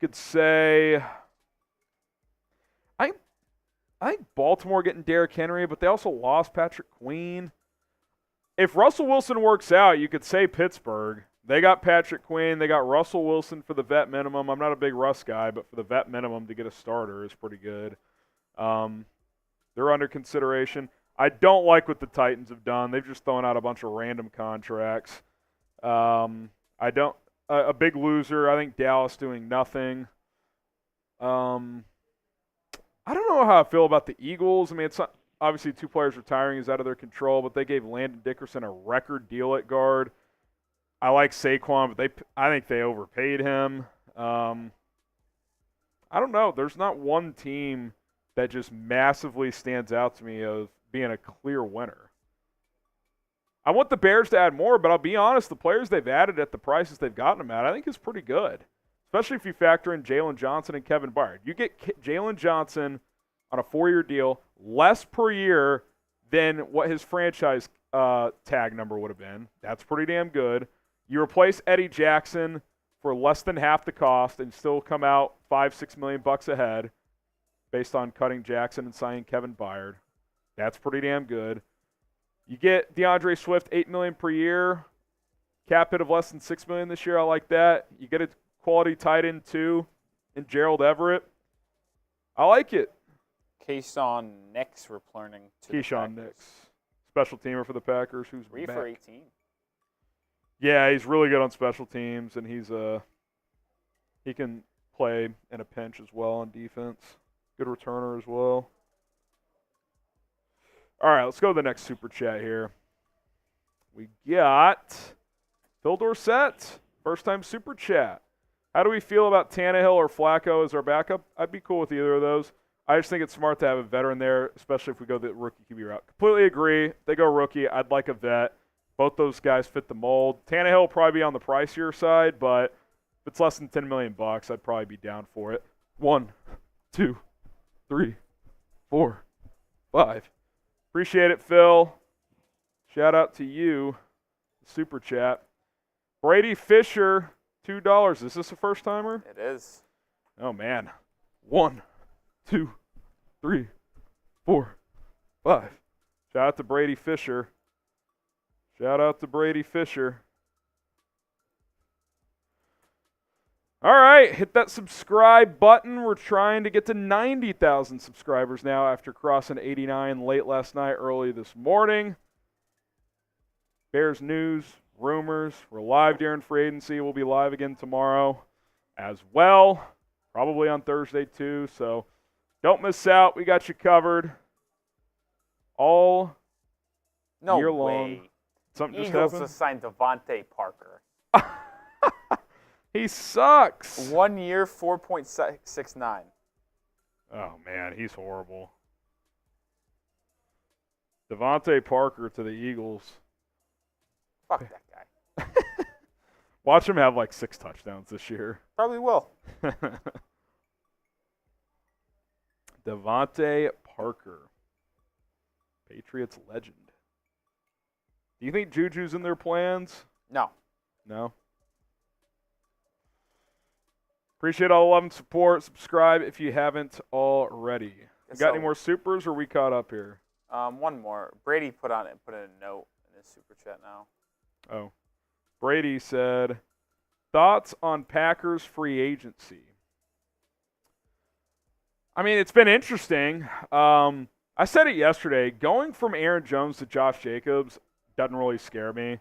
could say I think Baltimore getting Derrick Henry, but they also lost Patrick Queen. If Russell Wilson works out, you could say Pittsburgh. They got Patrick Queen. They got Russell Wilson for the vet minimum. I'm not a big Russ guy, but for the vet minimum to get a starter is pretty good. They're under consideration. I don't like what the Titans have done. They've just thrown out a bunch of random contracts. A big loser. I think Dallas doing nothing. I don't know how I feel about the Eagles. I mean, it's not, obviously 2 players retiring is out of their control, but they gave Landon Dickerson a record deal at guard. I like Saquon, but I think they overpaid him. I don't know. There's not one team that just massively stands out to me of being a clear winner. I want the Bears to add more, but I'll be honest, the players they've added at the prices they've gotten them at, I think is pretty good, especially if you factor in Jaylon Johnson and Kevin Byard. You get Jaylon Johnson on a 4-year deal, less per year than what his franchise tag number would have been. That's pretty damn good. You replace Eddie Jackson for less than half the cost and still come out $5-6 million ahead based on cutting Jackson and signing Kevin Byard. That's pretty damn good. You get DeAndre Swift, $8 million per year. Cap hit of less than $6 million this year. I like that. You get a quality tight end too in Gerald Everett. I like it. Keyshawn Nix returning to Keyshawn Nix, special teamer for the Packers, who's 3 back. for 18. Yeah, he's really good on special teams, and he can play in a pinch as well on defense. Good returner as well. All right, let's go to the next super chat here. We got Phil Dorsett, first-time super chat. How do we feel about Tannehill or Flacco as our backup? I'd be cool with either of those. I just think it's smart to have a veteran there, especially if we go the rookie QB route. Completely agree. If they go rookie, I'd like a vet. Both those guys fit the mold. Tannehill will probably be on the pricier side, but if it's less than $10 million, I'd probably be down for it. 1, 2, 3, 4, 5. Appreciate it, Phil. Shout out to you. Super chat. Brady Fisher, $2. Is this a first timer? It is. Oh man. 1, 2, 3, 4, 5. Shout out to Brady Fisher. Shout out to Brady Fisher. All right, hit that subscribe button. We're trying to get to 90,000 subscribers now after crossing 89 late last night, early this morning. Bears news, rumors. We're live during free agency. We'll be live again tomorrow as well, probably on Thursday too. So don't miss out. We got you covered all year long. Something Eagles just just signed Devontae Parker. He sucks. 1 year, 4.69. Oh, man, he's horrible. Devontae Parker to the Eagles. Fuck that guy. Watch him have like 6 touchdowns this year. Probably will. Devontae Parker. Patriots legend. Do you think Juju's in their plans? No. No? Appreciate all the love and support. Subscribe if you haven't already. You got any more supers, or are we caught up here? One more. Brady put in a note in his super chat now. Oh. Brady said, thoughts on Packers free agency? I mean, it's been interesting. I said it yesterday. Going from Aaron Jones to Josh Jacobs doesn't really scare me.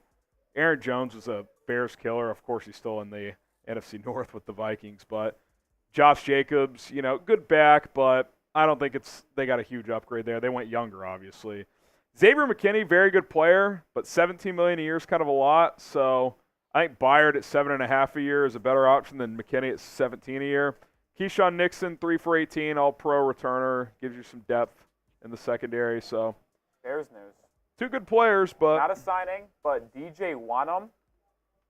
Aaron Jones was a Bears killer. Of course, he's still in the NFC North with the Vikings, but Josh Jacobs, good back, but I don't think they got a huge upgrade there. They went younger, obviously. Xavier McKinney, very good player, but $17 million a year is kind of a lot. So I think Byard at $7.5 a year is a better option than McKinney at $17 a year. Keyshawn Nixon, 3 for 18, all-pro returner, gives you some depth in the secondary. So Bears news. 2 good players, but not a signing, but DJ Wanham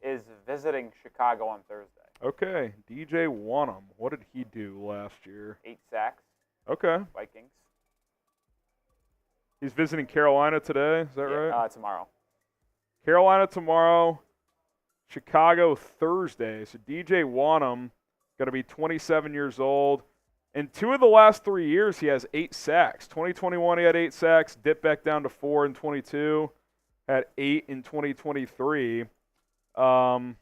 is visiting Chicago on Thursday. Okay, DJ Wanham. What did he do last year? 8 sacks. Okay. Vikings. He's visiting Carolina today. Is that right? Tomorrow. Carolina tomorrow. Chicago Thursday. So DJ Wanham going to be 27 years old. In 2 of the last 3 years, he has 8 sacks. 2021, he had 8 sacks. Dipped back down to 4 in 22. Had 8 in 2023. 6'5",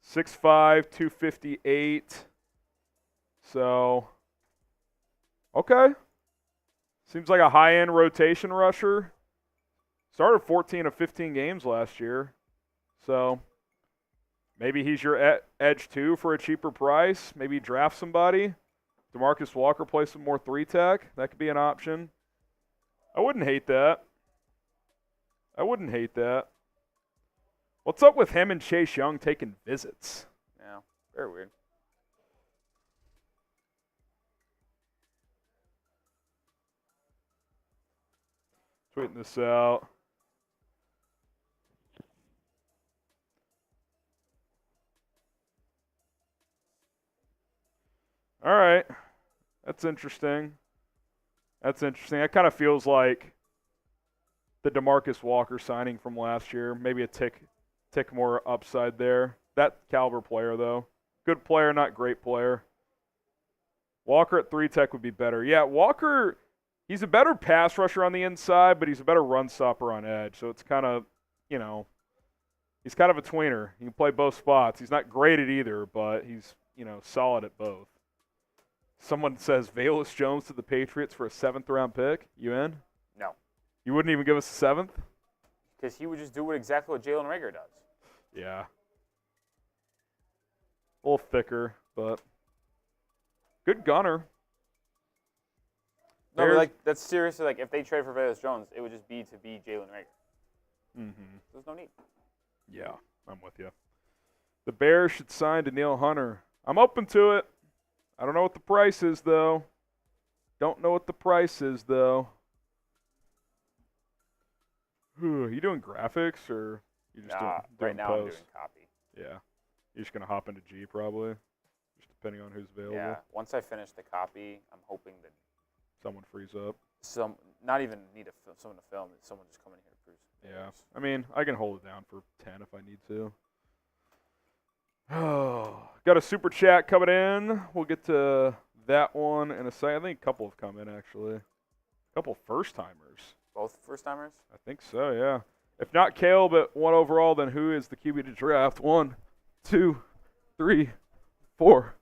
258. So, okay. Seems like a high-end rotation rusher. Started 14 of 15 games last year. So, maybe he's your edge 2 for a cheaper price. Maybe draft somebody. DeMarcus Walker play some more 3-tech. That could be an option. I wouldn't hate that. What's up with him and Chase Young taking visits? Yeah, very weird. Tweeting this out. All right. That's interesting. That kind of feels like the DeMarcus Walker signing from last year. Maybe a tick more upside there. That caliber player, though. Good player, not great player. Walker at 3-tech would be better. Yeah, Walker He's a better pass rusher on the inside, but he's a better run stopper on edge. So it's kind of, he's kind of a tweener. He can play both spots. He's not great at either, but he's, solid at both. Someone says Velus Jones to the Patriots for a 7th-round pick. You in? No. You wouldn't even give us a 7th? Because he would just do exactly what Jalen Reagor does. Yeah. A little thicker, but good gunner. No, but that's seriously, if they trade for Velus Jones, it would just be to be Jalen Reagor. Mm-hmm. There's no need. Yeah, I'm with you. The Bears should sign Danielle Hunter. I'm open to it. I don't know what the price is, though. You doing graphics, or you just doing right now posts? I'm doing copy. Yeah. You're just going to hop into G, probably, just depending on who's available. Yeah, once I finish the copy, I'm hoping that someone frees up. Not even need someone to film it. Someone just come in here to produce. Yeah. I mean, I can hold it down for 10 if I need to. Oh, got a super chat coming in. We'll get to that one in a second. I think a couple have come in, actually. A couple first-timers. Both first-timers? I think so, yeah. If not Caleb at 1 overall, then who is the QB to draft? 1, 2, 3, 4,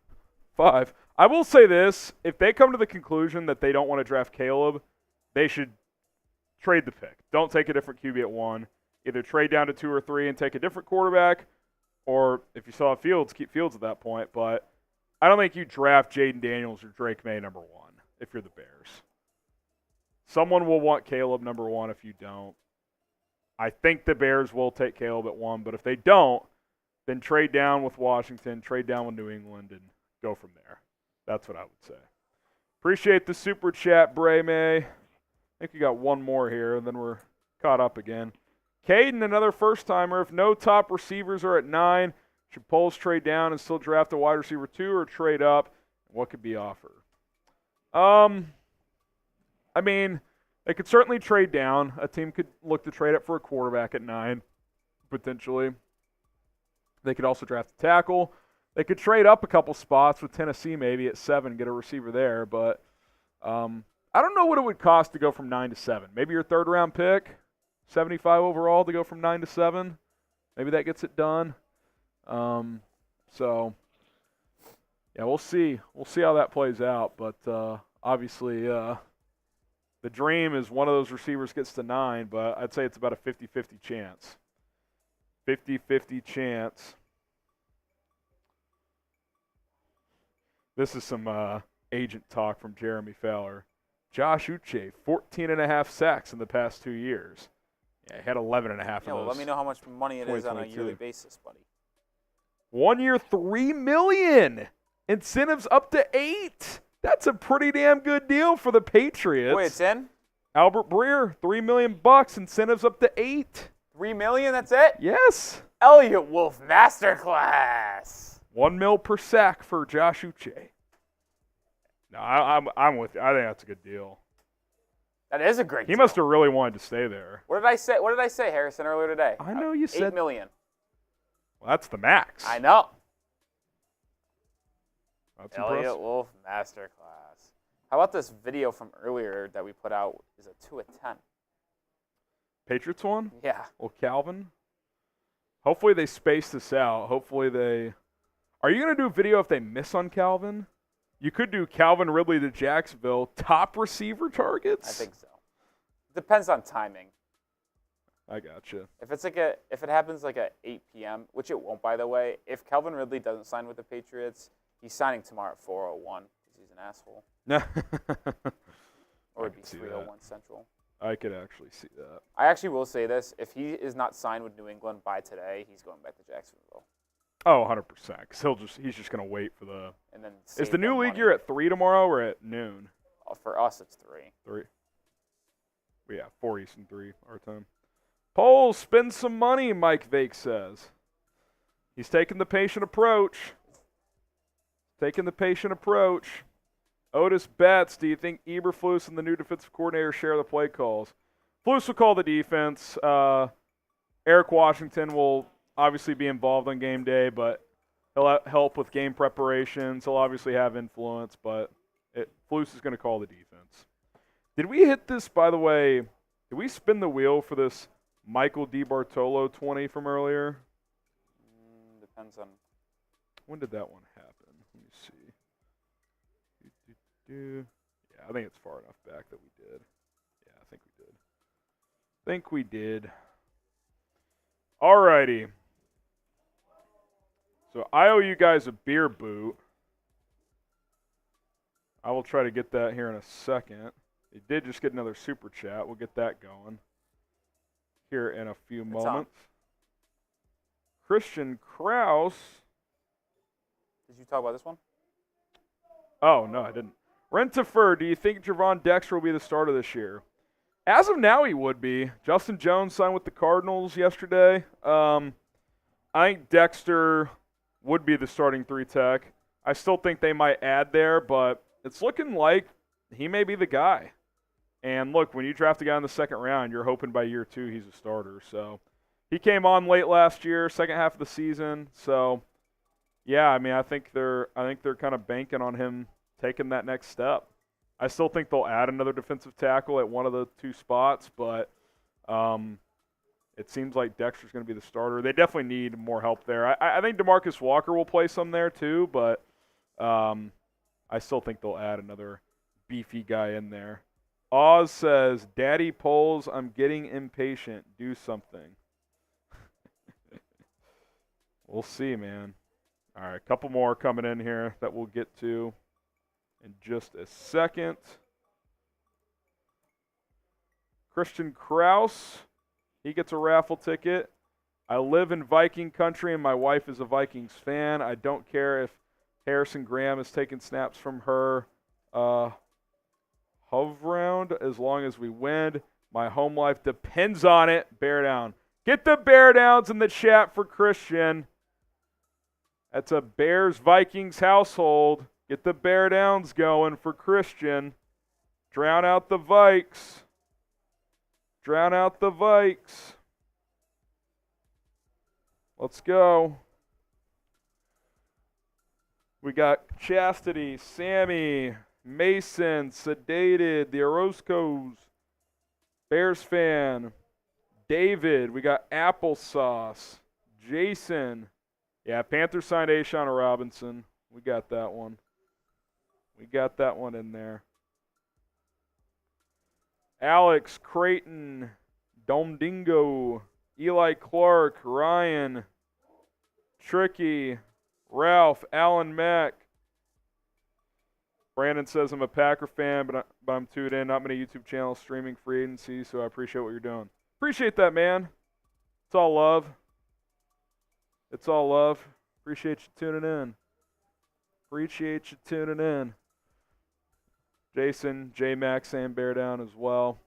5. I will say this. If they come to the conclusion that they don't want to draft Caleb, they should trade the pick. Don't take a different QB at 1. Either trade down to 2 or 3 and take a different quarterback, or if you saw Fields, keep Fields at that point. But I don't think you draft Jaden Daniels or Drake May number 1 if you're the Bears. Someone will want Caleb number 1 if you don't. I think the Bears will take Caleb at 1, but if they don't, then trade down with Washington, trade down with New England, and go from there. That's what I would say. Appreciate the super chat, Bray May. I think we got one more here, and then we're caught up again. Caden, another first-timer. If no top receivers are at 9, should Poles trade down and still draft a wide receiver 2 or trade up? What could be offered? I mean, they could certainly trade down. A team could look to trade up for a quarterback at 9, potentially. They could also draft a tackle. They could trade up a couple spots with Tennessee maybe at 7, get a receiver there. But I don't know what it would cost to go from 9 to 7. Maybe your 3rd-round pick, 75 overall, to go from 9 to 7. Maybe that gets it done. So, yeah, we'll see. We'll see how that plays out. But obviously, the dream is one of those receivers gets to 9, but I'd say it's about a 50-50 chance. 50-50 chance. This is some agent talk from Jeremy Fowler. Josh Uche, 14.5 sacks in the past 2 years. Yeah, he had 11.5 of those. Let me know how much money it is on a yearly basis, buddy. 1 year, $3 million. Incentives up to 8. That's a pretty damn good deal for the Patriots. Wait, it's in? Albert Breer, $3 million. Incentives up to 8. $3 million, that's it? Yes. Elliott Wolf Masterclass. $1 million per sack for Josh Uche. No, I'm with you. I think that's a good deal. That is a great deal. He must have really wanted to stay there. What did I say? What did I say, Harrison, earlier today? I know you said $8 million. Well, that's the max. I know. That's Elliott impressive. Wolf Masterclass. How about this video from earlier that we put out? Is a 2 of 10. Patriots one? Yeah. Well, Calvin. Hopefully they space this out. Hopefully they. Are you going to do a video if they miss on Calvin? You could do Calvin Ridley to Jacksonville, top receiver targets? I think so. Depends on timing. I gotcha. If it happens like at 8 p.m., which it won't, by the way, if Calvin Ridley doesn't sign with the Patriots, he's signing tomorrow at 4:01 because he's an asshole. Or it'd be 3:01 Central. I could actually see that. I actually will say this. If he is not signed with New England by today, he's going back to Jacksonville. Oh, 100%. Because he's just going to wait for the. And then Is the new league year at 3 tomorrow or at noon? For us, it's 3. 3. Yeah, 4 Eastern, 3 our time. Poles, spend some money, Mike Vake says. He's taking the patient approach. Otis Betts, do you think Eberflus and the new defensive coordinator share the play calls? Flus will call the defense. Eric Washington will obviously be involved on game day, but he'll help with game preparations. He'll obviously have influence, but Flus is going to call the defense. Did we hit this, by the way? Did we spin the wheel for this Michael DiBartolo 20 from earlier? Depends on. When did that one happen? Let me see. Yeah, I think it's far enough back that we did. Yeah, I think we did. Alrighty. So I owe you guys a beer boot. I will try to get that here in a second. It did just get another super chat. We'll get that going here in a few moments. Christian Kraus. Did you talk about this one? Oh, no, I didn't. Rentifer, do you think Javon Dexter will be the starter this year? As of now, he would be. Justin Jones signed with the Cardinals yesterday. I think Dexter would be the starting 3-tech. I still think they might add there, but it's looking like he may be the guy. And look, when you draft a guy in the second round, you're hoping by year 2 he's a starter. So he came on late last year, second half of the season. So yeah, I mean, I think they're kind of banking on him taking that next step. I still think they'll add another defensive tackle at one of the 2 spots, but it seems like Dexter's going to be the starter. They definitely need more help there. I think DeMarcus Walker will play some there too, but I still think they'll add another beefy guy in there. Oz says, Daddy Poles, I'm getting impatient. Do something. We'll see, man. All right, a couple more coming in here that we'll get to in just a second. Christian Kraus, he gets a raffle ticket. I live in Viking country and my wife is a Vikings fan. I don't care if Harrison Graham is taking snaps from her Hove round as long as we win. My home life depends on it. Bear down. Get the bear downs in the chat for Christian. That's a Bears-Vikings household. Get the bear downs going for Christian. Drown out the Vikes. Drown out the Vikes. Let's go. We got Chastity, Sammy, Mason, Sedated, the Orozcos, Bears fan, David. We got Applesauce, Jason. Yeah, Panthers signed A'Shawn Robinson. We got that one. We got that one in there. Alex, Creighton, Domdingo, Eli Clark, Ryan, Tricky, Ralph, Alan Mack. Brandon says I'm a Packer fan, but I'm tuned in. Not many YouTube channels streaming free agency, so I appreciate what you're doing. Appreciate that, man. It's all love. It's all love. Appreciate you tuning in. Appreciate you tuning in. Jason, J-Max saying bear down as well.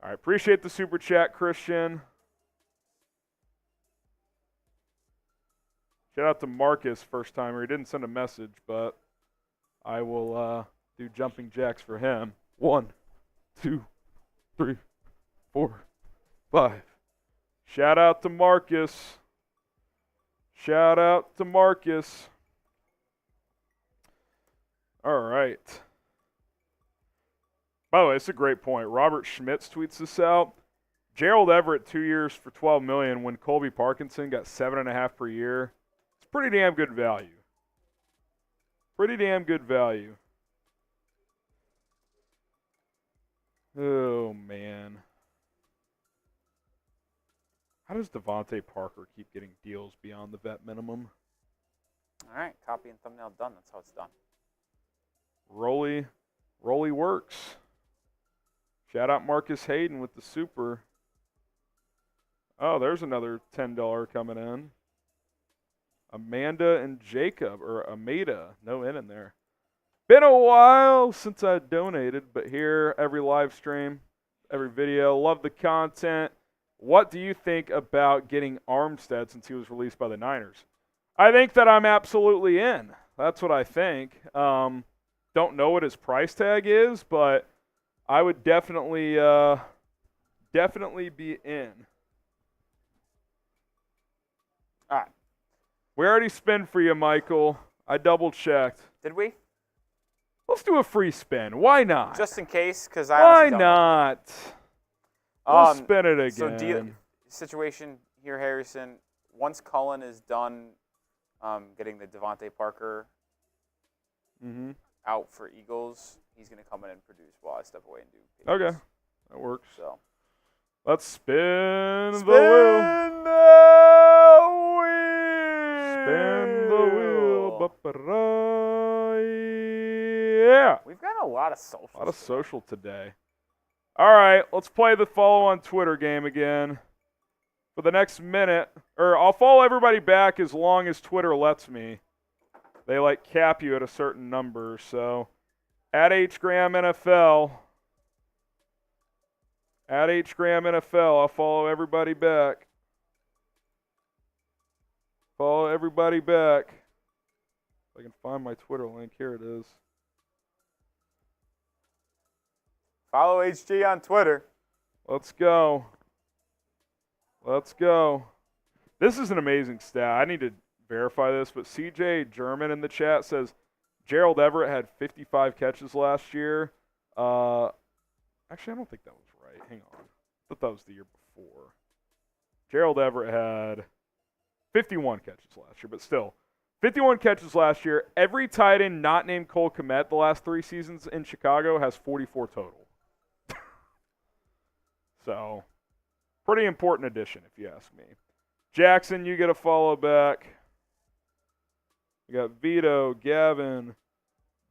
All right, appreciate the super chat, Christian. Shout out to Marcus, first timer. He didn't send a message, but I will do jumping jacks for him. 1, 2, 3, 4, 5. Shout out to Marcus. Shout out to Marcus. All right. By the way, it's a great point. Robert Schmitz tweets this out. Gerald Everett, 2 years for $12 million when Colby Parkinson got $7.5 per year. It's pretty damn good value. Pretty damn good value. Oh, man. How does Devontae Parker keep getting deals beyond the vet minimum? All right, copy and thumbnail done. That's how it's done. Rolly works. Shout out Marcus Hayden with the super. Oh, there's another $10 coming in. Amanda and Jacob, or Amada, no N in there. Been a while since I donated, but here every live stream, every video. Love the content. What do you think about getting Armstead since he was released by the Niners? I think that I'm absolutely in. That's what I think. Don't know what his price tag is, but I would definitely be in. All right. We already spent for you, Michael. I double-checked. Did we? Let's do a free spin. Why not? Just in case, because I Why honestly don't know. not? We'll spin it again. So situation here, Harrison. Once Cullen is done getting the Devontae Parker out for Eagles, he's going to come in and produce while I step away and do Patriots. Okay, that works. So let's spin the spin wheel. the wheel. Spin the wheel. Ba-ba-da. Yeah. We've got a lot of social. A lot of social today. All right, let's play the follow on Twitter game again. For the next minute, or I'll follow everybody back as long as Twitter lets me. They cap you at a certain number, so at HGramNFL. At HGramNFL, I'll follow everybody back. Follow everybody back. If I can find my Twitter link, here it is. Follow HG on Twitter. Let's go. Let's go. This is an amazing stat. I need to verify this, but CJ German in the chat says Gerald Everett had 55 catches last year. Actually, I don't think that was right. Hang on. I thought that was the year before. Gerald Everett had 51 catches last year, but still. 51 catches last year. Every tight end not named Cole Kmet the last 3 seasons in Chicago has 44 total. So, pretty important addition, if you ask me. Jackson, you get a follow back. We got Vito, Gavin,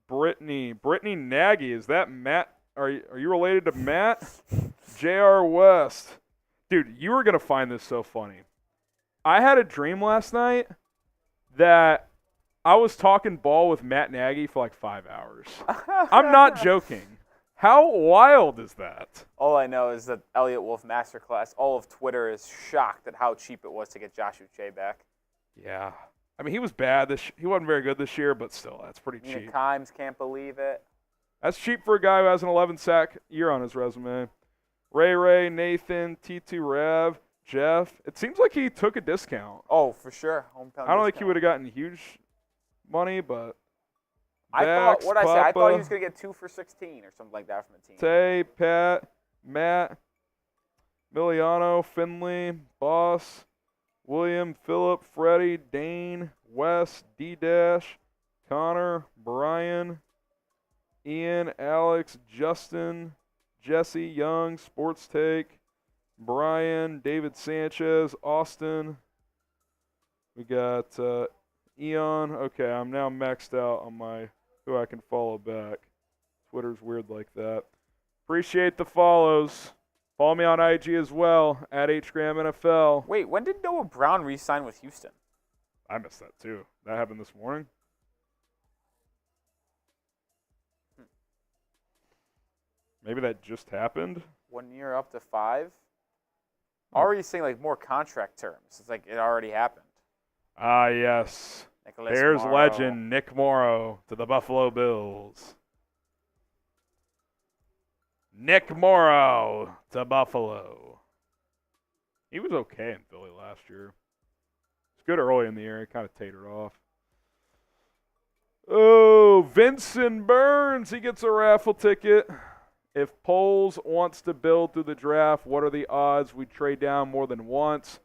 Brittany Nagy. Is that Matt? Are you related to Matt? J.R. West. Dude, you were going to find this so funny. I had a dream last night that I was talking ball with Matt Nagy for 5 hours. I'm not joking. How wild is that? All I know is that Elliott Wolf Masterclass, all of Twitter is shocked at how cheap it was to get Josh Uche back. Yeah. I mean, he was bad. He wasn't very good this year, but still, that's pretty cheap. Kimes can't believe it. That's cheap for a guy who has an 11-sack year on his resume. Ray, Nathan, T2 Rav, Jeff. It seems like he took a discount. Oh, for sure. Hometown I don't think he would have gotten huge money, but I thought he was going to get 2 for $16 or something like that from a team. Tay, Pat, Matt, Miliano, Finley, Boss, William, Phillip, Freddie, Dane, Wes, D-Dash, Connor, Brian, Ian, Alex, Justin, Jesse, Young, Sports Take, Brian, David Sanchez, Austin. We got Eon. Okay, I'm now maxed out on who I can follow back. Twitter's weird like that. Appreciate the follows. Follow me on IG as well, at HGramNFL. Wait, when did Noah Brown re-sign with Houston? I missed that too. That happened this morning. Maybe that just happened. 1 year up to 5. Already saying more contract terms. It's like it already happened. Ah, yes. Nicholas Bears Morrow. legend Nick Morrow to the Buffalo Bills. Nick Morrow to Buffalo. He was okay in Philly last year. It's good early in the year. He kind of tatered off. Oh, Vincent Burns. He gets a raffle ticket. If Poles wants to build through the draft, what are the odds we trade down more than once?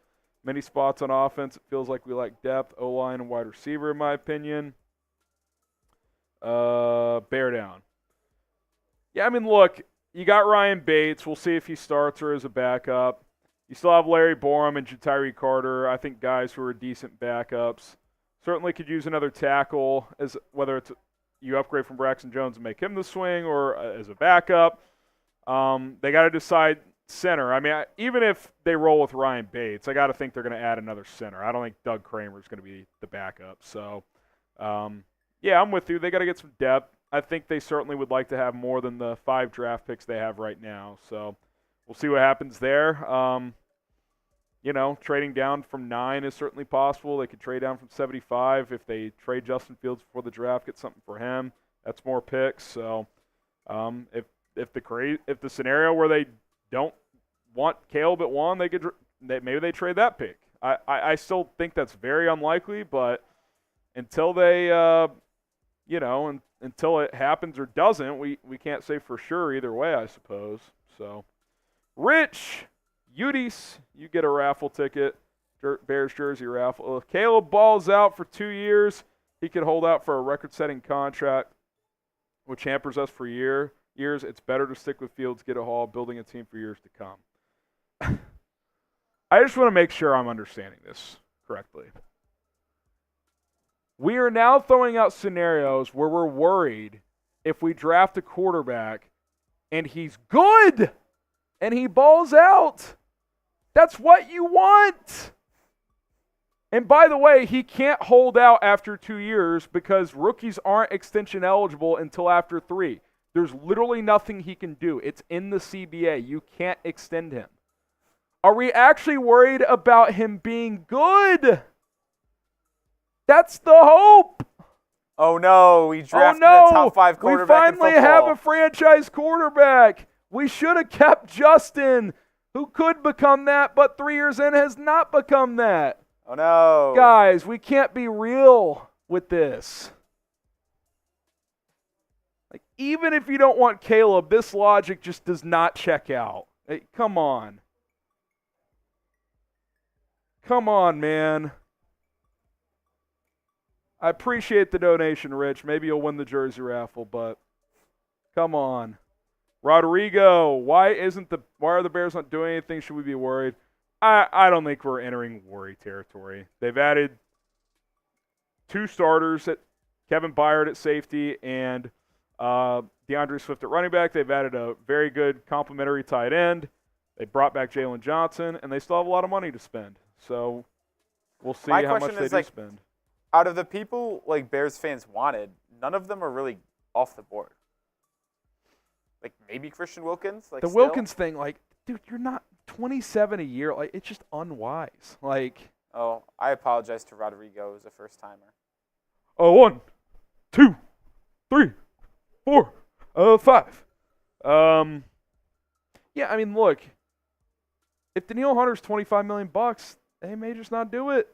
Many spots on offense. It feels like we lack depth, O-line, and wide receiver, in my opinion. Bear down. Yeah, I mean, look, you got Ryan Bates. We'll see if he starts or as a backup. You still have Larry Borum and Jatiri Carter. I think guys who are decent backups. Certainly could use another tackle, as whether it's you upgrade from Braxton Jones and make him the swing or as a backup. They got to decide center. I mean, even if they roll with Ryan Bates, I got to think they're going to add another center. I don't think Doug Kramer is going to be the backup. So, yeah, I'm with you. They got to get some depth. I think they certainly would like to have more than the 5 draft picks they have right now. So we'll see what happens there. Trading down from 9 is certainly possible. They could trade down from 75 if they trade Justin Fields before the draft, get something for him. That's more picks. So if the scenario where they don't want Caleb at 1, maybe they trade that pick. I still think that's very unlikely, but until they until it happens or doesn't, we can't say for sure either way, I suppose. So, Rich, Udis, you get a raffle ticket. Bears jersey raffle. If Caleb balls out for 2 years, he could hold out for a record-setting contract, which hampers us for years. It's better to stick with Fields, get a haul, building a team for years to come. I just want to make sure I'm understanding this correctly. We are now throwing out scenarios where we're worried if we draft a quarterback and he's good and he balls out. That's what you want. And by the way, he can't hold out after 2 years because rookies aren't extension eligible until after 3. There's literally nothing he can do. It's in the CBA. You can't extend him. Are we actually worried about him being good? That's the hope. Oh no, we drafted a top 5 quarterback in football. We finally have a franchise quarterback. We should have kept Justin, who could become that, but 3 years in has not become that. Oh, no. Guys, we can't be real with this. Like, even if you don't want Caleb, this logic just does not check out. Hey, come on. Come on, man. I appreciate the donation, Rich. Maybe you'll win the jersey raffle, but come on. Rodrigo, why are the Bears not doing anything? Should we be worried? I don't think we're entering worry territory. They've added 2 starters, Kevin Byard at safety and DeAndre Swift at running back. They've added a very good complementary tight end. They brought back Jaylon Johnson, and they still have a lot of money to spend. So we'll see how much they do spend. Out of the people like Bears fans wanted, none of them are really off the board. Like maybe Christian Wilkins. Like the Wilkins thing, like, dude, you're not 27 a year. Like, it's just unwise. Like, oh, I apologize to Rodrigo as a first timer. Oh, 1, 2, 3, 4, 5. Yeah, I mean, look, if Danielle Hunter's $25 million, they may just not do it.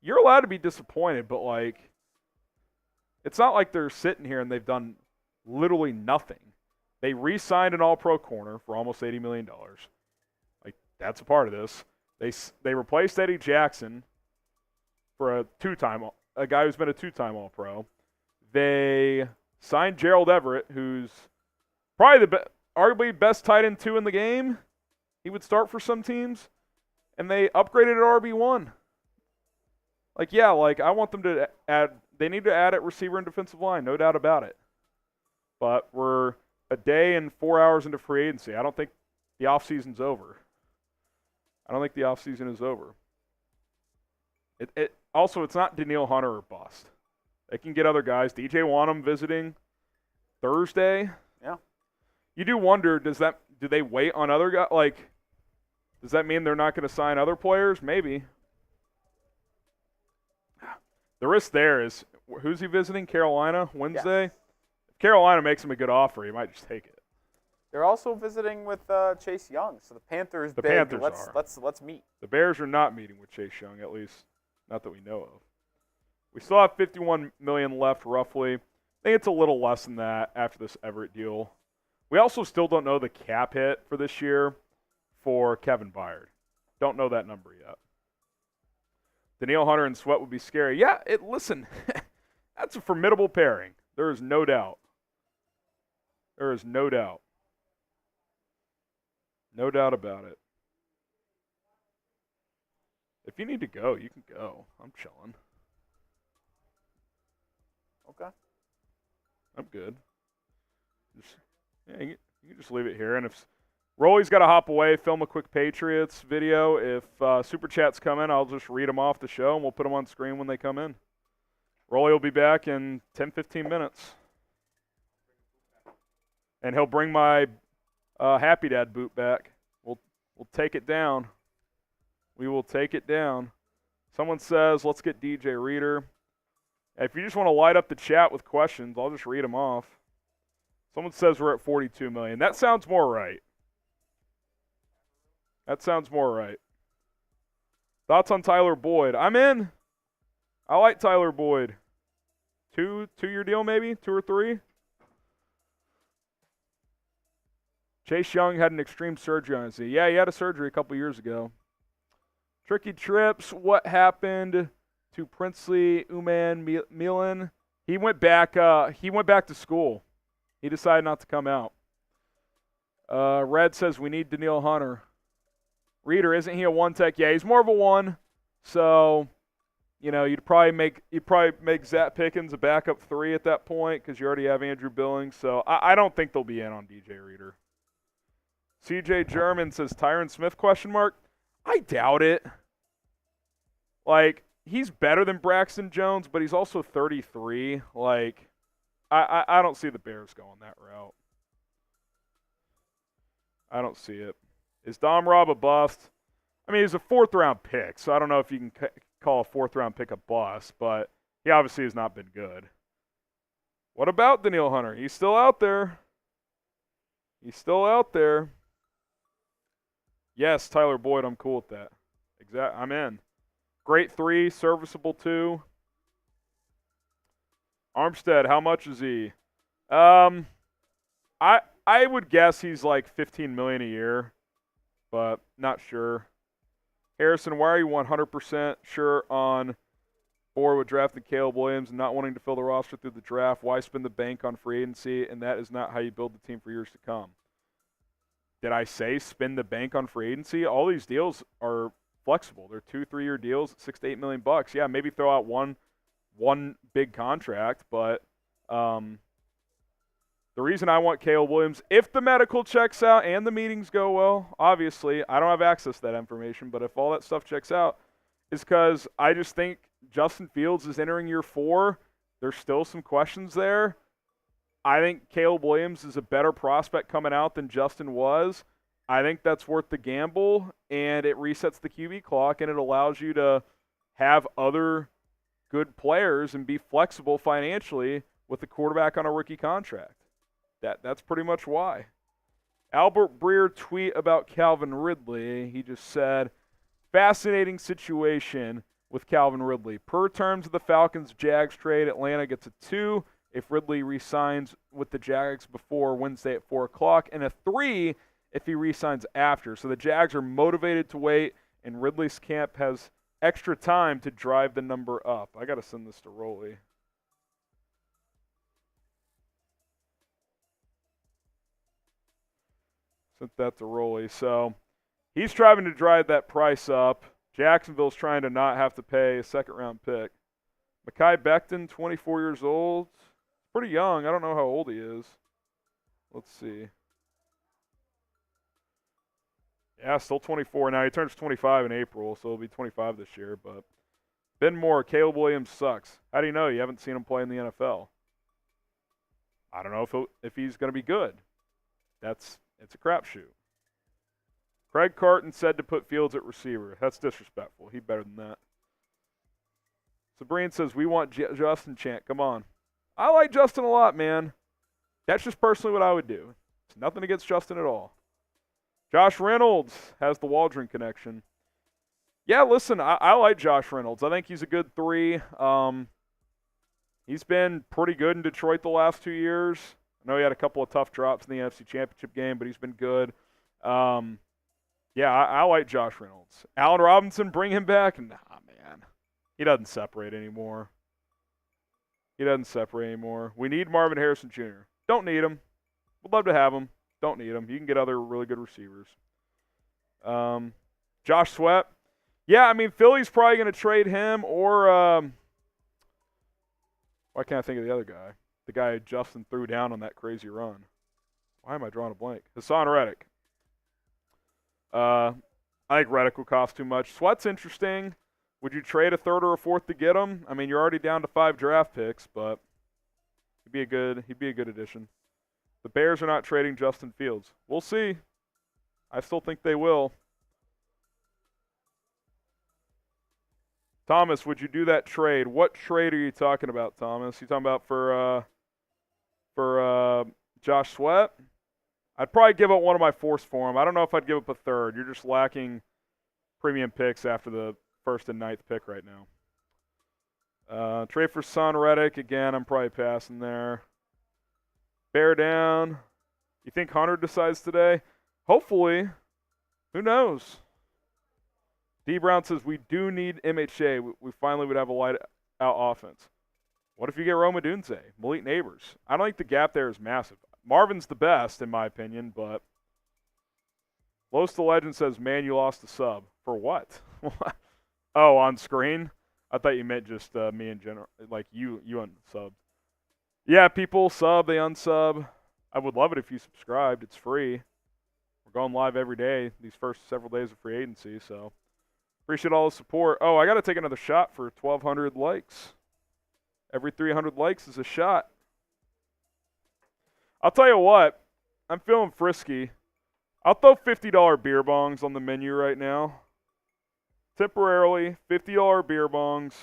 You're allowed to be disappointed, but like, it's not like they're sitting here and they've done literally nothing. They re-signed an all-pro corner for almost $80 million. Like, that's a part of this. They replaced Eddie Jackson for a guy who's been a 2-time all-pro. They signed Gerald Everett, who's probably arguably best tight end 2 in the game. He would start for some teams. And they upgraded at RB1. Like, yeah, like, I want them to add – they need to add at receiver and defensive line, no doubt about it. But we're a day and 4 hours into free agency. I don't think the offseason's over. I don't think the offseason is over. Also, it's not Danielle Hunter or bust. They can get other guys. DJ Wanham visiting Thursday. Yeah. You do wonder, do they wait on other guys? Like, does that mean they're not going to sign other players? Maybe. The risk there is, who's he visiting? Carolina Wednesday? Yes. If Carolina makes him a good offer, he might just take it. They're also visiting with Chase Young, so the Panthers. Panthers let's meet. The Bears are not meeting with Chase Young, at least not that we know of. We still have $51 million left, roughly. I think it's a little less than that after this Everett deal. We also still don't know the cap hit for this year for Kevin Byard. Don't know that number yet. Danielle Hunter and Sweat would be scary. Yeah, listen, that's a formidable pairing. There is no doubt. There is no doubt. No doubt about it. If you need to go, you can go. I'm chilling. Okay. I'm good. You can just leave it here. And if Rolly's got to hop away, film a quick Patriots video. If Super Chats come in, I'll just read them off the show, and we'll put them on screen when they come in. Rolly will be back in 10, 15 minutes. And he'll bring my Happy Dad boot back. We'll take it down. We will take it down. Someone says, let's get DJ Reader. If you just want to light up the chat with questions, I'll just read them off. Someone says we're at $42 million. That sounds more right. That sounds more right. Thoughts on Tyler Boyd? I'm in. I like Tyler Boyd. 2-year deal maybe, 2 or 3. Chase Young had an extreme surgery on his knee. Yeah, he had a surgery a couple years ago. Tricky Trips, what happened to Princely Uman Milan? He went back to school. He decided not to come out. Red says we need Daniil Hunter. Reader, isn't he a 1-tech? Yeah, he's more of a 1. So, you'd probably make Zach Pickens a backup 3 at that point because you already have Andrew Billings. So I don't think they'll be in on DJ Reader. CJ German says Tyron Smith ? I doubt it. Like, he's better than Braxton Jones, but he's also 33. Like, I don't see the Bears going that route. I don't see it. Is Dom Robb a bust? I mean, he's a 4th-round pick, so I don't know if you can call a 4th-round pick a bust, but he obviously has not been good. What about Daniil Hunter? He's still out there. Yes, Tyler Boyd, I'm cool with that. I'm in. Great 3, serviceable 2. Armstead, how much is he? I would guess he's like $15 million a year, but not sure. Harrison, why are you 100% sure on board with drafting Caleb Williams and not wanting to fill the roster through the draft? Why spend the bank on free agency? And that is not how you build the team for years to come. Did I say spend the bank on free agency? All these deals are flexible. They're 2-3-year deals, $6 to $8 million. Yeah, maybe throw out one big contract, but the reason I want Caleb Williams, if the medical checks out and the meetings go well, obviously, I don't have access to that information, but if all that stuff checks out, is because I just think Justin Fields is entering year 4. There's still some questions there. I think Caleb Williams is a better prospect coming out than Justin was. I think that's worth the gamble, and it resets the QB clock, and it allows you to have other good players and be flexible financially with the quarterback on a rookie contract. That's pretty much why. Albert Breer tweet about Calvin Ridley. He just said, fascinating situation with Calvin Ridley. Per terms of the Falcons-Jags trade, Atlanta gets a 2 if Ridley re-signs with the Jags before Wednesday at 4 o'clock, and a 3 if he re-signs after. So the Jags are motivated to wait, and Ridley's camp has extra time to drive the number up. I got to send this to Rolly. Sent that to Rolly. So he's trying to drive that price up. Jacksonville's trying to not have to pay a 2nd-round pick. Mekhi Becton, 24 years old. Pretty young. I don't know how old he is. Let's see. Yeah, still 24. Now he turns 25 in April, so he'll be 25 this year. But Ben Moore, Caleb Williams sucks. How do you know? You haven't seen him play in the NFL. I don't know if he's going to be good. It's a crapshoot. Craig Carton said to put Fields at receiver. That's disrespectful. He's better than that. Sabrine says, we want Justin Chant. Come on. I like Justin a lot, man. That's just personally what I would do. It's nothing against Justin at all. Josh Reynolds has the Waldron connection. Yeah, listen, I like Josh Reynolds. I think he's a good 3. He's been pretty good in Detroit the last 2 years. I know he had a couple of tough drops in the NFC Championship game, but he's been good. Yeah, I like Josh Reynolds. Allen Robinson, bring him back? Nah, man. He doesn't separate anymore. We need Marvin Harrison Jr. Don't need him. Would love to have him. Don't need him. You can get other really good receivers. Josh Sweat. Yeah, I mean, Philly's probably going to trade him or why can't I think of the other guy? The guy Justin threw down on that crazy run. Why am I drawing a blank? Hassan Reddick. I think Reddick will cost too much. Sweat's interesting. Would you trade a 3rd or a 4th to get him? I mean, you're already down to 5 draft picks, but he'd be a good addition. The Bears are not trading Justin Fields. We'll see. I still think they will. Thomas, would you do that trade? What trade are you talking about, Thomas? You talking about for Josh Sweat? I'd probably give up one of my 4th for him. I don't know if I'd give up a 3rd. You're just lacking premium picks after the 1st and 9th pick right Trade for Son Reddick. Again, I'm probably passing there. Bear down. You think Hunter decides today? Hopefully. Who knows? D. Brown says, we do need MHA. We finally would have a light out offense. What if you get Roma Dunze? Malik Neighbors. I don't think the gap there is massive. Marvin's the best, in my opinion, but Los the Legend says, man, you lost a sub. For what? Oh, on screen? I thought you meant just me in general. Like, you unsubbed. Yeah, people sub, they unsub. I would love it if you subscribed. It's free. We're going live every day these first several days of free agency, so appreciate all the support. Oh, I got to take another shot for 1,200 likes. Every 300 likes is a shot. I'll tell you what. I'm feeling frisky. I'll throw $50 beer bongs on the menu right now. Temporarily, $50 beer bongs.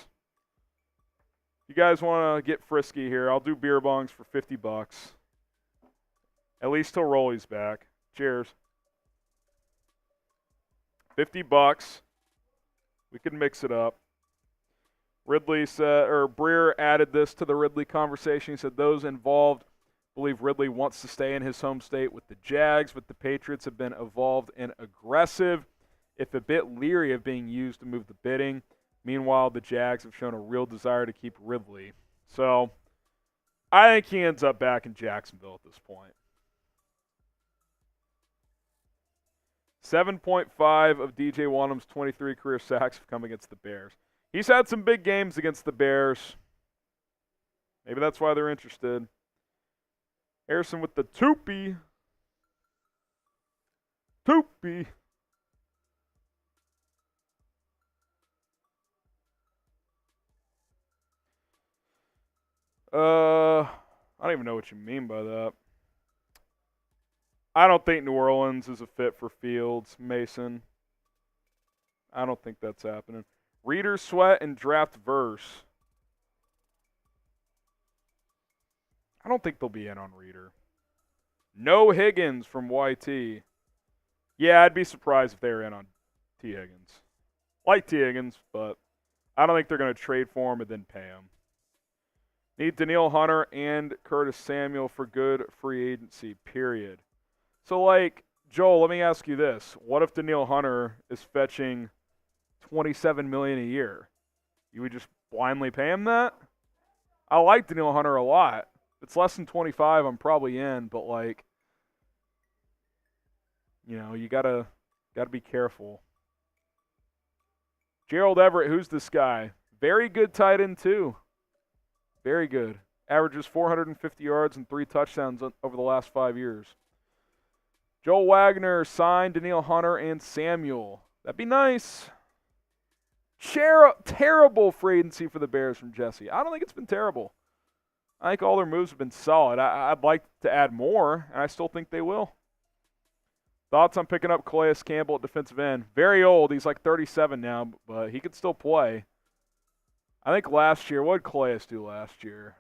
You guys want to get frisky here, I'll do beer bongs for $50. At least till Rolly's back. Cheers. $50. We could mix it up. Ridley said, or Breer added this to the Ridley conversation. He said those involved believe Ridley wants to stay in his home state with the Jags, but the Patriots have been involved and aggressive, if a bit leery of being used to move the bidding. Meanwhile, the Jags have shown a real desire to keep Ridley. So I think he ends up back in Jacksonville at this point. 7.5 of DJ Wanham's 23 career sacks have come against the Bears. He's had some big games against the Bears. Maybe that's why they're interested. Harrison with the toopy. Toopy. I don't even know what you mean by that. I don't think New Orleans is a fit for Fields, Mason. I don't think that's happening. Reader Sweat and Draft Verse. I don't think they'll be in on Reader. No Higgins from YT. Yeah, I'd be surprised if they were in on T. Higgins. Like T. Higgins, but I don't think they're going to trade for him and then pay him. Need Danielle Hunter and Curtis Samuel for good free agency, period. So, like, Joel, let me ask you this. What if Danielle Hunter is fetching $27 million a year? You would just blindly pay him that? I like Danielle Hunter a lot. If it's less than 25, I'm probably in, but, like, you know, you gotta be careful. Gerald Everett, who's this guy? Very good tight end, too. Very good. Averages 450 yards and 3 touchdowns over the last 5 years. Joel Wagner signed Danielle Hunter and Samuel. That'd be nice. Terrible free agency for the Bears from Jesse. I don't think it's been terrible. I think all their moves have been solid. I'd like to add more, and I still think they will. Thoughts on picking up Calais Campbell at defensive end? Very old. He's like 37 now, but he could still play. I think last year, what did Calais do last year?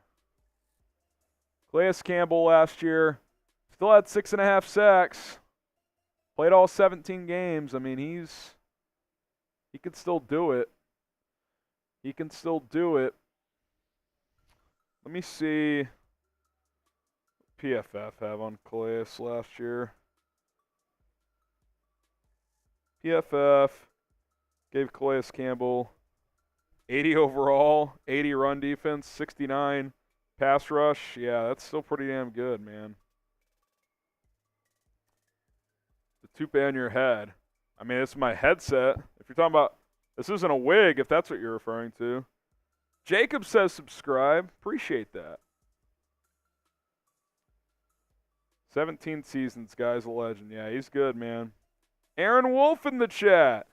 Calais Campbell last year still had 6.5 sacks. Played all 17 games. I mean, he could still do it. He can still do it. Let me see what PFF have on Calais last year. PFF gave Calais Campbell 80 overall, 80 run defense, 69 pass rush. Yeah, that's still pretty damn good, man. The toupee on your head. I mean, it's my headset. If you're talking about, this isn't a wig, if that's what you're referring to. Jacob says subscribe. Appreciate that. 17 seasons, guy's a legend. Yeah, he's good, man. Aaron Wolf in the chat.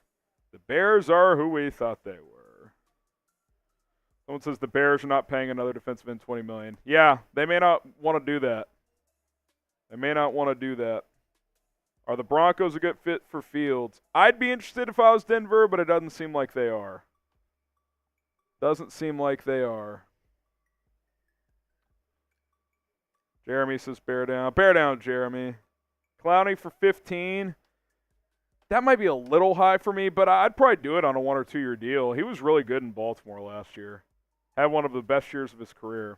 The Bears are who we thought they were. Someone says the Bears are not paying another defensive end $20 million. Yeah, they may not want to do that. They may not want to do that. Are the Broncos a good fit for Fields? I'd be interested if I was Denver, but it doesn't seem like they are. Doesn't seem like they are. Jeremy says bear down. Bear down, Jeremy. Clowney for 15. That might be a little high for me, but I'd probably do it on a 1 or 2 year deal. He was really good in Baltimore last year. Had one of the best years of his career.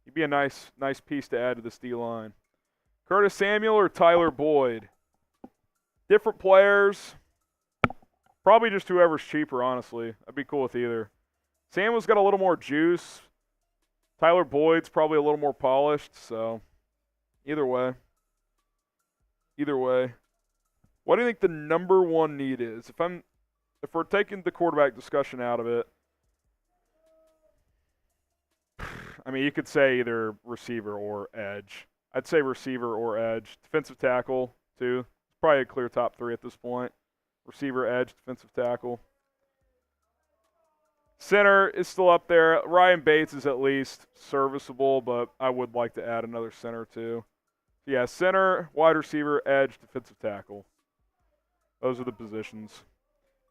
He'd be a nice piece to add to this D-line. Curtis Samuel or Tyler Boyd? Different players. Probably just whoever's cheaper, honestly. I'd be cool with either. Samuel's got a little more juice. Tyler Boyd's probably a little more polished, so either way. Either way. What do you think the number one need is? If we're taking the quarterback discussion out of it, I mean, you could say either receiver or edge. I'd say receiver or edge. Defensive tackle, too. It's probably a clear top 3 at this point. Receiver, edge, defensive tackle. Center is still up there. Ryan Bates is at least serviceable, but I would like to add another center, too. So yeah, center, wide receiver, edge, defensive tackle. Those are the positions.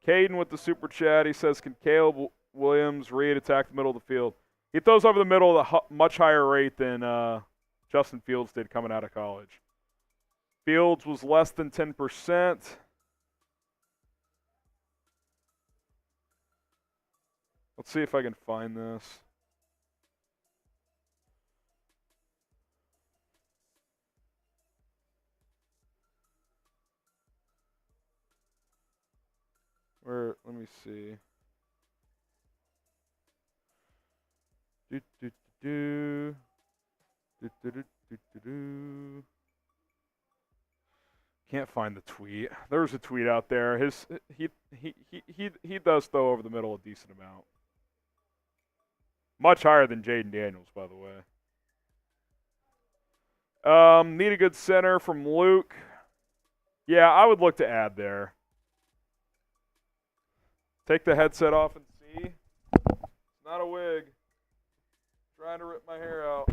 Caden with the super chat. He says, can Caleb Williams-Reed attack the middle of the field? He throws over the middle at a much higher rate than Justin Fields did coming out of college. Fields was less than 10%. Let's see if I can find this. Let me see. Can't find the tweet. There's a tweet out there. He does throw over the middle a decent amount. Much higher than Jaden Daniels, by the way. Need a good center from Luke. Yeah, I would look to add there. Take the headset off and see. It's not a wig. Trying to rip my hair out.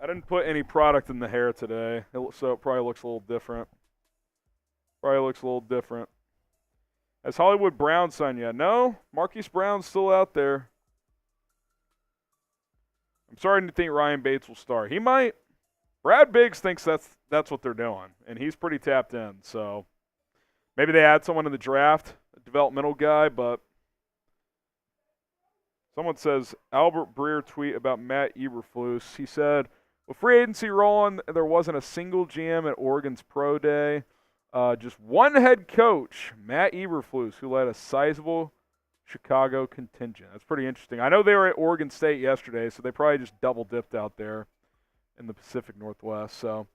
I didn't put any product in the hair today, so it probably looks a little different. Has Hollywood Brown signed yet? No, Marquise Brown's still out there. I'm starting to think Ryan Bates will start. He might. Brad Biggs thinks that's what they're doing, and he's pretty tapped in. So maybe they add someone in the draft, a developmental guy, but someone says Albert Breer tweet about Matt Eberflus. He said, with free agency rolling, there wasn't a single GM at Oregon's pro day. Just one head coach, Matt Eberflus, who led a sizable Chicago contingent. That's pretty interesting. I know they were at Oregon State yesterday, so they probably just double dipped out there in the Pacific Northwest. So,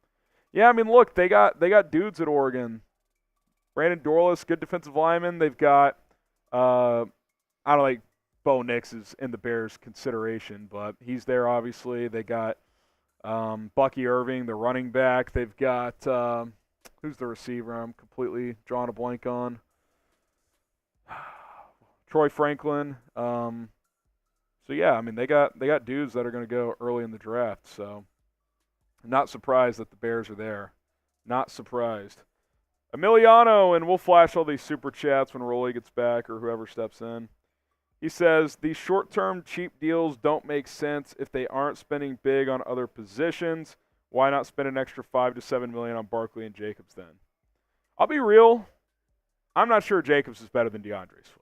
yeah, I mean, look, they got dudes at Oregon. Brandon Dorlus, good defensive lineman. They've got, I don't like Bo Nix is in the Bears' consideration, but he's there obviously. They got Bucky Irving, the running back. They've got who's the receiver? I'm completely drawing a blank on. Troy Franklin. So yeah, I mean they got dudes that are going to go early in the draft. So I'm not surprised that the Bears are there. Not surprised. Emiliano, and we'll flash all these super chats when Rolly gets back or whoever steps in. He says, these short-term cheap deals don't make sense if they aren't spending big on other positions. Why not spend an extra $5 to $7 million on Barkley and Jacobs then? I'll be real. I'm not sure Jacobs is better than DeAndre Swift.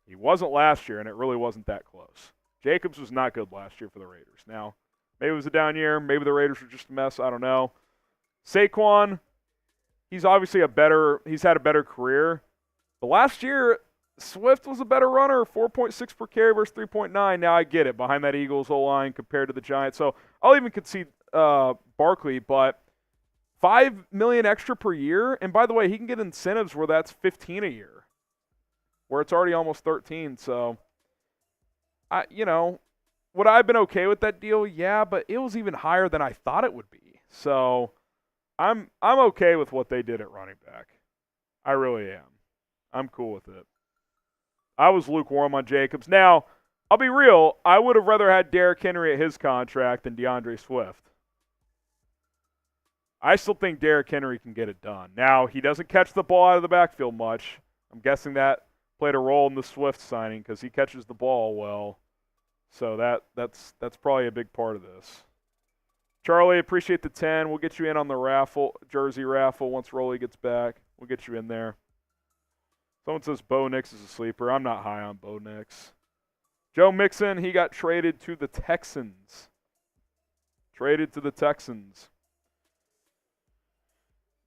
He wasn't last year, and it really wasn't that close. Jacobs was not good last year for the Raiders. Now, maybe it was a down year. Maybe the Raiders were just a mess. I don't know. Saquon, he's obviously he's had a better career. But last year, Swift was a better runner, 4.6 per carry versus 3.9. Now I get it, behind that Eagles O-line compared to the Giants. So I'll even concede Barkley, but $5 million extra per year. And by the way, he can get incentives where that's $15 a year, where it's already almost 13. So, would I have been okay with that deal? Yeah, but it was even higher than I thought it would be. So I'm okay with what they did at running back. I really am. I'm cool with it. I was lukewarm on Jacobs. Now, I'll be real. I would have rather had Derrick Henry at his contract than DeAndre Swift. I still think Derrick Henry can get it done. Now, he doesn't catch the ball out of the backfield much. I'm guessing that played a role in the Swift signing because he catches the ball well. So that's probably a big part of this. Charlie, appreciate the 10. We'll get you in on the jersey raffle once Rolly gets back. We'll get you in there. Someone says Bo Nix is a sleeper. I'm not high on Bo Nix. Joe Mixon, he got traded to the Texans. Traded to the Texans.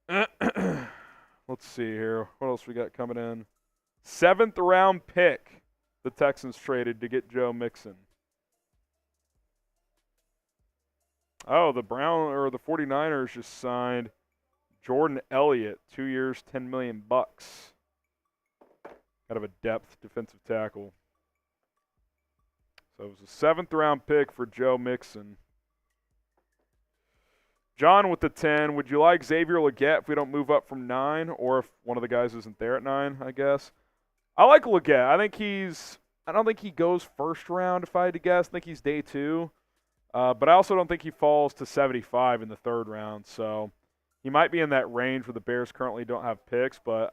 Let's see here. What else we got coming in? 7th round pick the Texans traded to get Joe Mixon. Oh, the 49ers just signed Jordan Elliott, 2 years, $10 million. Kind of a depth defensive tackle. So it was a 7th round pick for Joe Mixon. John with the 10. Would you like Xavier Legette if we don't move up from 9, or if one of the guys isn't there at 9, I guess? I like Legette. I don't think he goes first round if I had to guess. I think he's day 2. But I also don't think he falls to 75 in the 3rd round. So he might be in that range where the Bears currently don't have picks. But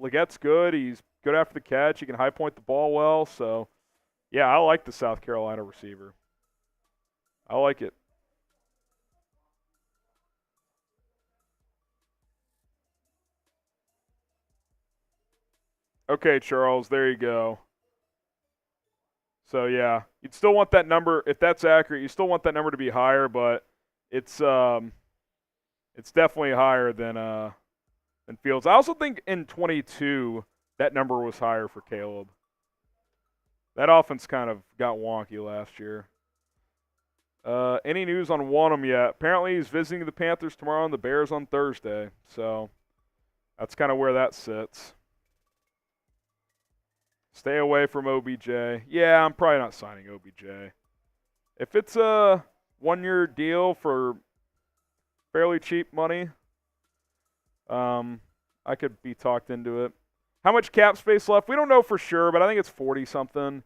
Legette's good. He's good after the catch. He can high point the ball well. So, yeah, I like the South Carolina receiver. I like it. Okay, Charles, there you go. So, yeah, you'd still want that number, if that's accurate, you still want that number to be higher, but it's definitely higher than Fields. I also think in 22 that number was higher for Caleb. That offense kind of got wonky last year. Any news on Wanham yet? Apparently he's visiting the Panthers tomorrow and the Bears on Thursday. So that's kind of where that sits. Stay away from OBJ. Yeah, I'm probably not signing OBJ. If it's a 1-year deal for fairly cheap money, I could be talked into it. How much cap space left? We don't know for sure, but I think it's 40-something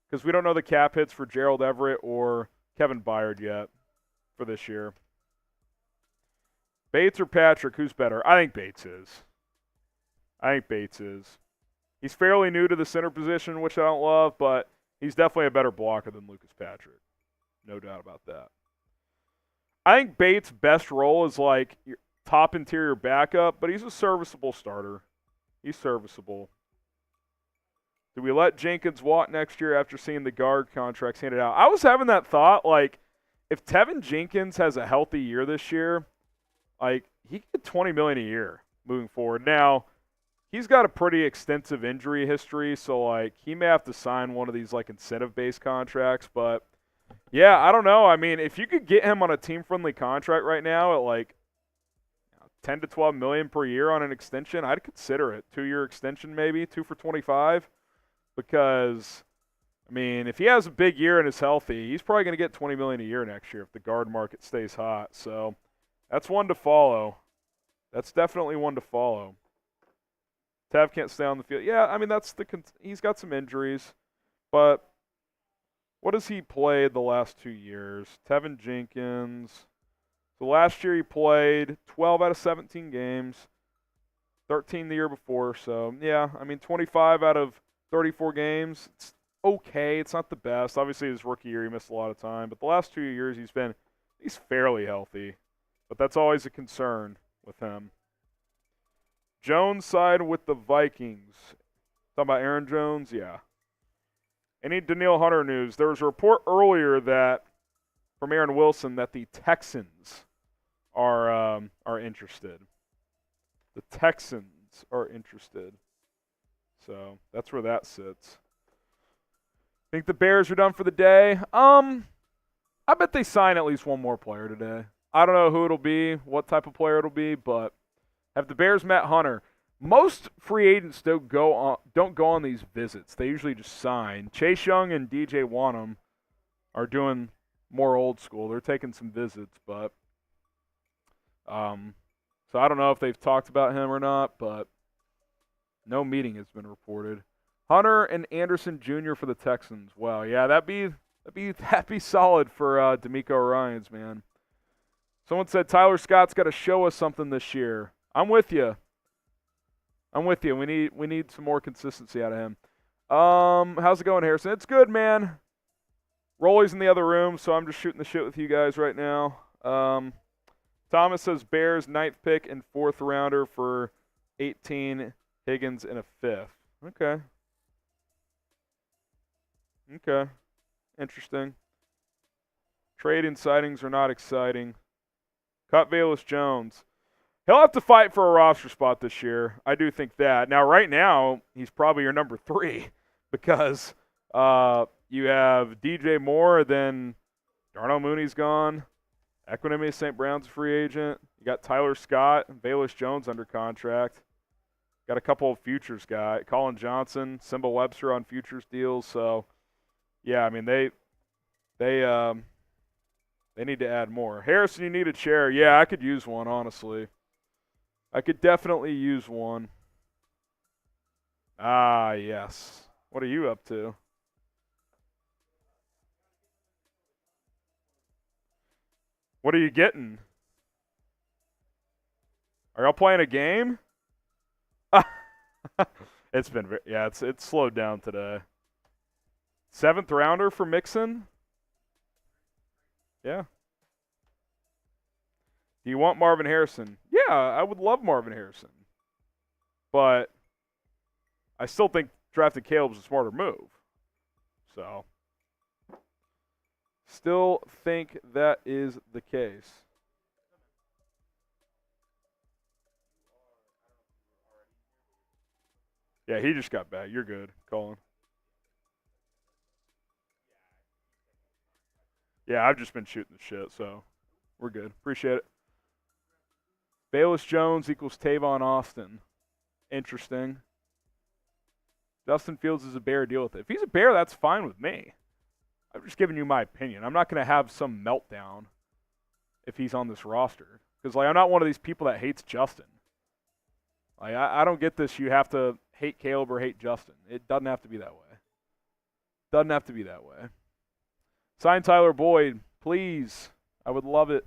because we don't know the cap hits for Gerald Everett or Kevin Byard yet for this year. Bates or Patrick, who's better? I think Bates is. He's fairly new to the center position, which I don't love, but he's definitely a better blocker than Lucas Patrick. No doubt about that. I think Bates' best role is like your top interior backup, but he's a serviceable starter. He's serviceable. Do we let Jenkins walk next year after seeing the guard contracts handed out? I was having that thought, like, if Tevin Jenkins has a healthy year this year, like, he could get $20 million a year moving forward. Now, he's got a pretty extensive injury history, so, like, he may have to sign one of these, like, incentive-based contracts. But, yeah, I don't know. I mean, if you could get him on a team-friendly contract right now at, like, 10 to 12 million per year on an extension, I'd consider it. 2-year extension maybe, 2 for 25. Because, I mean, if he has a big year and is healthy, he's probably going to get $20 million a year next year if the guard market stays hot. So that's one to follow. That's definitely one to follow. Tav can't stay on the field. Yeah, I mean, he's got some injuries. But what has he played the last 2 years? Tevin Jenkins. So last year he played 12 out of 17 games, 13 the year before. So, yeah, I mean, 25 out of 34 games. It's okay. It's not the best. Obviously, his rookie year he missed a lot of time. But the last 2 years he's fairly healthy. But that's always a concern with him. Jones side with the Vikings. Talking about Aaron Jones? Yeah. Any Danielle Hunter news? There was a report earlier from Aaron Wilson that the Texans are interested. The Texans are interested. So that's where that sits. Think the Bears are done for the day? I bet they sign at least one more player today. I don't know who it'll be, what type of player it'll be, but have the Bears met Hunter? Most free agents don't go on these visits. They usually just sign. Chase Young and DJ Wanham are doing more old school. They're taking some visits, but so I don't know if they've talked about him or not, but no meeting has been reported. Hunter and Anderson Jr. for the Texans. Wow, yeah, that'd be solid for D'Amico Ryans, man. Someone said Tyler Scott's got to show us something this year. I'm with you. We need some more consistency out of him. How's it going, Harrison? It's good, man. Rolly's in the other room, so I'm just shooting the shit with you guys right now. Thomas says Bears 9th pick and 4th rounder for 18, Higgins in a 5th. Okay. Okay. Interesting. Trade sightings are not exciting. Cut Velus Jones. He'll have to fight for a roster spot this year. I do think that. Now, right now, he's probably your number 3 because you have DJ Moore, then Darnell Mooney's gone. Equanimous St. Brown's a free agent. You got Tyler Scott, Velus Jones under contract. Got a couple of futures guys. Colin Johnson, Simba Webster on futures deals. So, yeah, I mean, they need to add more. Harrison, you need a chair. Yeah, I could use one, honestly. I could definitely use one. Ah, yes. What are you up to? What are you getting? Are y'all playing a game? It's slowed down today. 7th rounder for Mixon? Yeah. Do you want Marvin Harrison? Yeah, I would love Marvin Harrison. But I still think drafting Caleb's a smarter move. So, still think that is the case. Yeah, he just got back. You're good, Colin. Yeah, I've just been shooting the shit, so we're good. Appreciate it. Velus Jones equals Tavon Austin. Interesting. Justin Fields is a Bear, deal with it. If he's a Bear, that's fine with me. I'm just giving you my opinion. I'm not going to have some meltdown if he's on this roster. Because, I'm not one of these people that hates Justin. I don't get this. You have to hate Caleb or hate Justin. It doesn't have to be that way. Doesn't have to be that way. Sign Tyler Boyd, please. I would love it.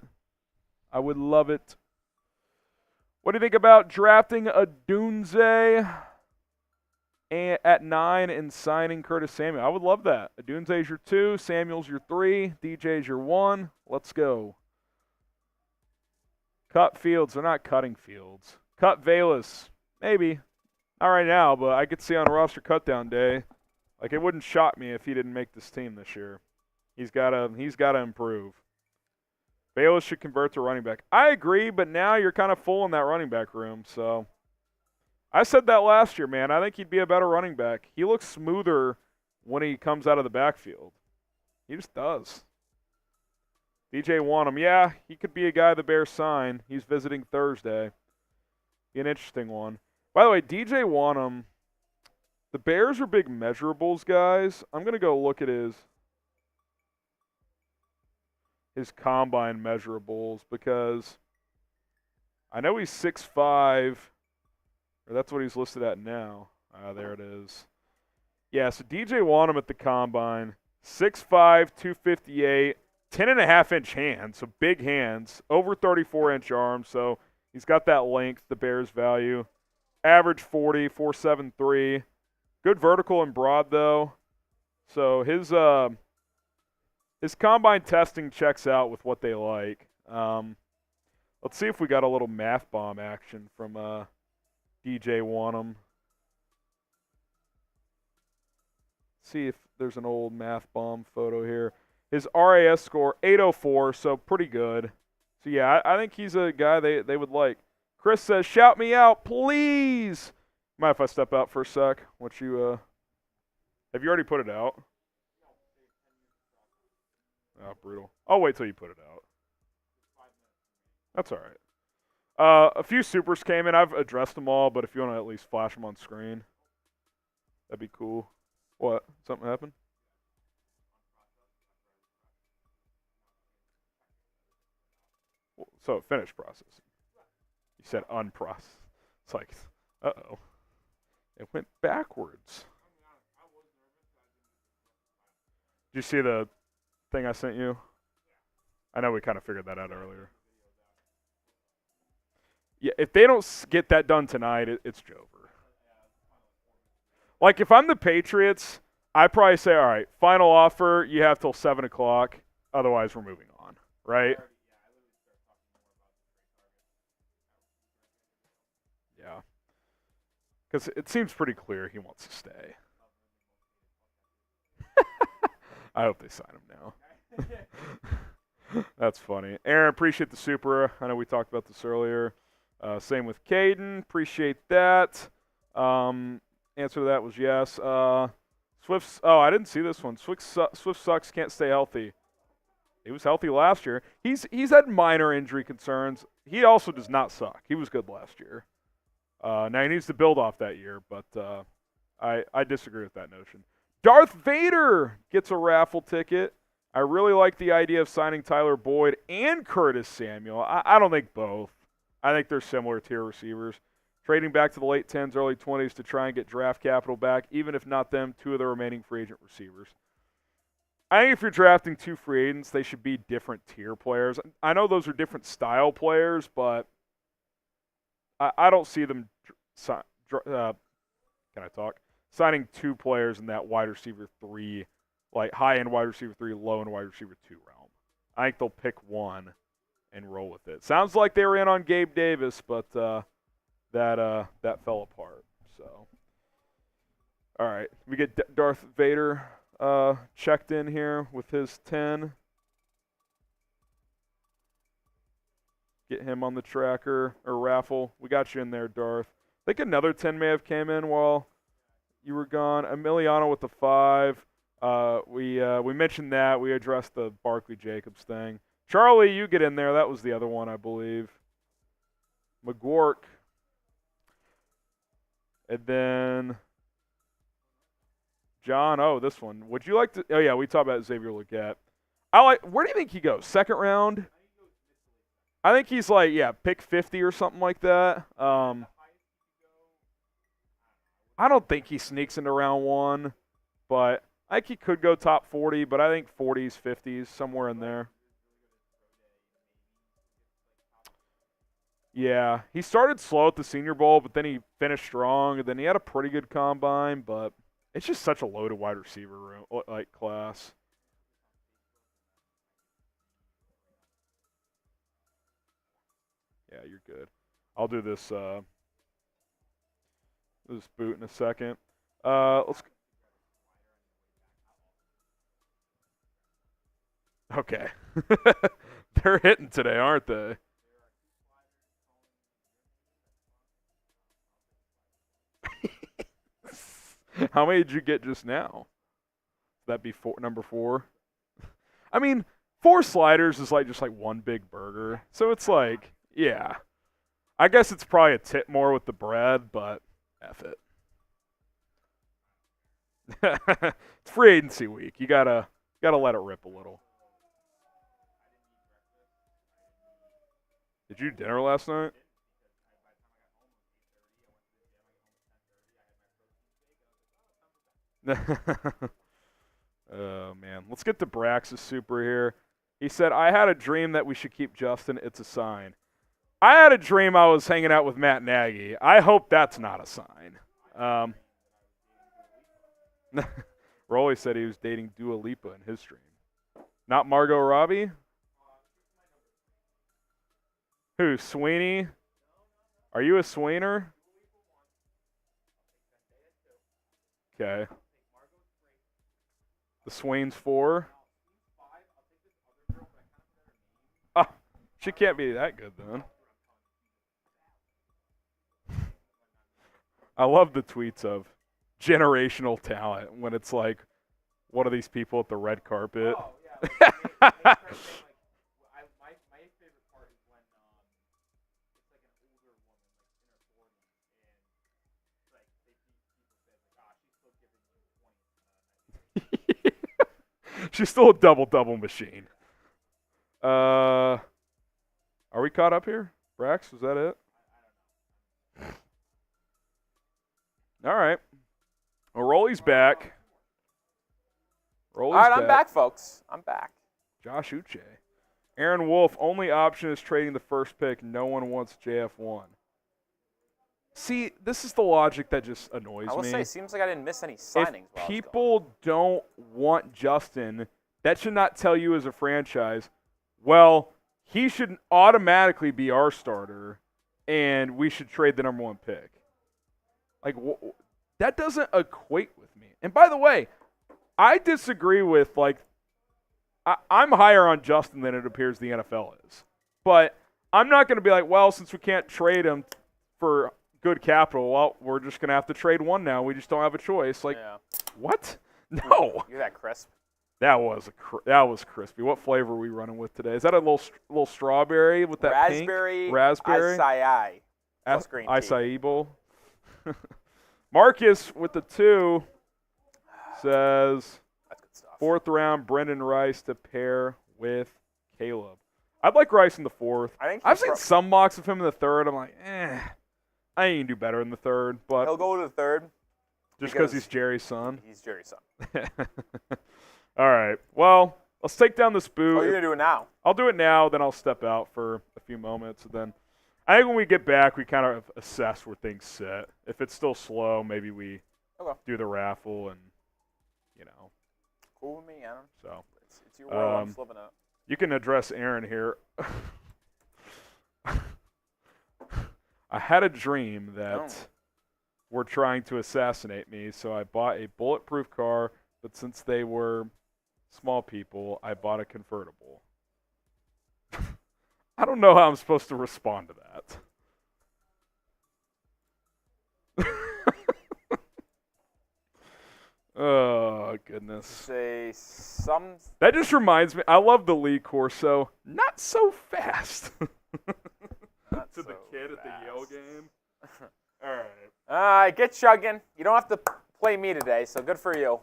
I would love it. What do you think about drafting a Dunze at 9 and signing Curtis Samuel? I would love that. Dunze's your 2, Samuel's your 3, DJ's your 1. Let's go. Cut Fields. They're not cutting Fields. Cut Velus. Maybe. Not right now, but I could see on a roster cutdown day. It wouldn't shock me if he didn't make this team this year. He's gotta improve. Velus should convert to running back. I agree, but now you're kind of full in that running back room. So I said that last year, man. I think he'd be a better running back. He looks smoother when he comes out of the backfield. He just does. DJ Wanham, yeah, he could be a guy the Bears sign. He's visiting Thursday. Be an interesting one. By the way, DJ Wanham, the Bears are big measurables guys. I'm going to go look at his combine measurables because I know he's 6'5", or that's what he's listed at now. There it is. Yeah, so DJ Wanham at the combine, 6'5", 258, 10.5-inch hands, so big hands, over 34-inch arms, so he's got that length, the Bears value. Average 40, 4.73. Good vertical and broad, though. So his combine testing checks out with what they like. Let's see if we got a little math bomb action from DJ Wanham. See if there's an old math bomb photo here. His RAS score, 804, so pretty good. So, yeah, I think he's a guy they would like. Chris says, shout me out, please. Mind if I step out for a sec? Have you already put it out? Oh, brutal. I'll wait till you put it out. That's all right. A few supers came in. I've addressed them all, but if you want to at least flash them on screen, that'd be cool. What? Something happened? So it finished processing. You said unprocessed. It's like, uh-oh. It went backwards. Did you see the thing I sent you? I know we kind of figured that out earlier. Yeah, if they don't get that done tonight, it's over. If I'm the Patriots, I probably say, all right, final offer, you have till 7 o'clock. Otherwise, we're moving on, right? Yeah. Because it seems pretty clear he wants to stay. I hope they sign him now. That's funny. Aaron, appreciate the super. I know we talked about this earlier. Same with Caden. Appreciate that. Answer to that was yes. Swift's. Oh, I didn't see this one. Swift sucks. Can't stay healthy. He was healthy last year. He's had minor injury concerns. He also does not suck. He was good last year. Now he needs to build off that year, but I disagree with that notion. Darth Vader gets a raffle ticket. I really like the idea of signing Tyler Boyd and Curtis Samuel. I don't think both. I think they're similar tier receivers. Trading back to the late 10s, early 20s to try and get draft capital back, even if not them, 2 of the remaining free agent receivers. I think if you're drafting 2 free agents, they should be different tier players. I know those are different style players, but I don't see them signing 2 players in that wide receiver 3, like high-end wide receiver 3, low-end wide receiver 2 realm. I think they'll pick one and roll with it. Sounds like they were in on Gabe Davis, but that fell apart. So, all right, we get Darth Vader checked in here with his 10. Get him on the tracker or raffle. We got you in there, Darth. I think another 10 may have came in while you were gone. Emiliano with the 5. We mentioned that. We addressed the Barkley Jacobs thing. Charlie, you get in there. That was the other one, I believe. McGork. And then John, this one. Would you like to – oh, yeah, we talked about Xavier Legette. Where do you think he goes? Second round? I think he's pick 50 or something like that. I don't think he sneaks into round 1, but I think he could go top 40, but I think 40s, 50s, somewhere in there. Yeah, he started slow at the Senior Bowl, but then he finished strong, and then he had a pretty good combine, but it's just such a loaded wide receiver room, class. Yeah, you're good. I'll do this boot in a second. Let's. Okay. They're hitting today, aren't they? How many did you get just now? That'd be number 4. I mean, 4 sliders is just one big burger. So it's yeah. I guess it's probably a tip more with the bread, but F it. It's free agency week. You gotta let it rip a little. Did you do dinner last night? Oh, man. Let's get to Brax's super here. He said, I had a dream that we should keep Justin. It's a sign. I had a dream I was hanging out with Matt Nagy. I hope that's not a sign. Rolly said he was dating Dua Lipa in his dream. Not Margot Robbie? Who, Sweeney? Are you a Sweener? Okay. The Swain's 4? Oh, she can't be that good then. I love the tweets of generational talent when it's like one of these people at the red carpet. Oh, yeah. My favorite part is when it's like an older woman, like in her 40s, and like people say, she's still giving you 20. She's still a double machine. Are we caught up here? Brax, was that it? All right. Well, Rolly's back. All right, I'm back, folks. I'm back. Josh Uche. Aaron Wolf, only option is trading the first pick. No one wants JF1. See, this is the logic that just annoys me. I will say, it seems like I didn't miss any signings. If people don't want Justin, that should not tell you as a franchise, well, he should automatically be our starter, and we should trade the number 1 pick. Like, that doesn't equate with me. And by the way, I disagree with, like, I'm higher on Justin than it appears the NFL is. But I'm not going to be like, well, since we can't trade him for good capital, well, we're just going to have to trade one now. We just don't have a choice. Like, what? No. You're that crisp. That was crispy. What flavor are we running with today? Is that a little strawberry with that raspberry, pink? Raspberry? Acai. Plus green tea. Acai bowl. Marcus with the 2 says, that's good stuff. 4th round, Brendan Rice to pair with Caleb. I'd like Rice in the 4th. I've seen some mocks of him in the 3rd. I'm like, I ain't do better in the 3rd. But he'll go to the 3rd. Just because he's Jerry's son? He's Jerry's son. All right. Well, let's take down this boot. Oh, you're going to do it now? I'll do it now, then I'll step out for a few moments. And then I think when we get back, we kind of assess where things sit. If it's still slow, maybe we do the raffle and, Cool with me, Adam. So it's your world. I'm flipping it. You can address Aaron here. I had a dream that were trying to assassinate me, so I bought a bulletproof car, but since they were small people, I bought a convertible. I don't know how I'm supposed to respond to that. Oh, goodness. That just reminds me, I love the Lee Corso. Not so fast. Not to the kid fast. At the Yale game. All right. All right, get chugging. You don't have to play me today, so good for you.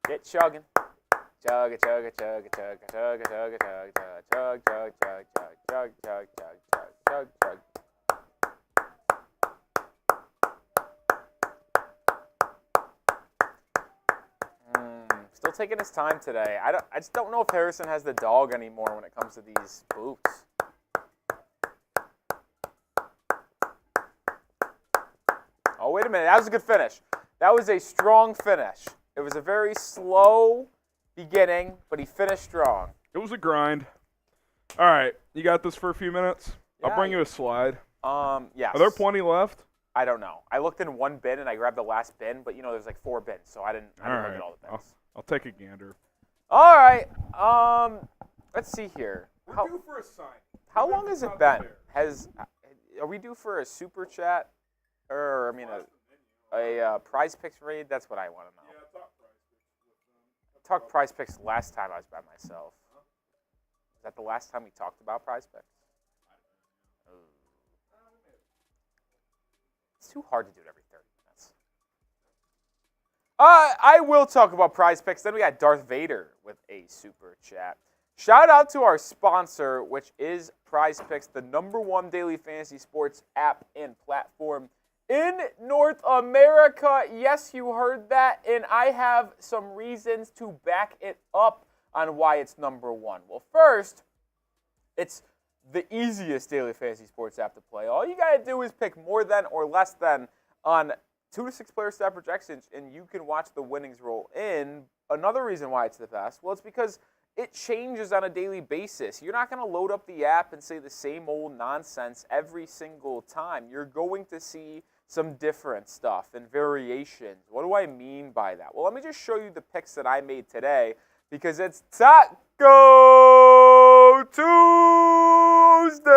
Get chugging. Chug it, chug it, chug it, chug it, chug it, chug it, chug it, chug, chug, chug, chug, chug, chug, chug, chug, chug, chug. Still taking his time today. I just don't know if Harrison has the dog anymore when it comes to these boots. Oh, wait a minute. That was a good finish. That was a strong finish. It was a very slow beginning, but he finished strong. It was a grind. All right. You got this for a few minutes? Yeah, I'll bring you a slide. Yes. Are there plenty left? I don't know. I looked in one bin and I grabbed the last bin, but there's like 4 bins, so I didn't look at all the bins. I'll take a gander. All right. Let's see here. We're due for a sign. How long has it been? Are we due for a super chat, or a Prize Picks raid? That's what I want to know. Yeah, talk Prize Picks. I talked Prize Picks last time I was by myself. Is that the last time we talked about Prize Picks? It's too hard to do it every 30 minutes. I will talk about Prize Picks. Then we got Darth Vader with a super chat. Shout out to our sponsor, which is Prize Picks, the #1 daily fantasy sports app and platform in North America. Yes, you heard that, and I have some reasons to back it up on why it's #1. Well, first, it's the easiest daily fantasy sports app to play. All you got to do is pick more than or less than on 2 to 6 player stat projections, and you can watch the winnings roll in. Another reason why it's the best, well, it's because it changes on a daily basis. You're not going to load up the app and say the same old nonsense every single time. You're going to see some different stuff and variations. What do I mean by that? Well, let me just show you the picks that I made today, because it's Taco Tuesday,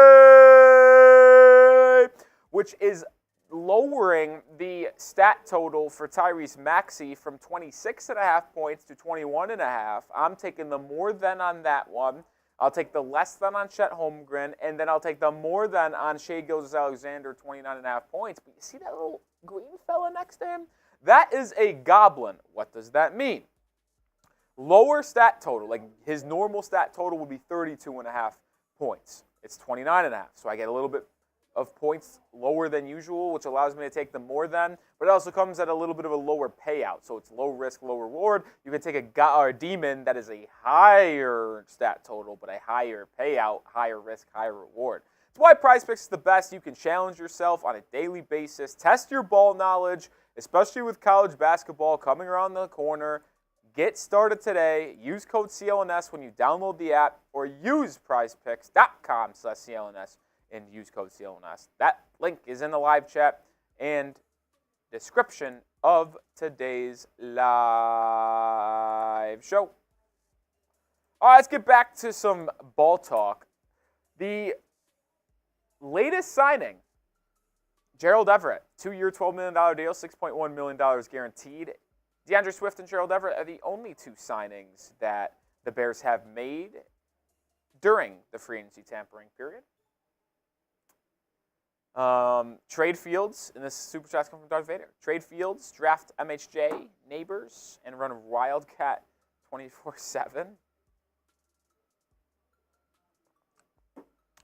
which is lowering the stat total for Tyrese Maxey from 26.5 points to 21.5. I'm taking the more than on that one. I'll take the less than on Chet Holmgren, and then I'll take the more than on Shai Gilgeous-Alexander, 29.5 points. But you see that little green fella next to him? That is a goblin. What does that mean? Lower stat total, like his normal stat total would be 32.5 points. It's 29.5, so I get a little bit of points lower than usual, which allows me to take the more than, but it also comes at a little bit of a lower payout, so it's low risk, low reward. You can take a demon that is a higher stat total, but a higher payout, higher risk, higher reward. That's why Prize Picks is the best. You can challenge yourself on a daily basis, test your ball knowledge, especially with college basketball coming around the corner. Get started today. Use code CLNS when you download the app, or use prizepicks.com/CLNS and use code CLNS. That link is in the live chat, and description of today's live show. All right, let's get back to some ball talk. The latest signing, Gerald Everett, 2-year, $12 million deal, $6.1 million guaranteed. DeAndre Swift and Gerald Everett are the only two signings that the Bears have made during the free agency tampering period. Trade Fields, and this super chat's coming from Darth Vader. Trade Fields, draft MHJ, Neighbors, and run Wildcat 24/7.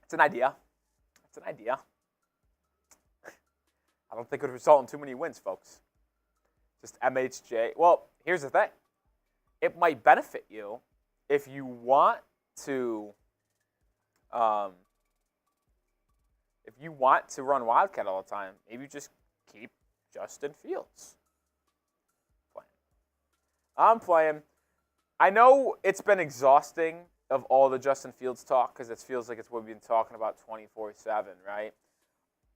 It's an idea. It's an idea. I don't think it would result in too many wins, folks. Just MHJ. Well, here's the thing. It might benefit you if you want to run Wildcat all the time. Maybe just keep Justin Fields playing. I'm playing. I know it's been exhausting of all the Justin Fields talk because it feels like it's what we've been talking about 24/7, right?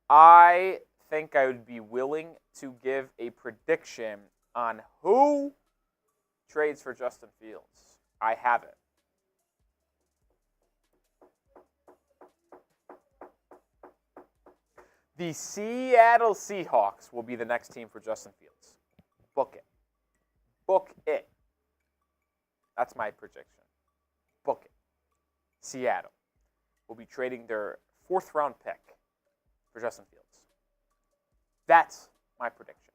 I think I would be willing to give a prediction on who trades for Justin Fields. I have it. The Seattle Seahawks will be the next team for Justin Fields. Book it. Book it. That's my prediction. Book it. Seattle will be trading their 4th-round pick for Justin Fields. That's my prediction.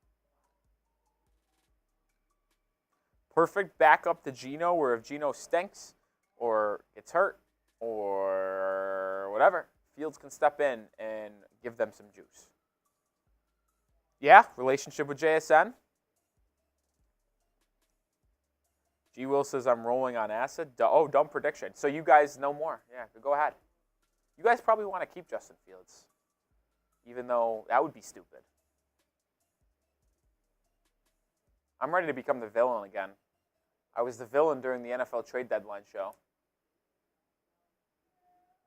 Perfect backup to Geno, where if Geno stinks or gets hurt or whatever, Fields can step in and give them some juice. Yeah, relationship with JSN. G. Will says I'm rolling on acid. Oh, dumb prediction. So you guys know more. Yeah, go ahead. You guys probably want to keep Justin Fields, even though that would be stupid. I'm ready to become the villain again. I was the villain during the NFL trade deadline show.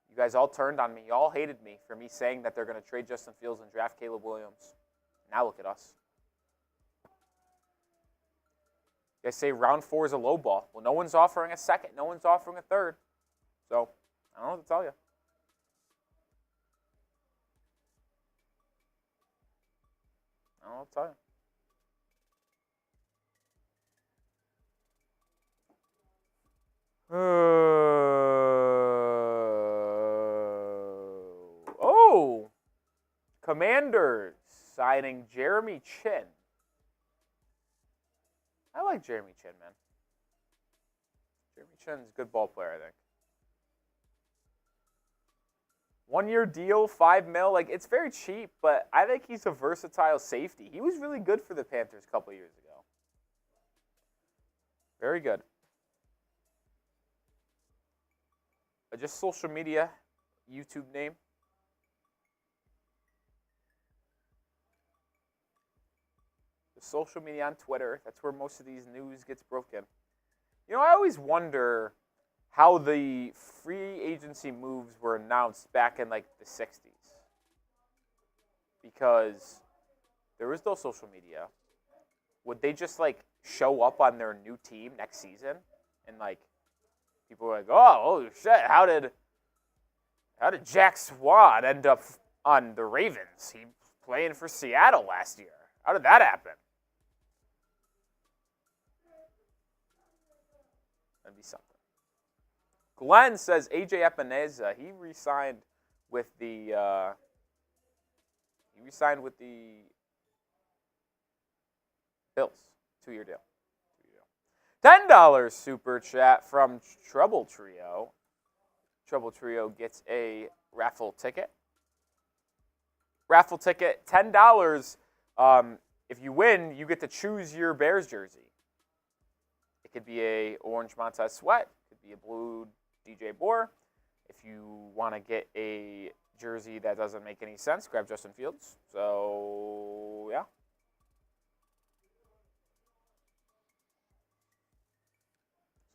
You guys all turned on me. You all hated me for me saying that they're going to trade Justin Fields and draft Caleb Williams. Now look at us. You guys say round 4 is a low ball. Well, no one's offering a second. No one's offering a third. So, I don't know what to tell you. I don't know what to tell you. Oh, Commanders signing Jeremy Chin. I like Jeremy Chin, man. Jeremy Chin's a good ball player, I think. 1-year deal, $5 million. Like, it's very cheap, but I think he's a versatile safety. He was really good for the Panthers a couple years ago. Very good. Just social media, YouTube name. The social media on Twitter. That's where most of these news gets broken. You know, I always wonder how the free agency moves were announced back in, like, the 60s. Because there was no social media. Would they just, like, show up on their new team next season and, like, people were like, oh, shit, how did Jack Swan end up on the Ravens? He was playing for Seattle last year. How did that happen? That'd be something. Glenn says AJ Epineza, he re-signed with the Bills. 2-year deal. $10 super chat from Trouble Trio. Trouble Trio gets a raffle ticket. Raffle ticket, $10. If you win, you get to choose your Bears jersey. It could be a orange Montez Sweat. It could be a blue DJ Boer. If you want to get a jersey that doesn't make any sense, grab Justin Fields. So, yeah.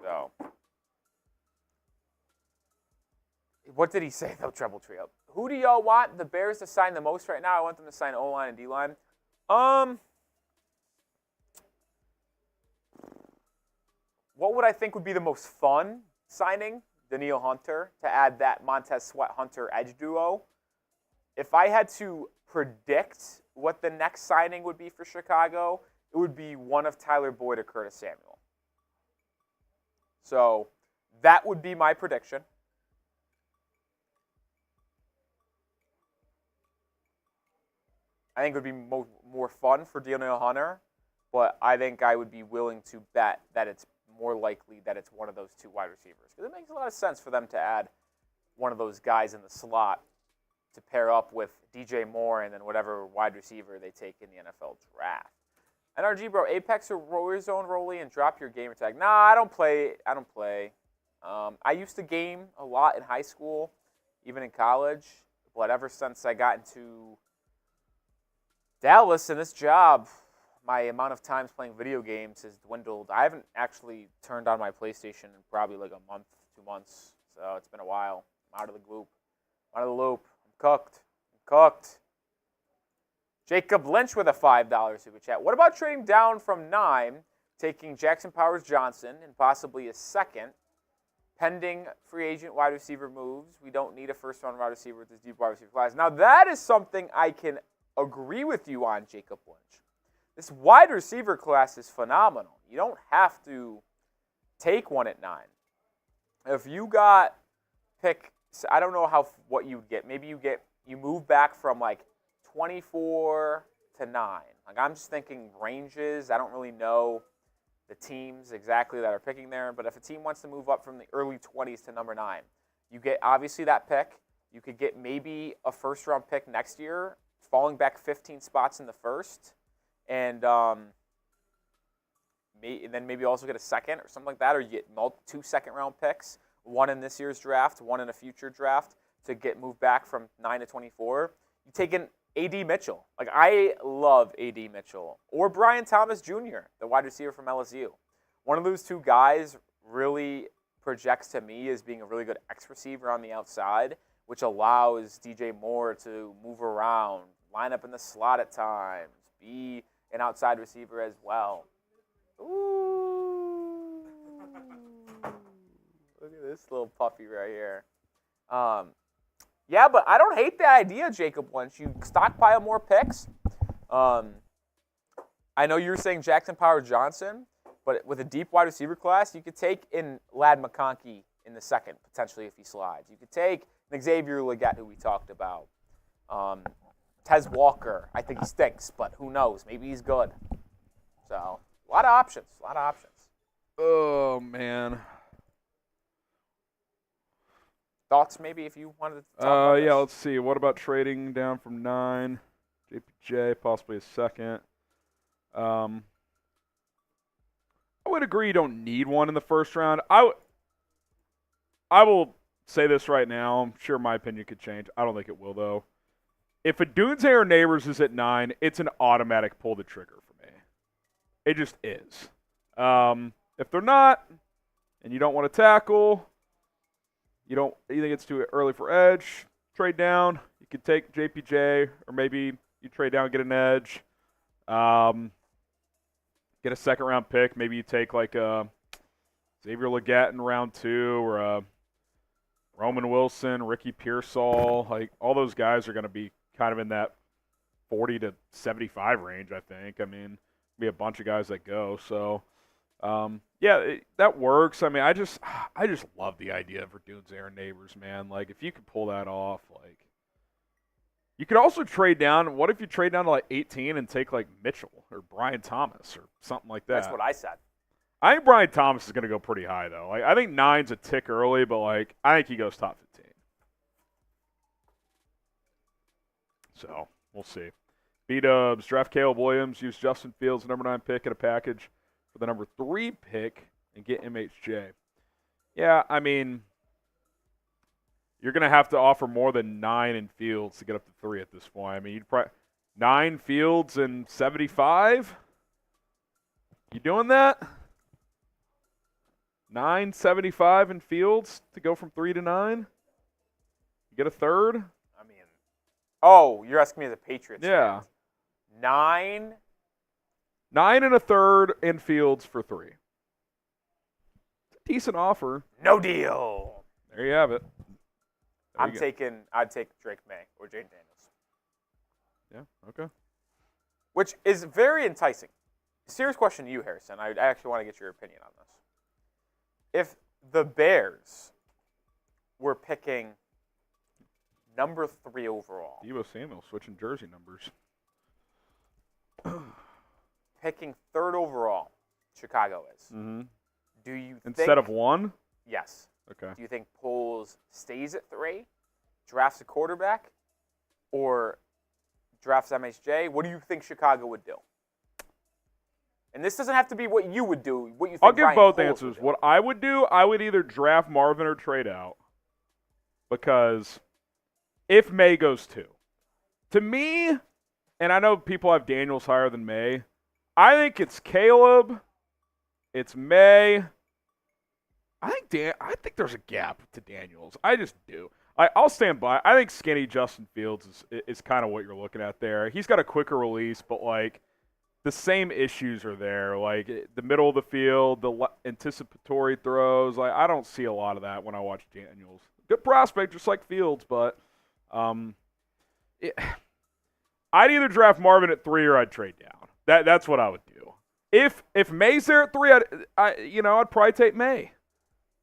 So, what did he say, though, Treble Trio? Who do y'all want the Bears to sign the most right now? I want them to sign O-line and D-line. what would I think would be the most fun signing? Daniil Hunter, to add that Montez Sweat-Hunter edge duo. If I had to predict what the next signing would be for Chicago, it would be one of Tyler Boyd or Curtis Samuel. So that would be my prediction. I think it would be more fun for Daniil Hunter, but I think I would be willing to bet that it's more likely that it's one of those two wide receivers. Because it makes a lot of sense for them to add one of those guys in the slot to pair up with DJ Moore and then whatever wide receiver they take in the NFL draft. NRG, bro, Apex or Warzone Rolly and drop your gamer tag. Nah, I don't play. I used to game a lot in high school, even in college, but ever since I got into Dallas and this job, my amount of times playing video games has dwindled. I haven't actually turned on my PlayStation in probably like a month, 2 months, so it's been a while. I'm out of the loop. I'm cooked. Jacob Lynch with a $5 super chat. What about trading down from 9, taking Jackson Powers-Johnson and possibly a second, pending free agent wide receiver moves? We don't need a first-round wide receiver with this deep wide receiver class. Now, that is something I can agree with you on, Jacob Lynch. This wide receiver class is phenomenal. You don't have to take one at 9. If you got pick, I don't know what you'd get. Maybe you move back from like 24 to 9. Like, I'm just thinking ranges. I don't really know the teams exactly that are picking there, but if a team wants to move up from the early 20s to number 9, you get obviously that pick. You could get maybe a first-round pick next year, falling back 15 spots in the first, and then maybe also get a second or something like that, or you get 2 second-round picks, one in this year's draft, one in a future draft, to get moved back from 9 to 24. You take in A.D. Mitchell. Like, I love A.D. Mitchell. Or Brian Thomas Jr., the wide receiver from LSU. One of those two guys really projects to me as being a really good X receiver on the outside, which allows DJ Moore to move around, line up in the slot at times, be an outside receiver as well. Ooh. Look at this little puppy right here. Yeah, but I don't hate the idea, Jacob Lynch. You stockpile more picks. I know you're saying Jackson Powers-Johnson, but with a deep wide receiver class, you could take in Ladd McConkey in the second, potentially, if he slides. You could take Xavier Legette, who we talked about. Tez Walker. I think he stinks, but who knows? Maybe he's good. So, a lot of options. Oh, man. Thoughts, maybe, if you wanted to talk about this? Yeah, let's see. What about trading down from 9? JPJ, possibly a second. I would agree you don't need one in the first round. I will say this right now. I'm sure my opinion could change. I don't think it will, though. If Adunze or Neighbors is at 9, it's an automatic pull the trigger for me. It just is. If they're not, and you don't want to tackle, you think it's too early for edge, trade down. You could take JPJ, or maybe you trade down and get an edge. Get a second-round pick. Maybe you take like a Xavier Legette in round 2, or a Roman Wilson, Ricky Pearsall. Like, all those guys are going to be kind of in that 40 to 75 range, I think. I mean, be a bunch of guys that go. So, that works. I mean, I just love the idea of Verdun's Aaron Neighbors, man. Like, if you could pull that off, like, you could also trade down. What if you trade down to like 18 and take like Mitchell or Brian Thomas or something like that? That's what I said. I think Brian Thomas is going to go pretty high, though. Like, I think 9's a tick early, but like, I think he goes top 15. So, we'll see. B-Dubs, draft Caleb Williams, use Justin Fields, number 9 pick in a package for the number 3 pick and get MHJ. Yeah, I mean, you're going to have to offer more than 9 in Fields to get up to 3 at this point. I mean, you'd probably 9 Fields and 75? You doing that? 9.75 in Fields to go from 3 to 9? You get a third? I mean, oh, you're asking me as a Patriots Yeah. fan. 9? 9 and a third in Fields for 3. decent offer. No deal. There you have it. I'd take Drake May or Jaden Daniels. Yeah, okay. Which is very enticing. Serious question to you, Harrison. I actually want to get your opinion on this. If the Bears were picking number 3 overall. Deebo Samuel switching jersey numbers. Picking 3rd overall, Chicago is. Mm-hmm. Do you Instead of 1? Yes. Okay. Do you think Poles stays at 3, drafts a quarterback, or drafts MHJ? What do you think Chicago would do? And this doesn't have to be what you would do. What you think I'll give Ryan both Poles answers. would do. What I would do, I would either draft Marvin or trade out. Because if May goes 2, to me, and I know people have Daniels higher than May, I think it's Caleb, it's May. I think there's a gap to Daniels. I just do. I'll stand by. I think skinny Justin Fields is kind of what you're looking at there. He's got a quicker release, but like the same issues are there. Like the middle of the field, the anticipatory throws. Like I don't see a lot of that when I watch Daniels. Good prospect, just like Fields, but I'd either draft Marvin at 3 or I'd trade down. That's what I would do. If May's there at 3, I'd probably take May.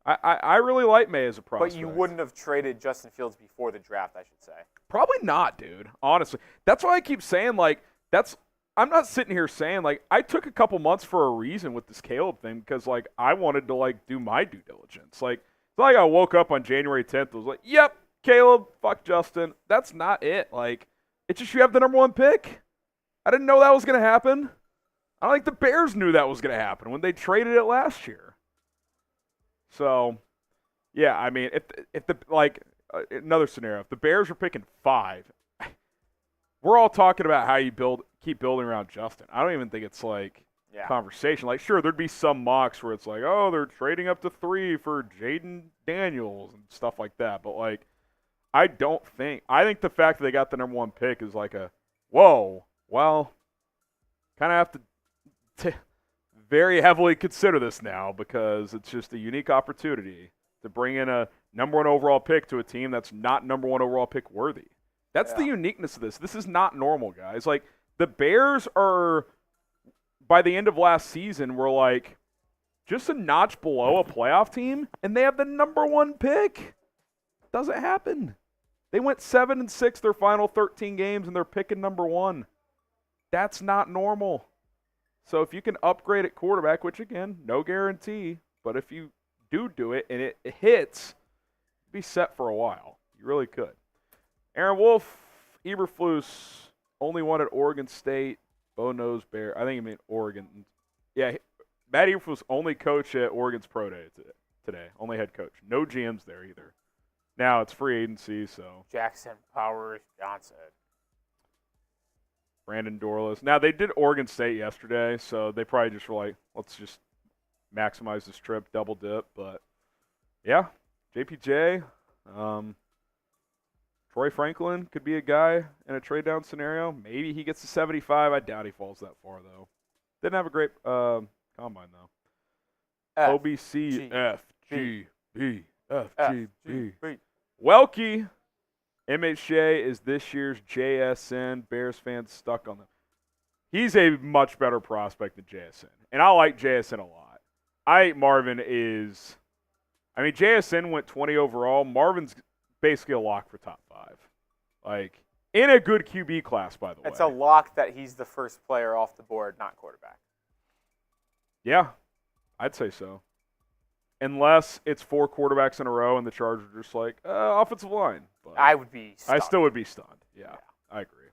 I really like May as a prospect. But you wouldn't have traded Justin Fields before the draft, I should say. Probably not, dude. Honestly. That's why I keep saying, like, I'm not sitting here saying, like, I took a couple months for a reason with this Caleb thing because, like, I wanted to, like, do my due diligence. Like, it's like I woke up on January 10th and was like, yep, Caleb, fuck Justin. That's not it. Like, it's just you have the number 1 pick. I didn't know that was going to happen. I don't think the Bears knew that was going to happen when they traded it last year. So, yeah, I mean, if the another scenario, if the Bears are picking 5, we're all talking about how you keep building around Justin. I don't even think it's like conversation. Like, sure, there'd be some mocks where it's like, oh, they're trading up to 3 for Jaden Daniels and stuff like that. But like, I think the fact that they got the number 1 pick is like a whoa. Well, kind of have to very heavily consider this now because it's just a unique opportunity to bring in a number 1 overall pick to a team that's not number 1 overall pick worthy. That's the uniqueness of this. This is not normal, guys. Like, the Bears are, by the end of last season, were like just a notch below a playoff team, and they have the number 1 pick. Doesn't happen. They went 7-6 their final 13 games, and they're picking number 1. That's not normal. So if you can upgrade at quarterback, which, again, no guarantee, but if you do it and it hits, be set for a while. You really could. Aaron Wolf, Eberflus, only one at Oregon State. Bo knows Bear. I think you mean Oregon. Yeah, Matt Eberflus only coach at Oregon's Pro Day today. Only head coach. No GMs there either. Now it's free agency, so. Jackson Powers Johnson. Brandon Dorless. Now, they did Oregon State yesterday, so they probably just were like, let's just maximize this trip, double dip. But, yeah, JPJ. Troy Franklin could be a guy in a trade-down scenario. Maybe he gets to 75. I doubt he falls that far, though. Didn't have a great combine, though. OBC, F, G, B, F, G, B. Welke. MHJ is this year's JSN. Bears fans stuck on them. He's a much better prospect than JSN. And I like JSN a lot. I think Marvin is – I mean, JSN went 20 overall. Marvin's basically a lock for top 5. Like, in a good QB class, by the way. It's a lock that he's the first player off the board, not quarterback. Yeah, I'd say so. Unless it's 4 quarterbacks in a row and the Chargers are just like, offensive line. But I would be stunned. I still would be stunned. Yeah, I agree.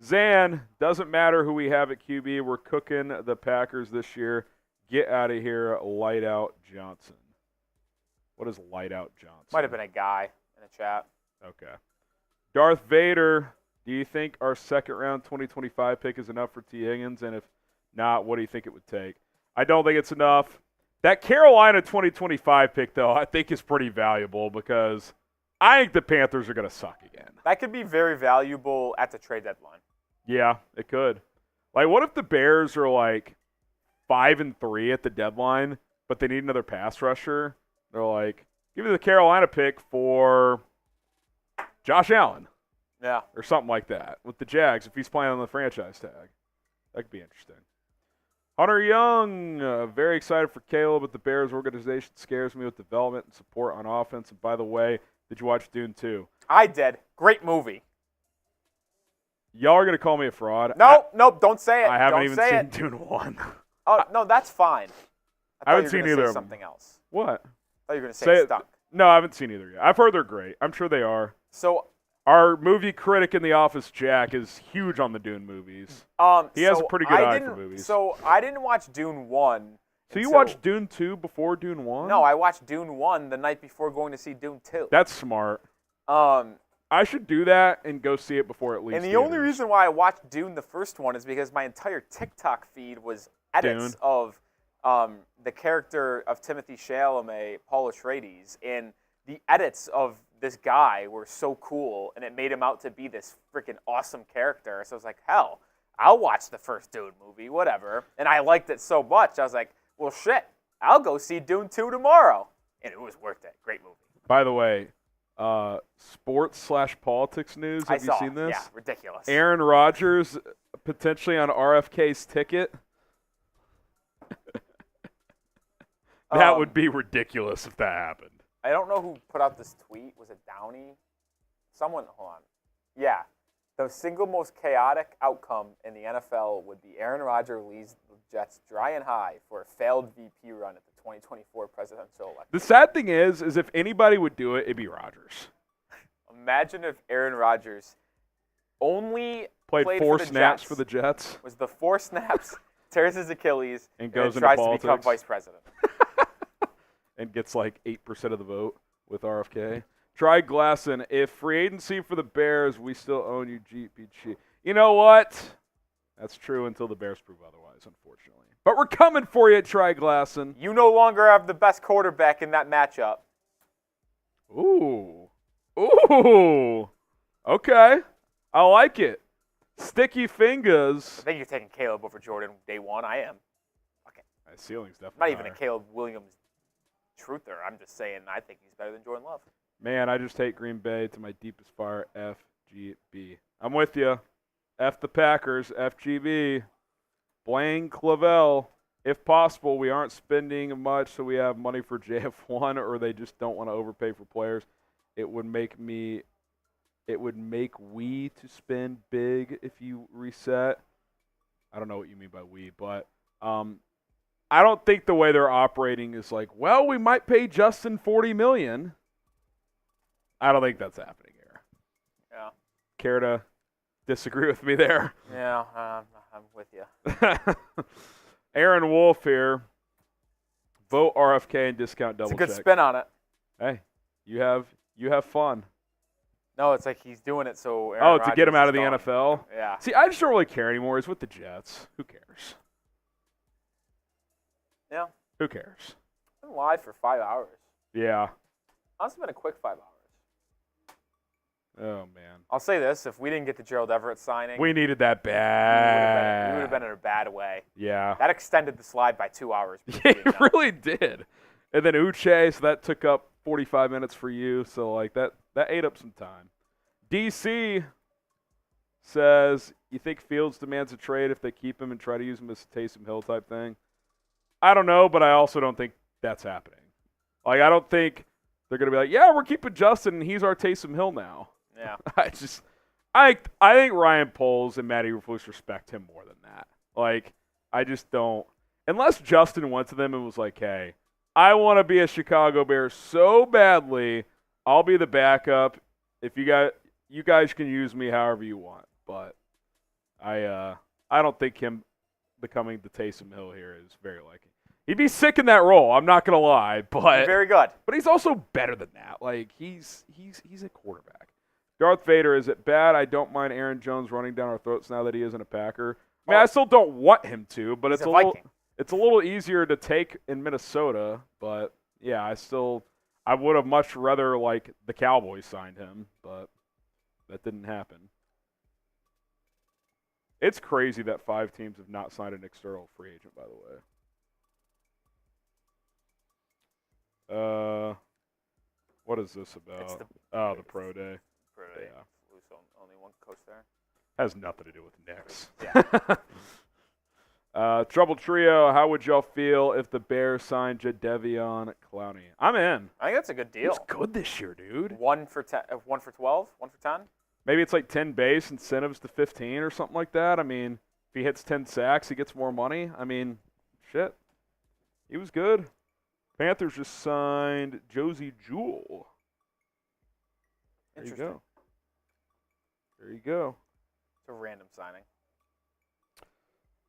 Zan, doesn't matter who we have at QB. We're cooking the Packers this year. Get out of here, light out Johnson. What is light out Johnson? Might have been a guy in the chat. Okay. Darth Vader, do you think our second-round 2025 pick is enough for T. Higgins? And if not, what do you think it would take? I don't think it's enough. That Carolina 2025 pick, though, I think is pretty valuable because I think the Panthers are going to suck again. That could be very valuable at the trade deadline. Yeah, it could. Like, what if the Bears are like 5-3 at the deadline, but they need another pass rusher. They're like, give me the Carolina pick for Josh Allen. Yeah. Or something like that with the Jags if he's playing on the franchise tag. That could be interesting. Hunter Young, very excited for Caleb, but the Bears organization scares me with development and support on offense. And by the way, did you watch Dune 2? I did. Great movie. Y'all are going to call me a fraud. Nope, don't say it. I haven't don't even say seen it. Dune 1. Oh, no, that's fine. I haven't seen either of them. Something else. What? I thought you were going to say Stuck. No, I haven't seen either yet. I've heard they're great. I'm sure they are. So our movie critic in the office, Jack, is huge on the Dune movies. He has a pretty good eye for movies. So I didn't watch Dune 1. So you watched Dune 2 before Dune 1? No, I watched Dune 1 the night before going to see Dune 2. That's smart. I should do that and go see it before it leaves. And the only reason why I watched Dune the first one is because my entire TikTok feed was edits of the character of Timothée Chalamet, Paul Atreides, and the edits of this guy were so cool, and it made him out to be this freaking awesome character. So I was like, hell, I'll watch the first Dune movie, whatever. And I liked it so much, I was like, well, shit, I'll go see Dune 2 tomorrow. And it was worth it. Great movie. By the way, sports/politics news. Have you seen this? Yeah, ridiculous. Aaron Rodgers potentially on RFK's ticket. That would be ridiculous if that happened. I don't know who put out this tweet. Was it Downey? Someone, hold on. Yeah. The single most chaotic outcome in the NFL would be Aaron Rodgers leads the Jets dry and high for a failed VP run at the 2024 presidential election. The sad thing is if anybody would do it, it'd be Rodgers. Imagine if Aaron Rodgers only played 4 snaps for the Jets. Was the 4 snaps, tears his Achilles, and goes tries into to become vice president. And gets like 8% of the vote with RFK. Try Glasson. If free agency for the Bears, we still own you, GPG. You know what? That's true until the Bears prove otherwise, unfortunately. But we're coming for you, Try Glasson. You no longer have the best quarterback in that matchup. Ooh. Okay. I like it. Sticky fingers. I think you're taking Caleb over Jordan day one. I am. Okay. My ceiling's definitely I'm not even higher. a Caleb Williams truther. I'm just saying I think he's better than Jordan Love. Man, I just hate Green Bay to my deepest fire. FGB. I'm with you. F the Packers. FGB. Blaine Clavel. If possible, we aren't spending much, so we have money for JF1, or they just don't want to overpay for players. It would make we to spend big if you reset. I don't know what you mean by we, but I don't think the way they're operating is like, well, we might pay Justin $40 million. I don't think that's happening here. Yeah. Care to disagree with me there? Yeah, I'm with you. Aaron Wolf here. Vote RFK and discount double check. It's a good spin on it. Hey, you have fun. No, it's like he's doing it so Aaron to get him out of the gone. NFL? Yeah. See, I just don't really care anymore. He's with the Jets. Who cares? Yeah. Who cares? Been live for 5 hours. Yeah. It's been a quick 5 hours. Oh, man. I'll say this. If we didn't get the Gerald Everett signing, We needed that bad. we would have been in a bad way. Yeah. That extended the slide by 2 hours. It really did. And then Uche, so that took up 45 minutes for you. So, like, that ate up some time. DC says, you think Fields demands a trade if they keep him and try to use him as a Taysom Hill type thing? I don't know, but I also don't think that's happening. Like, I don't think they're going to be like, yeah, we're keeping Justin, and he's our Taysom Hill now. Yeah. I think Ryan Poles and Matt Eberflus respect him more than that. Like, I just don't. Unless Justin went to them and was like, hey, I want to be a Chicago Bear so badly, I'll be the backup. If you guys can use me however you want. But I don't think him becoming the Taysom Hill here is very likely. He'd be sick in that role, I'm not going to lie. But very good. But he's also better than that. Like, he's a quarterback. Darth Vader, is it bad? I don't mind Aaron Jones running down our throats now that he isn't a Packer. I mean, I still don't want him to, but it's a little easier to take in Minnesota. But yeah, I would have much rather like the Cowboys signed him, but that didn't happen. It's crazy that 5 teams have not signed an external free agent, by the way. What is this about? It's the pro day. Pro day. Yeah. Only one coach there. Has nothing to do with the Knicks. Yeah. Trouble Trio, how would y'all feel if the Bears signed Jadeveon Clowney? I'm in. I think that's a good deal. He's good this year, dude. 1 for 10, 1 for 12, 1 for 10. Maybe it's like 10 base incentives to 15 or something like that. I mean, if he hits 10 sacks, he gets more money. I mean, shit. He was good. Panthers just signed Josie Jewell. There you go. There you go. It's a random signing.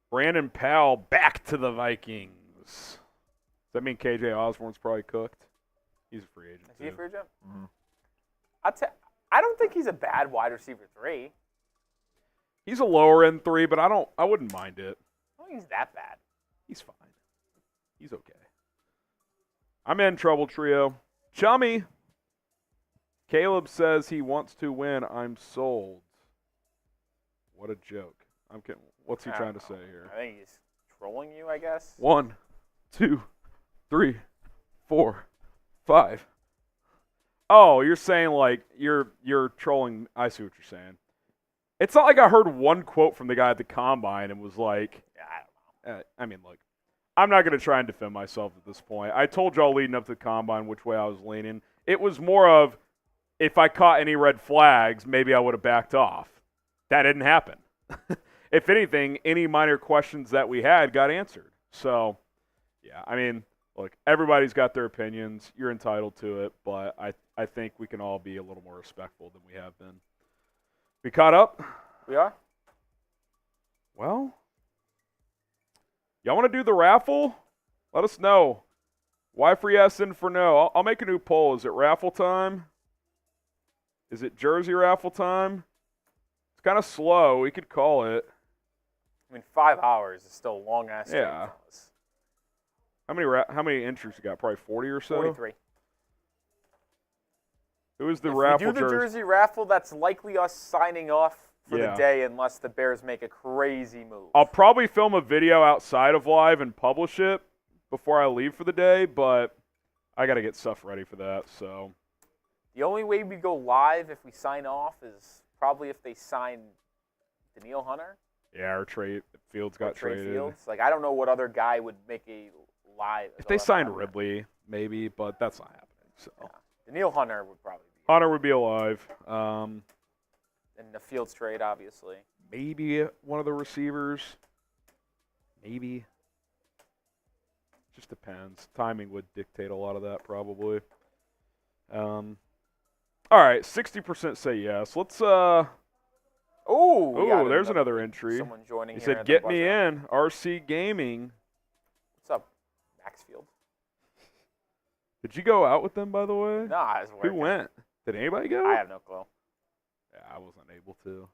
Brandon Powell back to the Vikings. Does that mean KJ Osborne's probably cooked? He's a free agent. Is he a free agent? Mm-hmm. I don't think he's a bad wide receiver 3. He's a lower end 3, but I wouldn't mind it. I don't think he's that bad. He's fine. He's okay. I'm in Trouble Trio. Chummy. Caleb says he wants to win. I'm sold. What a joke. I'm kidding. What's he trying to say here? I think he's trolling you, I guess. 1, 2, 3, 4, 5. Oh, you're saying like you're trolling. I see what you're saying. It's not like I heard one quote from the guy at the combine and was like, Yeah, I don't know. I mean, look, I'm not going to try and defend myself at this point. I told y'all leading up to the combine which way I was leaning. It was more of if I caught any red flags, maybe I would have backed off. That didn't happen. If anything, any minor questions that we had got answered. So, yeah, I mean, look, everybody's got their opinions. You're entitled to it, but I think we can all be a little more respectful than we have been. We caught up? We are? Well, y'all want to do the raffle? Let us know. Y for yes and for no. I'll make a new poll. Is it raffle time? Is it jersey raffle time? It's kind of slow. We could call it. I mean, 5 hours is still a long-ass streak, Yeah. fellas. How many entries you got? Probably 40 or so? 43. Who is the If raffle we do the jersey raffle, that's likely us signing off for Yeah. the day unless the Bears make a crazy move. I'll probably film a video outside of live and publish it before I leave for the day, but I got to get stuff ready for that. So The only way we go live if we sign off is probably if they sign Daniil Hunter. yeah, or Trey Fields got Trey traded. Fields. Like, I don't know what other guy would make a live. If they signed Ridley, maybe, but that's not happening. So Yeah. Daniil Hunter would probably be. Hunter would be alive. And the Fields trade, obviously. Maybe one of the receivers. Maybe. Just depends. Timing would dictate a lot of that, probably. All right, 60% say yes. Let's Oh, there's another entry. Someone joining. He here said, at the "Get me buzzer." in, RC Gaming." What's up, Maxfield? Did you go out with them, by the way? No, I was Who working. went? Did anybody go? I have no clue. Yeah, I wasn't able to.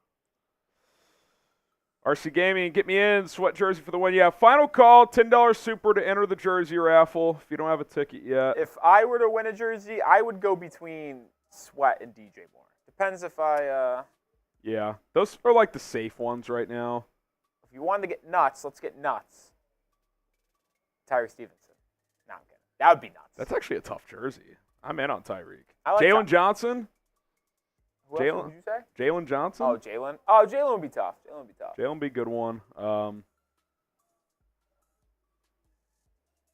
RC Gaming, get me in. Sweat jersey for the win. Yeah, final call, $10 super to enter the jersey raffle if you don't have a ticket yet. If I were to win a jersey, I would go between Sweat and DJ Moore. Depends if I. Yeah, those are like the safe ones right now. If you wanted to get nuts, let's get nuts. Tyree Stevenson. No, I'm kidding. That would be nuts. That's actually a tough jersey. I'm in on Tyreek. I like Jalen Johnson? Who else did you say? Jalen Johnson? Oh, Jaylon. Oh, Jaylon would be tough. Jaylon would be tough. Jalen be a good one.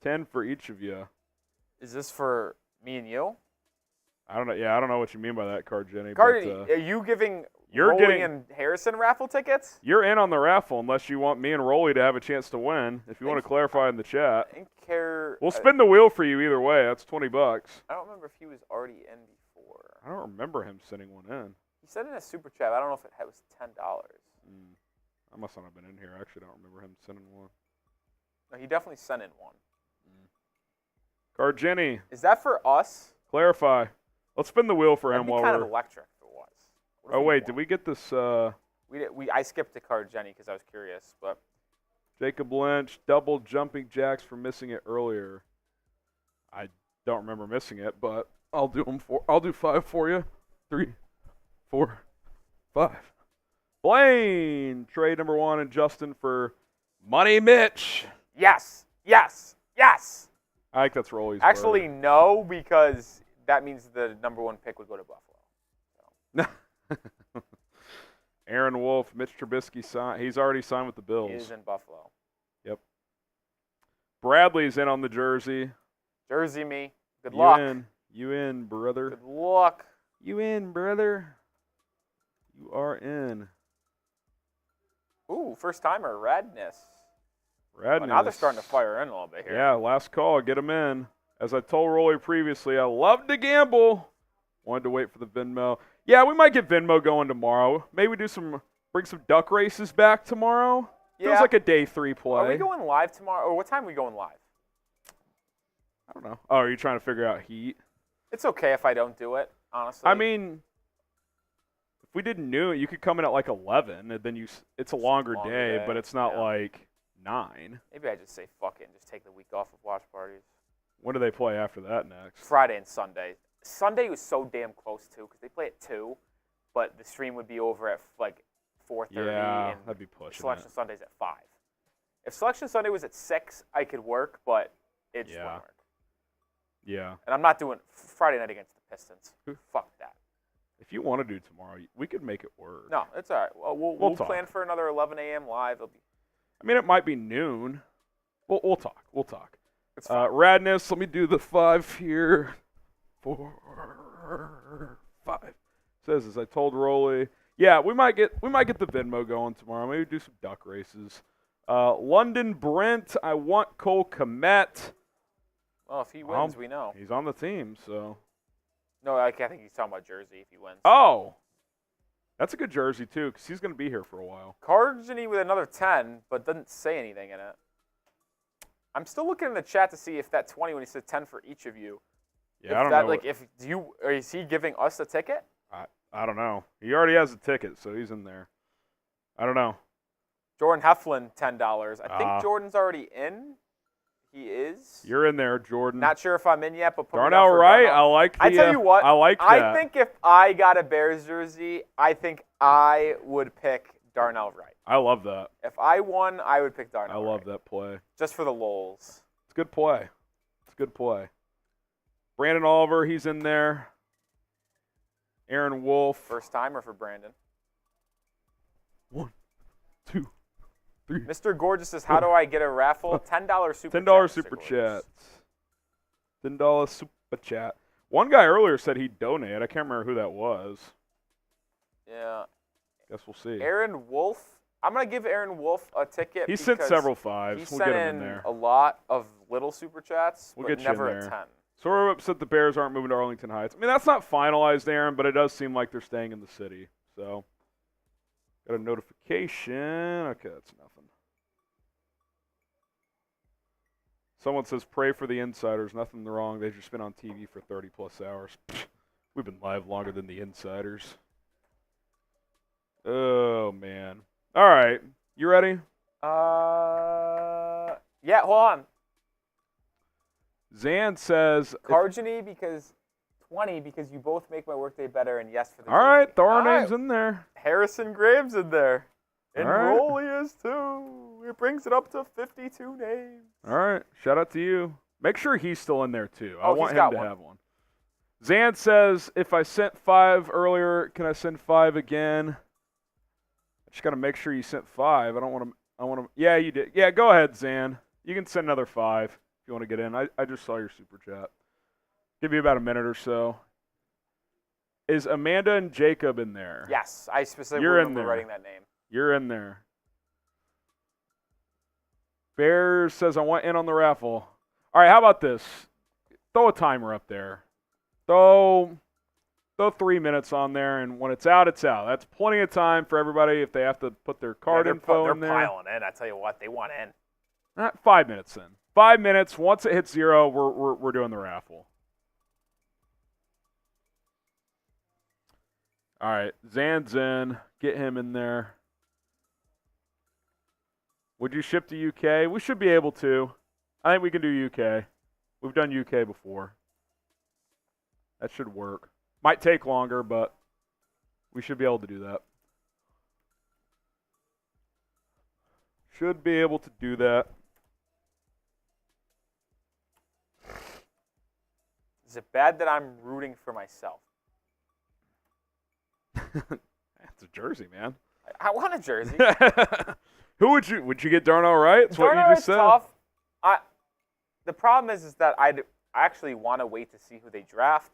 10 for each of you. Is this for me and you? I don't know. Yeah, I don't know what you mean by that, Card Jenny. Cardi, but, are you giving you're Rolling getting- and Harrison raffle tickets? you're in on the raffle unless you want me and Rolly to have a chance to win. If you want to clarify in the chat, I didn't care. we'll spin the wheel for you either way. That's $20. I don't remember if he was already in before. I don't remember him sending one in. He said in a super chat. I don't know if it was $10. I must not have been in here. I actually don't remember him sending one. No, he definitely sent in one. Card Jenny, Is that for us? clarify. Let's spin the wheel for That'd him be while kind we're. of electric if it was. What if Oh we wait, won? did we get this? I skipped the card, Jenny, because I was curious. But Jacob Lynch double jumping jacks for missing it earlier. I don't remember missing it, but I'll do 5 for you. 3, 4, 5. Blaine, trade number 1, and Justin for Money Mitch. yes, yes, yes. I think that's Rolly's Actually, no, because that means the number 1 pick would go to Buffalo. So. Aaron Wolf, Mitch Trubisky signed. He's already signed with the Bills. He is in Buffalo. Yep. Bradley's in on the jersey. Jersey me. Good luck. You in, brother. Good luck. You in, brother. You are in. Ooh, first timer, Radness. Radness. Well, now they're starting to fire in a little bit here. Yeah, last call. Get him in. As I told Rolly previously, I love to gamble. Wanted to wait for the Venmo. Yeah, we might get Venmo going tomorrow. Maybe bring some duck races back tomorrow. Yeah. Feels like a day 3 play. Are we going live tomorrow? Or what time are we going live? I don't know. Oh, are you trying to figure out heat? It's okay if I don't do it, honestly. I mean, if we did noon, you could come in at like 11, and then it's a longer day, but it's not like 9. Maybe I just say fuck it and just take the week off of watch parties. When do they play after that next? Friday and Sunday. Sunday was so damn close, too, because they play at 2, but the stream would be over at like 4:30. Yeah, and that'd be pushing Selection it. Sunday's at 5. If Selection Sunday was at 6, I could work, but it just wouldn't work. Yeah. And I'm not doing Friday night against the Pistons. Fuck that. If you want to do tomorrow, we could make it work. No, it's all right. Well, we'll plan for another 11 a.m. live. I mean, it might be noon. We'll talk. We'll talk. It's fine. Radness, let me do the 5 here. 4, 5. Says as I told Rolly. Yeah, we might get the Venmo going tomorrow. Maybe do some duck races. London Brent, I want Cole Kmet. Well, if he wins, we know. He's on the team, so. No, I think he's talking about Jersey if he wins. Oh. That's a good jersey, too, because he's going to be here for a while. Cargeny with another 10, but doesn't say anything in it. I'm still looking in the chat to see if that 20, when he said 10 for each of you. Yeah, I don't know. Is he giving us a ticket? I don't know. He already has a ticket, so he's in there. I don't know. Jordan Heflin, $10. I think Jordan's already in. He is. You're in there, Jordan. Not sure if I'm in yet, but put me down Darnell for Wright. Darnell. I like the, I tell you what. I like that. I think if I got a Bears jersey, I think I would pick Darnell Wright. I love that. If I won, I would pick Darnell Wright. I love that play. Just for the lols. It's a good play. It's a good play. Brandon Oliver, he's in there. Aaron Wolf. First timer for Brandon. 1, 2, 3. Mr. Gorgeous says, how do I get a raffle? $10 super chat. $10 super chats. $10 super chat. One guy earlier said he'd donate. I can't remember who that was. Yeah. Guess we'll see. Aaron Wolf. I'm going to give Aaron Wolf a ticket. He sent several 5s. He We'll sent get him in in there. a lot of little super chats, We'll but get you in never there. a 10. So we're upset the Bears aren't moving to Arlington Heights. I mean, that's not finalized, Aaron, but it does seem like they're staying in the city. So, got a notification. Okay, that's nothing. Someone says, pray for the insiders. Nothing wrong. They've just been on TV for 30-plus hours. We've been live longer than the insiders. Oh, man. All right. You ready? Yeah, hold on. Zan says Cargeny because 20 because you both make my workday better, and yes for the all right, jersey. throw our names in there. Harrison Graves in there. And All right. Rolly is too. It brings it up to 52 names. All right, shout out to you. Make sure he's still in there too. I Oh, want he's got him to one. have one. Zan says, if I sent 5 earlier, can I send 5 again? I just got to make sure you sent 5. I want to. Yeah, you did. Yeah, go ahead, Zan. You can send another 5 if you want to get in. I just saw your super chat. Give you about a minute or so. Is Amanda and Jacob in there? Yes, I specifically You're in remember there. writing that name. You're in there. Bears says, I want in on the raffle. All right, how about this? Throw a timer up there. Throw 3 minutes on there, and when it's out, it's out. That's plenty of time for everybody if they have to put their card info in there. They're piling in. I tell you what, they want in. 5 minutes in. 5 minutes. Once it hits 0, we're doing the raffle. All right, Zan's in. Get him in there. Would you ship to UK? We should be able to. I think we can do UK. We've done UK before. That should work. Might take longer, but we should be able to do that. Should be able to do that. Is it bad that I'm rooting for myself? It's a jersey, man. I want a jersey. Who would you get Darnell Wright? That's what you just said. Tough. The problem is that I actually want to wait to see who they draft.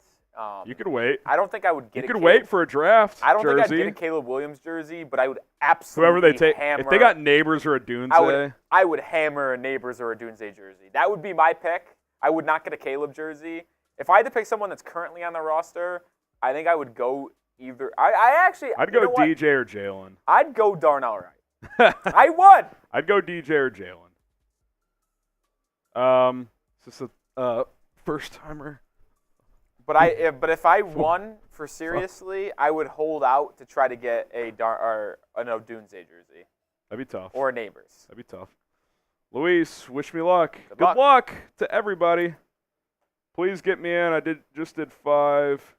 You could wait. I don't think I would get. You could wait for a draft. I don't jersey. think I'd get a Caleb Williams jersey, but I would absolutely whoever they take. hammer. If they got Neighbors or a Dunze, I would hammer a Neighbors or a Dunze jersey. That would be my pick. I would not get a Caleb jersey. If I had to pick someone that's currently on the roster, I think I would go either. I'd go DJ or Jaylon. I'd go Darnell Wright. I would. I'd go DJ or Jaylon. Is this a first timer? But if I won for seriously, I would hold out to try to get a Dunze jersey. That'd be tough. Or a Neighbors. That'd be tough. Luis, wish me luck. Good luck to everybody. Please get me in. I just did 5.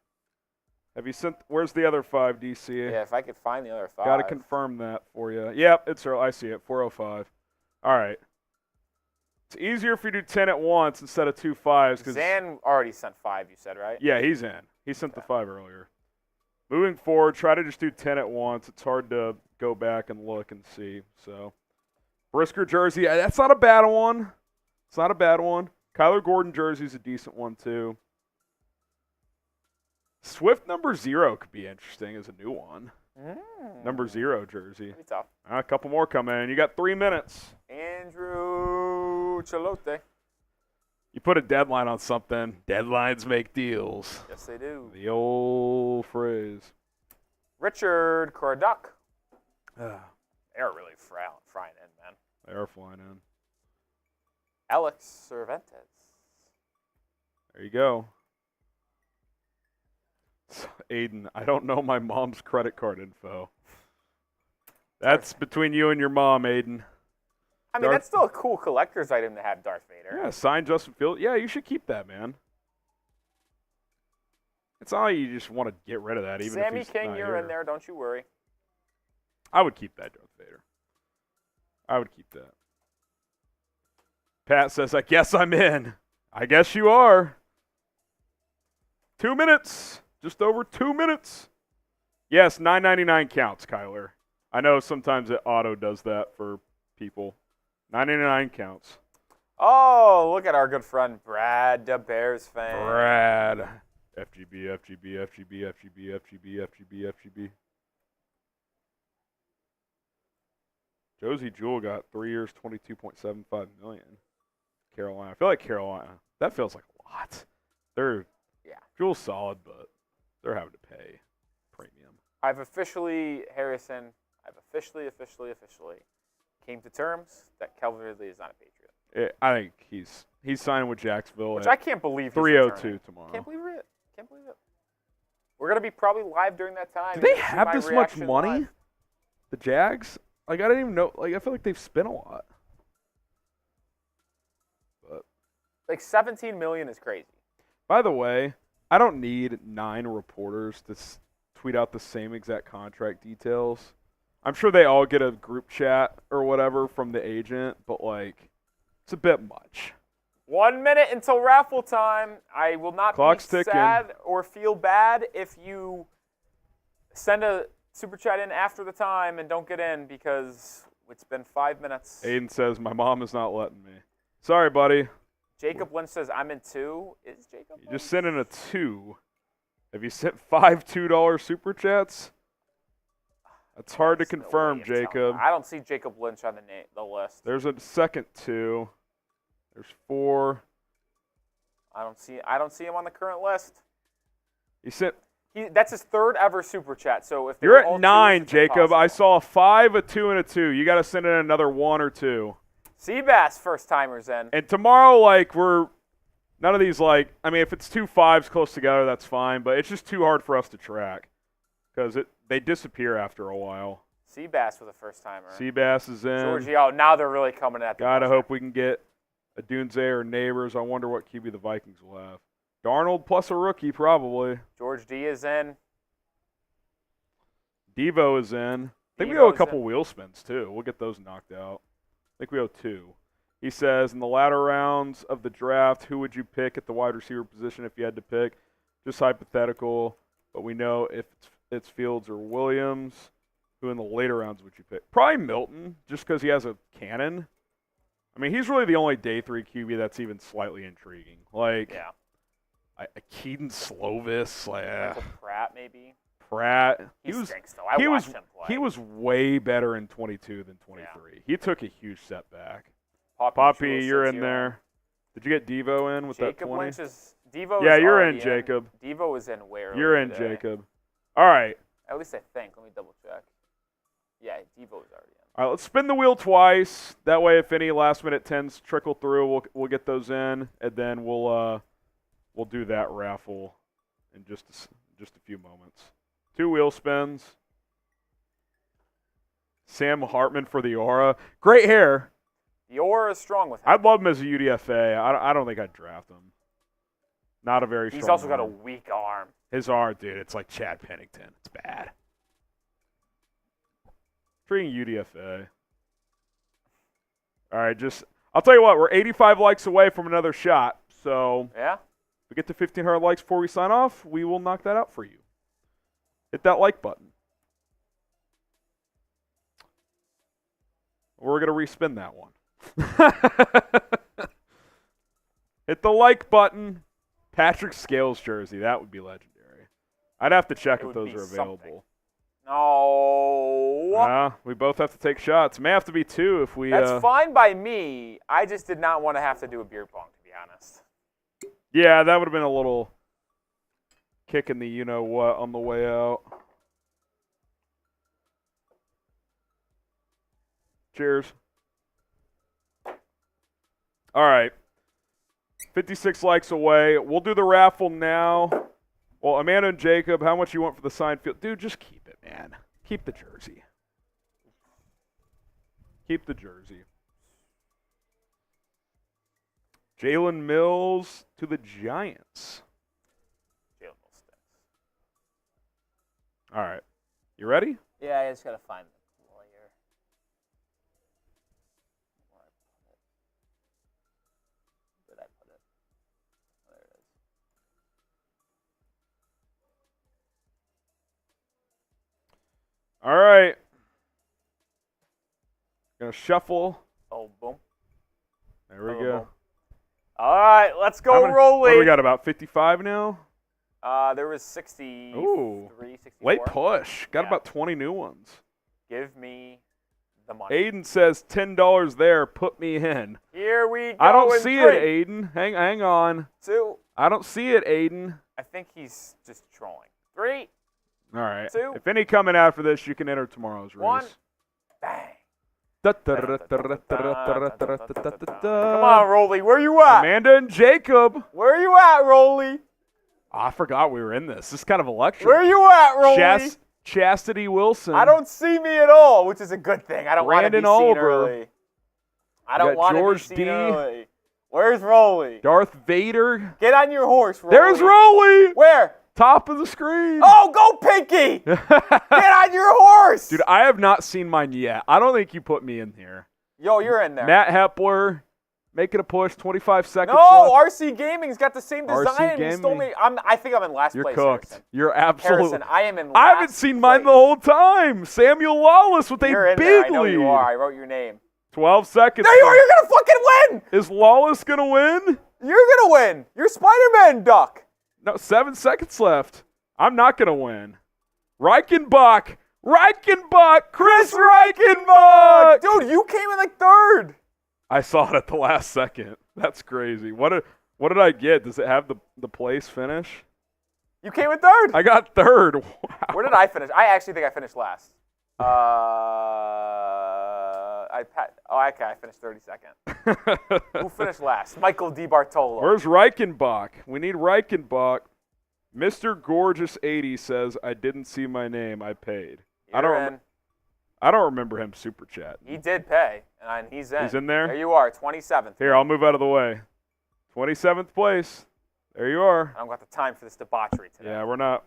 Have you sent? Where's the other 5, DC? Yeah, if I could find the other 5. Got to confirm that for you. Yep, it's early. I see it. 4:05. All right. It's easier if you do 10 at once instead of 2 5s. Zan already sent 5, you said, right? Yeah, he's in. He sent the 5 earlier. Moving forward, try to just do 10 at once. It's hard to go back and look and see. So, Brisker jersey, that's not a bad one. It's not a bad one. Kyler Gordon jersey is a decent one, too. Swift number 0 could be interesting as a new one. Number 0 jersey. Pretty tough. A couple more come in. You got 3 minutes. Andrew Chalote. You put a deadline on something. Deadlines make deals. Yes, they do. The old phrase. Richard Corduck. They're They're really frying in, man. They are flying in. Alex Cervantes. There you go. Aiden, I don't know my mom's credit card info. That's between you and your mom, Aiden. I mean, that's still a cool collector's item to have Darth Vader. Yeah, signed Justin Fields. Yeah, you should keep that, man. It's not like you just want to get rid of that. Even Sammy if he's King, not you're here. in there. Don't you worry. I would keep that Darth Vader. I would keep that. Pat says, I guess I'm in. I guess you are. 2 minutes. Just over 2 minutes. Yes, $9.99 counts, Kyler. I know sometimes it auto does that for people. $9.99 counts. Oh, look at our good friend Brad, the Bears fan. Brad. FGB, FGB, FGB, FGB, FGB, FGB, FGB. Josie Jewell got 3 years, $22.75 million. Carolina. I feel like Carolina. That feels like a lot. Jewell's solid, but they're having to pay premium. Harrison, I've officially came to terms that Calvin Ridley is not a Patriot. I think he's signing with Jacksonville. Which I can't believe. 3:02 tomorrow. Can't believe it. We're gonna be probably live during that time. Do they have this much money? Live. The Jags? Like I didn't even know. Like I feel like they've spent a lot. But like $17 million is crazy. By the way, I don't need 9 reporters to tweet out the same exact contract details. I'm sure they all get a group chat or whatever from the agent, but like it's a bit much. 1 minute until raffle time. I will not Clock's be ticking. sad or feel bad if you send a super chat in after the time and don't get in because it's been 5 minutes. Aiden says, my mom is not letting me. Sorry, buddy. Jacob Lynch says, I'm in 2. Is Jacob You just sent in a 2. Have you sent 5 $2 super chats? That's hard to confirm, Jacob. I don't see Jacob Lynch on the list. There's a second 2. There's 4. I don't see him on the current list. He sent. That's his 3rd ever super chat. So if you're at 9, Jacob. I saw a 5, a 2, and a 2. You got to send in another 1 or 2. Seabass first timers in. And tomorrow, like none of these if it's 2 5s close together, that's fine. But it's just too hard for us to track because they disappear after a while. Seabass with a first timer. Seabass is in. Giorgio, now they're really coming at the Gotta hope we can get a Dunze or Neighbors. I wonder what QB the Vikings will have. Darnold plus a rookie, probably. George D is in. Devo is in. I think we owe a couple wheel spins, too. We'll get those knocked out. I think we owe 2. He says, in the latter rounds of the draft, who would you pick at the wide receiver position if you had to pick? Just hypothetical, but we know if it's Fields or Williams. Who in the later rounds would you pick? Probably Milton, just because he has a cannon. I mean, he's really the only day 3 QB that's even slightly intriguing. Like, yeah. Keaton Slovis, Michael Pratt, maybe. Pratt. He stinks, though. I watched him play. He was way better in 22 than 23. Yeah. He took a huge setback. Poppy, you're in there. Did you get Devo in with Jacob that 20? Lynch is Devo. Yeah, you're in, Jacob. Devo is in where? You're in, today? Jacob. All right. At least I think. Let me double check. Yeah, Devo is already in. All right, let's spin the wheel twice. That way, if any last-minute 10s trickle through, we'll get those in, and then we'll do that raffle in just a few moments. 2 wheel spins. Sam Hartman for the aura. Great hair. The aura is strong with him. I'd love him as a UDFA. I don't think I'd draft him. Not a very strong He's also arm. got a weak arm. His arm, dude, it's like Chad Pennington. It's bad. Treating UDFA. All right, I'll tell you what, we're 85 likes away from another shot. So yeah, if we get to 1,500 likes before we sign off, we will knock that out for you. Hit that like button. We're going to respin that one. Hit the like button. Patrick Scales jersey. That would be legendary. I'd have to check if those are available. No. We both have to take shots. May have to be 2 if we. That's fine by me. I just did not want to have to do a beer pong, to be honest. Yeah, that would have been a little kick in the you-know-what on the way out. Cheers. All right. 56 likes away. We'll do the raffle now. Well, Amanda and Jacob, how much you want for the signed field? Dude, just keep it, man. Keep the jersey. Keep the jersey. Jalen Mills to the Giants. Jalen Mills stinks. All right. You ready? Yeah, I just got to find the player. Where did I put it? There it is. All right. Gonna shuffle. Oh, boom. There we go. Boom. All right, let's go, Rolly. What do we got, about 55 now? There was 63, Ooh, 64. late push. Got about 20 new ones. Give me the money. Aiden says $10 there. Put me in. Here we go. I don't see it, Aiden. Hang on. 2. I don't see it, Aiden. I think he's just trolling. 3. All right. 2. If any coming after this, you can enter tomorrow's race. 1. Bang. Come on, Rolly. Where you at? Amanda and Jacob. Where you at, Rolly? Oh, I forgot we were in this. This is kind of electric. Where you at, Rolly? Chastity Wilson. I don't see me at all, which is a good thing. I don't want to be seen Oliver. early. I don't want to be George seen D. early. Where's Rolly? Darth Vader. Get on your horse, Rolly. There's Rolly. Where? Top of the screen. Oh, go Pinky! Get on your horse! Dude, I have not seen mine yet. I don't think you put me in here. Yo, you're in there. Matt Hepler, making a push, 25 seconds No, left. RC Gaming's got the same RC design. You stole me. I think I'm in last You're place, cooked. Harrison. You're absolutely. Harrison, I am in last I haven't seen mine the whole time. Samuel Lawless with You're a in big there. I know lead. you are. I wrote your name. 12 seconds. There you are. You're going to fucking win. Is Lawless going to win? You're going to win. You're Spider-Man, Duck. No, 7 seconds left. I'm not going to win. Reichenbach. Chris Reichenbach. Dude, you came in like 3rd. I saw it at the last second. That's crazy. What did I get? Does it have the place finish? You came in 3rd. I got 3rd. Wow. Where did I finish? I actually think I finished last. I finished 32nd. Who finished last? Michael DiBartolo. Where's Reichenbach? We need Reichenbach. Mr. Gorgeous 80 says, I didn't see my name. I paid. I don't remember him super chat. He did pay, and he's in. He's in there? There you are, 27th. Here, I'll move out of the way. 27th place. There you are. I don't got the time for this debauchery today. Yeah, we're not.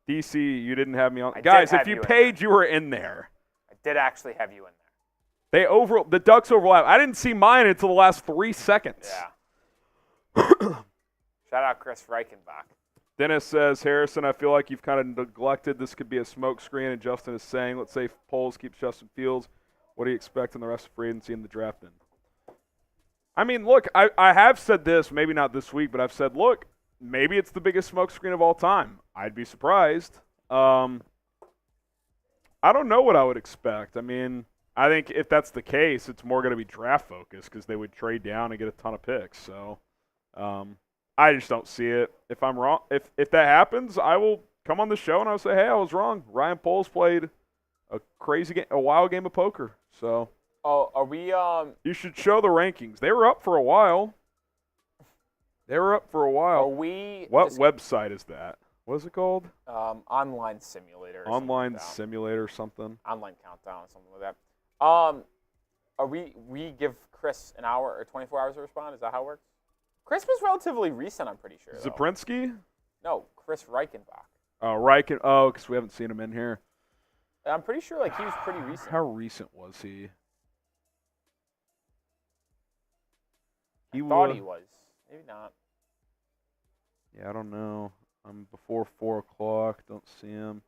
DC, you didn't have me on. I Guys, did if have you you in paid, there. you were in there. I did actually have you in there. The Ducks overlap. I didn't see mine until the last 3 seconds. Yeah. Shout out Chris Reichenbach. Dennis says, Harrison, I feel like you've kind of neglected. This could be a smokescreen, and Justin is saying, let's say Poles keeps Justin Fields. What do you expect in the rest of free agency in the draft then? I mean, look, I have said this, maybe not this week, but I've said, look, maybe it's the biggest smokescreen of all time. I'd be surprised. I don't know what I would expect. I mean, I think if that's the case, it's more going to be draft focused because they would trade down and get a ton of picks. So I just don't see it. If I'm wrong, if that happens, I will come on the show and I'll say, hey, I was wrong. Ryan Poles played a crazy game, a wild game of poker. So are we you should show the rankings. They were up for a while. Are we What website is that? What is it called? Online simulator. Online simulator something. Online countdown or something like that. Are we give Chris an hour or 24 hours to respond? Is that how it works? Chris was relatively recent, I'm pretty sure. Zaprinsky? No, Chris Reichenbach. Oh, because we haven't seen him in here. I'm pretty sure he was pretty recent. How recent was he? I thought he was. Maybe not. Yeah, I don't know. I'm before 4 o'clock. Don't see him.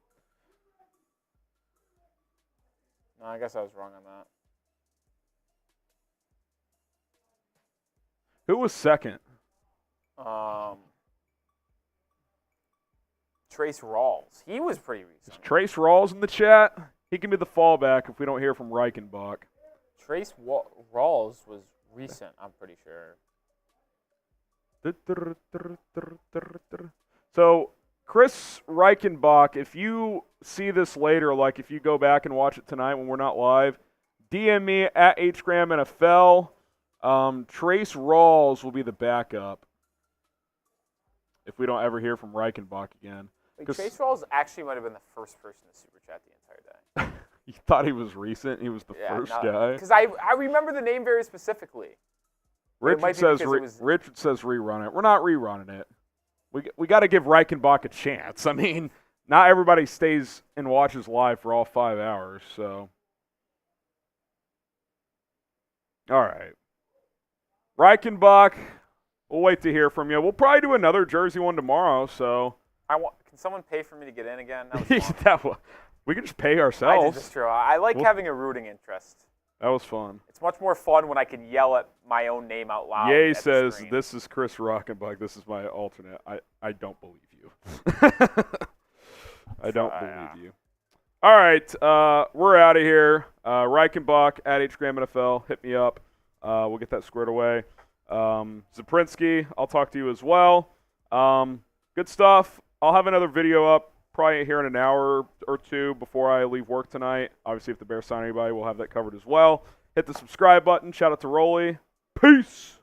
No, I guess I was wrong on that. Who was second? Trace Rawls. He was pretty recent. Is Trace Rawls in the chat? He can be the fallback if we don't hear from Reichenbach. Trace Rawls was recent, I'm pretty sure. So, Chris Reichenbach, if you see this later, like if you go back and watch it tonight when we're not live, DM me at HGramNFL. Trace Rawls will be the backup if we don't ever hear from Reichenbach again. Trace Rawls actually might have been the first person to super chat the entire day. You thought he was recent? He was the first guy? Because I remember the name very specifically. Richard says rerun it. We're not rerunning it. We got to give Reichenbach a chance. I mean, not everybody stays and watches live for all 5 hours, so. All right. Reichenbach, we'll wait to hear from you. We'll probably do another Jersey one tomorrow, so. Can someone pay for me to get in again? We can just pay ourselves. That's true. I like having a rooting interest. That was fun. It's much more fun when I can yell at my own name out loud. Ye says, this is Chris Reichenbach. This is my alternate. I don't believe you. I don't believe you. All right. We're out of here. Reichenbach at HGramNFL. Hit me up. We'll get that squared away. Zaprinsky, I'll talk to you as well. Good stuff. I'll have another video up probably here in an hour or two before I leave work tonight. Obviously, if the Bears sign anybody, we'll have that covered as well. Hit the subscribe button. Shout out to Rolly. Peace.